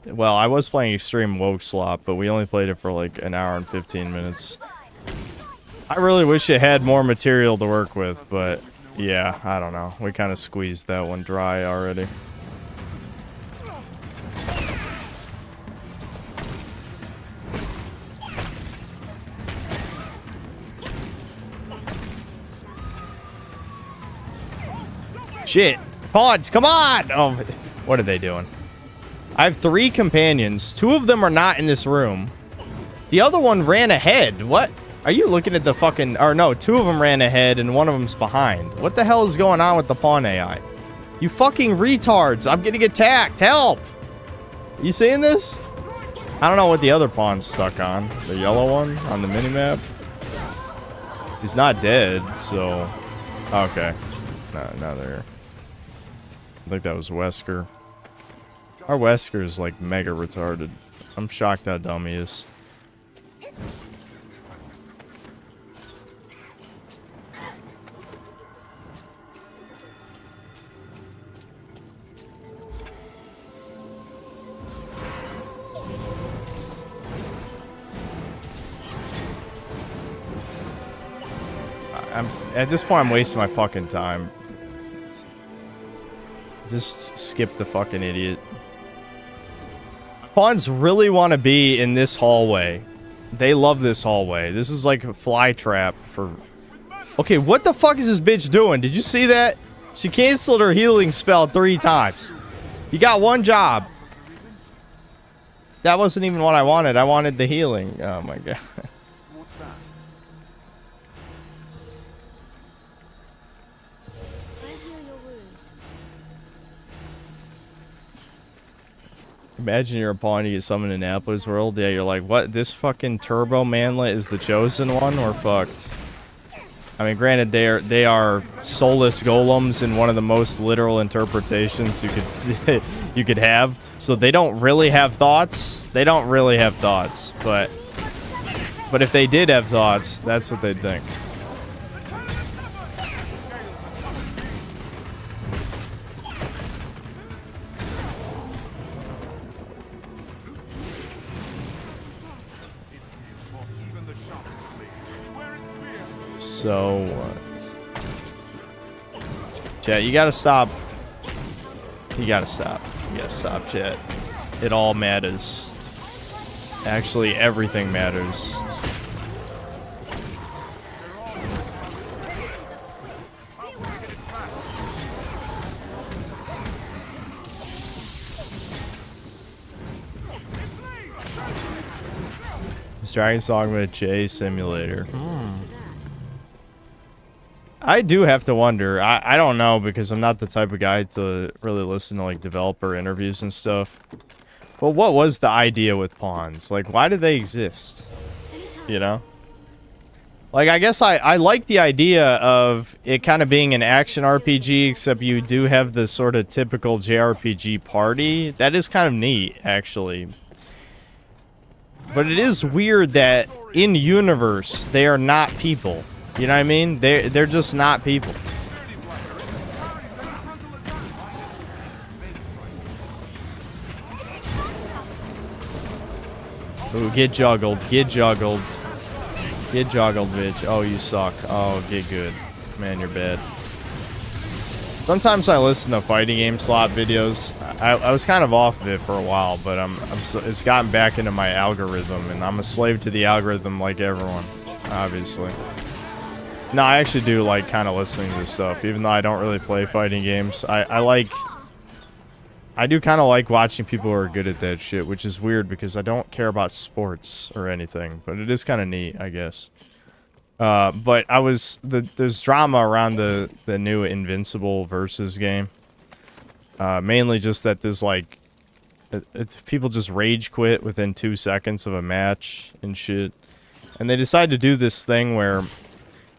well, I was playing Extreme Woke Slop, but we only played it for like an hour and 15 minutes. I really wish it had more material to work with, but... yeah, I don't know. We kind of squeezed that one dry already. Shit. Pawns, come on! Oh, what are they doing? I have 3 companions. 2 of them are not in this room. The other one ran ahead. What? Are you looking at the fucking... or no, 2 of them ran ahead and 1 of them's behind. What the hell is going on with the pawn AI? You fucking retards. I'm getting attacked. Help! You seeing this? I don't know what the other pawn's stuck on. The yellow one on the minimap. He's not dead, so... okay. No, there. I think that was Wesker. Our Wesker is like mega retarded. I'm shocked how dumb he is. At this point, I'm wasting my fucking time. Just skip the fucking idiot. Pawns really want to be in this hallway. They love this hallway. This is like a fly trap for... okay, what the fuck is this bitch doing? Did you see that? She canceled her healing spell 3 times. You got 1 job. That wasn't even what I wanted. I wanted the healing. Oh my god. Imagine you're a pawn, you get summoned in Apple's world. Yeah, you're like, what? This fucking turbo manlet is the chosen one? We're fucked. I mean, granted, they are soulless golems in one of the most literal interpretations you could you could have. So they don't really have thoughts. They don't really have thoughts, but if they did have thoughts, that's what they'd think. So what? Chat, you gotta stop. You gotta stop. You gotta stop, chat. It all matters. Actually, everything matters. This Dragon's Dogma J Simulator. I do have to wonder. I don't know because I'm not the type of guy to really listen to like developer interviews and stuff. But what was the idea with pawns? Like, why do they exist? You know? Like, I guess I like the idea of it kind of being an action RPG, except you do have the sort of typical JRPG party. That is kind of neat, actually. But it is weird that in universe they are not people. You know what I mean? They're just not people. Ooh, get juggled. Get juggled. Get juggled, bitch. Oh, you suck. Oh, get good. Man, you're bad. Sometimes I listen to fighting game slot videos. I was kind of off of it for a while, but it's gotten back into my algorithm, and I'm a slave to the algorithm like everyone, obviously. No, I actually do like kind of listening to this stuff, even though I don't really play fighting games. I do kind of like watching people who are good at that shit, which is weird because I don't care about sports or anything, but it is kind of neat, I guess. But there's drama around the new Invincible Versus game. Mainly just that there's like, people just rage quit within 2 seconds of a match and shit. And they decide to do this thing where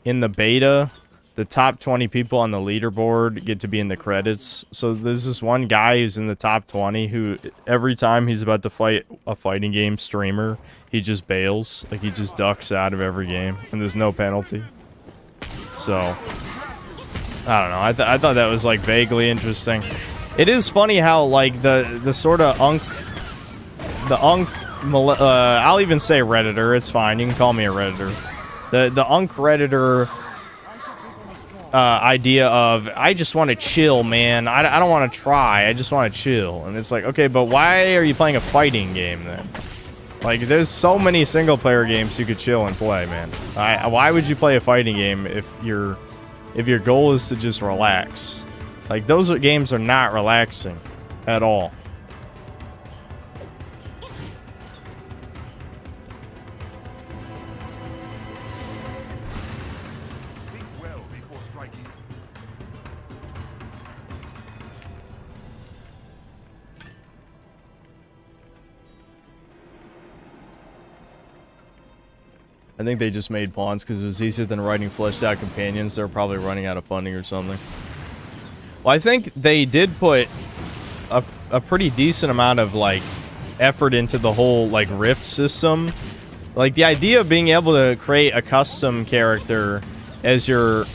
in the beta, the top 20 people on the leaderboard get to be in the credits. So there's this one guy who's in the top 20 who every time he's about to fight a fighting game streamer, he just bails. Like, he just ducks out of every game, and there's no penalty. So, I don't know. I thought that was, like, vaguely interesting. It is funny how, like, the sort of I'll even say Redditor. It's fine. You can call me a Redditor. The Redditor idea of, I just want to chill, man. I don't want to try. I just want to chill. And it's like, okay, but why are you playing a fighting game then? Like, there's so many single-player games you could chill and play, man. Why would you play a fighting game if your goal is to just relax? Like, those games are not relaxing at all. I think they just made pawns because it was easier than writing fleshed out companions. They're probably running out of funding or something. Well, I think they did put a pretty decent amount of, like, effort into the whole, like, rift system. Like, the idea of being able to create a custom character as your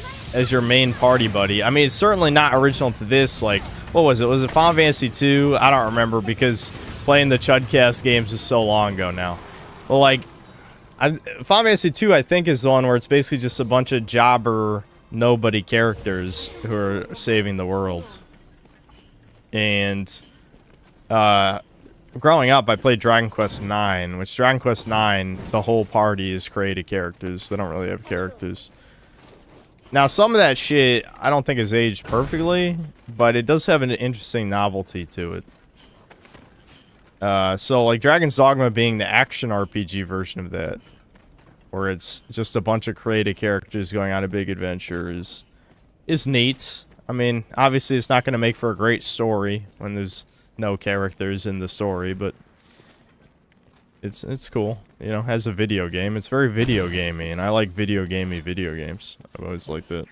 main party buddy. I mean, it's certainly not original to this. Like, what was it? Was it Final Fantasy 2? I don't remember because playing the Chudcast games is so long ago now. Well, like, Final Fantasy 2, I think, is the one where it's basically just a bunch of jobber, nobody characters who are saving the world. And growing up, I played Dragon Quest IX, which Dragon Quest IX, the whole party is created characters. They don't really have characters. Now, some of that shit I don't think is aged perfectly, but it does have an interesting novelty to it. So, like, Dragon's Dogma being the action RPG version of that, where it's just a bunch of creative characters going on a big adventure, is neat. I mean, obviously it's not going to make for a great story when there's no characters in the story, but it's cool. You know, as a video game, it's very video gamey, and I like video games. I've always liked that.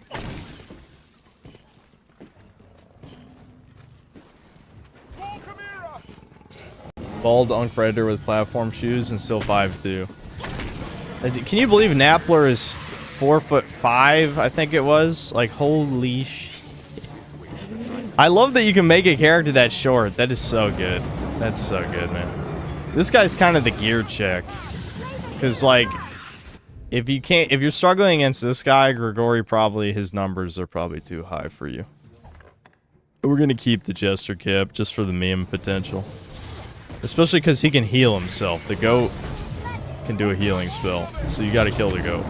Bald Unk Predator with platform shoes and still 5'2". Can you believe Nappler is 4'5", I think it was? Like, holy shit. I love that you can make a character that short. That is so good. That's so good, man. This guy's kind of the gear check. Because, like, if you're struggling against this guy, Grigori, probably his numbers are probably too high for you. We're gonna keep the Jester cap just for the meme potential. Especially because he can heal himself. The goat can do a healing spell, so you gotta kill the goat.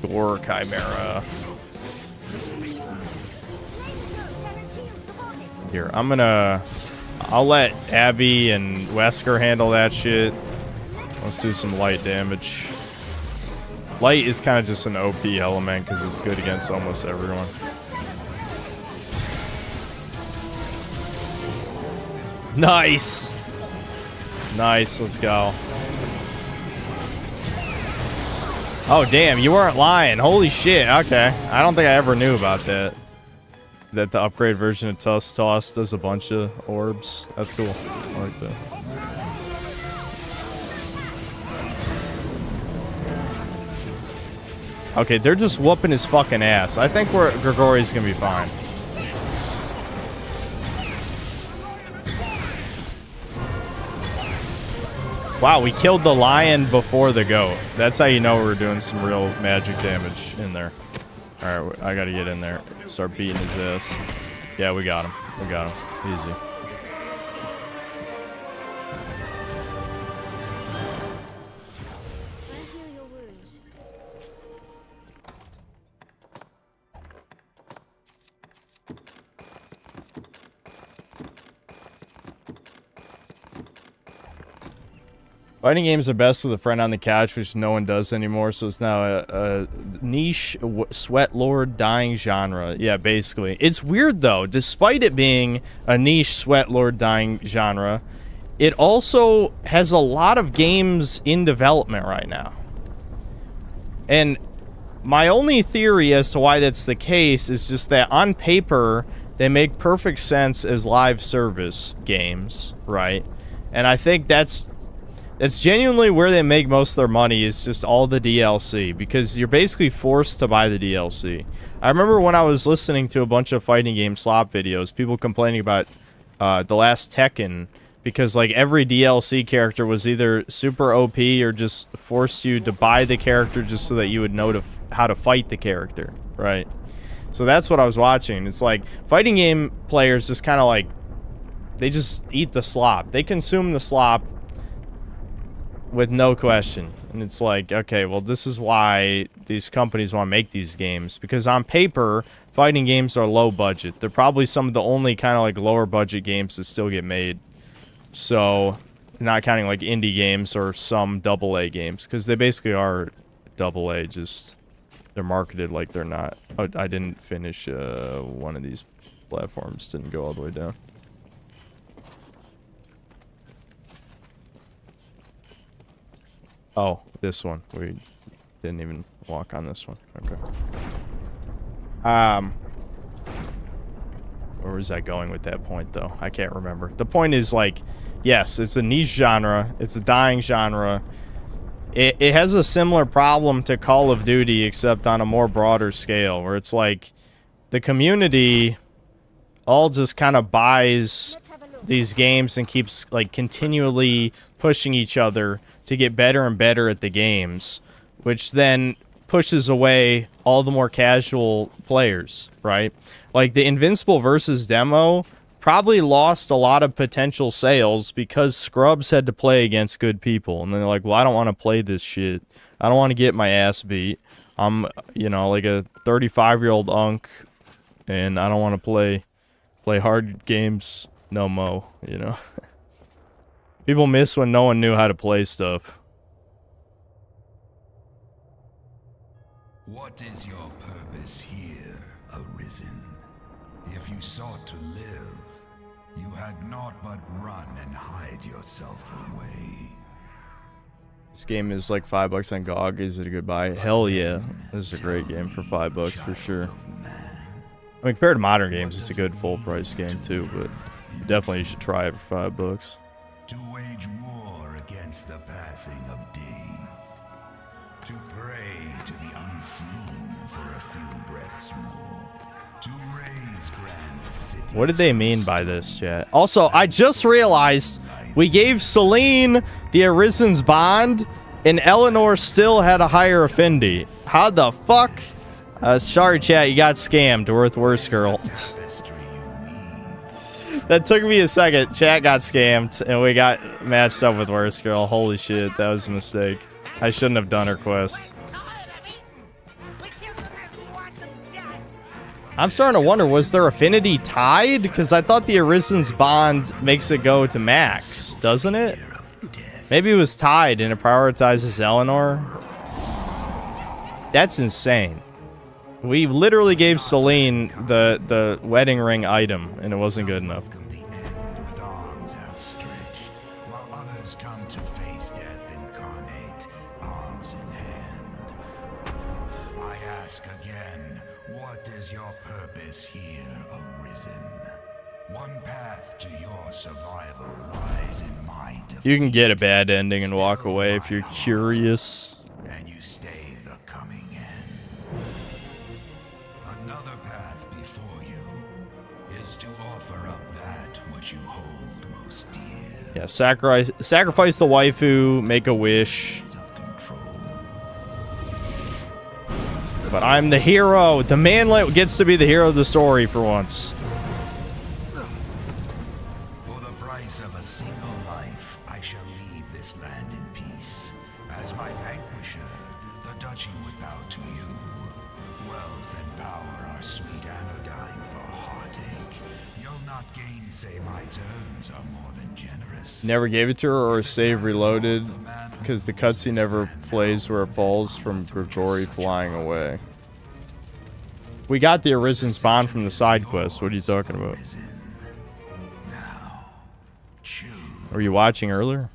Or Chimera. Here, I'll let Abby and Wesker handle that shit. Let's do some light damage. Light is kind of just an OP element because it's good against almost everyone. Nice! Nice, let's go. Oh, damn, you weren't lying. Holy shit, okay. I don't think I ever knew about that. That the upgrade version of Toss does a bunch of orbs. That's cool. I like that. Okay, they're just whooping his fucking ass. I think Grigori's gonna be fine. Wow, we killed the lion before the goat. That's how you know we're doing some real magic damage in there. Alright, I gotta get in there. Start beating his ass. Yeah, we got him. We got him. Easy. Fighting games are best with a friend on the couch, which no one does anymore, so it's now a niche sweat lord dying genre. Yeah, basically. It's weird, though. Despite it being a niche sweat lord dying genre, it also has a lot of games in development right now. And my only theory as to why that's the case is just that on paper, they make perfect sense as live service games, right? And I think that's genuinely where they make most of their money, is just all the DLC, because you're basically forced to buy the DLC. I remember when I was listening to a bunch of fighting game slop videos, people complaining about the last Tekken, because like every DLC character was either super OP or just forced you to buy the character just so that you would know how to fight the character, right? So that's what I was watching. It's like fighting game players just kind of like, they just eat the slop. They consume the slop with no question. And it's like, okay, well, this is why these companies want to make these games, because on paper fighting games are low budget. They're probably some of the only kind of like lower budget games that still get made, so not counting like indie games or some AA games, because they basically are AA, just they're marketed like they're not. Oh, I didn't finish one of these platforms, didn't go all the way down. Oh, this one. We didn't even walk on this one. Okay. Where was I going with that point, though? I can't remember. The point is, like, yes, it's a niche genre. It's a dying genre. It has a similar problem to Call of Duty, except on a more broader scale, where it's like the community all just kind of buys these games and keeps, like, continually pushing each other to get better and better at the games, which then pushes away all the more casual players, right? Like the Invincible versus demo probably lost a lot of potential sales because scrubs had to play against good people, and they're like, well, I don't want to play this shit. I don't want to get my ass beat. I'm, you know, like a 35-year-old unk, and I don't want to play hard games no mo, you know? People miss when no one knew how to play stuff. What is your purpose here, Arisen? If you sought to live, you had naught but run and hide yourself away. This game is like $5 on GOG. Is it a good buy? Hell yeah. This is a great game for $5 for sure. I mean, compared to modern games, it's a good full price game too, but definitely you should try it for $5. To wage war against the passing of D. To pray to the unseen for a few breaths more. To raise grand cities What did they mean by this, chat? Also, I just realized we gave Celine the Arisen's bond, and Eleanor still had a higher affinity. How the fuck? Sorry, chat, you got scammed. Worse girl. That took me a second. Chat got scammed, and we got matched up with worse girl. Holy shit, that was a mistake. I shouldn't have done her quest. I'm starting to wonder, was their affinity tied? Because I thought the Arisen's bond makes it go to max, doesn't it? Maybe it was tied and it prioritizes Eleanor. That's insane. We literally gave Celine the wedding ring item, and it wasn't good enough. You can get a bad ending and walk away if you're curious. And you stay the coming end. Another path before you is to offer up that which you hold most dear. Yeah, sacrifice the waifu, make a wish. But I'm the hero. The manlet gets to be the hero of the story for once. Never gave it to her, or save reloaded, because the cutscene never plays where it falls from Grigori flying away. We got the Arisen's bond from the side quest. What are you talking about? Were you watching earlier?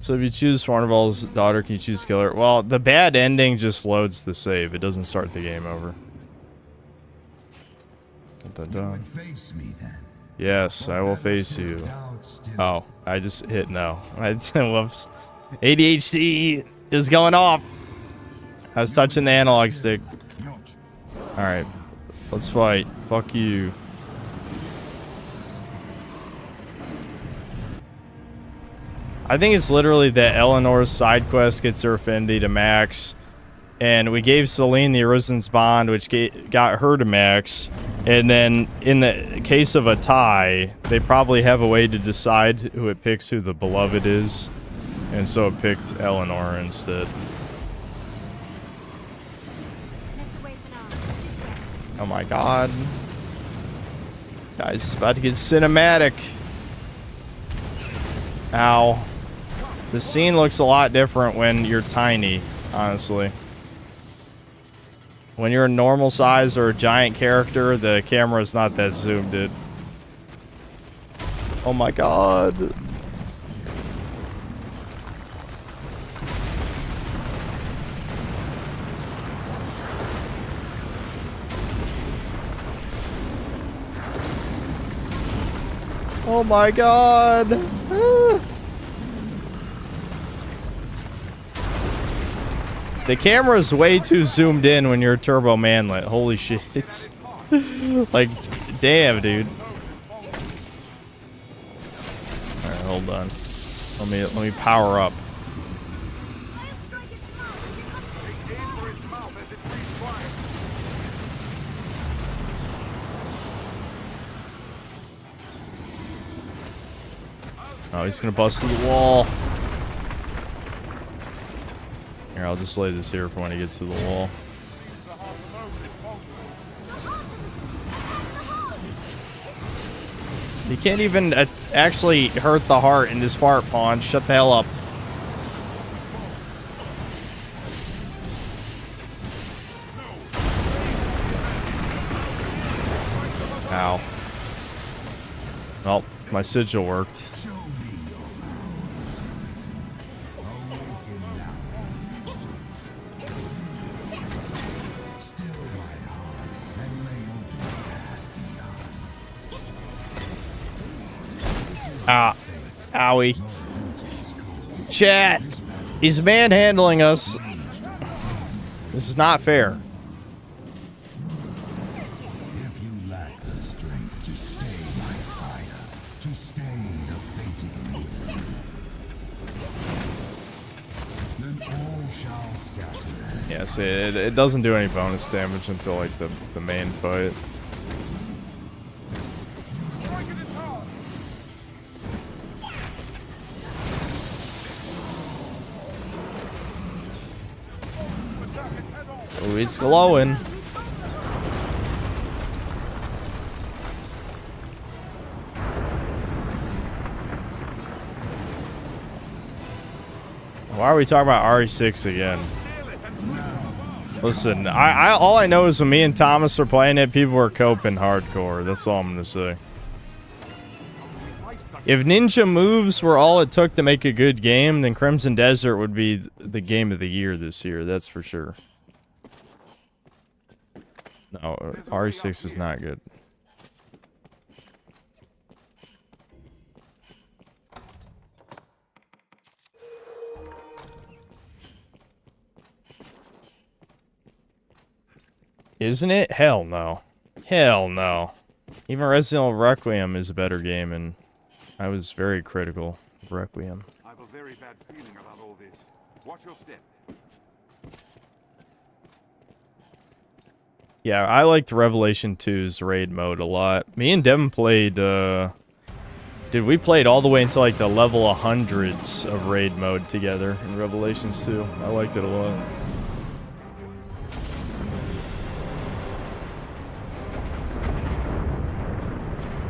So if you choose Fornival's daughter, can you choose killer? Well, the bad ending just loads the save. It doesn't start the game over. Dun, dun, dun. Face me then. Yes, I will face you. Oh, I just hit no. Whoops. ADHD is going off. I was touching the analog stick. Alright. Let's fight. Fuck you. I think it's literally that Eleanor's side quest gets her affinity to max, and we gave Celine the Arisen's bond, which got her to max, and then in the case of a tie, they probably have a way to decide who it picks who the beloved is, and so it picked Eleanor instead. Oh my god. Guys, it's about to get cinematic. Ow. The scene looks a lot different when you're tiny, honestly. When you're a normal size or a giant character, the camera's not that zoomed in. Oh my god. Oh my god. Ah. The camera's way too zoomed in when you're a turbo manlet. Holy shit. It's like, damn, dude. Alright, hold on. Let me power up. Oh, he's gonna bust through the wall. Here, I'll just lay this here for when he gets to the wall. You can't even actually hurt the heart in this part, Pawn. Shut the hell up. Ow. Well, my sigil worked. Ah, owie. Chat. He's manhandling us. This is not fair. If you lack the strength to stay my fire, to stay the fated wind, then all shall scatter. Yeah, see, it doesn't do any bonus damage until like the main fight. Oh, it's glowing. Why are we talking about RE6 again? Listen, all I know is when me and Thomas were playing it, people were coping hardcore. That's all I'm gonna say. If ninja moves were all it took to make a good game, then Crimson Desert would be the game of the year this year. That's for sure. No, RE6 is not good. Isn't it? Hell no. Hell no. Even Resident Evil Requiem is a better game, and I was very critical of Requiem. I have a very bad feeling about all this. Watch your step. Yeah, I liked Revelation 2's raid mode a lot. Me and Devin played, we played all the way into like the level 100s of raid mode together in Revelations 2. I liked it a lot.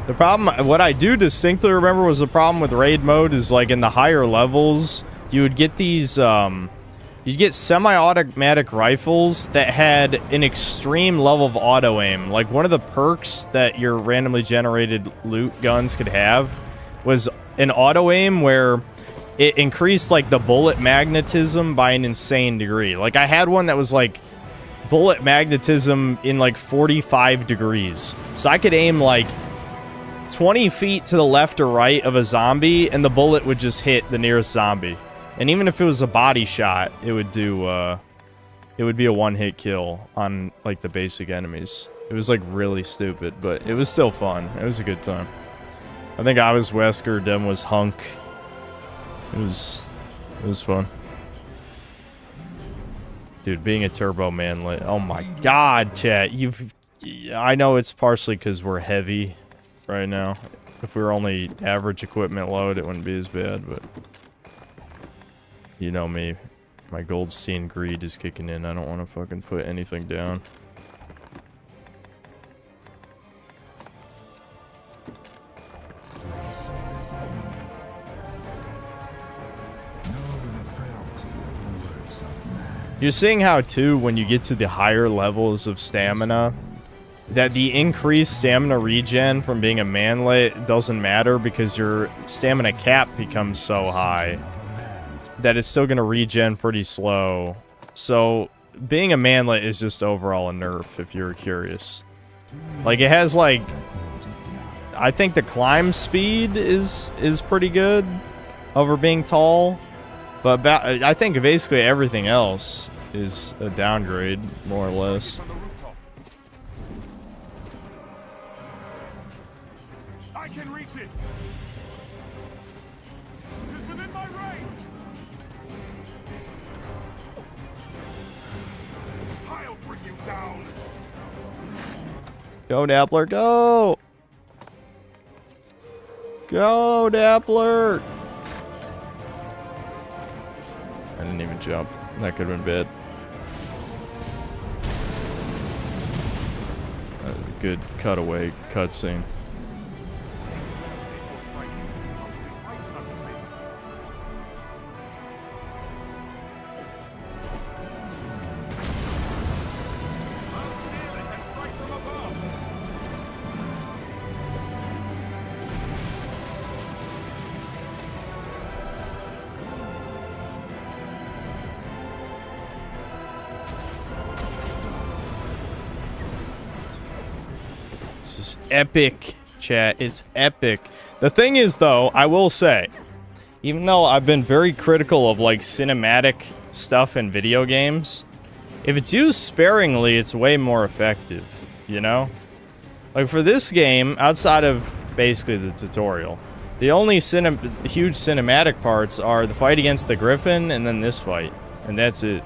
The problem, what I do distinctly remember was the problem with raid mode is like in the higher levels, you would get these, you get semi-automatic rifles that had an extreme level of auto-aim. Like one of the perks that your randomly generated loot guns could have was an auto-aim where it increased like the bullet magnetism by an insane degree. Like I had one that was like bullet magnetism in like 45 degrees. So I could aim like 20 feet to the left or right of a zombie and the bullet would just hit the nearest zombie. And even if it was a body shot, it would do, it would be a one-hit kill on, like, the basic enemies. It was, like, really stupid, but it was still fun. It was a good time. I think I was Wesker, Dem was Hunk. It was fun. Dude, being a turbo manlet. Oh my god, chat. I know it's partially because we're heavy right now. If we were only average equipment load, it wouldn't be as bad, but... You know me. My Goldstein greed is kicking in. I don't want to fucking put anything down. You're seeing how, too, when you get to the higher levels of stamina, that the increased stamina regen from being a manlet doesn't matter because your stamina cap becomes so high that it's still going to regen pretty slow. So being a manlet is just overall a nerf, if you're curious. Like, it has, like... I think the climb speed is pretty good over being tall. But I think basically everything else is a downgrade, more or less. I can reach it. It's within my range. I'll bring you down. Go, Dappler, go! Go, Dappler! I didn't even jump. That could have been bad. That was a good cutaway cutscene. This is epic, chat. It's epic. The thing is, though, I will say, Even though I've been very critical of like cinematic stuff in video games, if it's used sparingly, it's way more effective, you know? Like for this game, outside of basically the tutorial, the only huge cinematic parts are the fight against the Griffin and then this fight. And that's it.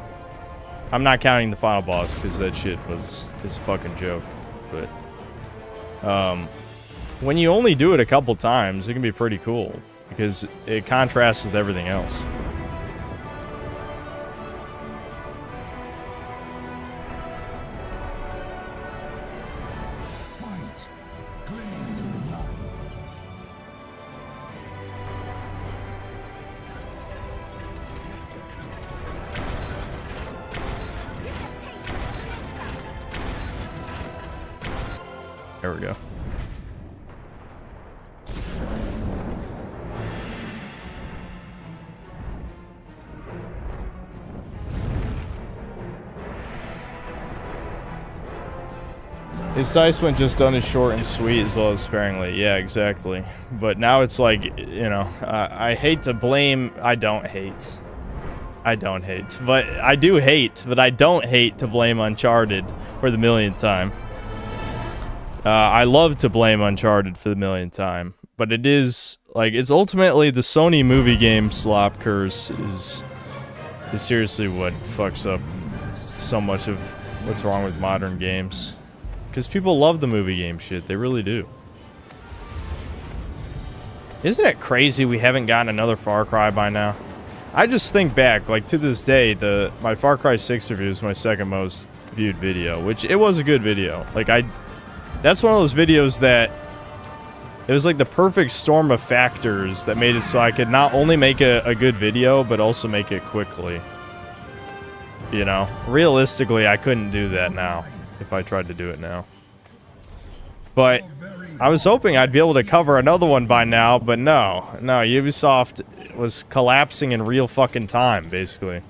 I'm not counting the final boss because that shit is a fucking joke. But when you only do it a couple times, it can be pretty cool because it contrasts with everything else. Fight. Cling to life. There we go. His dice went just done as short and sweet as well as sparingly. Yeah, exactly. But now it's like, you know, I hate to blame... I don't hate. But I do hate, but I don't hate to blame Uncharted for the millionth time. I love to blame Uncharted for the millionth time. But it is, like, it's ultimately the Sony movie game slop curse is seriously what fucks up so much of what's wrong with modern games. Because people love the movie game shit. They really do. Isn't it crazy we haven't gotten another Far Cry by now? I just think back, like, to this day, my Far Cry 6 review is my second most viewed video, which it was a good video. Like, that's one of those videos that it was like the perfect storm of factors that made it so I could not only make a good video, but also make it quickly. You know? Realistically, I couldn't do that now. If I tried to do it now. But I was hoping I'd be able to cover another one by now, but no. No, Ubisoft was collapsing in real fucking time, basically.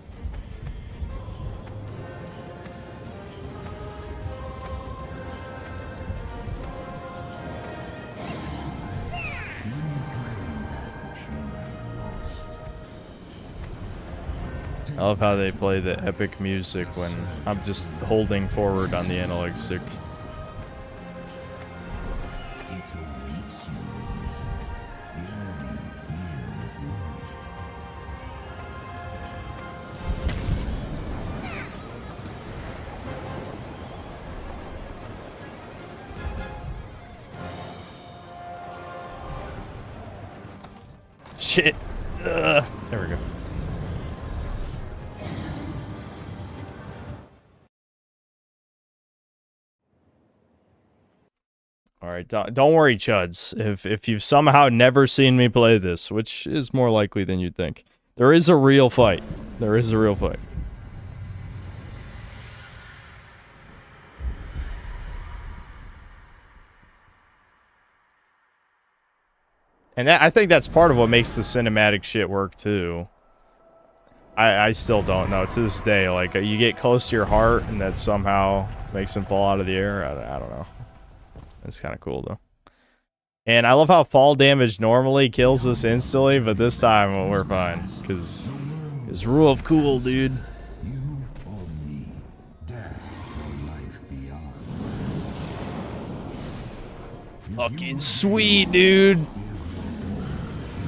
I love how they play the epic music when I'm just holding forward on the analog stick. Shit. There we go. Alright, don't worry, Chuds. If you've somehow never seen me play this, which is more likely than you'd think, there is a real fight. There is a real fight. And I think that's part of what makes the cinematic shit work, too. I still don't know. To this day, like, you get close to your heart, and that somehow makes him fall out of the air. I don't know. It's kind of cool, though. And I love how fall damage normally kills us instantly, but this time we're fine. Because it's rule of cool, dude. Fucking sweet, dude.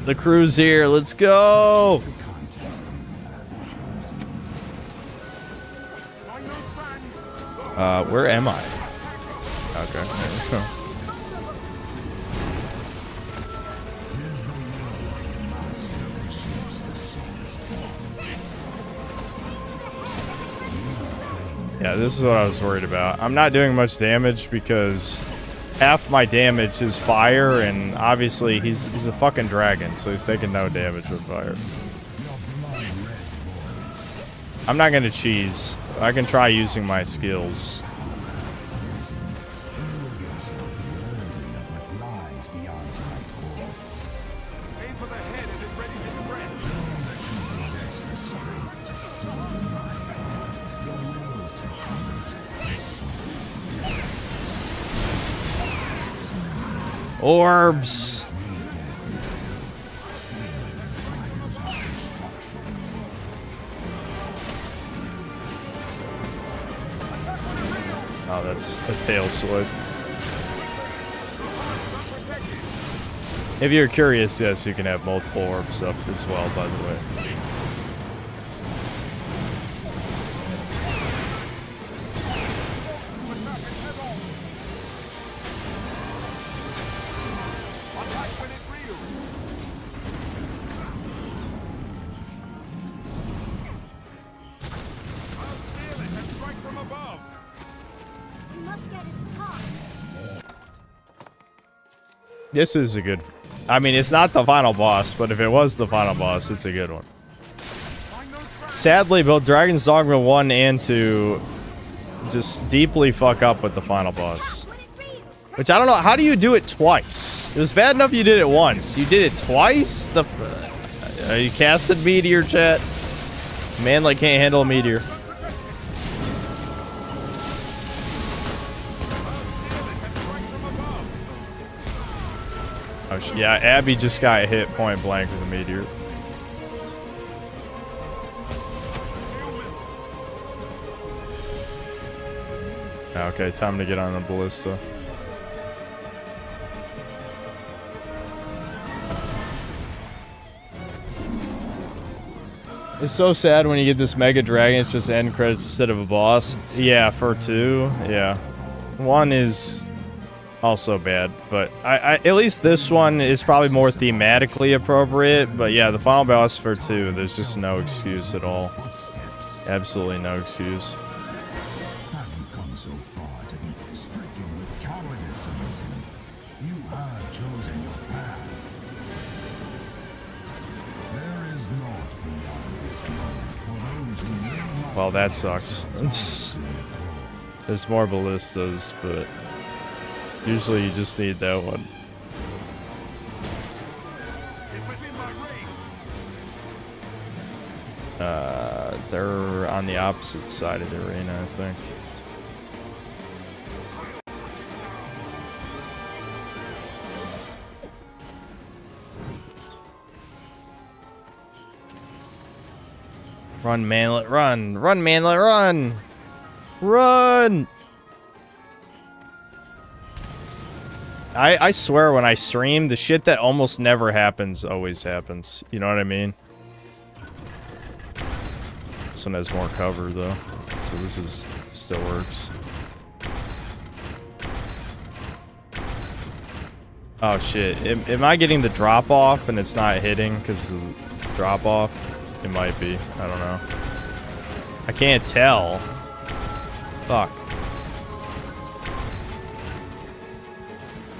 The crew's here. Let's go. Where am I? Okay. Yeah, this is what I was worried about. I'm not doing much damage because half my damage is fire, and obviously he's a fucking dragon, so he's taking no damage with fire. I'm not gonna cheese. I can try using my skills. Orbs. Oh, that's a tail swipe. If you're curious, yes, you can have multiple orbs up as well, by the way. This is a good... I mean, it's not the final boss, but if it was the final boss, it's a good one. Sadly, both Dragon's Dogma 1 and 2 just deeply fuck up with the final boss. Which, I don't know, how do you do it twice? It was bad enough you did it once. You did it twice? You casted Meteor, chat. Man, like, can't handle a Meteor. Oh, yeah, Abby just got hit point blank with a meteor. Okay, time to get on the ballista. It's so sad when you get this Mega Dragon, it's just end credits instead of a boss. Yeah, for 2, yeah. 1 is... also bad, but I at least this one is probably more thematically appropriate. But yeah, the final boss for 2, there's just no excuse at all. Absolutely no excuse. Have you come so far to be stricken with cowardice, Arisen? You have chosen your path. There is naught beyond this world for those who will not. Well, that sucks. There's more ballistas, but usually you just need that one. They're on the opposite side of the arena, I think. Run, manlet, run! Run, manlet, run! Run! I swear when I stream, the shit that almost never happens always happens. You know what I mean? This one has more cover though, so this still works. Oh shit, am I getting the drop off and it's not hitting because of the drop off? It might be, I don't know. I can't tell. Fuck.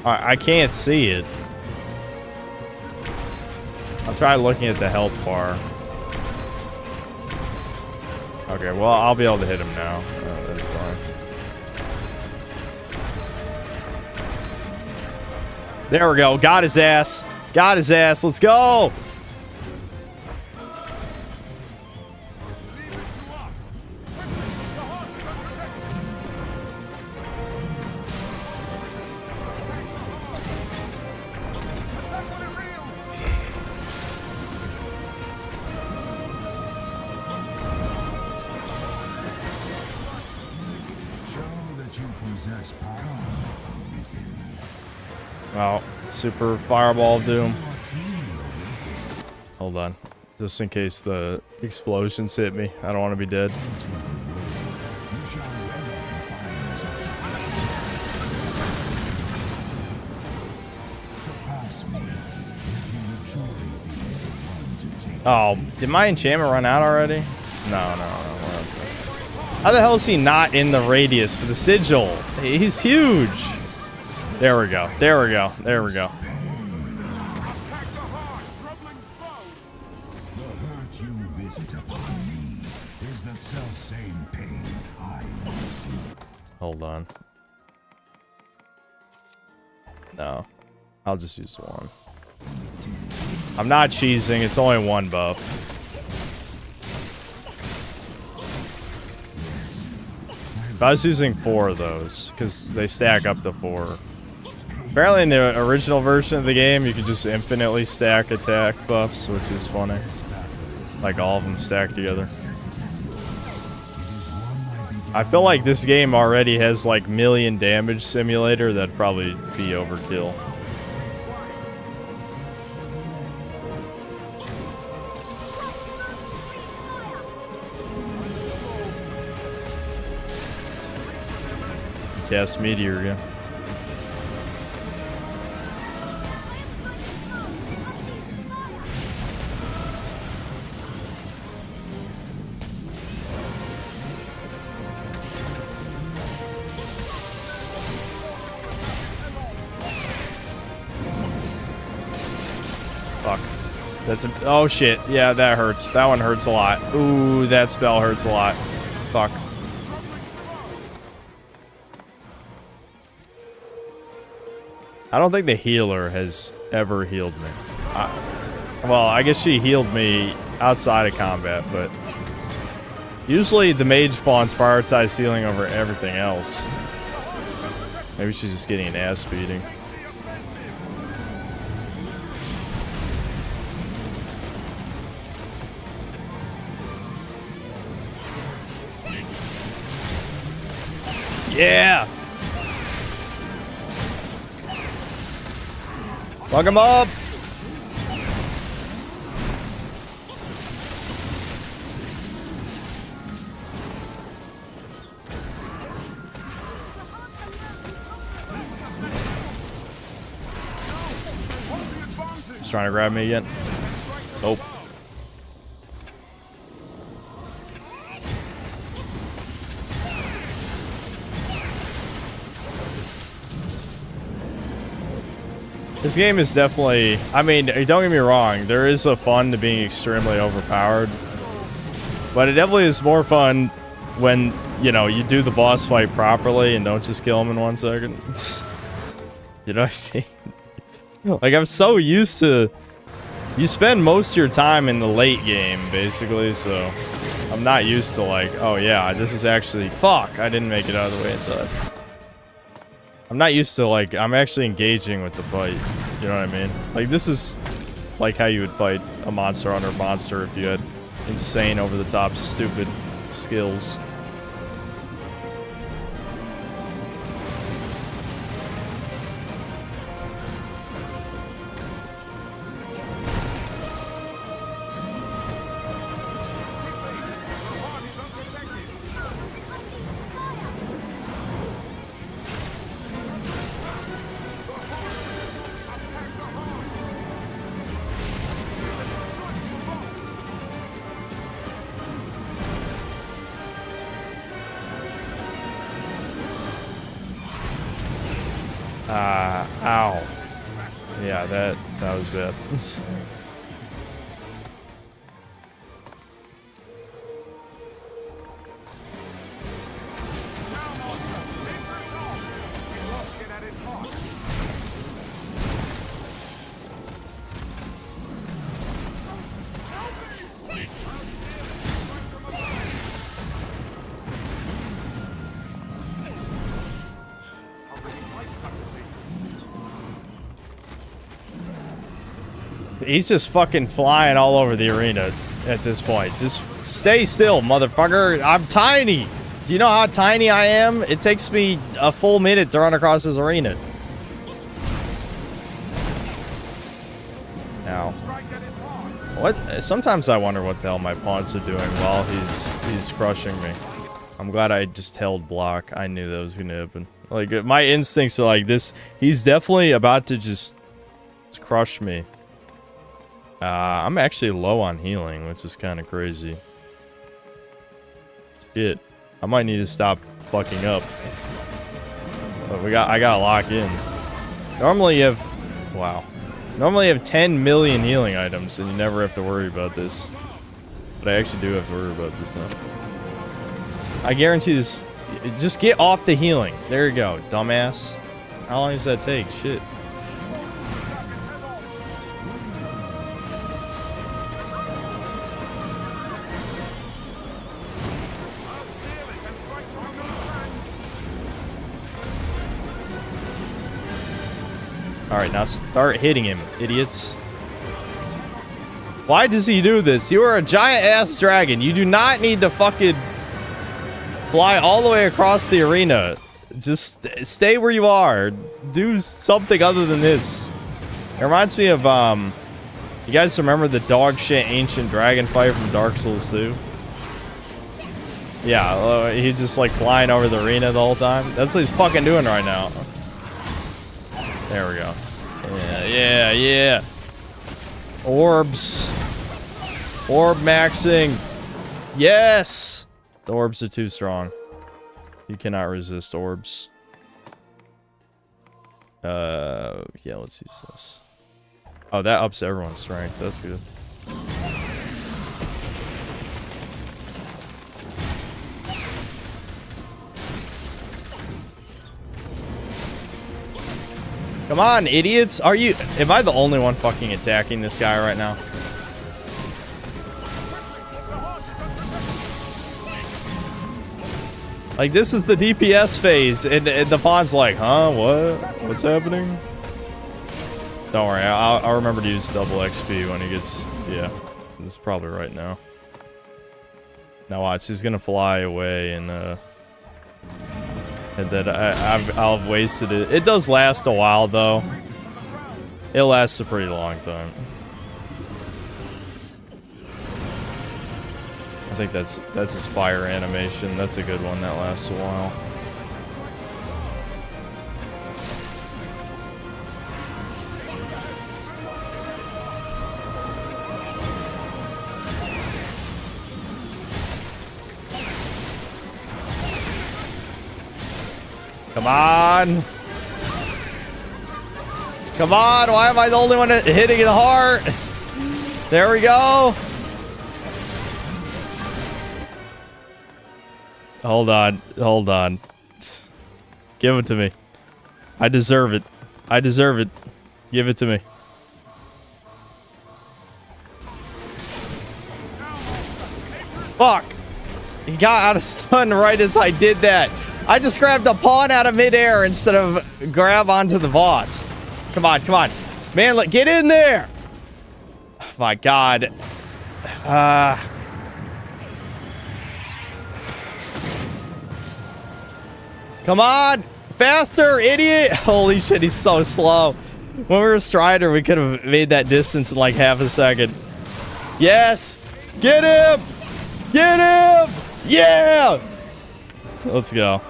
I can't see it. I'll try looking at the health bar. Okay, well, I'll be able to hit him now. That's fine. There we go. Got his ass. Got his ass. Let's go. Wow, super fireball doom. Hold on, just in case the explosions hit me. I don't want to be dead. Oh, did my enchantment run out already? No. How the hell is he not in the radius for the sigil? He's huge. There we go. There we go. There we go. The hurt you visit upon me is the self-same pain I once knew. Hold on. No. I'll just use one. I'm not cheesing. It's only one buff. If I was using 4 of those, because they stack up to 4. Apparently in the original version of the game, you could just infinitely stack attack buffs, which is funny. Like all of them stacked together. I feel like this game already has like million damage simulator. That'd probably be overkill. Cast meteor again. Fuck. That's a. Oh shit. Yeah, that hurts. That one hurts a lot. Ooh, that spell hurts a lot. Fuck. I don't think the healer has ever healed me. Well, I guess she healed me outside of combat, but usually the mage spawns prioritize healing over everything else. Maybe she's just getting an ass beating. Yeah! Fuck him up! He's trying to grab me again. Oh. This game is definitely, I mean, don't get me wrong, there is a fun to being extremely overpowered, but it definitely is more fun when, you know, you do the boss fight properly and don't just kill him in 1 second. You know what I mean? Like, I'm so used to, you spend most of your time in the late game, basically, so I'm not used to like, oh yeah, this is actually, fuck, I didn't make it out of the way in time. I'm not used to, like, I'm actually engaging with the fight. You know what I mean? Like, this is like how you would fight a monster hunter monster if you had insane over-the-top stupid skills. Ow. Yeah, that was bad. He's just fucking flying all over the arena at this point. Just stay still, motherfucker. I'm tiny. Do you know how tiny I am? It takes me a full minute to run across this arena. Now, what? Sometimes I wonder what the hell my pawns are doing while he's crushing me. I'm glad I just held block. I knew that was gonna happen. Like, my instincts are like this. He's definitely about to just crush me. I'm actually low on healing, which is kind of crazy. Shit. I might need to stop fucking up. But I gotta lock in. Normally you have... Wow. Normally you have 10 million healing items, and you never have to worry about this. But I actually do have to worry about this now. I guarantee this... Just get off the healing. There you go, dumbass. How long does that take? Shit. Alright, now start hitting him, idiots. Why does he do this? You are a giant-ass dragon. You do not need to fucking Fly all the way across the arena. Just stay where you are. Do something other than this. It reminds me of, you guys remember the dog shit ancient dragon fight from Dark Souls 2? Yeah, he's just like flying over the arena the whole time. That's what he's fucking doing right now. There we go. Yeah. Orbs. Orb maxing. Yes! The orbs are too strong. You cannot resist orbs. Yeah, let's use this. Oh, that ups everyone's strength. That's good. Come on, idiots. Am I the only one fucking attacking this guy right now? Like, this is the DPS phase, and the pawn's like, huh, what? What's happening? Don't worry, I'll remember to use double XP when he gets, yeah. This is probably right now. Now watch, he's gonna fly away, and then I'll have wasted it. It does last a while, though. It lasts a pretty long time. I think that's his fire animation. That's a good one that lasts a while. Come on! Come on! Why am I the only one hitting the heart? There we go! Hold on. Hold on. Give it to me. I deserve it. I deserve it. Give it to me. Fuck! He got out of stun right as I did that. I just grabbed a pawn out of midair instead of grab onto the boss. Come on, come on. Man, get in there! Oh my god. Come on! Faster, idiot! Holy shit, he's so slow. When we were Strider, we could have made that distance in like half a second. Yes! Get him! Get him! Yeah! Let's go.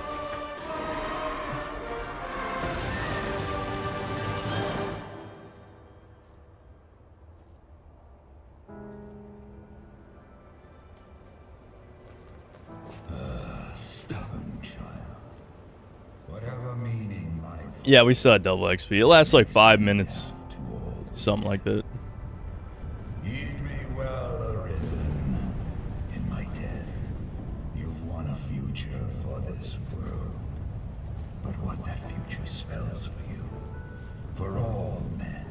Yeah, we still had double XP. It lasts like 5 minutes. Something like that. Heed me well, Arisen. In my death, you've won a future for this world. But what that future spells for you, for all men,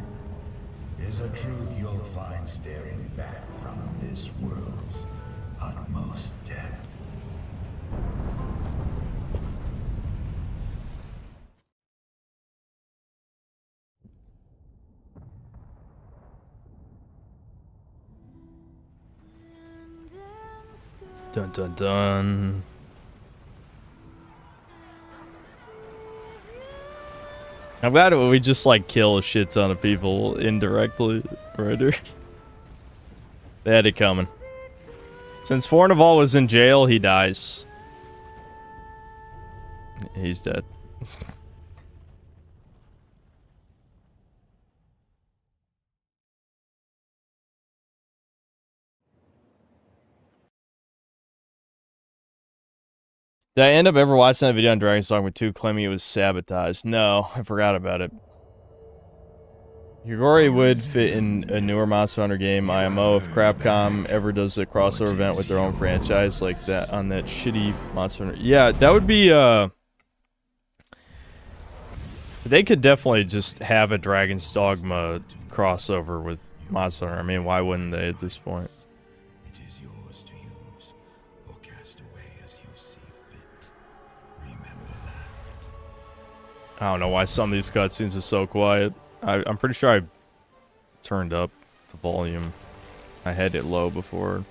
is a truth you'll find staring back from this world's utmost depth. Dun dun dun. I'm glad we just like kill a shit ton of people indirectly, right here. They had it coming. Since Fornival was in jail, he dies. He's dead. Did I end up ever watching that video on Dragon's Dogma 2 claiming it was sabotaged? No, I forgot about it. Yagori would fit in a newer Monster Hunter game, IMO, if Capcom ever does a crossover event with their own franchise like that on that shitty Monster Hunter. Yeah, that would be, they could definitely just have a Dragon's Dogma crossover with Monster Hunter. I mean, why wouldn't they at this point? I don't know why some of these cutscenes are so quiet. I'm pretty sure I turned up the volume. I had it low before.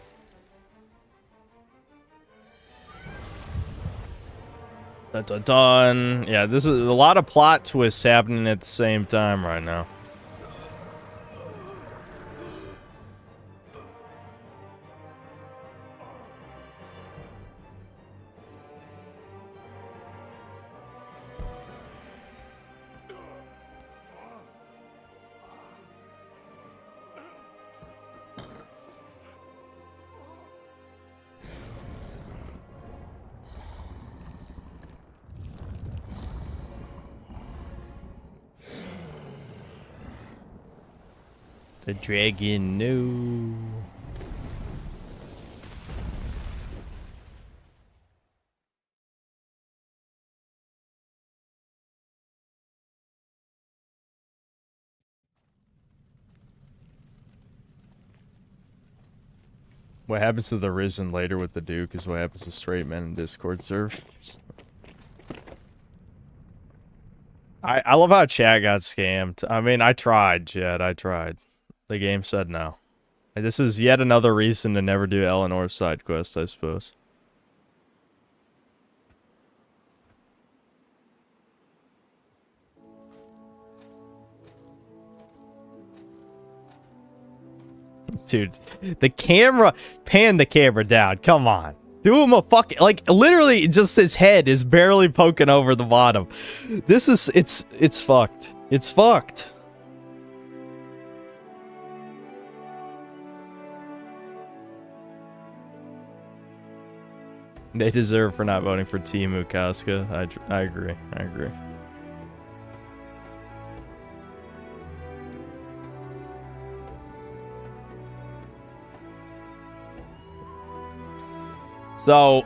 Dun, dun, dun. Yeah, this is a lot of plot twists happening at the same time right now. The dragon, no. What happens to the Arisen later with the Duke is what happens to straight men in Discord servers. I love how chat got scammed. I mean, I tried, chat. I tried. The game said no. And this is yet another reason to never do Eleanor's side quest, I suppose. Dude, the camera, pan the camera down. Come on. Do him a fucking, like, literally just his head is barely poking over the bottom. This is, it's fucked. It's fucked. They deserve for not voting for 𝐂𝐇𝐀𝐏𝐄𝐈𝐀. I agree. I agree. So,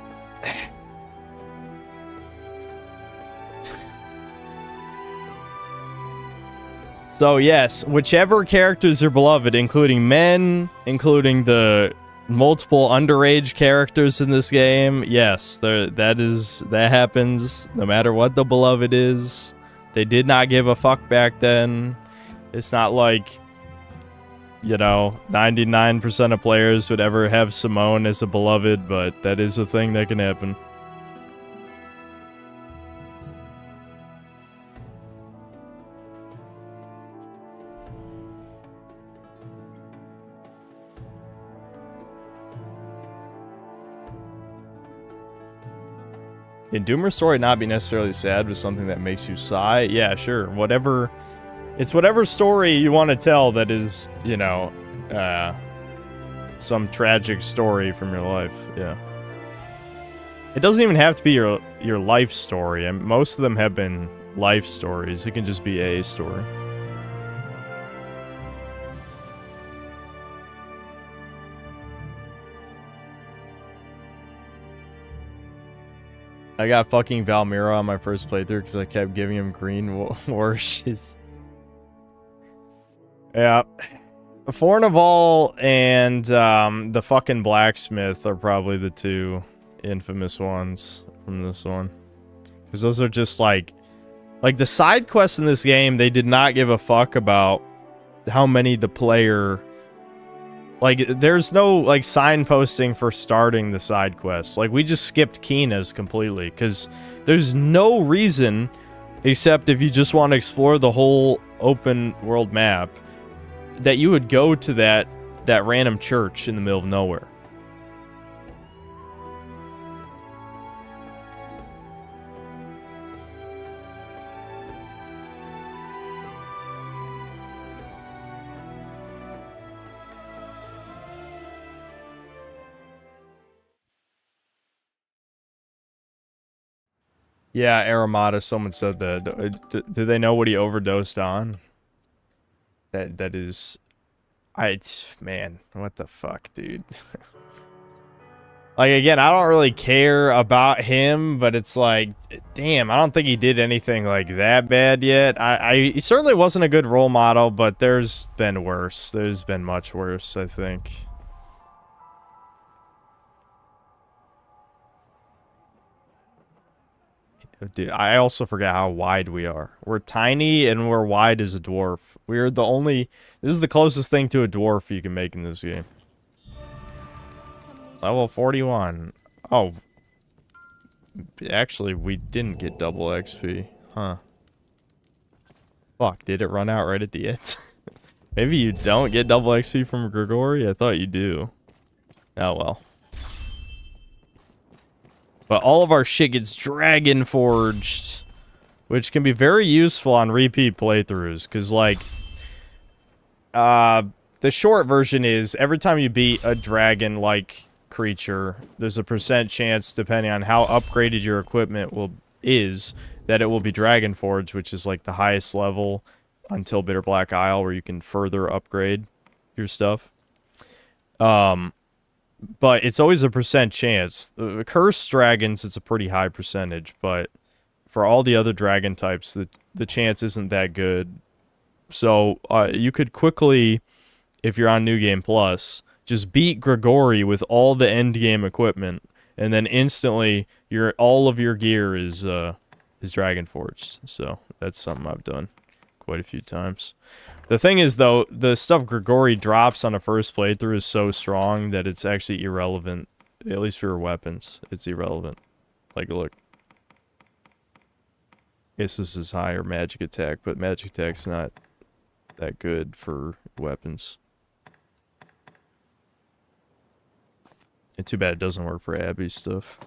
yes, whichever characters are beloved, including men, including the multiple underage characters in this game, yes, that happens no matter what the beloved is. They did not give a fuck back then. It's not like, you know, 99% of players would ever have Simone as a beloved, but that is a thing that can happen. Can Doomer's story not be necessarily sad, but something that makes you sigh? Yeah, sure. Whatever. It's whatever story you want to tell that is, you know, some tragic story from your life. Yeah. It doesn't even have to be your life story. And most of them have been life stories. It can just be a story. I got fucking Valmira on my first playthrough because I kept giving him green warshes. Yeah. Fornival and the fucking blacksmith are probably the two infamous ones from this one. Because those are just like the side quests in this game, they did not give a fuck about how many the player... Like, there's no, like, signposting for starting the side quests. Like, we just skipped Keena's completely, because there's no reason, except if you just want to explore the whole open world map, that you would go to that random church in the middle of nowhere. Yeah, Aramata, someone said that. Do they know what he overdosed on? That is... Man, what the fuck, dude? Like, again, I don't really care about him, but it's like, damn, I don't think he did anything like that bad yet. He certainly wasn't a good role model, but there's been worse. There's been much worse, I think. Dude, I also forgot how wide we are. We're tiny and we're wide as a dwarf. We're the only... This is the closest thing to a dwarf you can make in this game. Level 41. Oh. Actually, we didn't get double XP. Huh. Fuck, did it run out right at the end? Maybe you don't get double XP from Grigori? I thought you do. Oh well. But all of our shit gets Dragon Forged, which can be very useful on repeat playthroughs, because, like, the short version is every time you beat a dragon-like creature, there's a % chance, depending on how upgraded your equipment is, that it will be Dragon Forged, which is like the highest level until Bitter Black Isle, where you can further upgrade your stuff. But it's always a % chance. The Cursed Dragons, it's a pretty high percentage, but for all the other dragon types, the chance isn't that good. So you could quickly, if you're on New Game Plus, just beat Grigori with all the end game equipment, and then instantly all of your gear is Dragon Forged. So that's something I've done quite a few times. The thing is, though, the stuff Grigori drops on a first playthrough is so strong that it's actually irrelevant. At least for your weapons, it's irrelevant. Like, look. I guess this is higher magic attack, but magic attack's not that good for weapons. And too bad it doesn't work for Abby's stuff.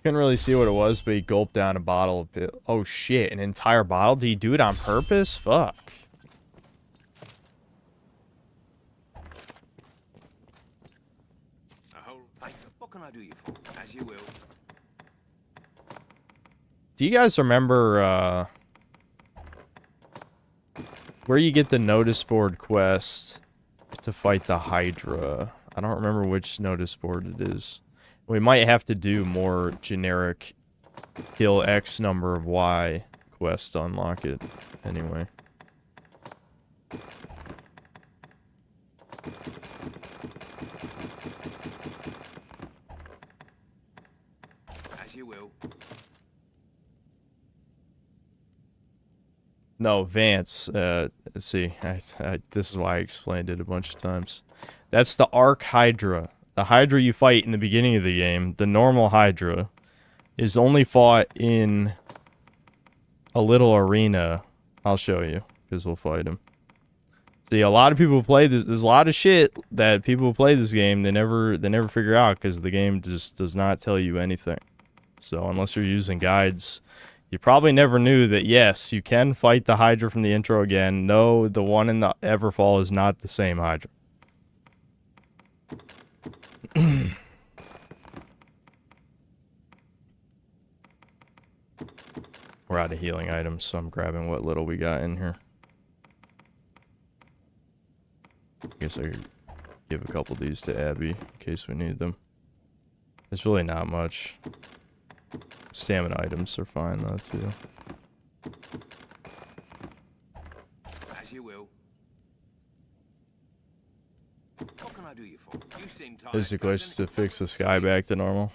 Couldn't really see what it was, but he gulped down a bottle of pill. Oh shit, an entire bottle? Did he do it on purpose? Fuck. What can I do you for? As you will. Do you guys remember where you get the notice board quest to fight the Hydra? I don't remember which notice board it is. We might have to do more generic kill X number of Y quests to unlock it anyway. As you will. No, Vance. See, this is why I explained it a bunch of times. That's the Arc Hydra. The Hydra you fight in the beginning of the game, the normal Hydra, is only fought in a little arena. I'll show you, because we'll fight him. See, a lot of people play this. There's a lot of shit that people who play this game, they never figure out, because the game just does not tell you anything. So unless you're using guides, you probably never knew that, yes, you can fight the Hydra from the intro again. No, the one in the Everfall is not the same Hydra. We're out of healing items, so I'm grabbing what little we got in here. I guess I could give a couple of these to Abby in case we need them. There's really not much. Stamina items are fine though too. As you will. What can I do you for? You seem tired. There's the quest to fix the sky back to normal.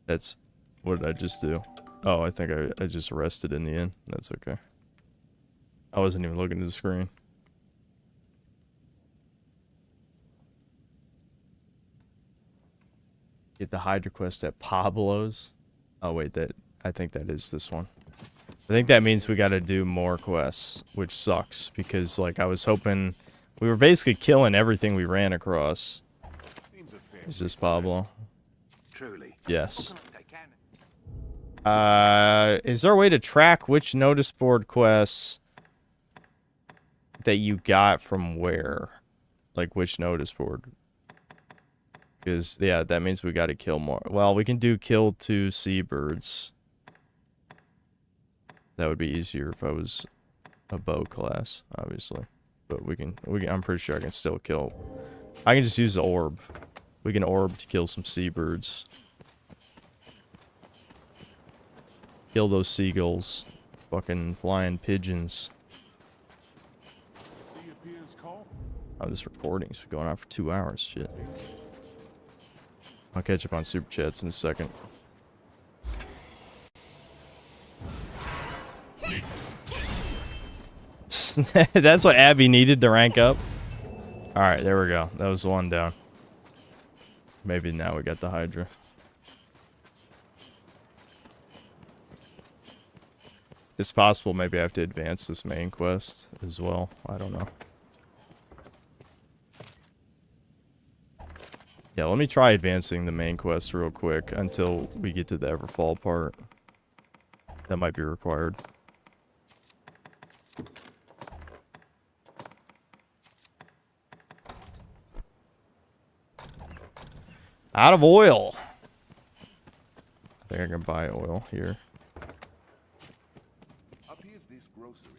That's... what did I just do? Oh, I think I just rested in the end. That's okay. I wasn't even looking at the screen. Get the Hydra quest at Pablo's. Oh wait, I think that is this one. I think that means we gotta do more quests, which sucks, because like I was hoping we were basically killing everything we ran across. Is this Pablo? Truly. Yes. Is there a way to track which notice board quests that you got from where? Like which notice board? Because, yeah, that means we gotta kill more. Well, we can do kill 2 seabirds. That would be easier if I was a bow class, obviously. But we can I'm pretty sure I can still kill. I can just use the orb. We can orb to kill some seabirds. Kill those seagulls. Fucking flying pigeons. Oh, this recording's going on for 2 hours. Shit. I'll catch up on Super Chats in a second. That's what Abby needed to rank up. All right, there we go. That was one down. Maybe now we got the Hydra. It's possible maybe I have to advance this main quest as well. I don't know. Yeah, let me try advancing the main quest real quick until we get to the Everfall part. That might be required. Out of oil. I think I can buy oil here. Up here's this grocery.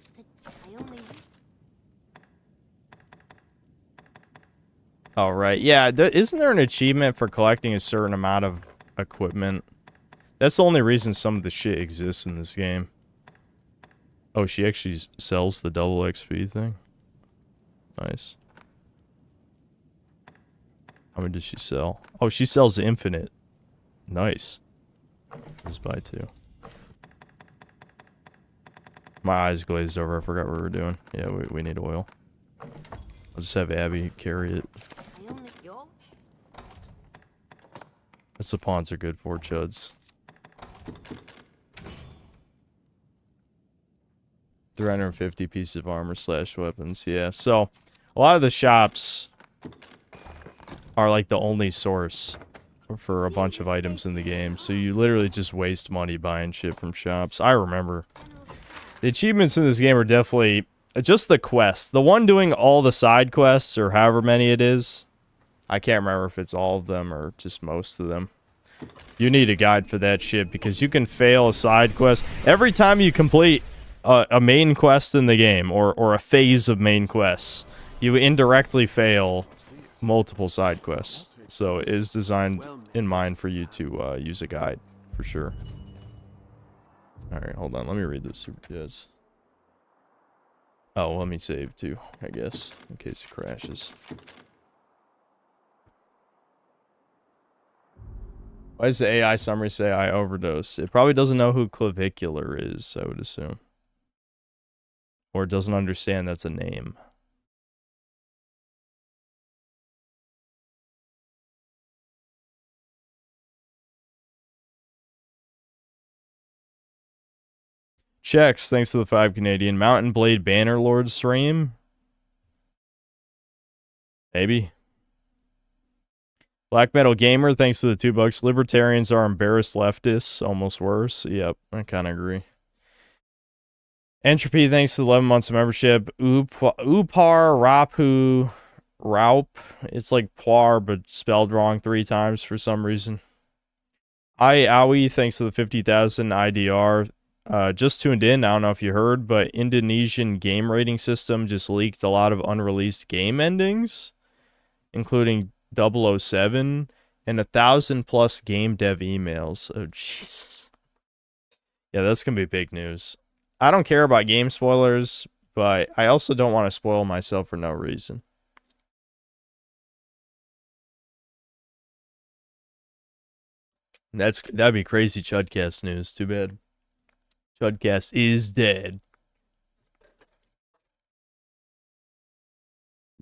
All right. Yeah, isn't there an achievement for collecting a certain amount of equipment? That's the only reason some of the shit exists in this game. Oh, she actually sells the double XP thing? Nice. How many does she sell? Oh, she sells infinite. Nice. Let's buy 2. My eyes glazed over. I forgot what we were doing. Yeah, we need oil. I'll just have Abby carry it. That's the pawns are good for, chuds. 350 pieces of armor / weapons. Yeah, so a lot of the shops are like the only source for a bunch of items in the game. So you literally just waste money buying shit from shops. I remember. The achievements in this game are definitely just the quests. The one doing all the side quests, or however many it is. I can't remember if it's all of them or just most of them. You need a guide for that shit because you can fail a side quest. Every time you complete a main quest in the game, or a phase of main quests, you indirectly fail multiple side quests. So it is designed in mind for you to use a guide, for sure. Alright, hold on. Let me read those super chats. Oh, let me save too, I guess, in case it crashes. Why does the AI summary say I overdose? It probably doesn't know who clavicular is, I would assume. Or it doesn't understand that's a name. Checks, thanks to the 5 Canadian. Mountain Blade Bannerlord stream? Maybe. Black Metal Gamer, thanks to the $2. Libertarians are embarrassed leftists, almost worse. Yep, I kind of agree. Entropy, thanks to 11 months of membership. Upar Rapu Raup. It's like Poir, but spelled wrong 3 times for some reason. Awi, thanks to the 50,000 IDR. Just tuned in, I don't know if you heard, but Indonesian game rating system just leaked a lot of unreleased game endings, including 007 and 1,000+ game dev emails. Oh, Jesus. Yeah, that's going to be big news. I don't care about game spoilers, but I also don't want to spoil myself for no reason. That'd be crazy Chudcast news. Too bad. Chudcast is dead.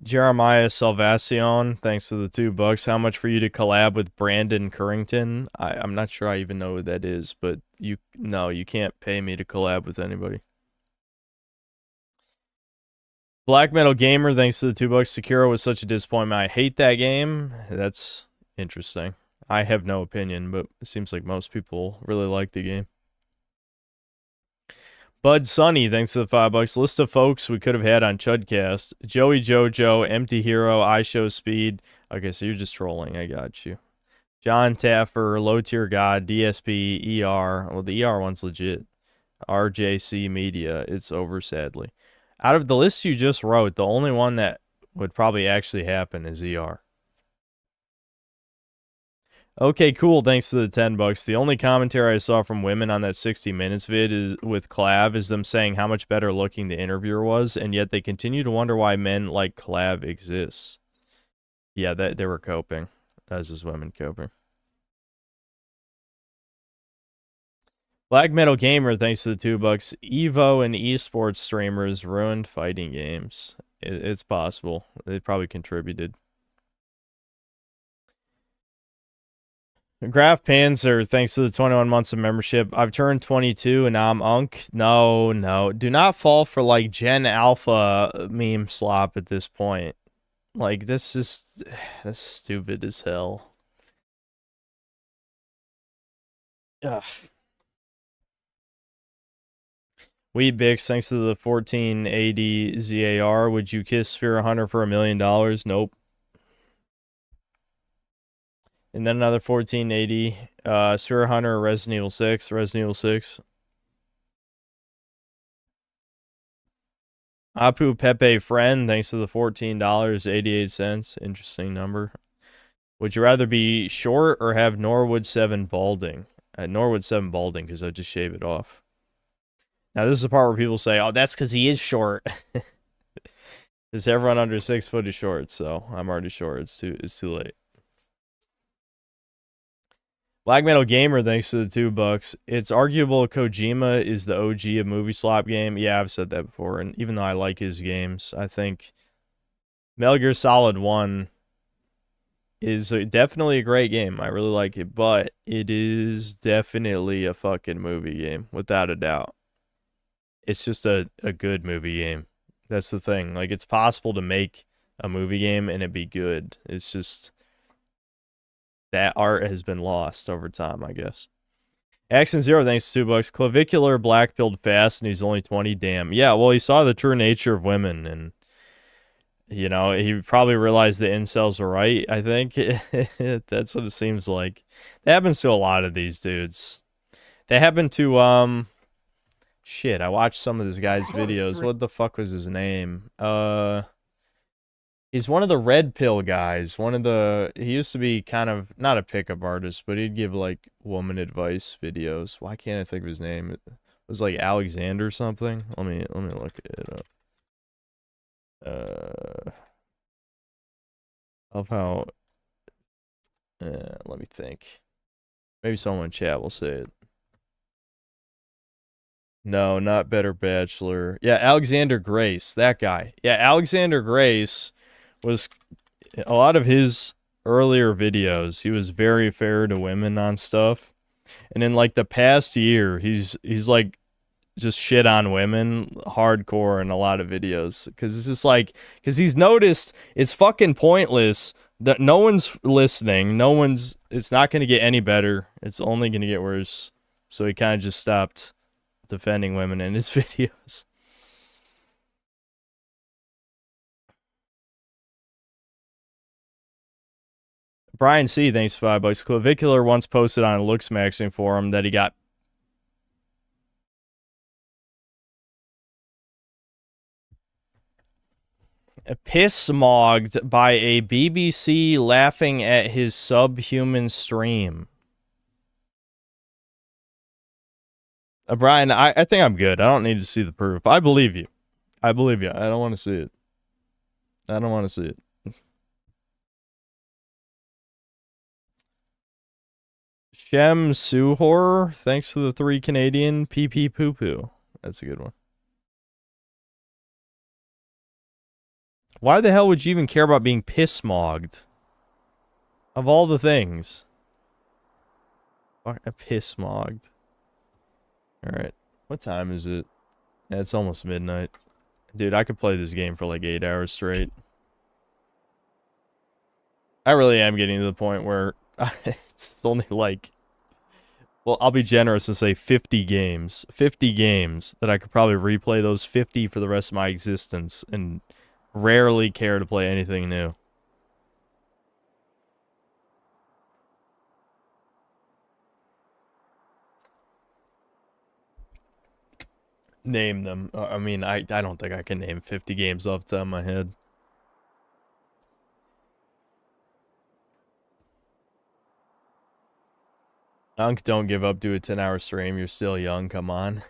Jeremiah Salvacion, thanks to the $2. How much for you to collab with Brandon Currington? I'm not sure I even know who that is, but you can't pay me to collab with anybody. Black Metal Gamer, thanks to the $2. Sekiro was such a disappointment. I hate that game. That's interesting. I have no opinion, but it seems like most people really like the game. Bud Sunny, thanks to the $5. List of folks we could have had on Chudcast. Joey Jojo, Empty Hero, I Show Speed. Okay, so you're just trolling. I got you. John Taffer, Low Tier God, DSP, ER. Well, the ER one's legit. RJC Media. It's over, sadly. Out of the list you just wrote, the only one that would probably actually happen is ER. Okay, cool. Thanks to the $10. The only commentary I saw from women on that 60 Minutes vid is with Clav is them saying how much better looking the interviewer was, and yet they continue to wonder why men like Clav exists. Yeah, they were coping, as is women coping. Black Metal Gamer, thanks to the $2. Evo and esports streamers ruined fighting games. It's possible. They probably contributed. Graph Panzer, thanks to the 21 months of membership. I've turned 22 and now I'm unk. No, no. Do not fall for like Gen Alpha meme slop at this point. Like, that's stupid as hell. Ugh. Weebix, thanks to the 1480 ZAR. Would you kiss Sphere Hunter for $1 million? Nope. And then another 1480. Sphere Hunter, Resident Evil 6. Resident Evil 6. Apu Pepe Friend, thanks to the $14.88. Interesting number. Would you rather be short or have Norwood 7 balding? Norwood 7 balding, because I'd just shave it off. Now, this is the part where people say, oh, that's because he is short. Because everyone under 6 foot is short, so I'm already short. It's too late. Black Metal Gamer, thanks to the $2. It's arguable Kojima is the OG of movie slop game. Yeah, I've said that before, and even though I like his games, I think Metal Gear Solid 1 is definitely a great game. I really like it, but it is definitely a fucking movie game, without a doubt. It's just a good movie game. That's the thing. Like, it's possible to make a movie game and it be good. It's just that art has been lost over time, I guess. Action Zero, thanks to $2. Clavicular black pilled fast and he's only 20. Damn. Yeah, well, he saw the true nature of women and, you know, he probably realized the incels were right, I think. That's what it seems like. That happens to a lot of these dudes. That happened to, shit, I watched some of this guy's videos. What the fuck was his name? He's one of the red pill guys. He used to be kind of, not a pickup artist, but he'd give like woman advice videos. Why can't I think of his name? It was like Alexander something. Let me look it up. Of how, let me think. Maybe someone in chat will say it. No, not Better Bachelor. Yeah, Alexander Grace, that guy. Yeah, Alexander Grace was, a lot of his earlier videos, he was very fair to women on stuff. And in like the past year, he's like just shit on women hardcore in a lot of videos. Because it's just like, because he's noticed it's fucking pointless that no one's listening. It's not going to get any better. It's only going to get worse. So he kind of just stopped defending women in his videos. Brian C, thanks for $5. Clavicular once posted on a looks maxing forum that he got piss-mogged by a BBC laughing at his subhuman stream. Brian, I think I'm good. I don't need to see the proof. I believe you. I believe you. I don't want to see it. I don't want to see it. Shem Suhor, thanks for the 3 Canadian. PP Poo Poo. That's a good one. Why the hell would you even care about being piss-mogged? Of all the things. Fuck, piss-mogged. Alright. What time is it? Yeah, it's almost midnight. Dude, I could play this game for like 8 hours straight. I really am getting to the point where it's only like, well, I'll be generous and say 50 games. 50 games that I could probably replay those 50 for the rest of my existence and rarely care to play anything new. Name them. I mean, I don't think I can name 50 games off the top of my head. Unk, don't give up to a 10-hour stream. You're still young. Come on.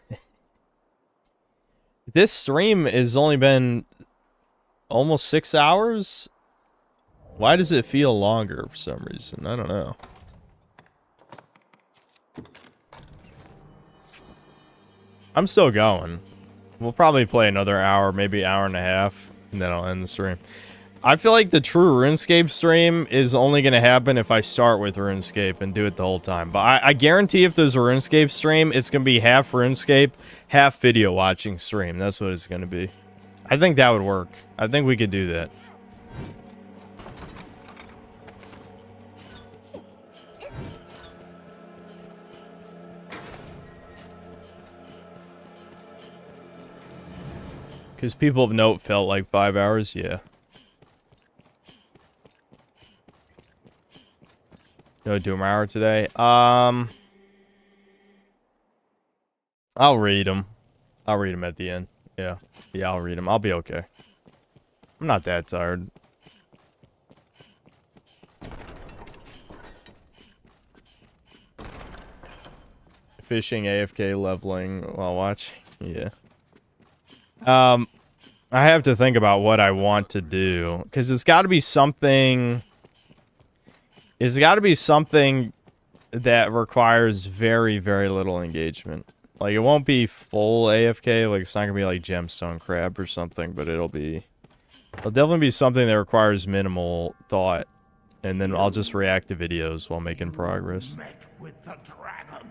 This stream has only been almost 6 hours? Why does it feel longer for some reason? I don't know. I'm still going. We'll probably play another hour, maybe hour and a half, and then I'll end the stream. I feel like the true RuneScape stream is only going to happen if I start with RuneScape and do it the whole time. But I guarantee if there's a RuneScape stream, it's going to be half RuneScape, half video watching stream. That's what it's going to be. I think that would work. I think we could do that. Because people of note felt like 5 hours, yeah. No Doom Hour today. I'll read them. I'll read them at the end. Yeah. Yeah, I'll read them. I'll be okay. I'm not that tired. Fishing, AFK, leveling while watching. Yeah. I have to think about what I want to do. Because it's got to be something... It's got to be something that requires very, very little engagement. Like, it won't be full AFK. Like, it's not going to be like Gemstone Crab or something. But it'll definitely be something that requires minimal thought. And then I'll just react to videos while making progress. Met with the dragon.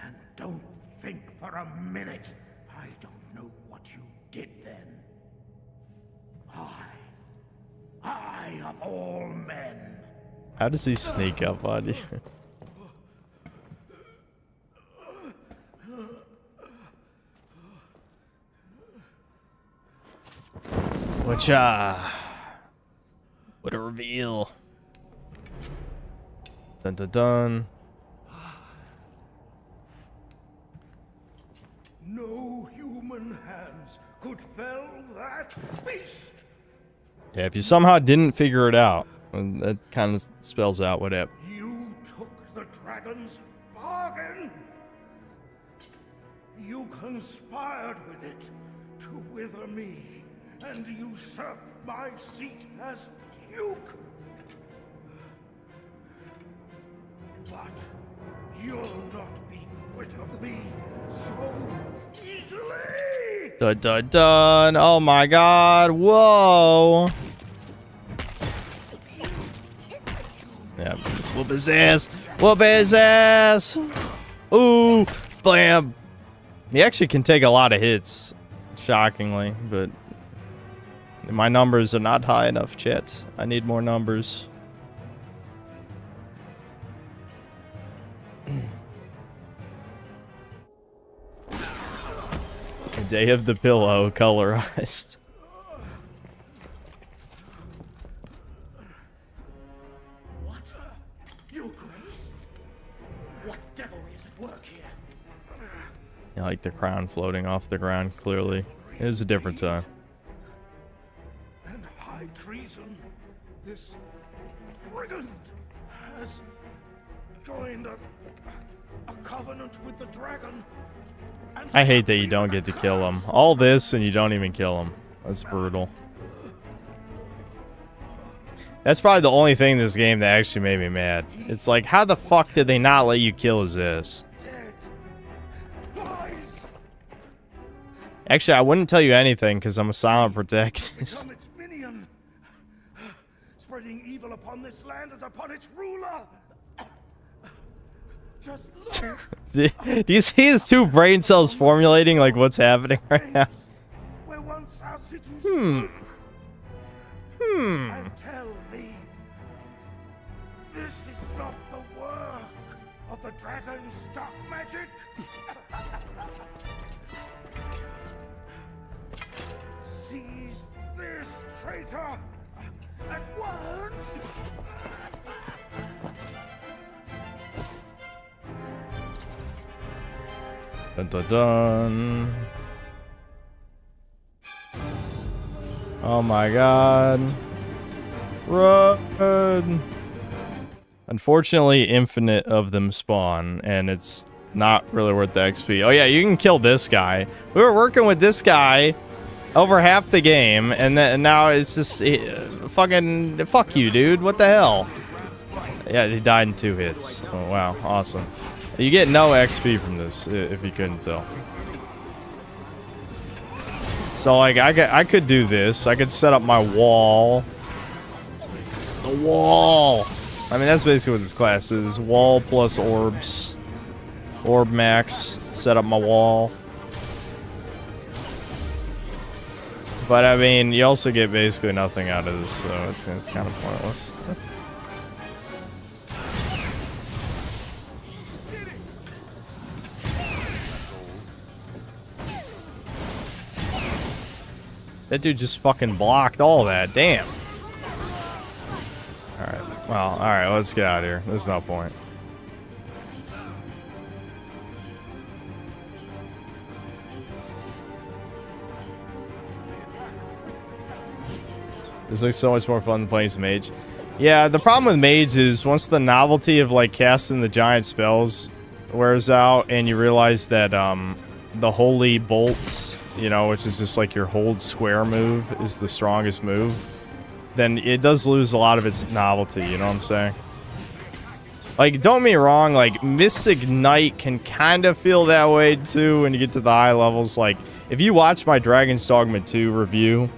And don't think for a minute I don't know what you did then. I of all men. How does he sneak up on you? What a reveal. Dun dun dun. No human hands could fell that beast. Yeah, if you somehow didn't figure it out, that kind of spells out what happened. You took the dragon's bargain. You conspired with it to wither me and usurp my seat as Duke. But you'll not be quit of me so easily. Dun dun dun! Oh my God! Whoa! Yeah, whoop his ass! Whoop his ass! Ooh, blam! He actually can take a lot of hits, shockingly, but my numbers are not high enough, chat. I need more numbers. Day of the Pillow colorized. What? Your Grace? What devilry is at work here? Yeah, like the crown floating off the ground, clearly. It was a different time. And high treason. This brigand has joined a covenant with the dragon. I hate that you don't get to kill him. All this and you don't even kill him. That's brutal. That's probably the only thing in this game that actually made me mad. It's like, how the fuck did they not let you kill his ass? Actually, I wouldn't tell you anything because I'm a silent protagonist. Spreading evil upon this land as upon its ruler. Just Do you see his two brain cells formulating like what's happening right now? where once our city stood. And tell me, this is not the work of the dragon's dark magic. Seize this traitor at once. Dun dun dun. Oh my God. Run. Unfortunately, infinite of them spawn, and it's not really worth the XP. Oh yeah, you can kill this guy. We were working with this guy over half the game, and then now it's just fucking fuck you, dude. What the hell? Yeah, he died in 2 hits. Oh wow, awesome. You get no XP from this, if you couldn't tell. So like, I could do this. I could set up my wall. The wall. I mean, that's basically what this class is. Wall plus orbs. Orb max. Set up my wall. But I mean, you also get basically nothing out of this, so it's kind of pointless. That dude just fucking blocked all that. Damn. Alright. Well, alright, let's get out of here. There's no point. This looks so much more fun than playing some mage. Yeah, the problem with mage is once the novelty of like casting the giant spells wears out and you realize that the holy bolts, you know, which is just like your hold square move, is the strongest move, then it does lose a lot of its novelty, you know what I'm saying? Like, don't get me wrong, like, Mystic Knight can kind of feel that way too when you get to the high levels. Like, if you watch my Dragon's Dogma 2 review,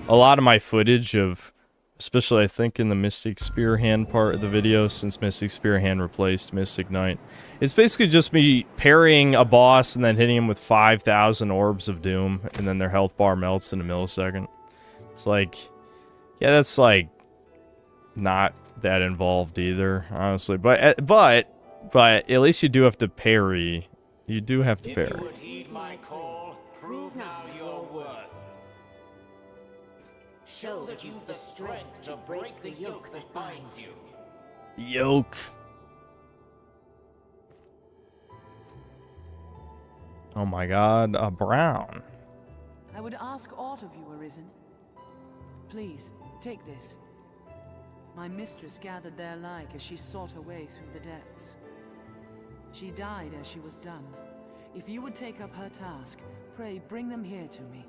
a lot of my footage of, especially I think in the Mystic Spear Hand part of the video, since Mystic Spear Hand replaced Mystic Knight, it's basically just me parrying a boss and then hitting him with 5,000 orbs of doom, and then their health bar melts in a millisecond. It's like, yeah, that's like not that involved either, honestly. But at least you do have to parry. You do have to parry. Heed my call, prove now your worth. Show that you've the strength to break the yoke that binds you. Yoke. Oh my god, a brown. I would ask aught of you, Arisen. Please, take this. My mistress gathered their like as she sought her way through the depths. She died as she was done. If you would take up her task, pray bring them here to me.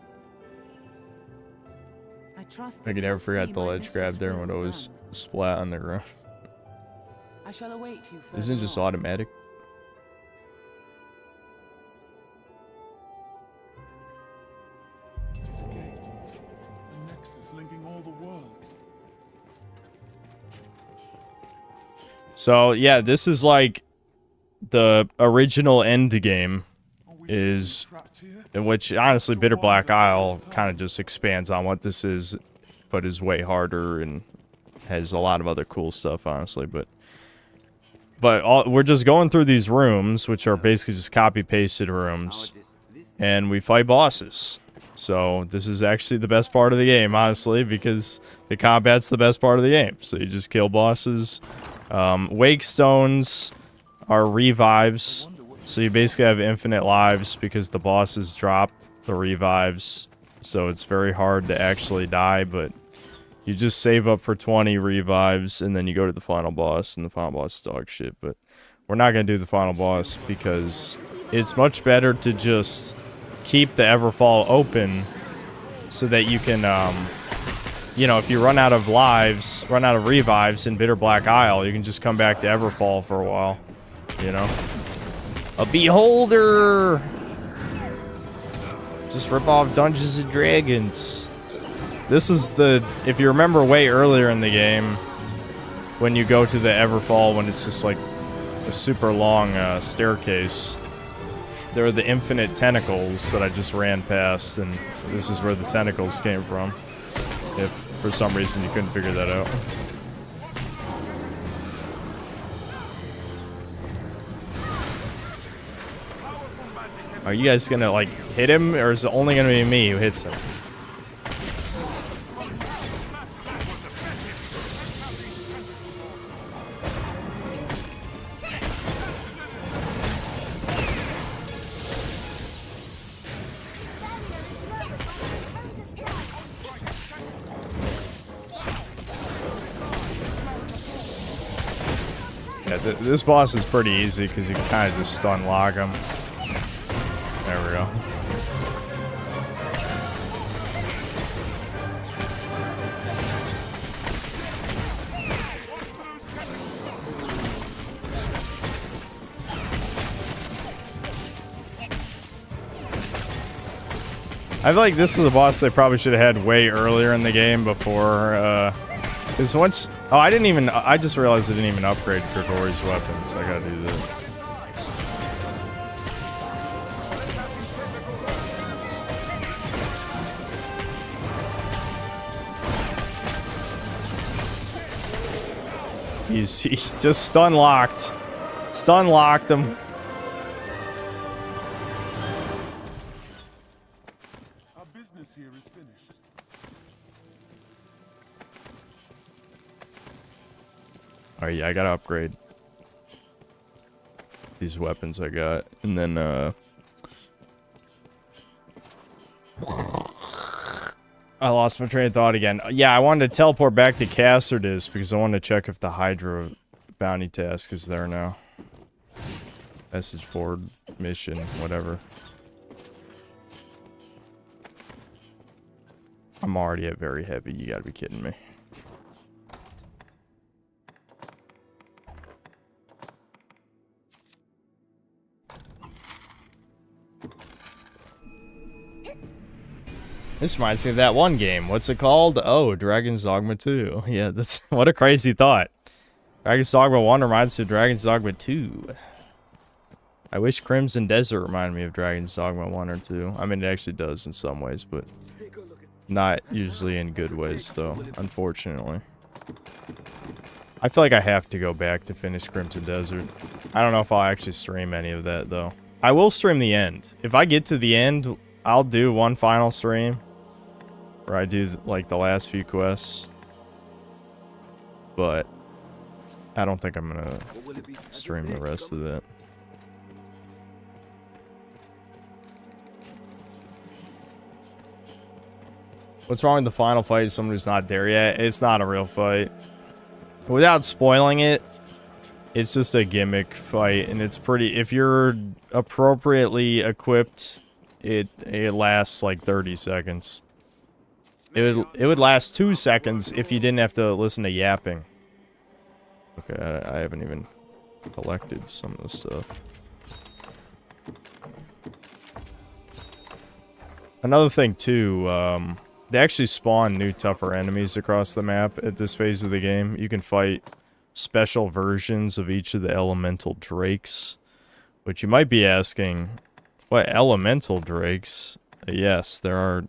I trust I could never forget the ledge grab there and would always splat on the ground. I shall await you. Isn't it just automatic? It is a gate, a nexus linking all the worlds. So yeah, this is like the original end game, is in which honestly Bitter Black Isle kind of just expands on what this is, but is way harder and has a lot of other cool stuff, honestly. But we're just going through these rooms, which are basically just copy-pasted rooms, and we fight bosses. So this is actually the best part of the game, honestly, because the combat's the best part of the game. So you just kill bosses. Wake stones are revives, so you basically have infinite lives because the bosses drop the revives, so it's very hard to actually die, but you just save up for 20 revives and then you go to the final boss, and the final boss is dog shit. But we're not going to do the final boss because it's much better to just keep the Everfall open so that you can you know, if you run out of lives, run out of revives in Bitter Black Isle, you can just come back to Everfall for a while, you know? A beholder! Just rip off Dungeons and Dragons. This is the, if you remember way earlier in the game, when you go to the Everfall, when it's just like a super long staircase, there are the infinite tentacles that I just ran past, and this is where the tentacles came from. If for some reason you couldn't figure that out. Are you guys gonna like hit him, or is it only gonna be me who hits him? Yeah, this boss is pretty easy because you can kind of just stun log him. There we go. I feel like this is a boss they probably should have had way earlier in the game before, because once... Oh, I just realized I didn't even upgrade Grigori's weapons. I gotta do that. He just stun locked him. Our business here is finished. Alright, yeah, I gotta upgrade these weapons I got, and then I lost my train of thought again. Yeah, I wanted to teleport back to Cassardis because I wanted to check if the Hydra bounty task is there now. Message board, mission, whatever. I'm already at very heavy, you gotta be kidding me. This reminds me of that one game. What's it called? Oh, Dragon's Dogma 2. Yeah, that's what a crazy thought. Dragon's Dogma 1 reminds me of Dragon's Dogma 2. I wish Crimson Desert reminded me of Dragon's Dogma 1 or 2. I mean, it actually does in some ways, but not usually in good ways, though, unfortunately. I feel like I have to go back to finish Crimson Desert. I don't know if I'll actually stream any of that, though. I will stream the end. If I get to the end, I'll do one final stream. Where I do, like, the last few quests. But I don't think I'm gonna stream the rest of that. What's wrong with the final fight? Someone who's not there yet? It's not a real fight. Without spoiling it, it's just a gimmick fight, and it's pretty... If you're appropriately equipped, it lasts like 30 seconds. It would last 2 seconds if you didn't have to listen to yapping. Okay, I haven't even collected some of this stuff. Another thing too, they actually spawn new tougher enemies across the map at this phase of the game. You can fight special versions of each of the elemental drakes, which you might be asking, what elemental drakes? Yes, there are.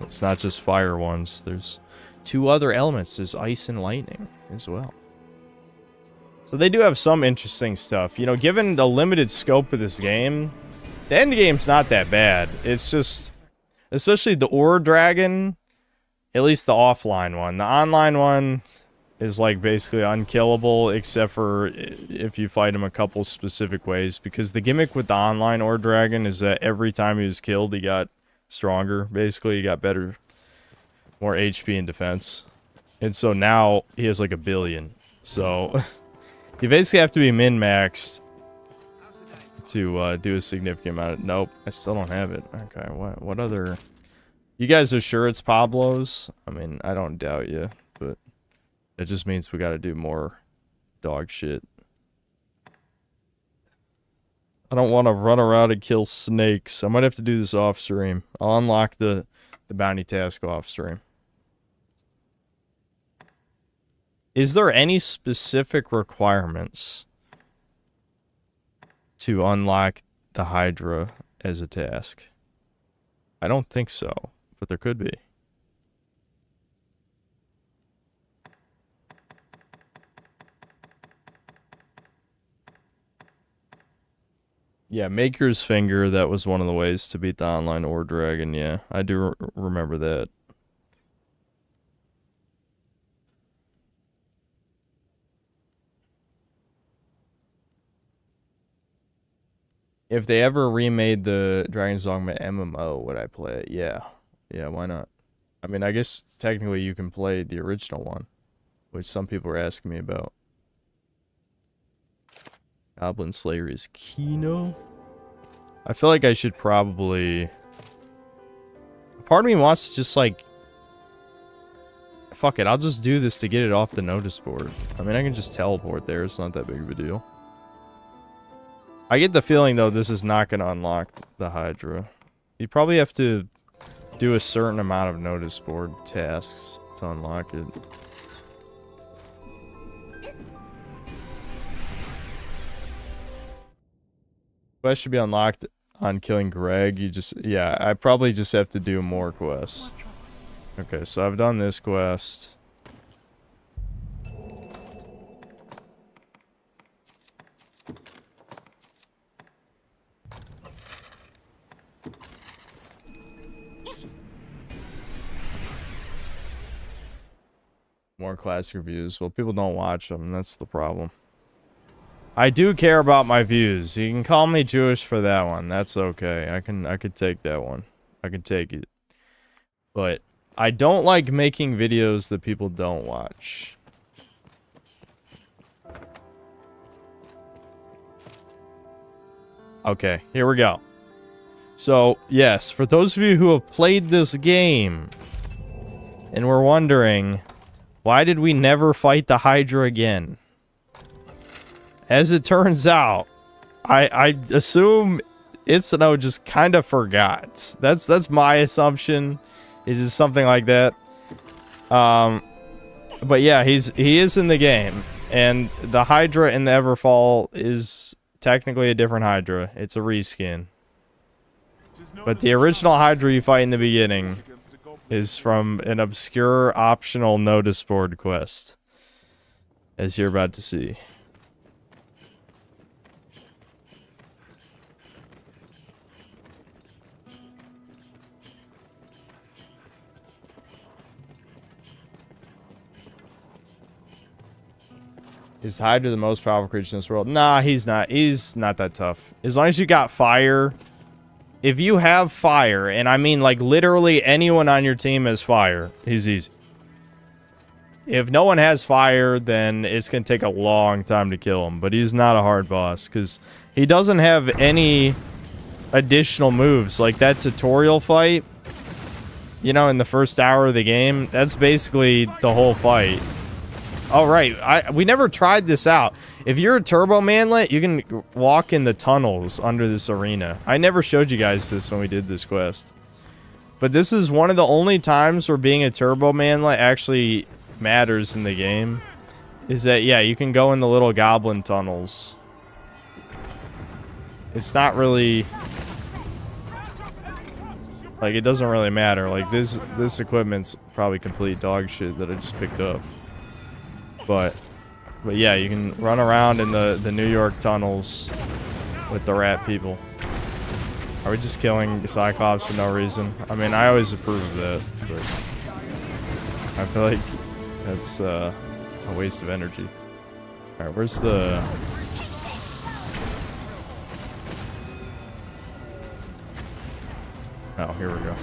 It's not just fire ones. There's 2 other elements. There's ice and lightning as well. So they do have some interesting stuff. You know, given the limited scope of this game, the end game's not that bad. It's just, especially the Ore Dragon, at least the offline one. The online one is like basically unkillable, except for if you fight him a couple specific ways. Because the gimmick with the online Ore Dragon is that every time he was killed, he got stronger. Basically, he got better, more HP and defense. And so now he has like 1 billion. So you basically have to be min-maxed to do a significant amount of... Nope, I still don't have it. Okay, what other... You guys are sure it's Pablo's? I mean, I don't doubt you, but it just means we gotta do more dog shit. I don't want to run around and kill snakes. I might have to do this off stream. I'll unlock the bounty task off stream. Is there any specific requirements to unlock the Hydra as a task? I don't think so, but there could be. Yeah, Maker's Finger, that was one of the ways to beat the online Ore Dragon, yeah. I do remember that. If they ever remade the Dragon's Dogma MMO, would I play it? Yeah. Yeah, why not? I mean, I guess technically you can play the original one, which some people are asking me about. Goblin Slayer is Kino. I feel like I should probably... Part of me wants to just like... Fuck it, I'll just do this to get it off the notice board. I mean, I can just teleport there, it's not that big of a deal. I get the feeling, though, this is not going to unlock the Hydra. You probably have to do a certain amount of notice board tasks to unlock it. Quest should be unlocked on killing Greg. You just, yeah, I probably just have to do more quests. Okay, so I've done this quest. More classic reviews. Well, people don't watch them. That's the problem. I do care about my views. You can call me Jewish for that one. That's okay. I could take that one. I can take it. But I don't like making videos that people don't watch. Okay, here we go. So, yes, for those of you who have played this game and were wondering, why did we never fight the Hydra again? As it turns out, I assume Itsuno just kind of forgot. That's my assumption. Is it something like that? But yeah, he is in the game, and the Hydra in the Everfall is technically a different Hydra. It's a reskin. But the original Hydra you fight in the beginning is from an obscure optional notice board quest, as you're about to see. Is Hydra the most powerful creature in this world? Nah, he's not. He's not that tough. As long as you got fire. If you have fire, and I mean like literally anyone on your team has fire, he's easy. If no one has fire, then it's going to take a long time to kill him. But he's not a hard boss, because he doesn't have any additional moves. Like that tutorial fight, you know, in the first hour of the game, that's basically the whole fight. Oh, right. We never tried this out. If you're a turbo manlet, you can walk in the tunnels under this arena. I never showed you guys this when we did this quest. But this is one of the only times where being a turbo manlet actually matters in the game. Is that, yeah, you can go in the little goblin tunnels. It's not really... like, it doesn't really matter. Like, this equipment's probably complete dog shit that I just picked up. But yeah, you can run around in the New York tunnels with the rat people. Are we just killing Cyclops for no reason? I mean, I always approve of that, but I feel like that's a waste of energy. Alright, where's the... oh, here we go.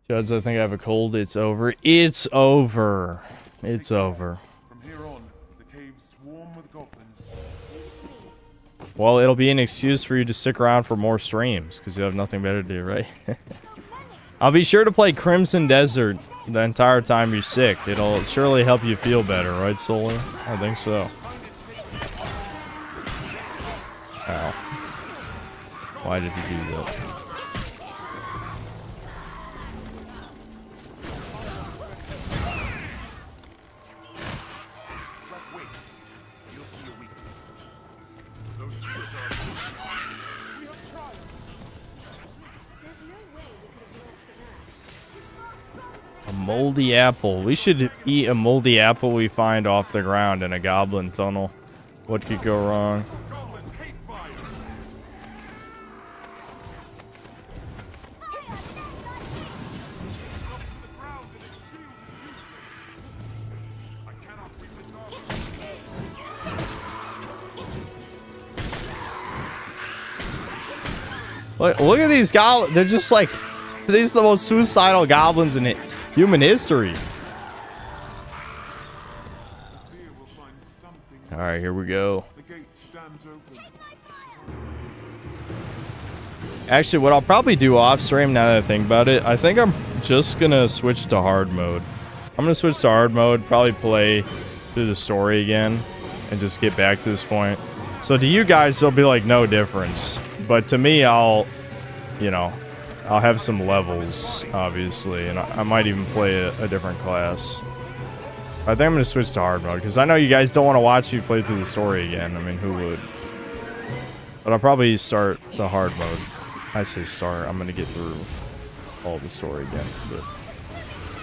Judge, I think I have a cold. It's over. It's over. It's over. From here on, the caves swarm with goblins. Well, it'll be an excuse for you to stick around for more streams, because you have nothing better to do, right? I'll be sure to play Crimson Desert the entire time you're sick. It'll surely help you feel better, right, Solar? I think so. Ow. Why did he do that? A moldy apple. We should eat a moldy apple we find off the ground in a goblin tunnel. What could go wrong? Look at these goblins. They're just like, these are the most suicidal goblins in human history. Alright, here we go. Actually, what I'll probably do off stream now that I think about it, I think I'm just gonna switch to hard mode. I'm gonna switch to hard mode, probably play through the story again and just get back to this point. So to you guys, there'll be like no difference. But to me, I'll have some levels, obviously, and I might even play a different class. I think I'm going to switch to hard mode, because I know you guys don't want to watch me play through the story again. I mean, who would? But I'll probably start the hard mode. I say start. I'm going to get through all the story again. But...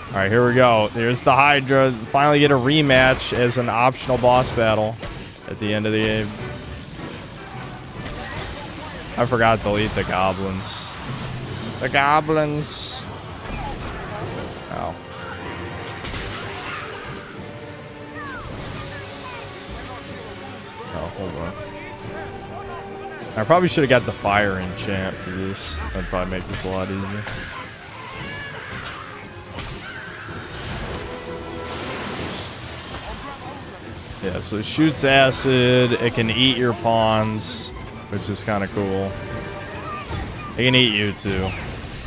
Alright, here we go. There's the Hydra. Finally get a rematch as an optional boss battle at the end of the game. I forgot to delete the goblins. The goblins. Oh. Oh, hold on. I probably should have got the fire enchant for this. That'd probably make this a lot easier. Yeah, so it shoots acid. It can eat your pawns, which is kind of cool. It can eat you too.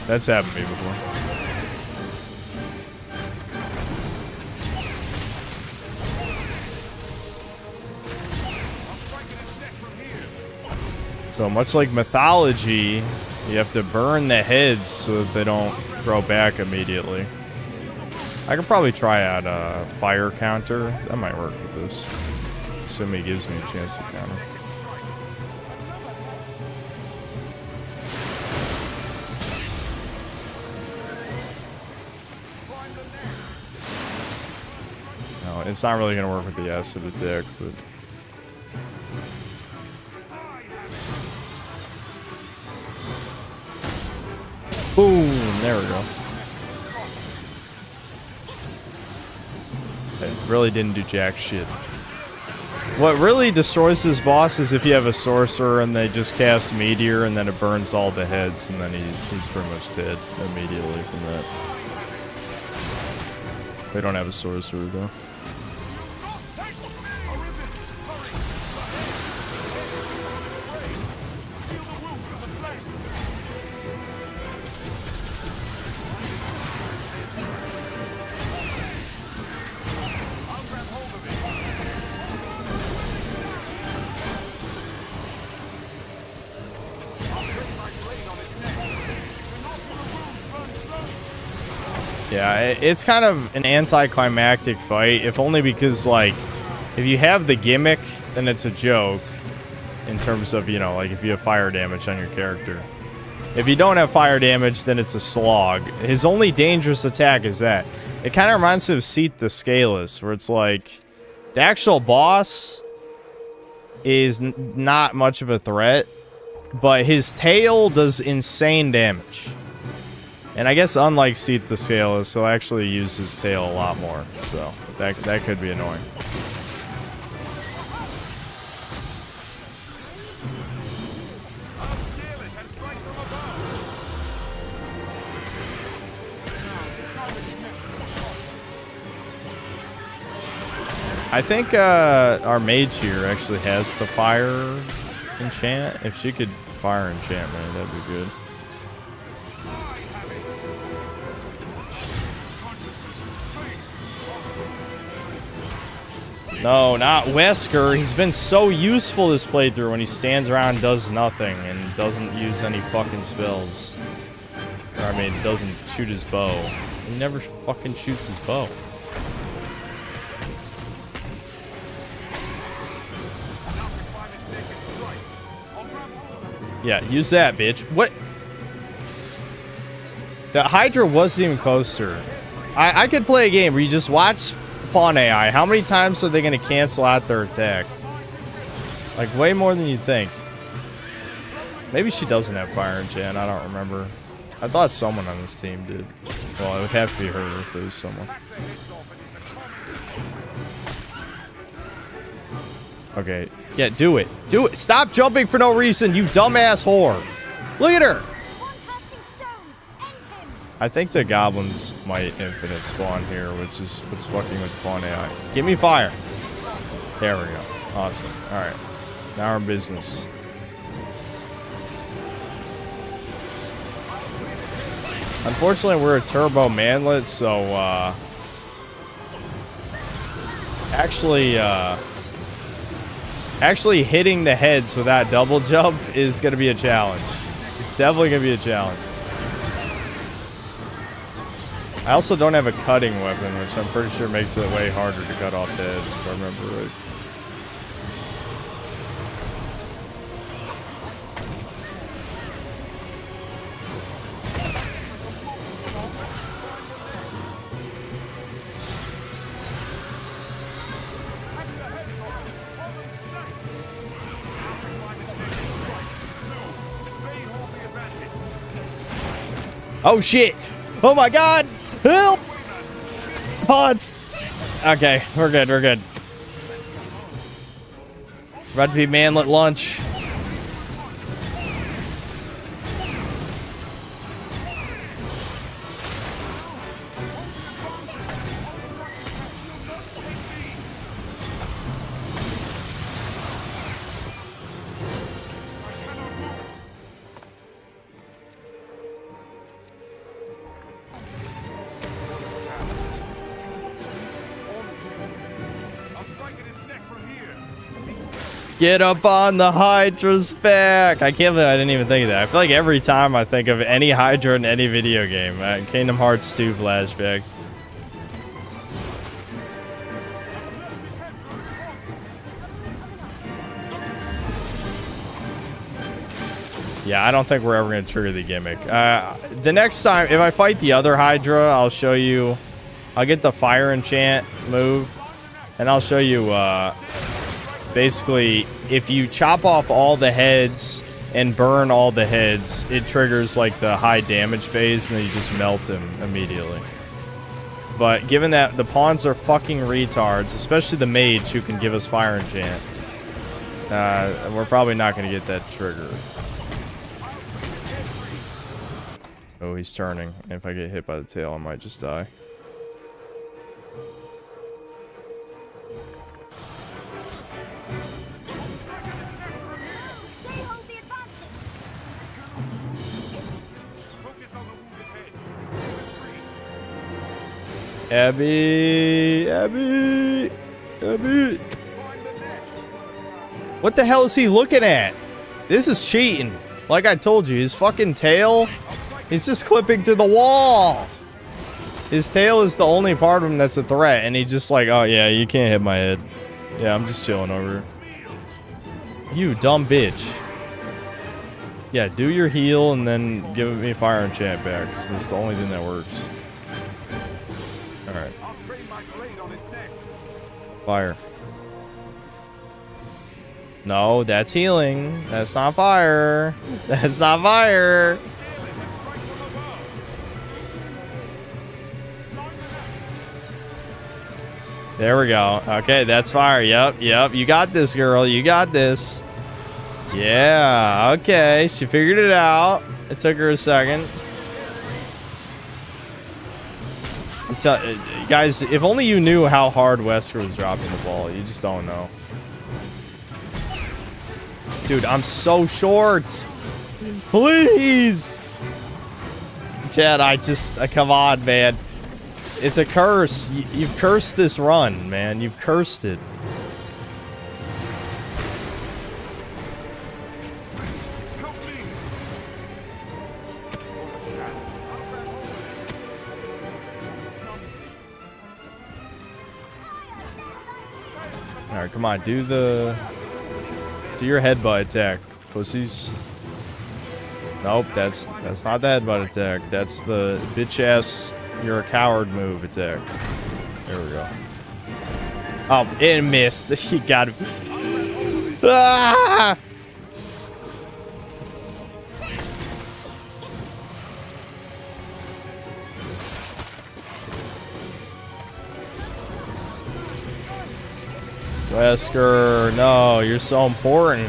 That's happened to me before. So much like mythology, you have to burn the heads so that they don't grow back immediately. I could probably try out a fire counter. That might work with this. Assuming it gives me a chance to counter. No, it's not really going to work with the acid attack, but... Boom! There we go. It really didn't do jack shit. What really destroys this boss is if you have a sorcerer and they just cast meteor and then it burns all the heads and then he's pretty much dead immediately from that. They don't have a sorcerer though. Yeah, it's kind of an anticlimactic fight, if only because, like, if you have the gimmick, then it's a joke in terms of, you know, like, if you have fire damage on your character. If you don't have fire damage, then it's a slog. His only dangerous attack is that. It kind of reminds me of 𝐂𝐇𝐀𝐏𝐿, where it's like, the actual boss is not much of a threat, but his tail does insane damage. And I guess unlike 𝐂𝐇𝐀𝐏𝐿, he'll actually use his tail a lot more. So that could be annoying. I think our mage here actually has the fire enchant. If she could fire enchant me, that'd be good. No, not Wesker. He's been so useful this playthrough when he stands around and does nothing and doesn't use any fucking spells. Or, I mean, doesn't shoot his bow. He never fucking shoots his bow. Yeah, use that, bitch. What? The Hydra wasn't even close to her. I could play a game where you just watch pawn AI. How many times are they going to cancel out their attack? Like, way more than you'd think. Maybe she doesn't have fire enchant. I don't remember. I thought someone on this team did. Well, it would have to be her if it was someone. Okay. Yeah, do it. Do it. Stop jumping for no reason, you dumbass whore. Look at her. I think the goblins might infinite spawn here, which is what's fucking with pawn AI. Give me fire. There we go. Awesome. Alright. Now we're in business. Unfortunately, we're a turbo manlet, so, Actually hitting the heads with that double jump is going to be a challenge. It's definitely going to be a challenge. I also don't have a cutting weapon, which I'm pretty sure makes it way harder to cut off heads, if I remember right. Oh shit! Oh my god! Help! Pods! Okay, we're good, we're good. About to be manlet lunch. Get up on the Hydra's back. I can't believe I didn't even think of that. I feel like every time I think of any Hydra in any video game, Kingdom Hearts 2 flashbacks. Yeah, I don't think we're ever going to trigger the gimmick. The next time, if I fight the other Hydra, I'll show you. I'll get the fire enchant move, and I'll show you, basically, if you chop off all the heads and burn all the heads, it triggers, like, the high damage phase, and then you just melt him immediately. But given that the pawns are fucking retards, especially the mage who can give us fire enchant, we're probably not going to get that trigger. Oh, he's turning. If I get hit by the tail, I might just die. Abby! What the hell is he looking at? This is cheating. Like I told you, his fucking tail, he's just clipping through the wall. His tail is the only part of him that's a threat, and he's just like, oh yeah, you can't hit my head. Yeah, I'm just chilling over here. You dumb bitch. Yeah, do your heal and then give me fire enchant back. So that's the only thing that works. Alright. Fire. No, that's healing. That's not fire. That's not fire. There we go. Okay, that's fire. Yep. You got this, girl. You got this. Yeah, okay. She figured it out. It took her a second. Guys, if only you knew how hard Wesker was dropping the ball. You just don't know. Dude, I'm so short. Please. Chad, come on, man. It's a curse. You've cursed this run, man. You've cursed it. Alright, come on, do your headbutt attack, pussies. Nope, that's not the headbutt attack. That's the bitch ass you're a coward move attack. There we go. Oh, it missed. You got it. Ah! Wesker, no, you're so important.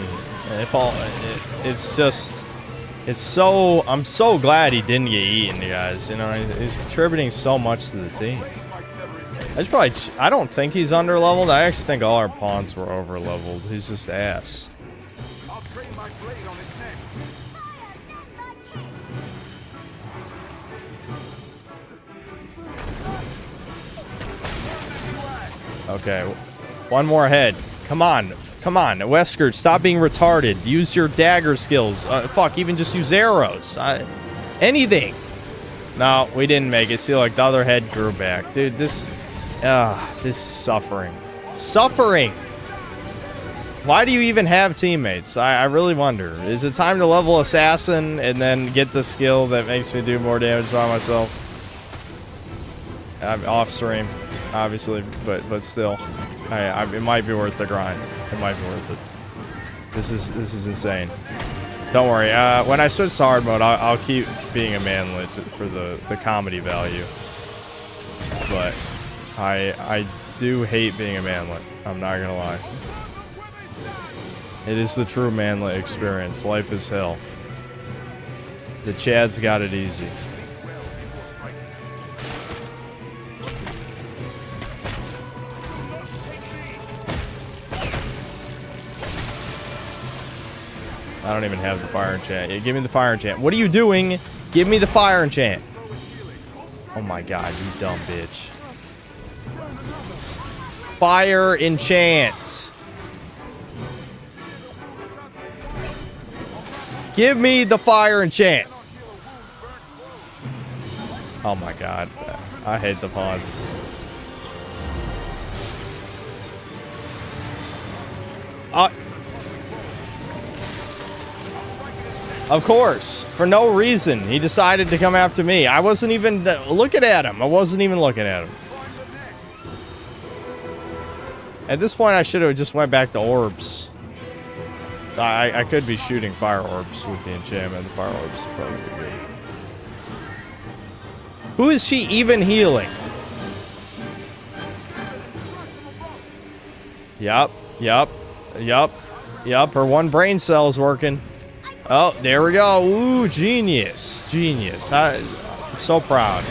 I'm so glad he didn't get eaten, guys. You know, he's contributing so much to the team. I don't think he's under-leveled. I actually think all our pawns were over-leveled. He's just ass. Okay, One more head. Come on. Come on. Wesker, stop being retarded. Use your dagger skills. Fuck, even just use arrows. Anything. No, we didn't make it. See, like, the other head grew back. Dude, this is suffering. Suffering! Why do you even have teammates? I really wonder. Is it time to level Assassin and then get the skill that makes me do more damage by myself? I'm off stream, obviously, but still. It might be worth the grind. It might be worth it. This is insane. Don't worry. When I switch to hard mode, I'll keep being a manlet for the comedy value. But I do hate being a manlet. I'm not gonna lie. It is the true manlet experience. Life is hell. The Chad's got it easy. I don't even have the fire enchant. Yeah, give me the fire enchant. What are you doing? Give me the fire enchant. Oh my god, you dumb bitch. Fire enchant. Give me the fire enchant. Oh my god. I hate the pods. Of course, for no reason, he decided to come after me. I wasn't even looking at him. I wasn't even looking at him. At this point, I should have just went back to orbs. I could be shooting fire orbs with the enchantment. The fire orbs would probably be good. Who is she even healing? Yup. Her one brain cell's working. Oh, there we go. Ooh, genius. Genius. I'm so proud.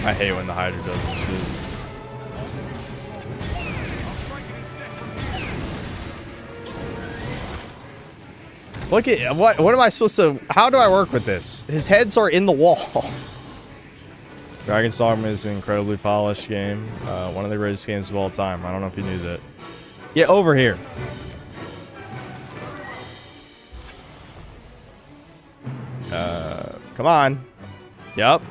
I hate when the Hydra does this shit. Look at what am I supposed to? How do I work with this? His heads are in the wall. Dragon's Dogma is an incredibly polished game. One of the greatest games of all time. I don't know if you knew that. Yeah, over here. Come on. Yep.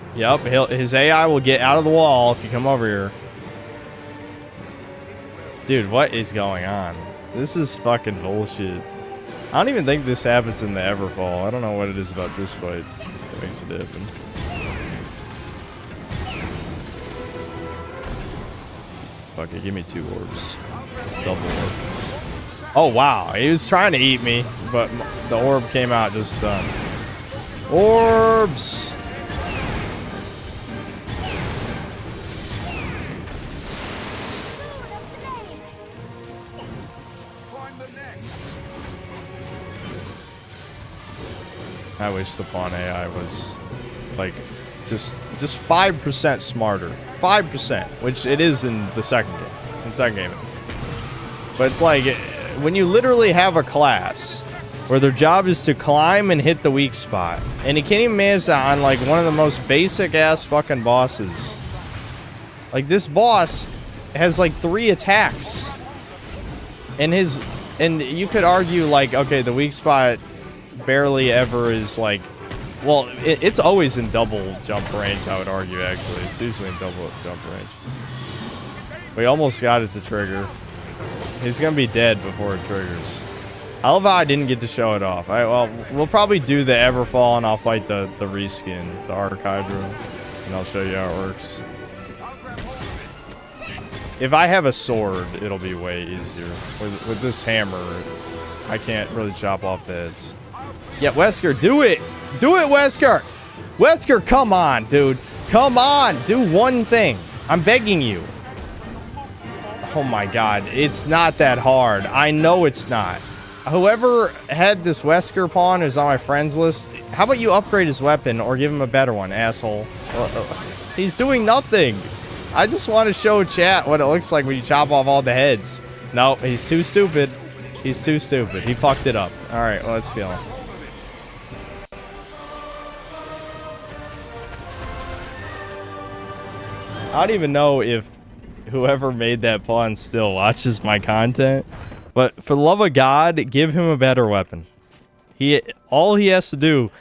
His AI will get out of the wall if you come over here. Dude, what is going on? This is fucking bullshit. I don't even think this happens in the Everfall. I don't know what it is about this fight that makes it happen. Fuck it, give me 2 orbs. Just double orb. Oh wow, he was trying to eat me, but the orb came out just done. Orbs! I wish the pawn AI was like just 5% smarter. 5%, which it is in the second game. But it's like when you literally have a class where their job is to climb and hit the weak spot, and he can't even manage that on like one of the most basic ass fucking bosses. Like this boss has like 3 attacks, and you could argue like, okay, the weak spot barely ever is like, well, it's always in double jump range, I would argue, actually. It's usually in double jump range. We almost got it to trigger. He's gonna be dead before it triggers. I love how I didn't get to show it off. Well, we'll probably do the Everfall, and I'll fight the reskin, the Arc Hydra, and I'll show you how it works. If I have a sword, it'll be way easier. With this hammer, I can't really chop off the heads. Yeah, Wesker, do it! Do it, Wesker! Wesker, come on, dude. Come on, do one thing. I'm begging you. Oh my god, it's not that hard. I know it's not. Whoever had this Wesker pawn is on my friends list. How about you upgrade his weapon or give him a better one, asshole? He's doing nothing. I just want to show chat what it looks like when you chop off all the heads. No, he's too stupid. He's too stupid. He fucked it up. Alright, well, let's kill him. I don't even know if whoever made that pawn still watches my content. But for the love of God, give him a better weapon. All he has to do,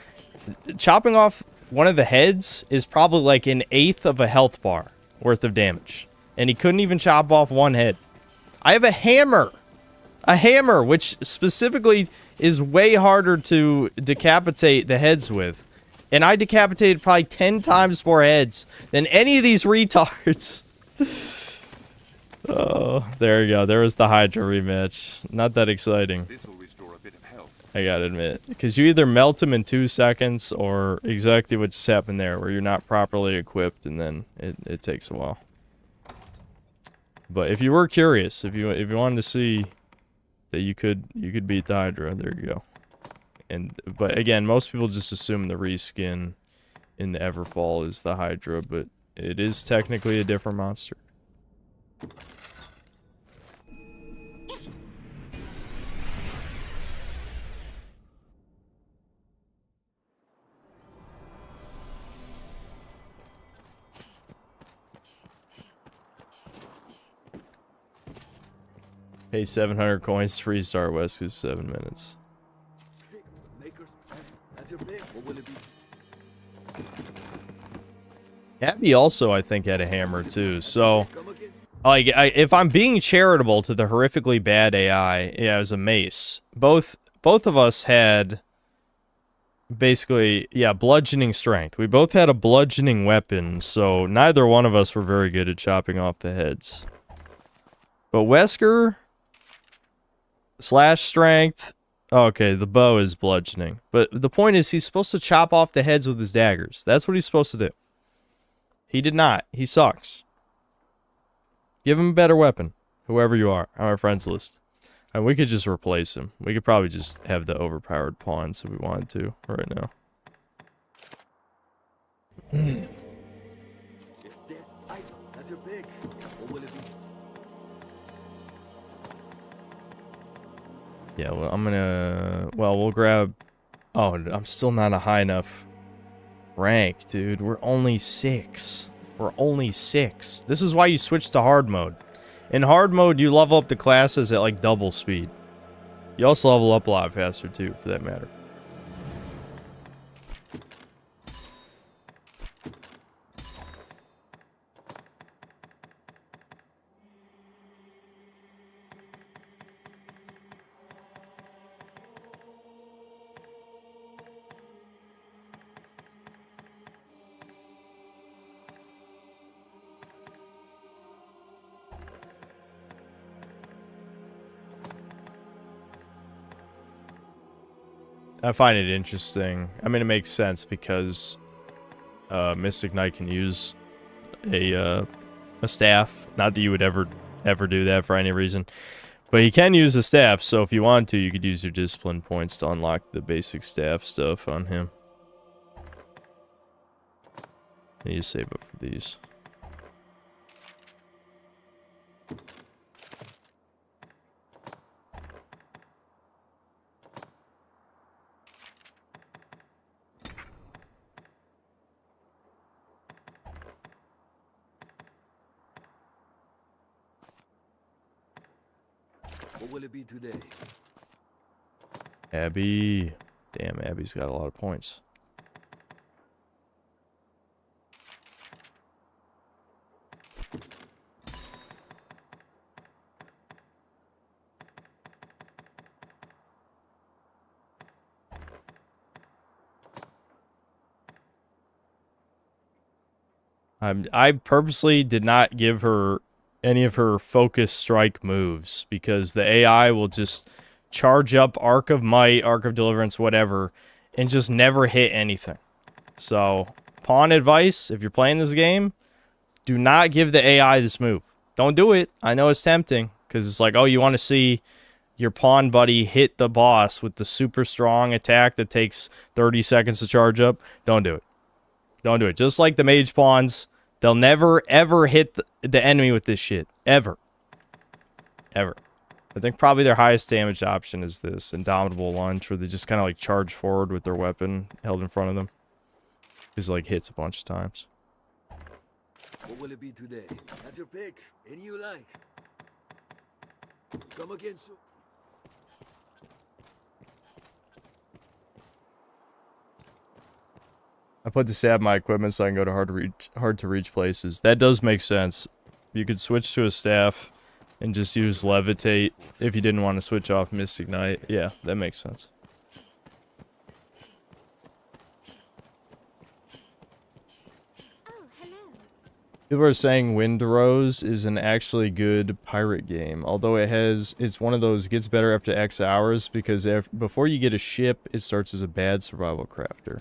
chopping off one of the heads is probably like an eighth of a health bar worth of damage. And he couldn't even chop off one head. I have a hammer. A hammer, which specifically is way harder to decapitate the heads with. And I decapitated probably 10 times more heads than any of these retards. Oh, there you go. There was the Hydra rematch. Not that exciting. I gotta admit. Because you either melt them in 2 seconds or exactly what just happened there, where you're not properly equipped and then it takes a while. But if you were curious, if you wanted to see that you could beat the Hydra, there you go. But again, most people just assume the reskin in the Everfall is the Hydra, but it is technically a different monster. Pay 700 coins to restart West Coast 7 minutes. Abby also, I think, had a hammer too. So, like, if I'm being charitable to the horrifically bad AI, yeah, it was a mace. Both of us had basically, yeah, bludgeoning strength. We both had a bludgeoning weapon, so neither one of us were very good at chopping off the heads. But Wesker slash strength. Okay, the bow is bludgeoning. But the point is, he's supposed to chop off the heads with his daggers. That's what he's supposed to do. He did not. He sucks. Give him a better weapon. Whoever you are on our friends list. And we could just replace him. We could probably just have the overpowered pawns if we wanted to right now. Yeah, well, I'm gonna... Well, we'll grab... Oh, I'm still not a high enough rank, dude. We're only 6. We're only 6. This is why you switch to hard mode. In hard mode, you level up the classes at, like, double speed. You also level up a lot faster, too, for that matter. I find it interesting. I mean, it makes sense because Mystic Knight can use a staff. Not that you would ever do that for any reason, but he can use a staff. So if you want to, you could use your discipline points to unlock the basic staff stuff on him. I need to save up for these. What will it be today? Abby. Damn, Abby's got a lot of points. I purposely did not give her any of her focus strike moves because the AI will just charge up Arc of Might, Arc of Deliverance, whatever, and just never hit anything. So, pawn advice, if you're playing this game, do not give the AI this move. Don't do it. I know it's tempting because it's like, oh, you want to see your pawn buddy hit the boss with the super strong attack that takes 30 seconds to charge up. Don't do it. Don't do it. Just like the mage pawns, they'll never, ever hit the enemy with this shit. Ever. Ever. I think probably their highest damage option is this Indomitable Lunge, where they just kind of like charge forward with their weapon held in front of them. Just like hits a bunch of times. What will it be today? Have your pick. Any you like. Come again soon. I put to stab my equipment so I can go to hard to reach places. That does make sense. You could switch to a staff and just use levitate if you didn't want to switch off Mystic Knight. Yeah, that makes sense. People are saying Windrose is an actually good pirate game, although it's one of those gets better after X hours because before you get a ship, it starts as a bad survival crafter.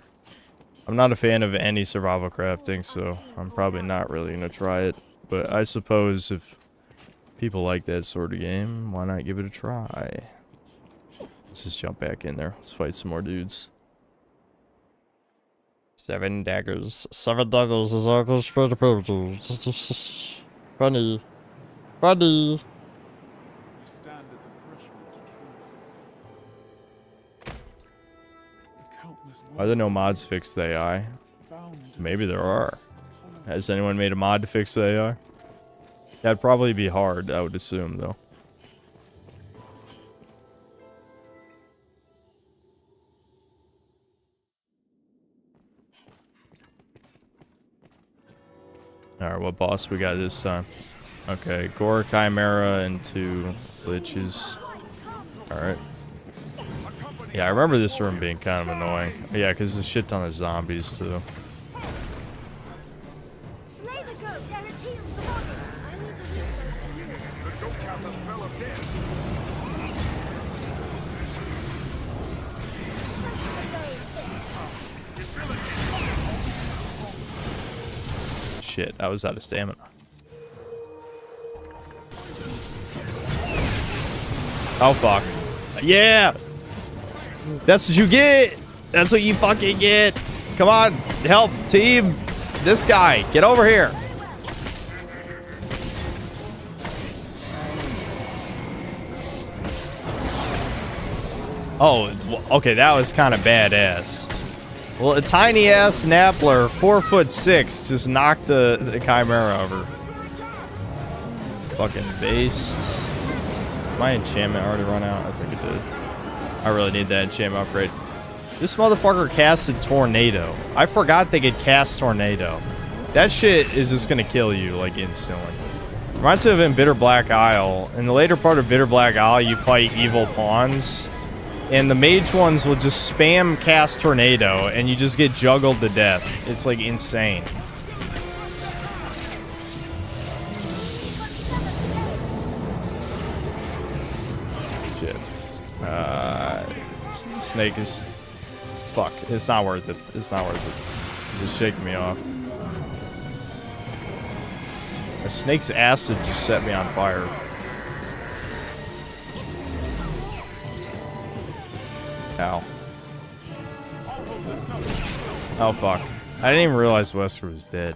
I'm not a fan of any survival crafting, so I'm probably not really gonna try it. But I suppose if people like that sort of game, why not give it a try? Let's just jump back in there. Let's fight some more dudes. 7 daggers. 7 daggers is all good. Funny. Funny. Are there no mods to fix the AI? Maybe there are. Has anyone made a mod to fix the AI? That'd probably be hard, I would assume, though. Alright, what boss we got this time? Okay, Gore, Chimera, and 2 Liches. Alright. Yeah, I remember this room being kind of annoying. Yeah, because there's a shit ton of zombies, too. Slay the goat and it heals the body. I need the resource to heal. The goat casts a spell of death. Shit, I was out of stamina. Oh, fuck. Yeah! That's what you get! That's what you fucking get! Come on, help, team! This guy, get over here! Oh, okay, that was kind of badass. Well, a tiny-ass Snappler, 4'6", just knocked the Chimera over. Fucking based. My enchantment already run out? I think it did. I really need that enchantment upgrade. This motherfucker casted Tornado. I forgot they could cast Tornado. That shit is just gonna kill you, like, instantly. Reminds me of in Bitter Black Isle. In the later part of Bitter Black Isle, you fight evil pawns. And the mage ones will just spam cast Tornado, and you just get juggled to death. It's, like, insane. Shit. Snake is... Fuck. It's not worth it. It's not worth it. It's just shaking me off. A snake's acid just set me on fire. Ow. Oh, fuck. I didn't even realize Wesker was dead.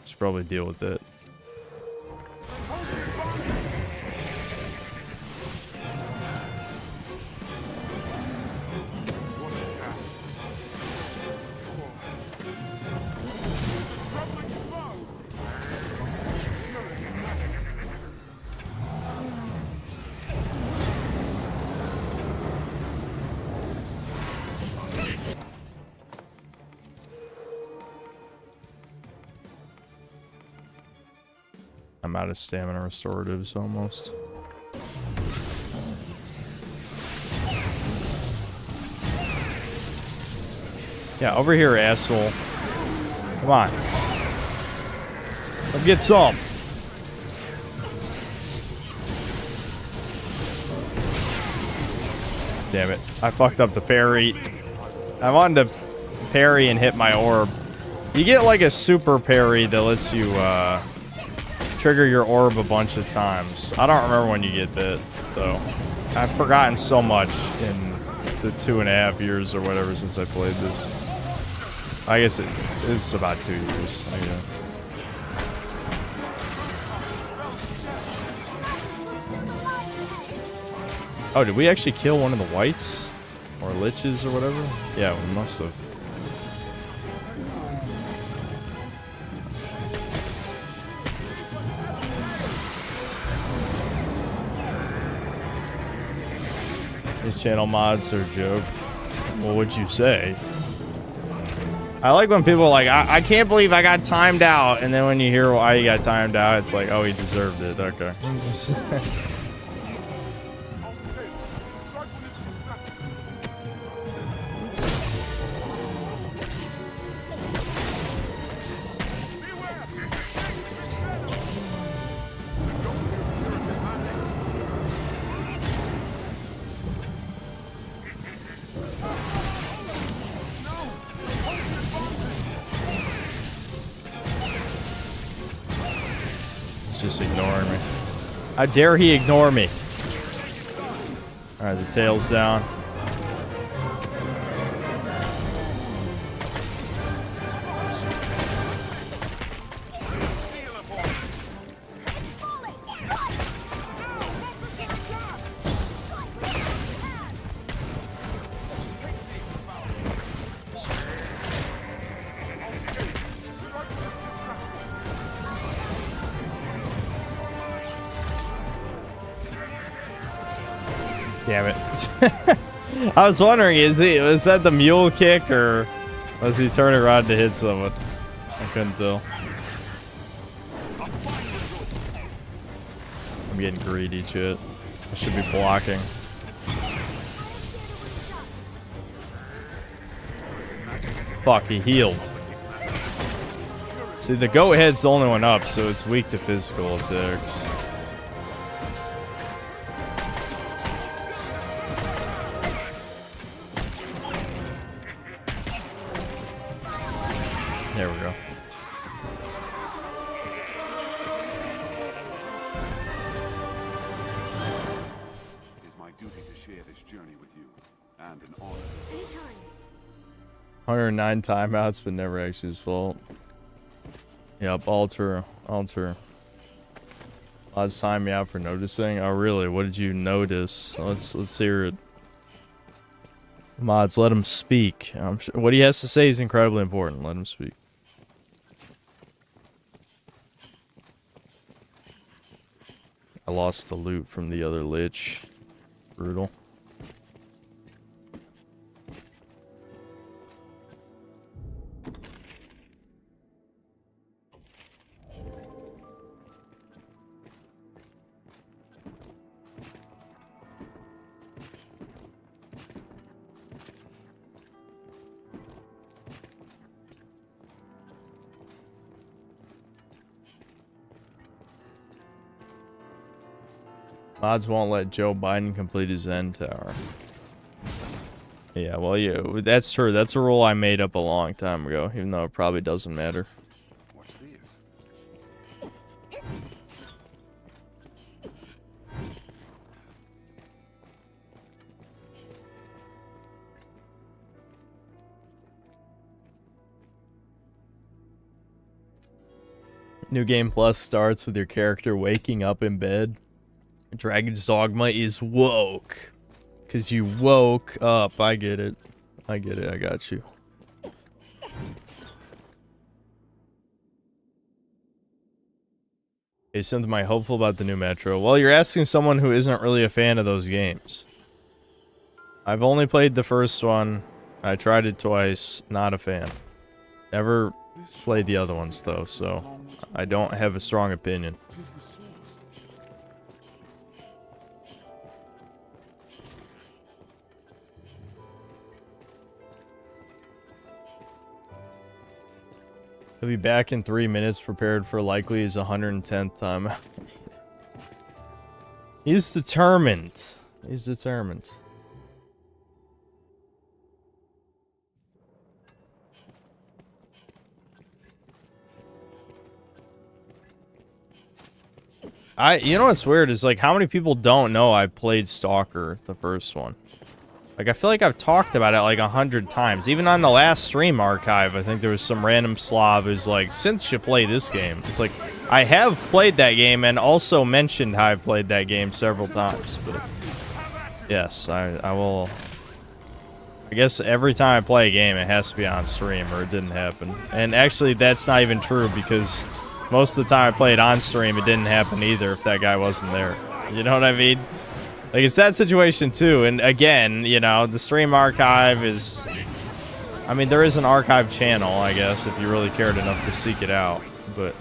Should probably deal with it. I'm out of stamina restoratives almost. Yeah, over here, asshole. Come on. Let's get some. Damn it. I fucked up the parry. I wanted to parry and hit my orb. You get like a super parry that lets you, trigger your orb a bunch of times. I don't remember when you get that, though. I've forgotten so much in the 2.5 years or whatever since I played this. I guess it's about 2 years. I guess. Oh, did we actually kill one of the whites? Or liches or whatever? Yeah, we must have. These channel mods are a joke. What would you say? I like when people are like, I can't believe I got timed out. And then when you hear why you got timed out, it's like, oh, he deserved it. Okay. Just ignoring me. How dare he ignore me? Alright, the tail's down. Damn it. I was wondering, was that the mule kick or was he turning around to hit someone? I couldn't tell. I'm getting greedy, shit. I should be blocking. Fuck, he healed. See, the goat head's the only one up, so it's weak to physical attacks. There we go. It is my duty to share this journey with you, and an honor. 109 timeouts, but never actually his fault. Yep, all true. All true. Last time me out for noticing. Oh, really? What did you notice? Let's hear it. Mods, let him speak. I'm sure what he has to say is incredibly important. Let him speak. I lost the loot from the other lich. Brutal. Mods won't let Joe Biden complete his end tower. Yeah, well, yeah, that's true. That's a rule I made up a long time ago, even though it probably doesn't matter. What's this? New Game Plus starts with your character waking up in bed. Dragon's Dogma is woke. Because you woke up. I get it. I get it. I got you. Hey, something am I hopeful about the new Metro? Well, you're asking someone who isn't really a fan of those games. I've only played the first one. I tried it twice. Not a fan. Never played the other ones, though, so I don't have a strong opinion. He'll be back in 3 minutes, prepared for likely his 110th time. He's determined. He's determined. You know what's weird is like how many people don't know I played Stalker, the first one. Like, I feel like I've talked about it like 100 times. Even on the last stream archive, I think there was some random Slav who's like, since you play this game. It's like, I have played that game and also mentioned how I've played that game several times. But yes, I will. I guess every time I play a game, it has to be on stream or it didn't happen. And actually, that's not even true because most of the time I played on stream, it didn't happen either if that guy wasn't there. You know what I mean? Like, it's that situation too. And again, you know, the stream archive is... I mean, there is an archive channel, I guess, if you really cared enough to seek it out. But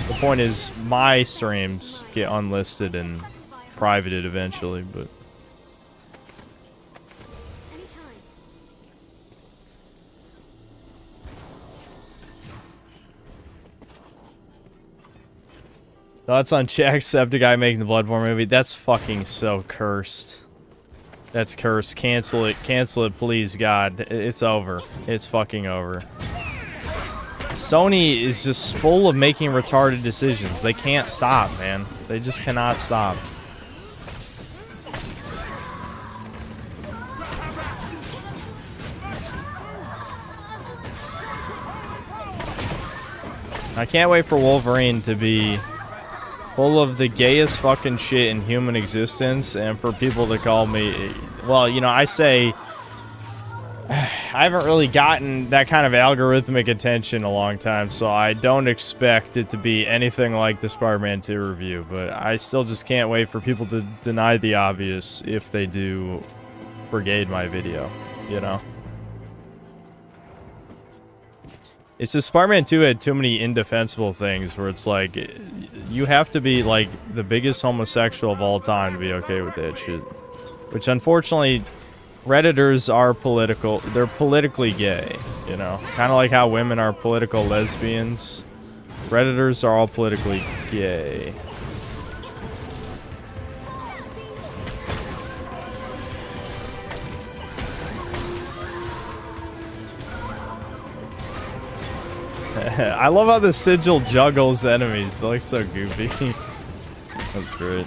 the point is, my streams get unlisted and privated eventually, but... Thoughts on Jacksepticeye making the Bloodborne movie? That's fucking so cursed. That's cursed. Cancel it. Cancel it, please, God. It's over. It's fucking over. Sony is just full of making retarded decisions. They can't stop, man. They just cannot stop. I can't wait for Wolverine to be full of the gayest fucking shit in human existence, and for people to call me, well, you know, I say I haven't really gotten that kind of algorithmic attention in a long time, so I don't expect it to be anything like the Spider-Man 2 review, but I still just can't wait for people to deny the obvious if they do brigade my video, you know? It's just Spider-Man 2 had too many indefensible things where it's like, you have to be like the biggest homosexual of all time to be okay with that shit. Which unfortunately, Redditors are political, they're politically gay, you know? Kind of like how women are political lesbians. Redditors are all politically gay. I love how the sigil juggles enemies. They look so goofy. That's great.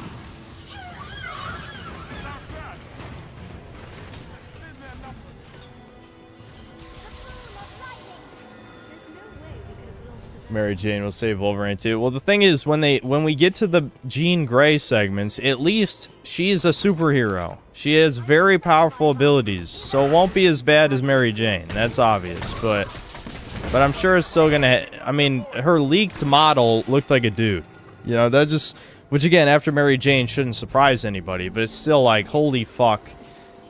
Mary Jane will save Wolverine too. Well, the thing is, when we get to the Jean Grey segments, at least she's a superhero. She has very powerful abilities, so it won't be as bad as Mary Jane. That's obvious, but I'm sure it's still gonna... I mean, her leaked model looked like a dude. You know, that just... Which, again, after Mary Jane shouldn't surprise anybody, but it's still like, holy fuck.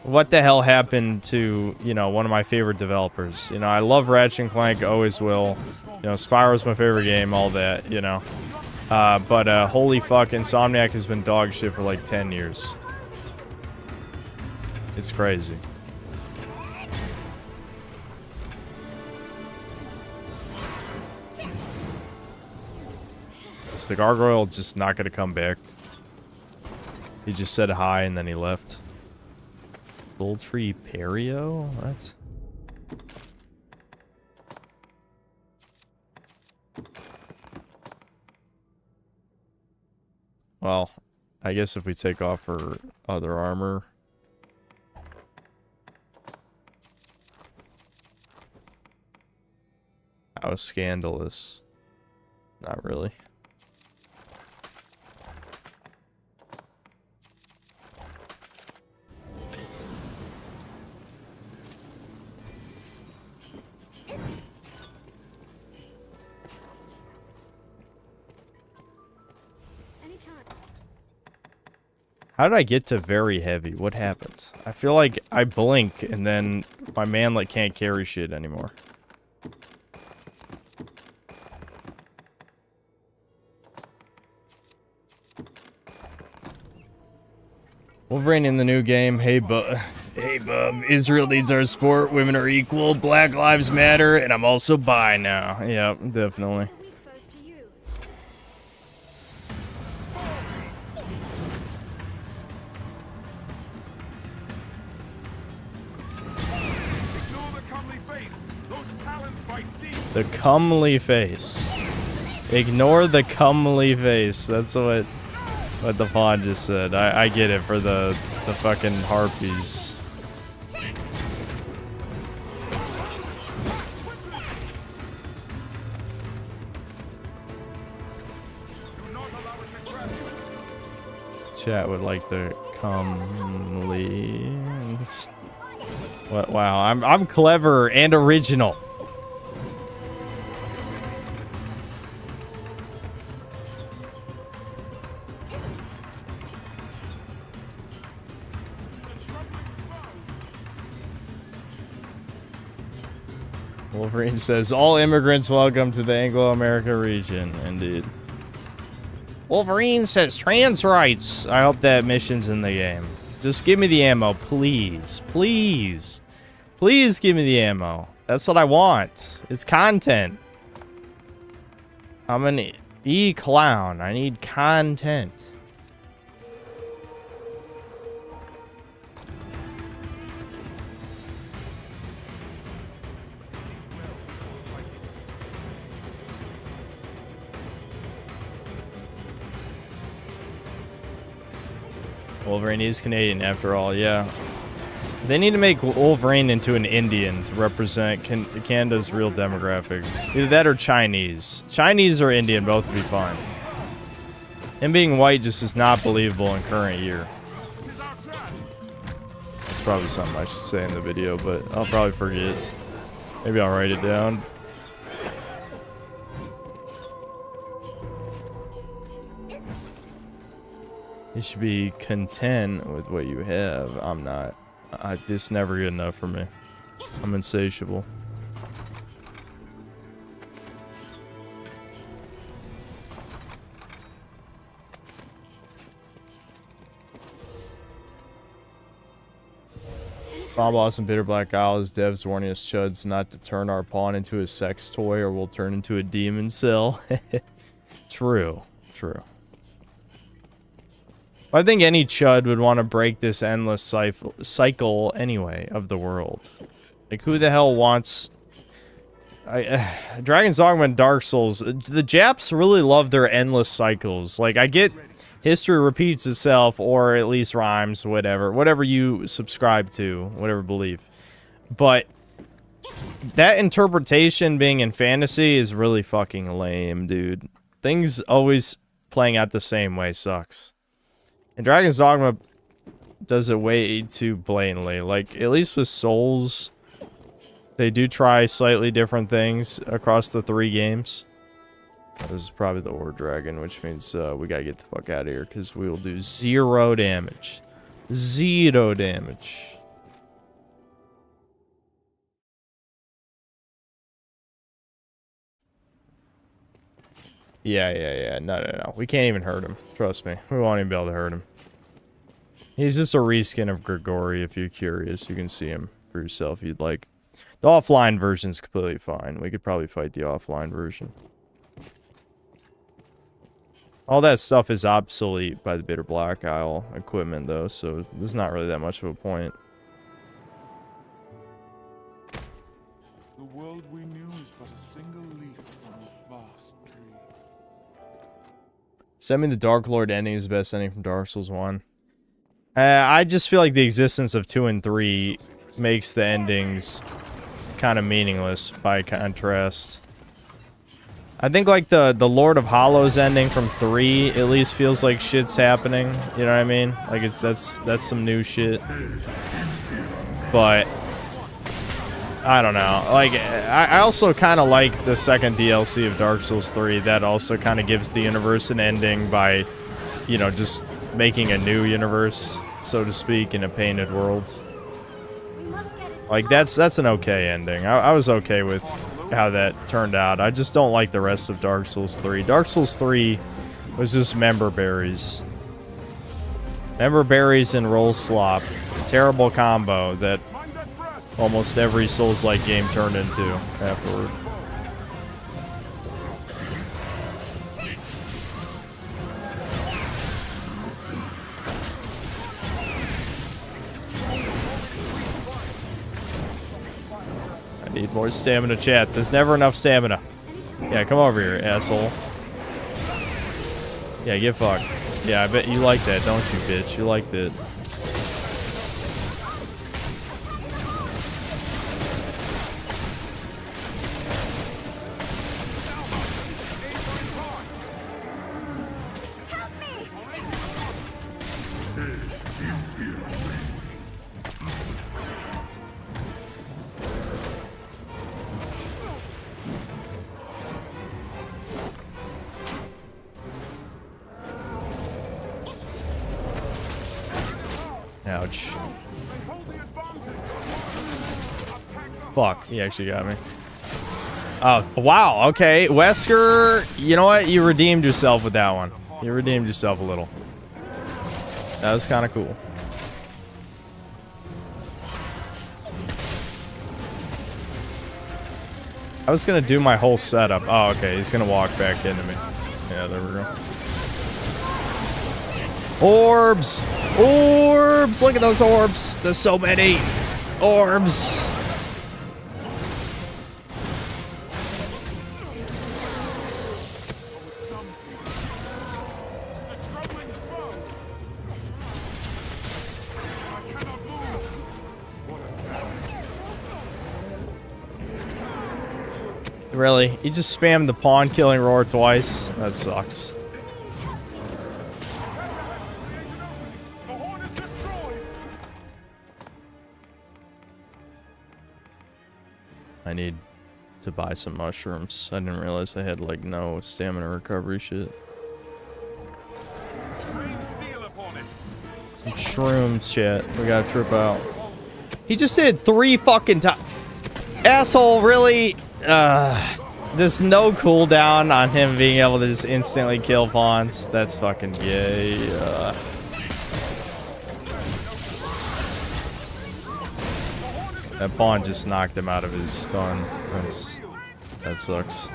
What the hell happened to, you know, one of my favorite developers? You know, I love Ratchet & Clank, always will. You know, Spyro's my favorite game, all that, you know. But holy fuck, Insomniac has been dog shit for like 10 years. It's crazy. Is the gargoyle just not gonna come back? He just said hi and then he left. Sultry Perio? What? Well, I guess if we take off her other armor. How scandalous. Not really. How did I get to very heavy? What happened? I feel like I blink and then my manlet can't carry shit anymore. Wolverine in the new game. Hey, bub. Israel needs our sport. Women are equal. Black lives matter. And I'm also bi now. Yep, definitely. The comely face. Ignore the comely face. That's what the pod just said. I get it for the fucking harpies. Chat would like the comely. What? Wow, I'm clever and original. Wolverine says, all immigrants welcome to the Anglo-American region. Indeed. Wolverine says, trans rights. I hope that mission's in the game. Just give me the ammo, please. Please. Please give me the ammo. That's what I want. It's content. I'm an e-clown. I need content. Wolverine is Canadian after all, yeah. They need to make Wolverine into an Indian to represent Canada's real demographics. Either that or Chinese. Chinese or Indian, both would be fine. Him being white just is not believable in current year. That's probably something I should say in the video, but I'll probably forget. Maybe I'll write it down. You should be content with what you have. I'm not. This never good enough for me. I'm insatiable. Bomb Boss and Bitter Black Isle is devs warning us chuds not to turn our pawn into a sex toy or we'll turn into a demon cell. True. True. I think any chud would want to break this endless cycle anyway of the world. Like, who the hell wants... Dragon's Dogma and Dark Souls, the Japs really love their endless cycles. Like, I get history repeats itself, or at least rhymes, whatever you subscribe to, whatever belief. But that interpretation being in fantasy is really fucking lame, dude. Things always playing out the same way sucks. And Dragon's Dogma does it way too blatantly. Like, at least with Souls, they do try slightly different things across the 3 games. This is probably the Ore Dragon, which means we gotta get the fuck out of here, because we will do 0 damage. 0 damage. Yeah. No. We can't even hurt him. Trust me. We won't even be able to hurt him. He's just a reskin of Grigori, if you're curious. You can see him for yourself if you'd like. The offline version's completely fine. We could probably fight the offline version. All that stuff is obsolete by the Bitter Black Isle equipment, though, so there's not really that much of a point. The world we knew is but a single leaf on a vast tree. Send me the Dark Lord ending is the best ending from Dark Souls 1. I just feel like the existence of 2 and 3 makes the endings kind of meaningless by contrast. I think like the Lord of Hollows ending from 3 at least feels like shit's happening. You know what I mean? Like that's some new shit. But I don't know. Like I also kind of like the second DLC of Dark Souls 3. That also kind of gives the universe an ending by, you know, just making a new universe, so to speak, in a painted world. Like that's an okay ending. I was okay with how that turned out. I just don't like the rest of Dark Souls 3. Dark Souls 3 was just member berries. Member berries and roll slop. Terrible combo that almost every Souls-like game turned into afterward. Need more stamina, chat. There's never enough stamina. Yeah, come over here, asshole. Yeah, get fucked. Yeah, I bet you like that, don't you, bitch? You like that. Ouch. Fuck, he actually got me. Oh, wow. Okay, Wesker, you know what? You redeemed yourself with that one. You redeemed yourself a little. That was kind of cool. I was gonna do my whole setup. Oh, okay. He's gonna walk back into me. Yeah, there we go. Orbs! Orbs! Look at those orbs! There's so many orbs! Really? You just spammed the pawn killing roar twice? That sucks. I need to buy some mushrooms. I didn't realize I had like no stamina recovery shit. Some shrooms, chat. We gotta trip out. He just did 3 fucking times. Asshole, really? There's no cooldown on him being able to just instantly kill pawns. That's fucking gay. That pawn just knocked him out of his stun. That sucks.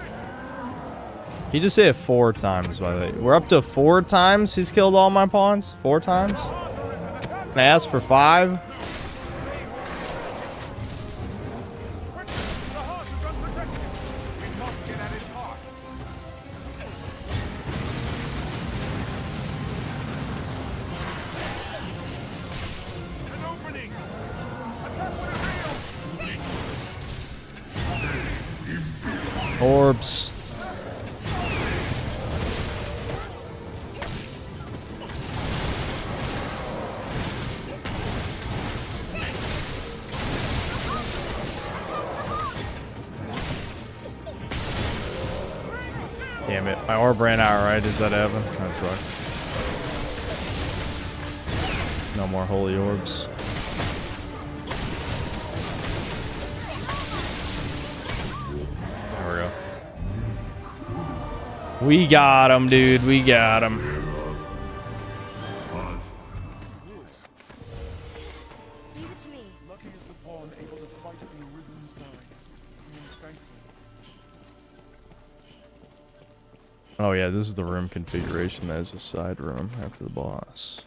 He just hit it 4 times, by the way. We're up to 4 times he's killed all my pawns? 4 times? Can I ask for 5? Orbs. Damn it. My orb ran out, right? Does that happen? That sucks. No more holy orbs. We got him, dude. We got him. Leave it to me. Lucky is the pawn able to fight at the Arisen side. Thankful. Oh yeah, this is the room configuration. That is a side room after the boss.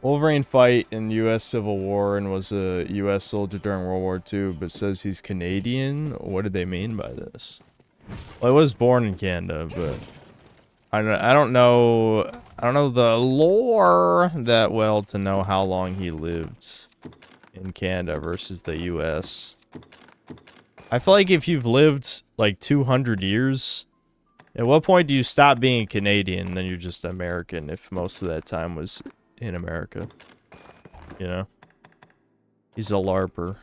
Wolverine fight in U.S. Civil War and was a U.S. soldier during World War II, but says he's Canadian. What did they mean by this? Well, I was born in Canada, but I don't know the lore that well to know how long he lived in Canada versus the U.S. I feel like if you've lived like 200 years, at what point do you stop being Canadian and then you're just American if most of that time was in America? You know? He's a LARPer.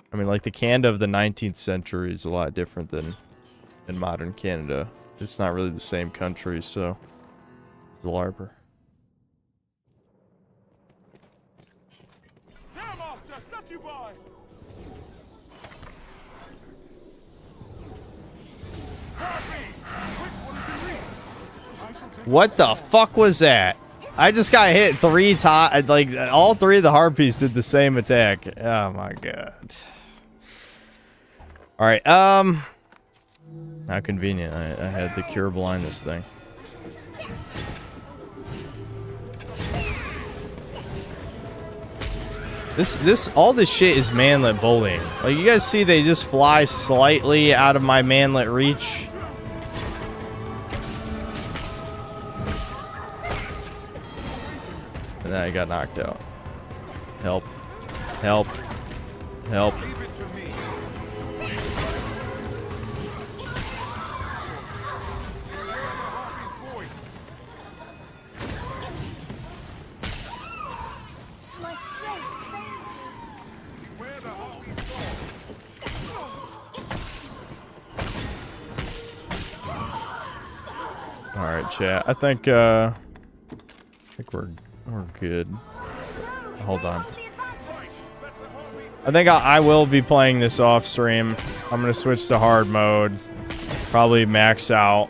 I mean, like, the Canada of the 19th century is a lot different than modern Canada. It's not really the same country, so he's a LARPer. What the fuck was that? I just got hit 3 times. Like, all 3 of the harpies did the same attack. Oh my god. Alright, how convenient. I had the cure blindness thing. All this shit is manlet bullying. Like, you guys see they just fly slightly out of my manlet reach? And then I got knocked out. Help. Help. Help. Alright, chat. I think we're good. Hold on. I think I will be playing this off stream. I'm gonna switch to hard mode. Probably max out.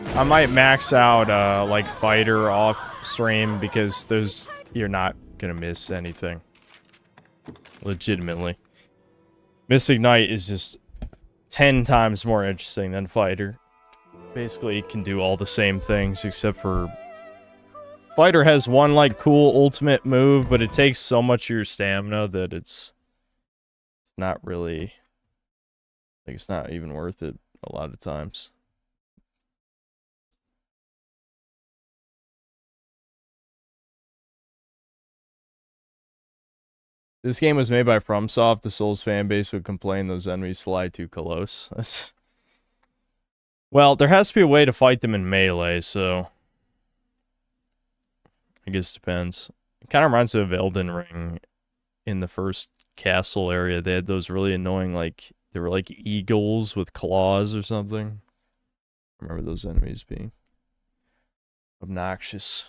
I might max out like fighter off stream because you're not gonna miss anything. Legitimately. Mystic Knight is just 10 times more interesting than fighter. Basically, it can do all the same things except for fighter has one like cool ultimate move, but it takes so much of your stamina that it's not really like it's not even worth it a lot of times. This game was made by FromSoft. The Souls fanbase would complain those enemies fly too close. Well, there has to be a way to fight them in melee, so I guess it depends. It kind of reminds me of Elden Ring in the first castle area. They had those really annoying, like, they were like eagles with claws or something. I remember those enemies being obnoxious.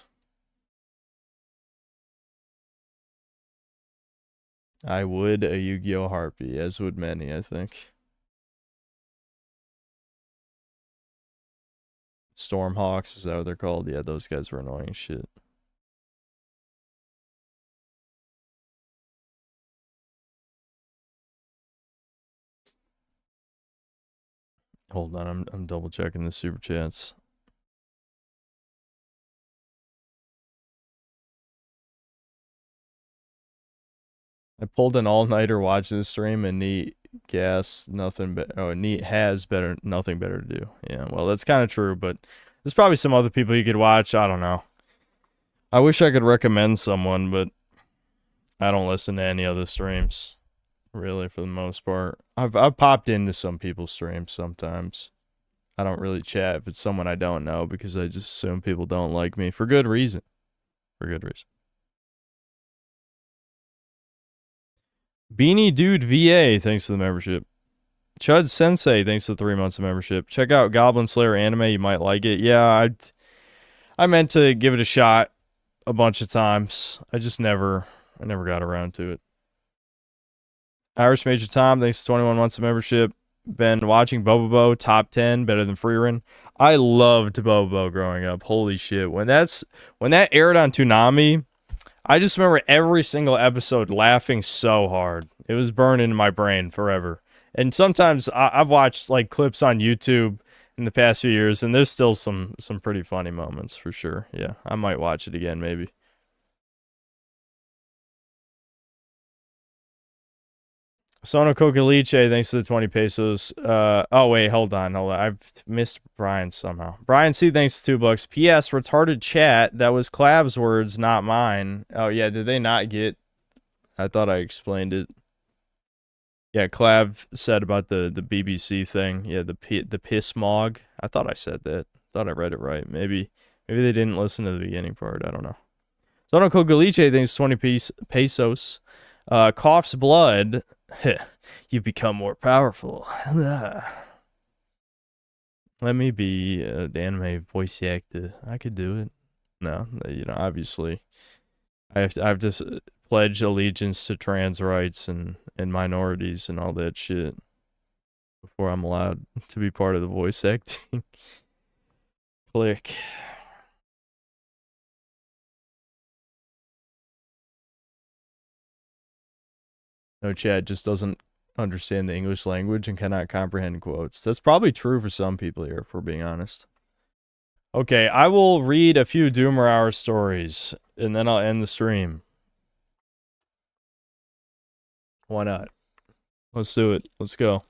I would a Yu-Gi-Oh! Harpy, as would many, I think. Stormhawks, is that what they're called? Yeah, those guys were annoying as shit. Hold on, I'm double checking the super chats. I pulled an all-nighter watching the stream, and Neat gas nothing but Neat has nothing better to do. Yeah, well, that's kind of true, but there's probably some other people you could watch. I don't know. I wish I could recommend someone, but I don't listen to any other streams, really, for the most part. I've popped into some people's streams sometimes. I don't really chat if it's someone I don't know because I just assume people don't like me for good reason. For good reason. Beanie Dude VA, thanks to the membership. Chud Sensei, thanks to the 3 months of membership. Check out Goblin Slayer anime, you might like it. Yeah, I meant to give it a shot a bunch of times. I never got around to it. Irish Major Tom, thanks to 21 months of membership. Been watching Bobobo, top 10, better than Freerun. I loved Bobobo growing up. Holy shit. When that aired on Toonami, I just remember every single episode laughing so hard. It was burned into my brain forever. And sometimes I've watched like clips on YouTube in the past few years, and there's still some pretty funny moments for sure. Yeah, I might watch it again maybe. Sono Cocaliche, thanks to the 20 pesos. Oh wait, hold on. I've missed Brian somehow. Brian C, thanks to $2. P.S. Retarded chat. That was Clav's words, not mine. Oh yeah, did they not get? I thought I explained it. Yeah, Clav said about the BBC thing. Yeah, the pissmog. I thought I said that. Thought I read it right. Maybe they didn't listen to the beginning part. I don't know. Sono Cocaliche, thanks to 20 pesos. Cough's blood. You've become more powerful. Let me be the anime voice actor. I could do it. No, obviously, I have to pledge allegiance to trans rights and minorities and all that shit before I'm allowed to be part of the voice acting. Click. No, Chad just doesn't understand the English language and cannot comprehend quotes. That's probably true for some people here, if we're being honest. Okay, I will read a few Doomer Hour stories, and then I'll end the stream. Why not? Let's do it. Let's go.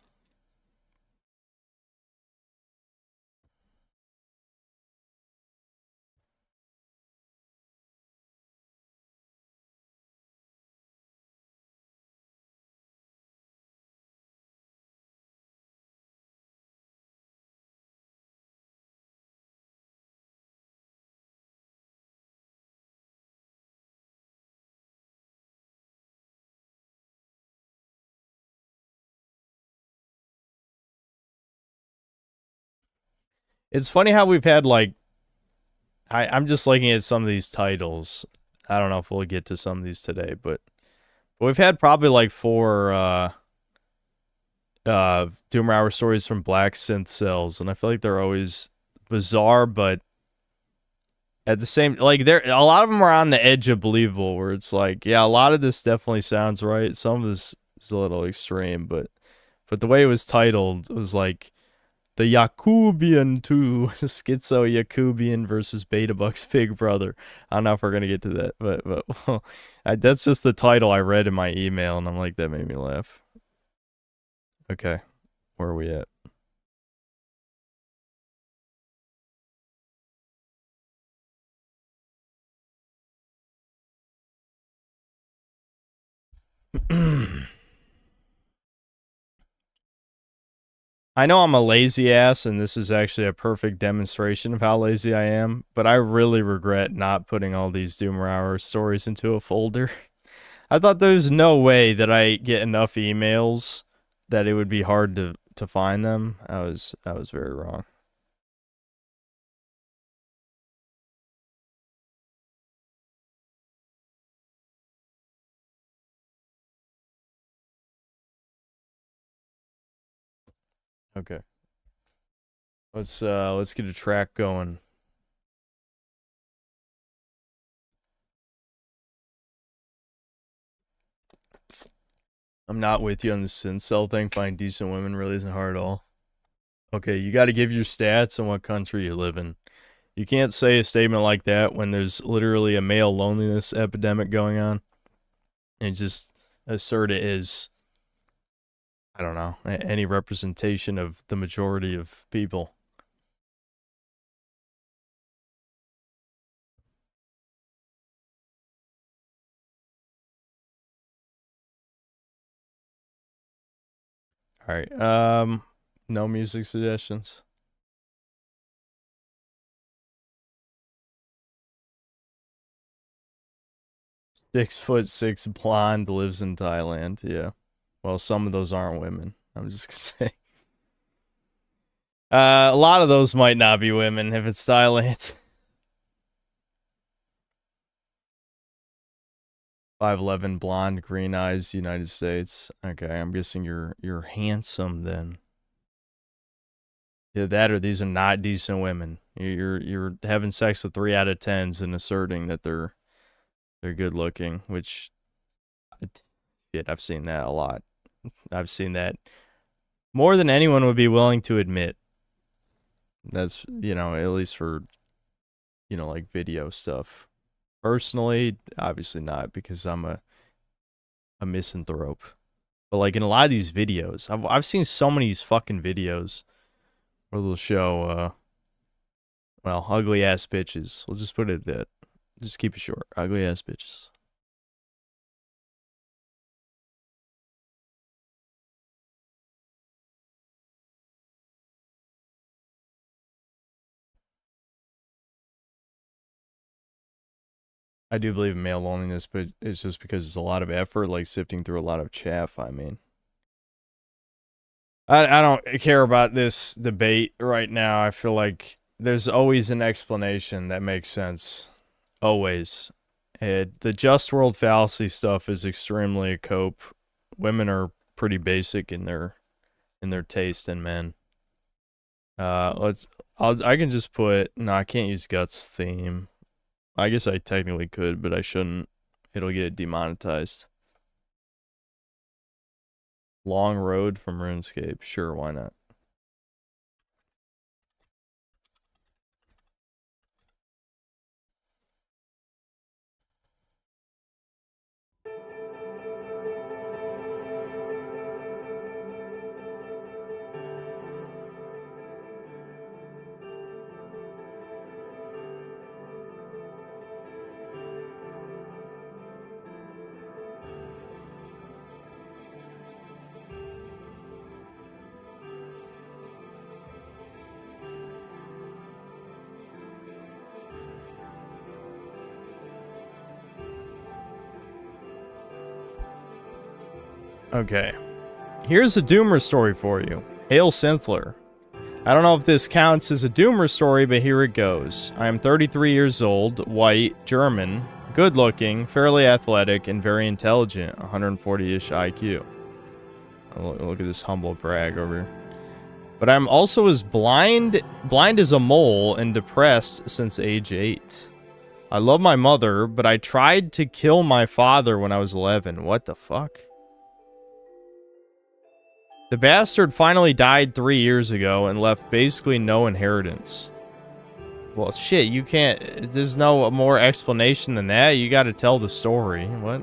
It's funny how we've had, like, I'm just looking at some of these titles. I don't know if we'll get to some of these today, but But we've had probably like 4 Doomer Hour stories from Black Synth Cells, and I feel like they're always bizarre, but at the same, like, a lot of them are on the edge of believable, where it's like, yeah, a lot of this definitely sounds right. Some of this is a little extreme, but the way it was titled, it was like the Yakubian 2, Schizo Yakubian versus Beta Buck's big brother. I don't know if we're gonna get to that, but well, that's just the title I read in my email, and I'm like, that made me laugh. Okay, where are we at? I know I'm a lazy ass, and this is actually a perfect demonstration of how lazy I am, but I really regret not putting all these Doomer Hour stories into a folder. I thought there's no way that I get enough emails that it would be hard to find them. I was very wrong. Okay. Let's get a track going. I'm not with you on the incel thing. Finding decent women really isn't hard at all. Okay, you got to give your stats and what country you live in. You can't say a statement like that when there's literally a male loneliness epidemic going on. And just assert it is, I don't know, any representation of the majority of people. All right. No music suggestions. "6'6" blonde lives in Thailand. Yeah. Well, some of those aren't women. I'm just gonna say. A lot of those might not be women if it's Thailand. 5'11", blonde, green eyes, United States. Okay, I'm guessing you're handsome then. Yeah, that or these are not decent women. You're having sex with 3 out of 10s and asserting that they're good looking, which shit, I've seen that a lot. I've seen that more than anyone would be willing to admit. That's, at least for, like video stuff. Personally, obviously not, because I'm a misanthrope. But like in a lot of these videos, I've seen so many of these fucking videos where they'll show, well, ugly ass bitches. We'll just put it at that. Just keep it short. Ugly ass bitches. I do believe in male loneliness, but it's just because it's a lot of effort, like sifting through a lot of chaff, I mean. I don't care about this debate right now. I feel like there's always an explanation that makes sense. Always. The just world fallacy stuff is extremely a cope. Women are pretty basic in their taste in men. I can just put, no, I can't use Guts theme. I guess I technically could, but I shouldn't. It'll get it demonetized. Long Road from RuneScape. Sure, why not? Okay. Here's a Doomer story for you. Hail Synthler. I don't know if this counts as a Doomer story, but here it goes. I am 33 years old, white, German, good looking, fairly athletic, and very intelligent, 140-ish IQ. Look at this humble brag over here. But I'm also as blind as a mole and depressed since age 8. I love my mother, but I tried to kill my father when I was 11. What the fuck? The bastard finally died 3 years ago and left basically no inheritance. Well, shit, you can't... There's no more explanation than that. You gotta tell the story. What?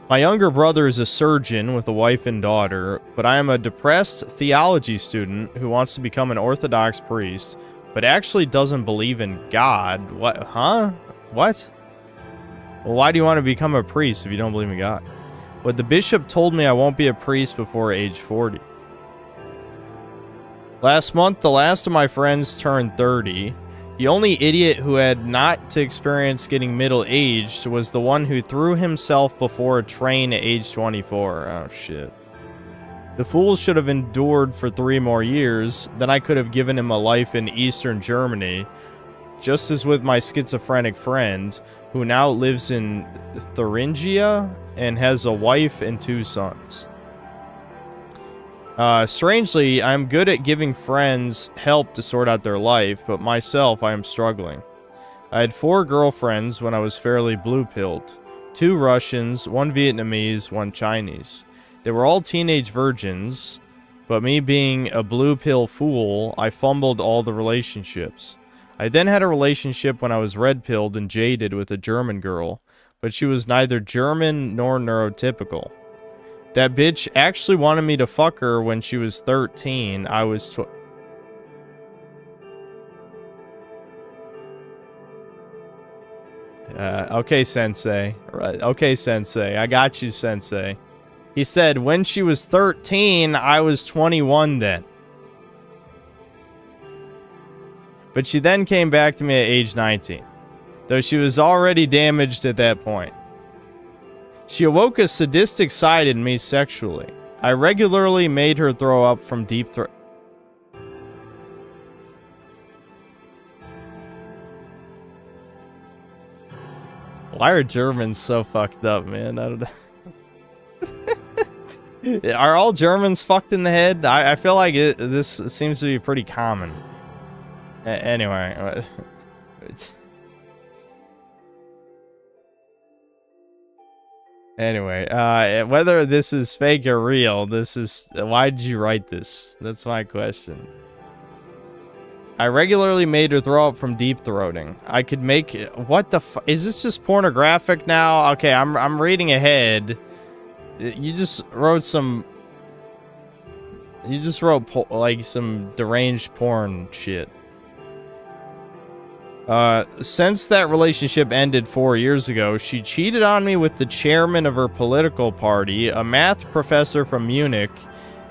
My younger brother is a surgeon with a wife and daughter, but I am a depressed theology student who wants to become an Orthodox priest, but actually doesn't believe in God. What? Huh? What? Well, why do you want to become a priest if you don't believe in God? But the bishop told me I won't be a priest before age 40. Last month, the last of my friends turned 30. The only idiot who had not to experience getting middle-aged was the one who threw himself before a train at age 24. Oh, shit. The fool should have endured for 3 more years, then I could have given him a life in Eastern Germany, just as with my schizophrenic friend, who now lives in Thuringia and has a wife and 2 sons. Strangely, I'm good at giving friends help to sort out their life, but myself, I am struggling. I had 4 girlfriends when I was fairly blue-pilled. 2 Russians, 1 Vietnamese, 1 Chinese. They were all teenage virgins, but me being a blue-pill fool, I fumbled all the relationships. I then had a relationship when I was red-pilled and jaded with a German girl, but she was neither German nor neurotypical. That bitch actually wanted me to fuck her when she was 13. I was okay, Sensei. Right. Okay, Sensei. I got you, Sensei. He said, when she was 13, I was 21 then. But she then came back to me at age 19, though she was already damaged at that point. She awoke a sadistic side in me sexually. I regularly made her throw up from deep throat. Why are Germans so fucked up, man? I don't know. Are all Germans fucked in the head? I feel like this seems to be pretty common. Anyway. Anyway, whether this is fake or real, this is... Why did you write this? That's my question. I regularly made her throw up from deep throating. I could make... What the fu... Is this just pornographic now? Okay, I'm reading ahead. You just wrote some... You just wrote, like, some deranged porn shit. Since that relationship ended 4 years ago, she cheated on me with the chairman of her political party, a math professor from Munich,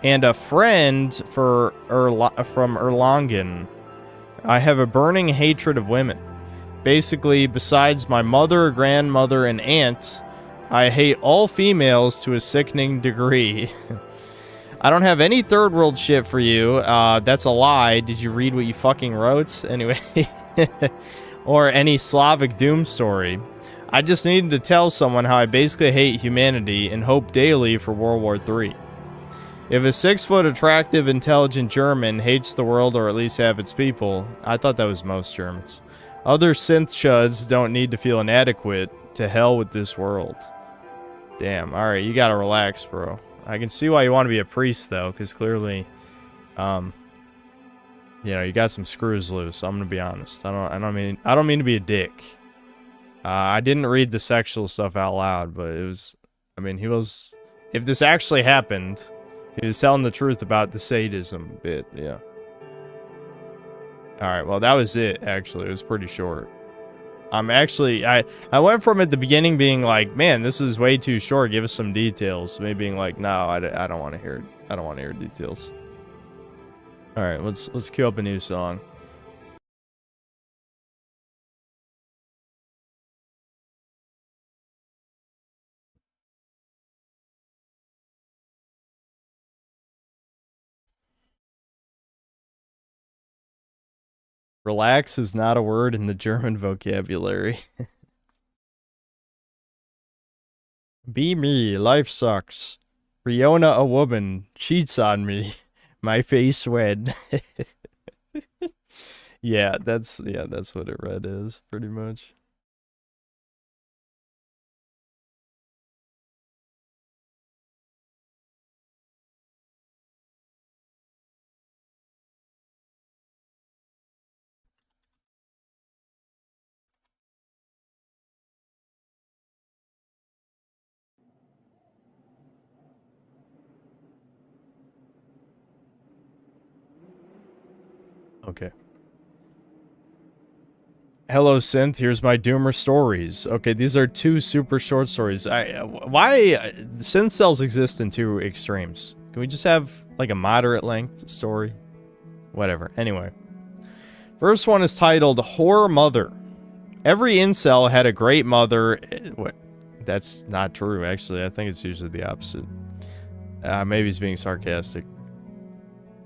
and a friend from Erlangen. I have a burning hatred of women. Basically, besides my mother, grandmother, and aunt, I hate all females to a sickening degree. I don't have any third world shit for you. That's a lie. Did you read what you fucking wrote? Anyway... or any Slavic doom story. I just needed to tell someone how I basically hate humanity and hope daily for World War III. If a 6-foot attractive, intelligent German hates the world or at least half its people, I thought that was most Germans. Other synth chuds don't need to feel inadequate. To hell with this world. Damn, alright, you gotta relax, bro. I can see why you want to be a priest, though, because clearly, you know, you got some screws loose. I'm gonna be honest. I don't mean to be a dick. I didn't read the sexual stuff out loud, but it was... I mean, he was... If this actually happened, he was telling the truth about the sadism bit, yeah. Alright, well, that was it, actually. It was pretty short. I'm actually... I went from at the beginning being like, man, this is way too short. Give us some details. Maybe being like, no, I don't want to hear it. I don't want to hear details. Alright, let's queue up a new song. Relax is not a word in the German vocabulary. Be me, life sucks. Riona a woman, cheats on me. My face red. Yeah, that's what it read is, pretty much. Okay. Hello, Synth. Here's my Doomer stories. Okay, these are 2 super short stories. Why Synth cells exist in 2 extremes? Can we just have like a moderate length story? Whatever. Anyway, first one is titled "Horror Mother." Every incel had a great mother. What? That's not true. Actually, I think it's usually the opposite. Maybe he's being sarcastic.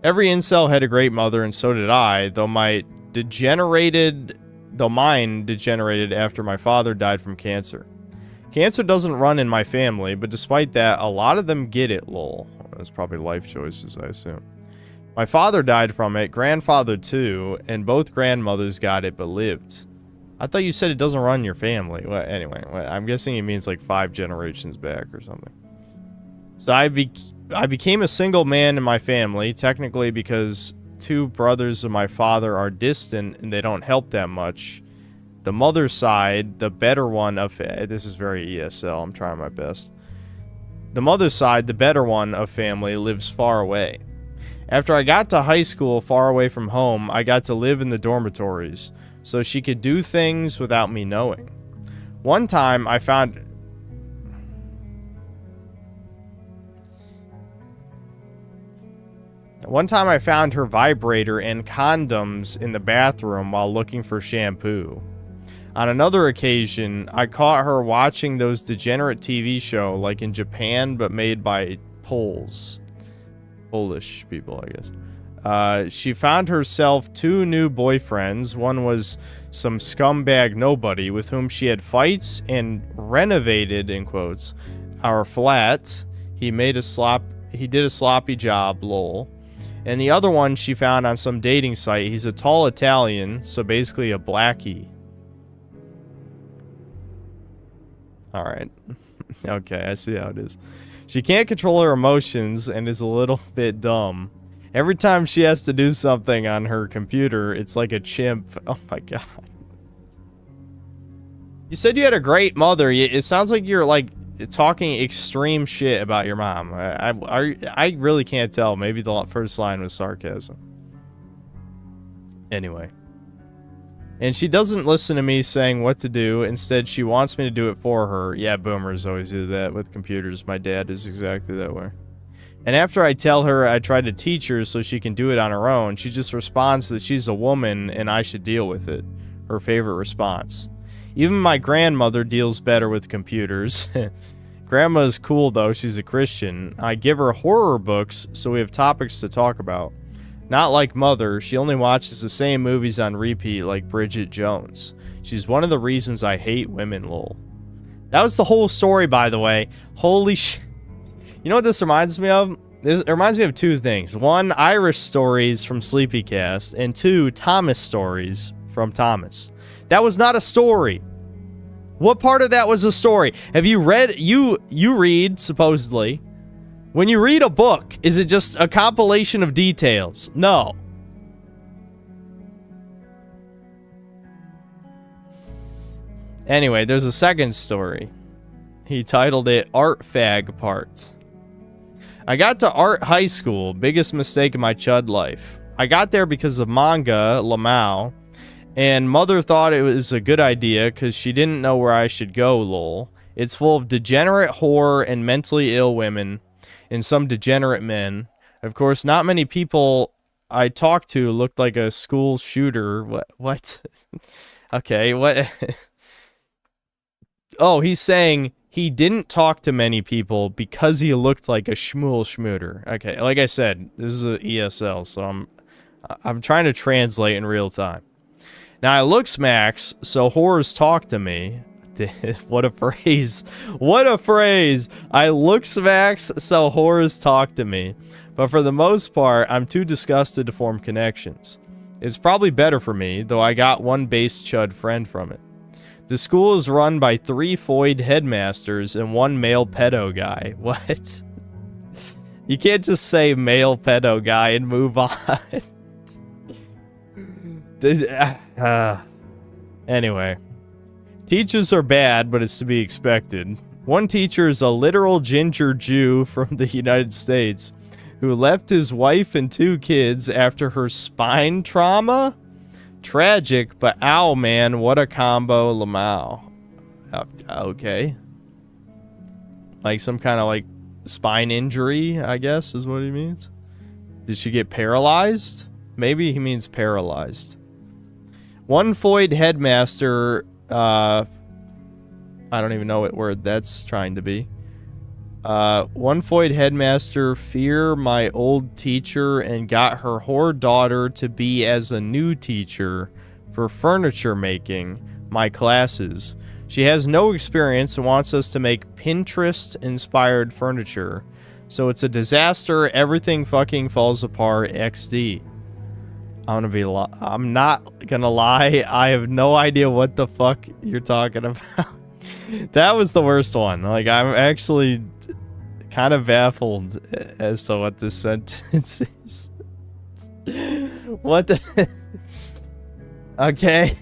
Every incel had a great mother, and so did I, though mine degenerated after my father died from cancer. Cancer doesn't run in my family, but despite that, a lot of them get it, lol. That's probably life choices, I assume. My father died from it, grandfather too, and both grandmothers got it but lived. I thought you said it doesn't run in your family. Well, anyway, I'm guessing it means like 5 generations back or something. So I became a single man in my family, technically because 2 brothers of my father are distant and they don't help that much. The mother's side, the better one of... This is very ESL, I'm trying my best. The mother's side, the better one of family, lives far away. After I got to high school far away from home, I got to live in the dormitories, so she could do things without me knowing. One time I found her vibrator and condoms in the bathroom while looking for shampoo. On another occasion, I caught her watching those degenerate TV show like in Japan but made by Polish people, I guess. She found herself 2 new boyfriends. One was some scumbag nobody with whom she had fights and renovated, in quotes, our flat. He did a sloppy job, lol. And the other one she found on some dating site. He's a tall Italian, so basically a blackie. Alright. Okay, I see how it is. She can't control her emotions and is a little bit dumb. Every time she has to do something on her computer, it's like a chimp. Oh my god. You said you had a great mother. It sounds like you're like talking extreme shit about your mom. I really can't tell. Maybe the first line was sarcasm. Anyway. And she doesn't listen to me saying what to do. Instead, she wants me to do it for her. Yeah, boomers always do that with computers. My dad is exactly that way. And after I tell her I tried to teach her so she can do it on her own, she just responds that she's a woman and I should deal with it. Her favorite response. Even my grandmother deals better with computers. Grandma's cool though, she's a Christian. I give her horror books so we have topics to talk about. Not like mother, she only watches the same movies on repeat like Bridget Jones. She's one of the reasons I hate women, lol. That was the whole story, by the way. Holy sh... You know what this reminds me of? It reminds me of 2 things. 1, Irish stories from Sleepycast, and 2, Thomas stories from Thomas. That was not a story. What part of that was a story? Have you read... You read, supposedly... When you read a book, is it just a compilation of details? No. Anyway, there's a second story. He titled it Art Fag Part. I got to art high school, biggest mistake in my chud life. I got there because of manga, Lamau, and mother thought it was a good idea because she didn't know where I should go, lol. It's full of degenerate whore and mentally ill women. And some degenerate men. Of course, not many people I talked to looked like a school shooter. What? Okay, what? Oh, he's saying he didn't talk to many people because he looked like a schmool schmooter. Okay, like I said, this is a ESL, so I'm trying to translate in real time. Now, I looks max, so whores talk to me. What a phrase. What a phrase. I looks max, so whores talk to me. But for the most part, I'm too disgusted to form connections. It's probably better for me, though I got one base chud friend from it. The school is run by 3 foid headmasters and 1 male pedo guy. What? You can't just say male pedo guy and move on. Anyway. Teachers are bad, but it's to be expected. One teacher is a literal ginger Jew from the United States who left his wife and 2 kids after her spine trauma. Tragic, but ow, man, what a combo, Lamau. Okay. Like some kind of like spine injury, I guess, is what he means. Did she get paralyzed? Maybe he means paralyzed. One foid headmaster, I don't even know what word that's trying to be. One foid headmaster fear my old teacher and got her whore daughter to be as a new teacher for furniture making my classes. She has no experience and wants us to make Pinterest inspired furniture. So it's a disaster. Everything fucking falls apart. XD. I'm not gonna lie. I have no idea what the fuck you're talking about. That was the worst one. Like, I'm actually kind of baffled as to what this sentence is. What the... Okay.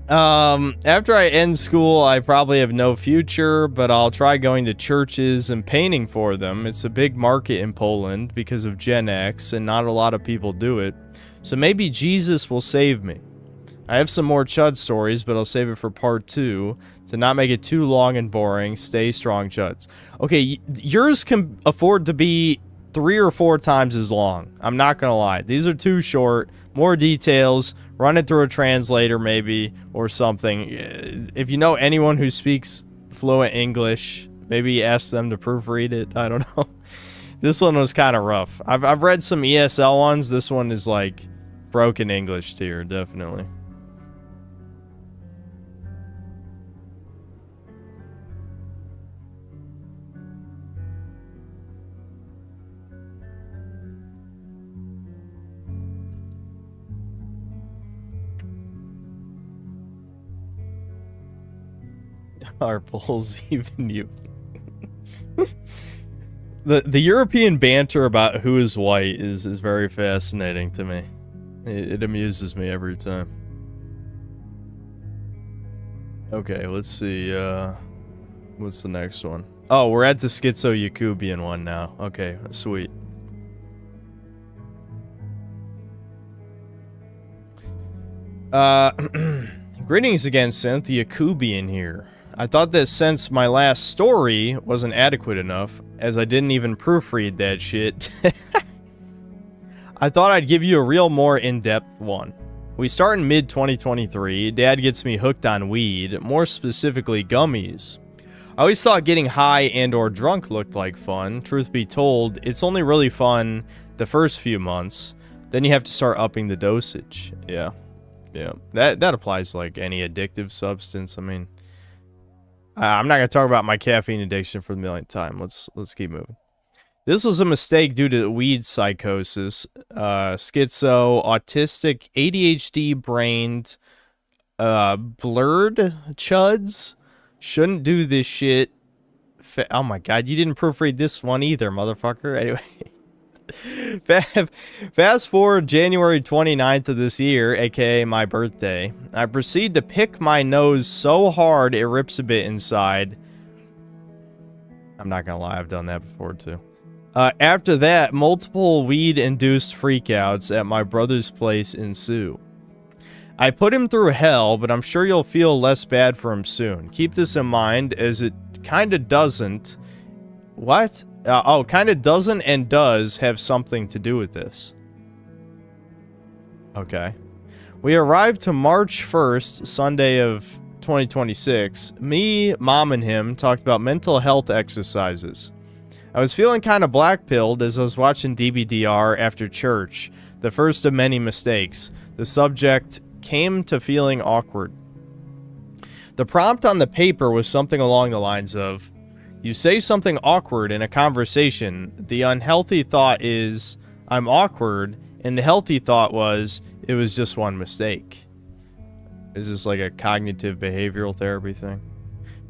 After I end school, I probably have no future, but I'll try going to churches and painting for them. It's a big market in Poland because of Gen X, and not a lot of people do it. So maybe Jesus will save me. I have some more chud stories, but I'll save it for part 2 to not make it too long and boring. Stay strong, chuds. Okay, yours can afford to be 3 or 4 times as long. I'm not gonna lie. These are too short. More details. Run it through a translator maybe or something. If you know anyone who speaks fluent English, maybe ask them to proofread it. I don't know. This one was kind of rough. I've read some ESL ones. This one is like broken English tier, definitely. Are bulls even you? The European banter about who is white is very fascinating to me. It amuses me every time. Okay, let's see. What's the next one? Oh, we're at the 𝐂𝐇𝐀𝐏𝐄𝐈𝐀 one now. Okay, sweet. Greetings again, Synth. Yakubian here. I thought that since my last story wasn't adequate enough, as I didn't even proofread that shit, I thought I'd give you a real more in-depth one. We start in mid-2023, Dad gets me hooked on weed, more specifically gummies. I always thought getting high and or drunk looked like fun. Truth be told, it's only really fun the first few months, then you have to start upping the dosage. Yeah. That applies to like any addictive substance. I mean, I'm not going to talk about my caffeine addiction for the millionth time. Let's keep moving. This was a mistake due to weed psychosis, schizo, autistic, ADHD-brained, blurred chuds. Shouldn't do this shit. Oh my god, you didn't proofread this one either, motherfucker. Anyway. Fast forward January 29th of this year, aka my birthday. I proceed to pick my nose so hard it rips a bit inside. I'm not gonna lie, I've done that before too. After that, multiple weed-induced freakouts at my brother's place ensue. I put him through hell, but I'm sure you'll feel less bad for him soon. Keep this in mind, as it kinda doesn't... What? Kinda doesn't and does have something to do with this. Okay. We arrived to March 1st, Sunday of 2026. Me, Mom, and him talked about mental health exercises. I was feeling kind of black-pilled as I was watching DBDR after church. The first of many mistakes. The subject came to feeling awkward. The prompt on the paper was something along the lines of, you say something awkward in a conversation. The unhealthy thought is, I'm awkward, and the healthy thought was, it was just one mistake. Is this like a cognitive behavioral therapy thing?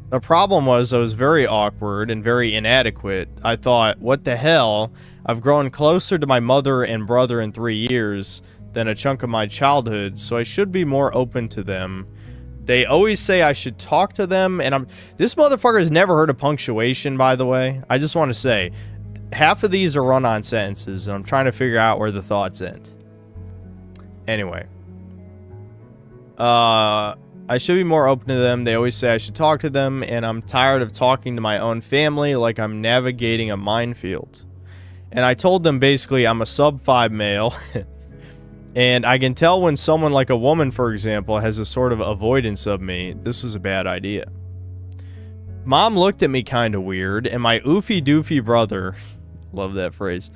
The problem was I was very awkward and very inadequate. I thought, what the hell? I've grown closer to my mother and brother in 3 years than a chunk of my childhood, so I should be more open to them. They always say I should talk to them, and this motherfucker has never heard of punctuation, by the way. I just want to say, half of these are run-on sentences, and I'm trying to figure out where the thoughts end. Anyway. I should be more open to them. They always say I should talk to them, and I'm tired of talking to my own family like I'm navigating a minefield. And I told them basically I'm a sub-5 male, and I can tell when someone like a woman, for example, has a sort of avoidance of me. This was a bad idea. Mom looked at me kind of weird, and my oofy-doofy brother, love that phrase,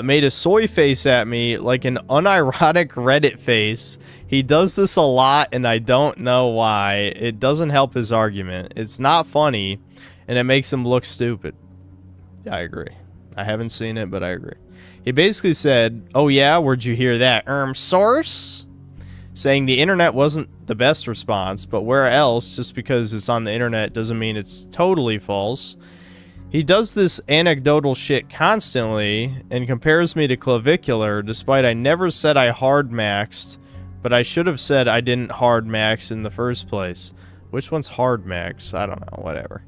made a soy face at me like an unironic Reddit face. He does this a lot, and I don't know why. It doesn't help his argument. It's not funny, and it makes him look stupid. I agree. I haven't seen it, but I agree. He basically said, oh yeah, where'd you hear that? Source? Saying the internet wasn't the best response, but where else, just because it's on the internet doesn't mean it's totally false. He does this anecdotal shit constantly and compares me to clavicular, despite I never said I hard-maxed, but I should have said I didn't hard-max in the first place. Which one's hard-max? I don't know, whatever.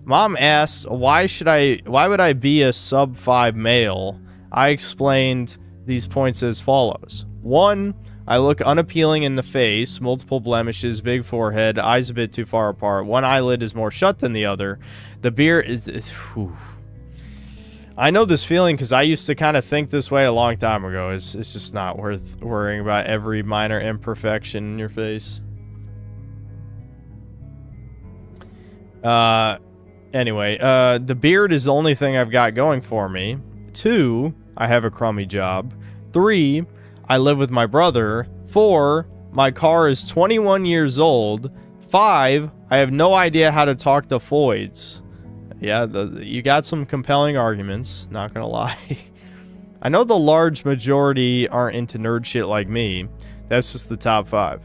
Mom asked, why would I be a sub-5 male? I explained these points as follows. 1, I look unappealing in the face, multiple blemishes, big forehead, eyes a bit too far apart. One eyelid is more shut than the other. The beard is... whew. I know this feeling because I used to kind of think this way a long time ago. It's just not worth worrying about every minor imperfection in your face. Anyway, the beard is the only thing I've got going for me. 2, I have a crummy job. 3, I live with my brother. 4, my car is 21 years old. 5, I have no idea how to talk to foids. Yeah, you got some compelling arguments, not gonna lie. I know the large majority aren't into nerd shit like me. That's just the top 5.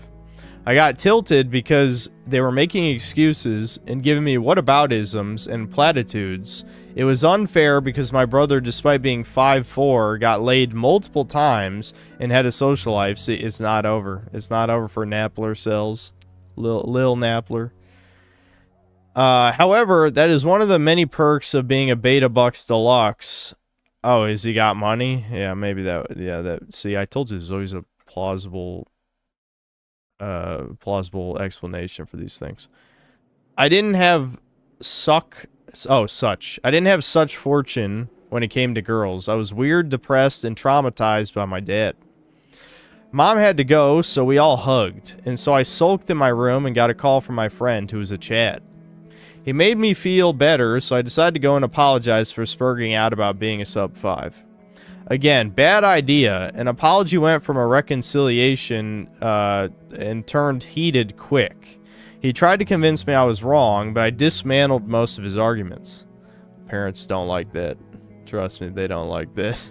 I got tilted because they were making excuses and giving me whataboutisms and platitudes. It was unfair because my brother, despite being 5'4", got laid multiple times and had a social life. See, it's not over. It's not over for Nappler cells. Lil Nappler. However, that is one of the many perks of being a Beta Bucks Deluxe. Oh, has he got money? Yeah, maybe that. Yeah, that. See, I told you there's always a plausible explanation for these things. I didn't have such fortune when it came to girls. I was weird, depressed, and traumatized by my dad. Mom had to go, so we all hugged, and so I sulked in my room and got a call from my friend, who was a Chad. He made me feel better, so I decided to go and apologize for spurging out about being a sub-5. Again, bad idea. An apology went from a reconciliation and turned heated quick. He tried to convince me I was wrong, but I dismantled most of his arguments. Parents don't like that. Trust me, they don't like that.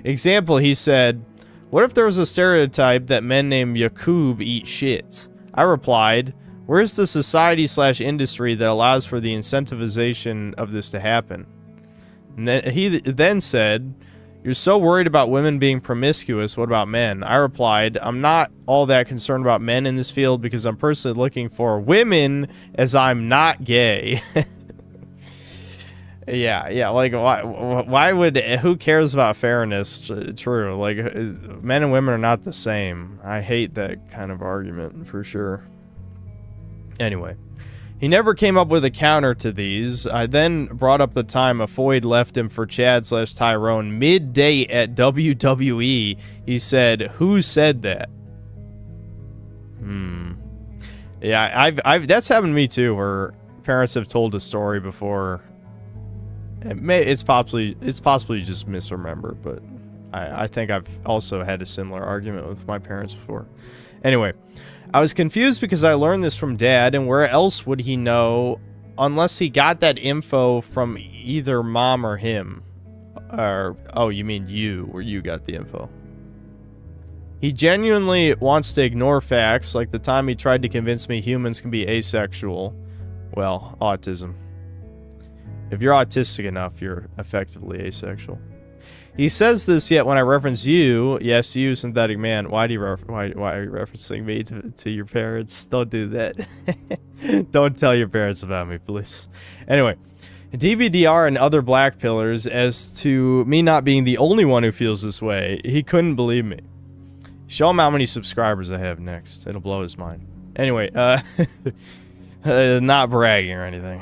Example, he said, what if there was a stereotype that men named Yakub eat shit? I replied, where's the society/industry that allows for the incentivization of this to happen? And then he then said, you're so worried about women being promiscuous, what about men? I replied, I'm not all that concerned about men in this field because I'm personally looking for women, as I'm not gay. Yeah, like, why would, who cares about fairness? True, like, men and women are not the same. I hate that kind of argument, for sure. Anyway. He never came up with a counter to these. I then brought up the time a Foyd left him for Chad/Tyrone midday at WWE. He said, who said that? Yeah, that's happened to me too, where parents have told a story before. It's possibly you just misremember, but I think I've also had a similar argument with my parents before. Anyway, I was confused because I learned this from Dad, and where else would he know unless he got that info from either Mom or him? Or, oh, you mean you, where you got the info. He genuinely wants to ignore facts, like the time he tried to convince me humans can be asexual. Well, autism. If you're autistic enough, you're effectively asexual. He says this, yet when I reference you, yes, you, synthetic man, why are you referencing me to your parents? Don't do that. Don't tell your parents about me, please. Anyway, DVDR and other black pillars, as to me not being the only one who feels this way, he couldn't believe me. Show him how many subscribers I have next. It'll blow his mind. Anyway, not bragging or anything.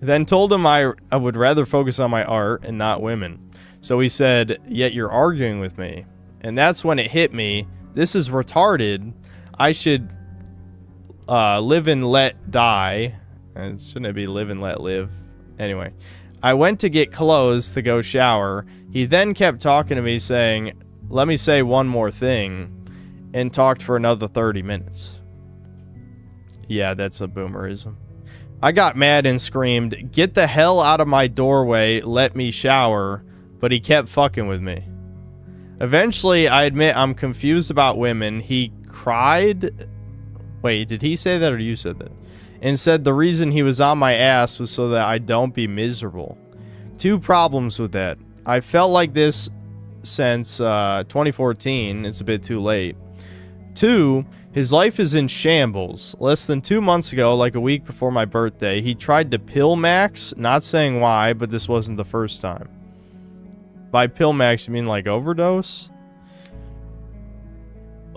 Then told him I would rather focus on my art and not women. So he said, yet you're arguing with me. And that's when it hit me. This is retarded. I should live and let die. And shouldn't it be live and let live? Anyway, I went to get clothes to go shower. He then kept talking to me saying, let me say one more thing, and talked for another 30 minutes. Yeah, that's a boomerism. I got mad and screamed, get the hell out of my doorway, let me shower. But he kept fucking with me. Eventually, I admit I'm confused about women. He cried. Wait, did he say that or you said that? And said the reason he was on my ass was so that I don't be miserable. Two problems with that. I felt like this since 2014. It's a bit too late. Two, his life is in shambles. Less than 2 months ago, like a week before my birthday, he tried to pill max. Not saying why, but this wasn't the first time. By pill max, you mean like overdose?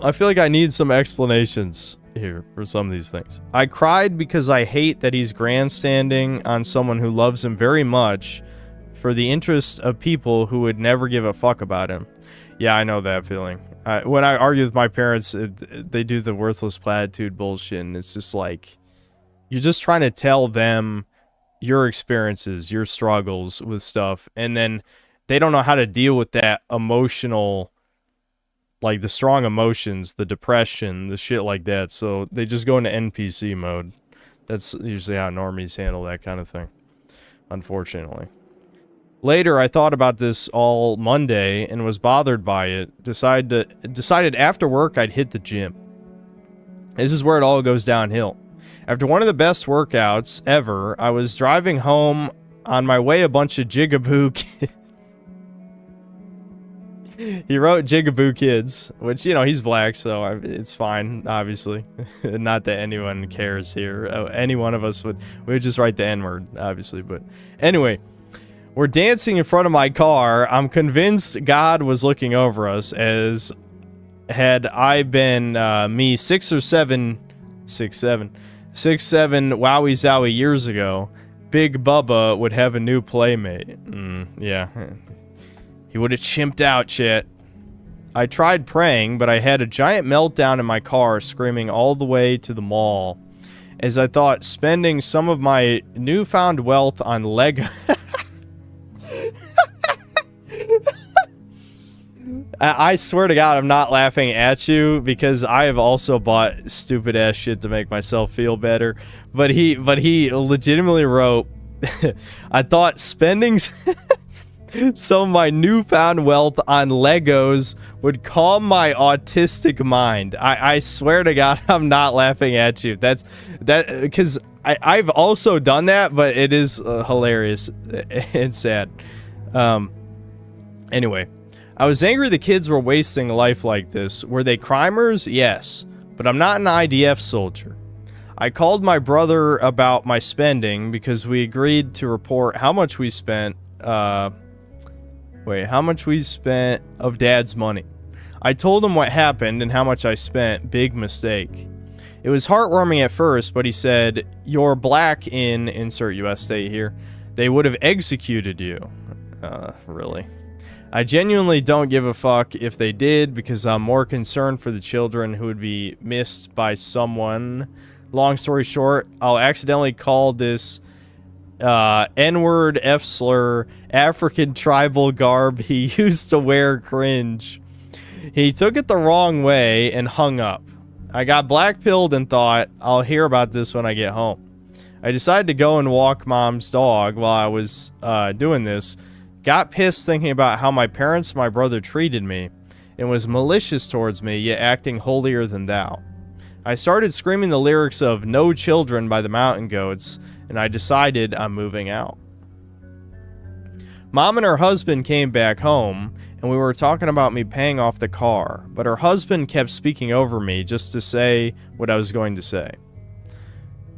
I feel like I need some explanations here for some of these things. I cried because I hate that he's grandstanding on someone who loves him very much for the interest of people who would never give a fuck about him. Yeah, I know that feeling. When I argue with my parents, they do the worthless platitude bullshit, and it's just like, you're just trying to tell them your experiences, your struggles with stuff, and then they don't know how to deal with that emotional, like the strong emotions, the depression, the shit like that. So they just go into NPC mode. That's usually how normies handle that kind of thing, unfortunately. Later, I thought about this all Monday and was bothered by it. Decided after work I'd hit the gym. This is where it all goes downhill. After one of the best workouts ever, I was driving home. On my way, a bunch of Jigaboo he wrote Jigaboo kids, which, you know, he's black, so it's fine, obviously. Not that anyone cares here. Any one of us we would just write the N-word, obviously. But anyway, we're dancing in front of my car. I'm convinced God was looking over us, as had I been me 6 or 7 WowieZowie years ago, Big Bubba would have a new playmate. Yeah. He would have chimped out, chat. I tried praying, but I had a giant meltdown in my car, screaming all the way to the mall, as I thought spending some of my newfound wealth on Lego. I swear to God, I'm not laughing at you, because I have also bought stupid ass shit to make myself feel better. But he legitimately wrote, I thought spending some of my newfound wealth on Legos would calm my autistic mind. I swear to God, I'm not laughing at you. That's because I've also done that, but it is hilarious and sad. Anyway, I was angry the kids were wasting life like this. Were they crimers? Yes, but I'm not an IDF soldier. I called my brother about my spending because we agreed to report how much we spent. How much we spent of Dad's money. I told him what happened and how much I spent. Big mistake. It was heartwarming at first, but he said, you're black in insert US state here. They would have executed you. Really? I genuinely don't give a fuck if they did, because I'm more concerned for the children who would be missed by someone. Long story short, I'll accidentally call this N-word, F-slur, African tribal garb he used to wear cringe. He took it the wrong way and hung up. I got black-pilled and thought, I'll hear about this when I get home. I decided to go and walk mom's dog while I was doing this. Got pissed thinking about how my parents and my brother treated me, and was malicious towards me, yet acting holier than thou. I started screaming the lyrics of No Children by the Mountain Goats, and I decided I'm moving out. Mom and her husband came back home, and we were talking about me paying off the car, but her husband kept speaking over me just to say what I was going to say.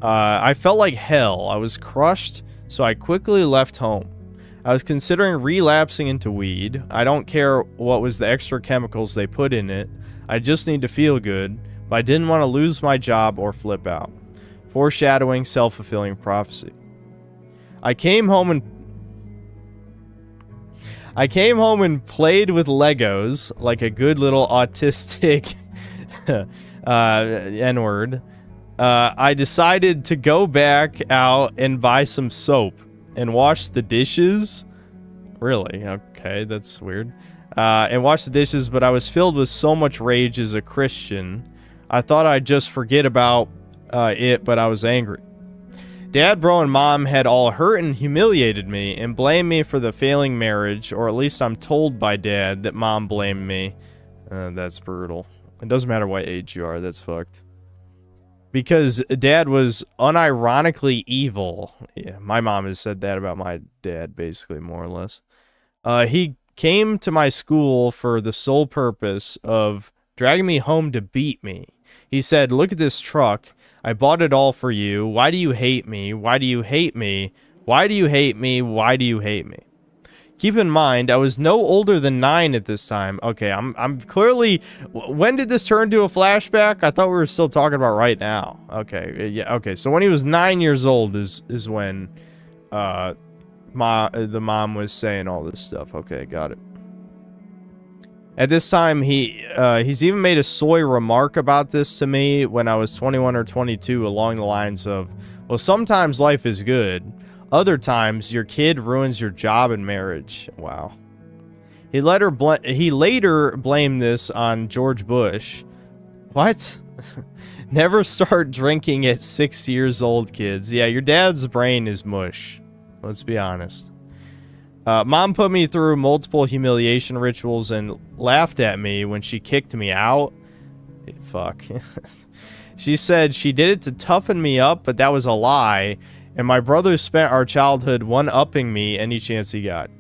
I felt like hell. I was crushed, so I quickly left home. I was considering relapsing into weed. I don't care what was the extra chemicals they put in it. I just need to feel good, but I didn't want to lose my job or flip out. Foreshadowing self-fulfilling prophecy. I came home and played with Legos like a good little autistic N-word. I decided to go back out and buy some soap and wash the dishes. Really? Okay, that's weird. And wash the dishes, but I was filled with so much rage as a Christian. I thought I'd just forget about it, but I was angry. Dad, bro, and mom had all hurt and humiliated me and blamed me for the failing marriage, or at least I'm told by dad that mom blamed me. That's brutal. It doesn't matter what age you are, that's fucked. Because dad was unironically evil. Yeah, my mom has said that about my dad, basically, more or less. He came to my school for the sole purpose of dragging me home to beat me. He said, look at this truck. I bought it all for you. Why do you hate me? Why do you hate me? Why do you hate me? Why do you hate me? Keep in mind, I was no older than 9 at this time. Okay, I'm clearly... When did this turn to a flashback? I thought we were still talking about right now. Okay, yeah, okay. So when he was 9 years old is when the mom was saying all this stuff. Okay, got it. At this time, he's even made a soy remark about this to me when I was 21 or 22 along the lines of, well, sometimes life is good. Other times, your kid ruins your job and marriage. Wow. He later blamed this on George Bush. What? Never start drinking at 6 years old, kids. Yeah, your dad's brain is mush. Let's be honest. Mom put me through multiple humiliation rituals and laughed at me when she kicked me out. Fuck. She said she did it to toughen me up, but that was a lie. And my brother spent our childhood one-upping me any chance he got.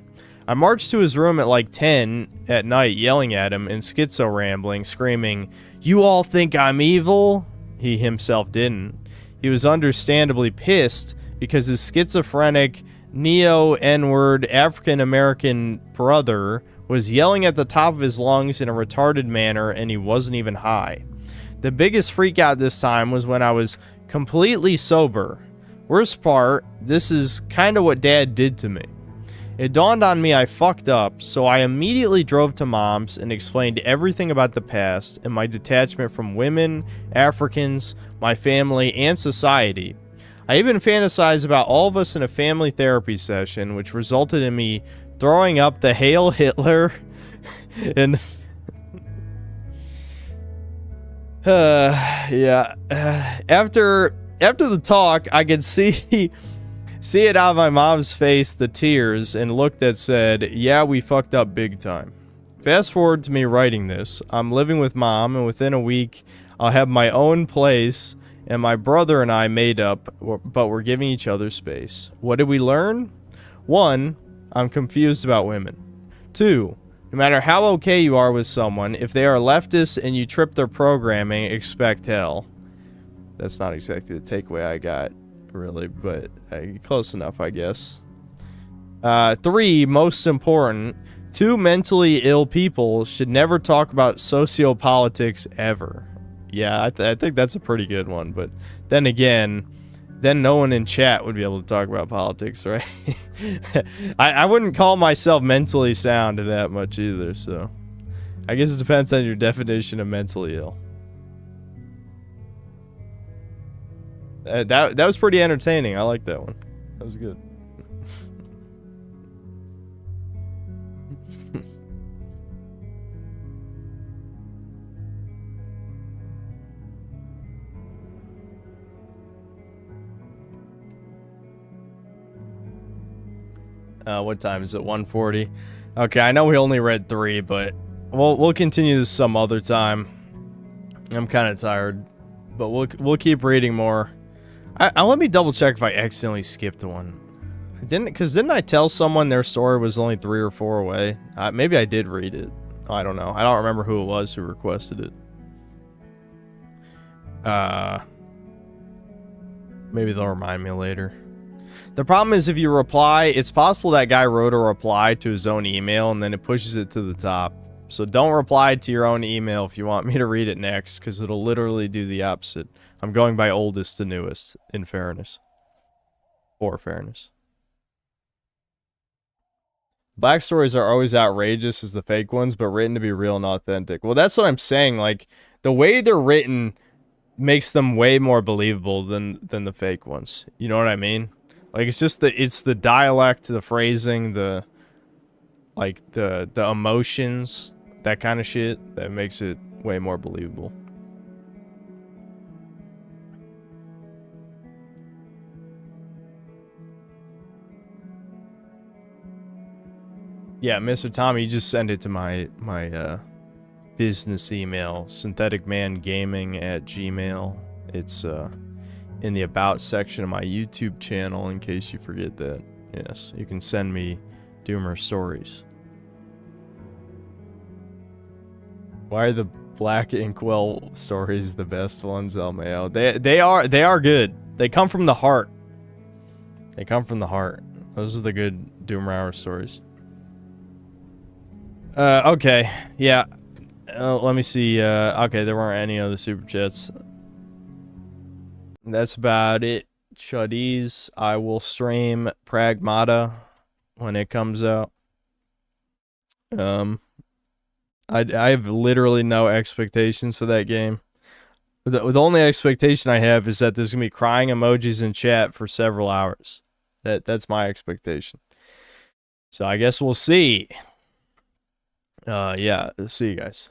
I marched to his room at like 10 at night, yelling at him and schizo-rambling, screaming, "You all think I'm evil?" He himself didn't. He was understandably pissed because his schizophrenic, neo-N-word African-American brother was yelling at the top of his lungs in a retarded manner, and he wasn't even high. The biggest freak out this time was when I was completely sober. Worst part, this is kind of what dad did to me. It dawned on me I fucked up, so I immediately drove to mom's and explained everything about the past and my detachment from women, Africans, my family, and society. I even fantasized about all of us in a family therapy session, which resulted in me throwing up the Hail Hitler and... yeah. After the talk, I could see it out of my mom's face, the tears, and look that said, yeah, we fucked up big time. Fast forward to me writing this. I'm living with mom, and within a week, I'll have my own place, and my brother and I made up, but we're giving each other space. What did we learn? 1, I'm confused about women. 2, no matter how okay you are with someone, if they are leftist and you trip their programming, expect hell. That's not exactly the takeaway I got, really, but close enough, I guess. 3, most important, 2 mentally ill people should never talk about sociopolitics ever. Yeah, I think that's a pretty good one, but then again, then no one in chat would be able to talk about politics, right? I wouldn't call myself mentally sound that much either, so I guess it depends on your definition of mentally ill. That was pretty entertaining. I like that one. That was good. What time is it? 1:40. Okay, I know we only read 3, but we'll continue this some other time. I'm kind of tired, but we'll keep reading more. Let me double check if I accidentally skipped one. Didn't I tell someone their story was only 3 or 4 away? Maybe I did read it. I don't know. I don't remember who it was who requested it. Maybe they'll remind me later. The problem is if you reply, it's possible that guy wrote a reply to his own email and then it pushes it to the top. So don't reply to your own email if you want me to read it next, because it'll literally do the opposite. I'm going by oldest to newest, in fairness. For fairness. Black stories are always outrageous as the fake ones, but written to be real and authentic. Well, that's what I'm saying. Like, the way they're written makes them way more believable than the fake ones. You know what I mean? Like, it's just the dialect, the phrasing, the emotions, that kind of shit that makes it way more believable. Yeah, Mr. Tommy, you just send it to my business email, syntheticmangaming@gmail. It's in the about section of my YouTube channel, in case you forget that. Yes, you can send me Doomer stories. Why are the Black Inkwell stories the best ones, LMAO? They are good. They come from the heart. They come from the heart. Those are the good Doomer Hour stories. Okay, yeah. Let me see. Okay, there weren't any other super chats. That's about it. Chuddies. I will stream Pragmata when it comes out. I have literally no expectations for that game. The only expectation I have is that there's gonna be crying emojis in chat for several hours. That's my expectation. So I guess we'll see. Yeah, see you guys.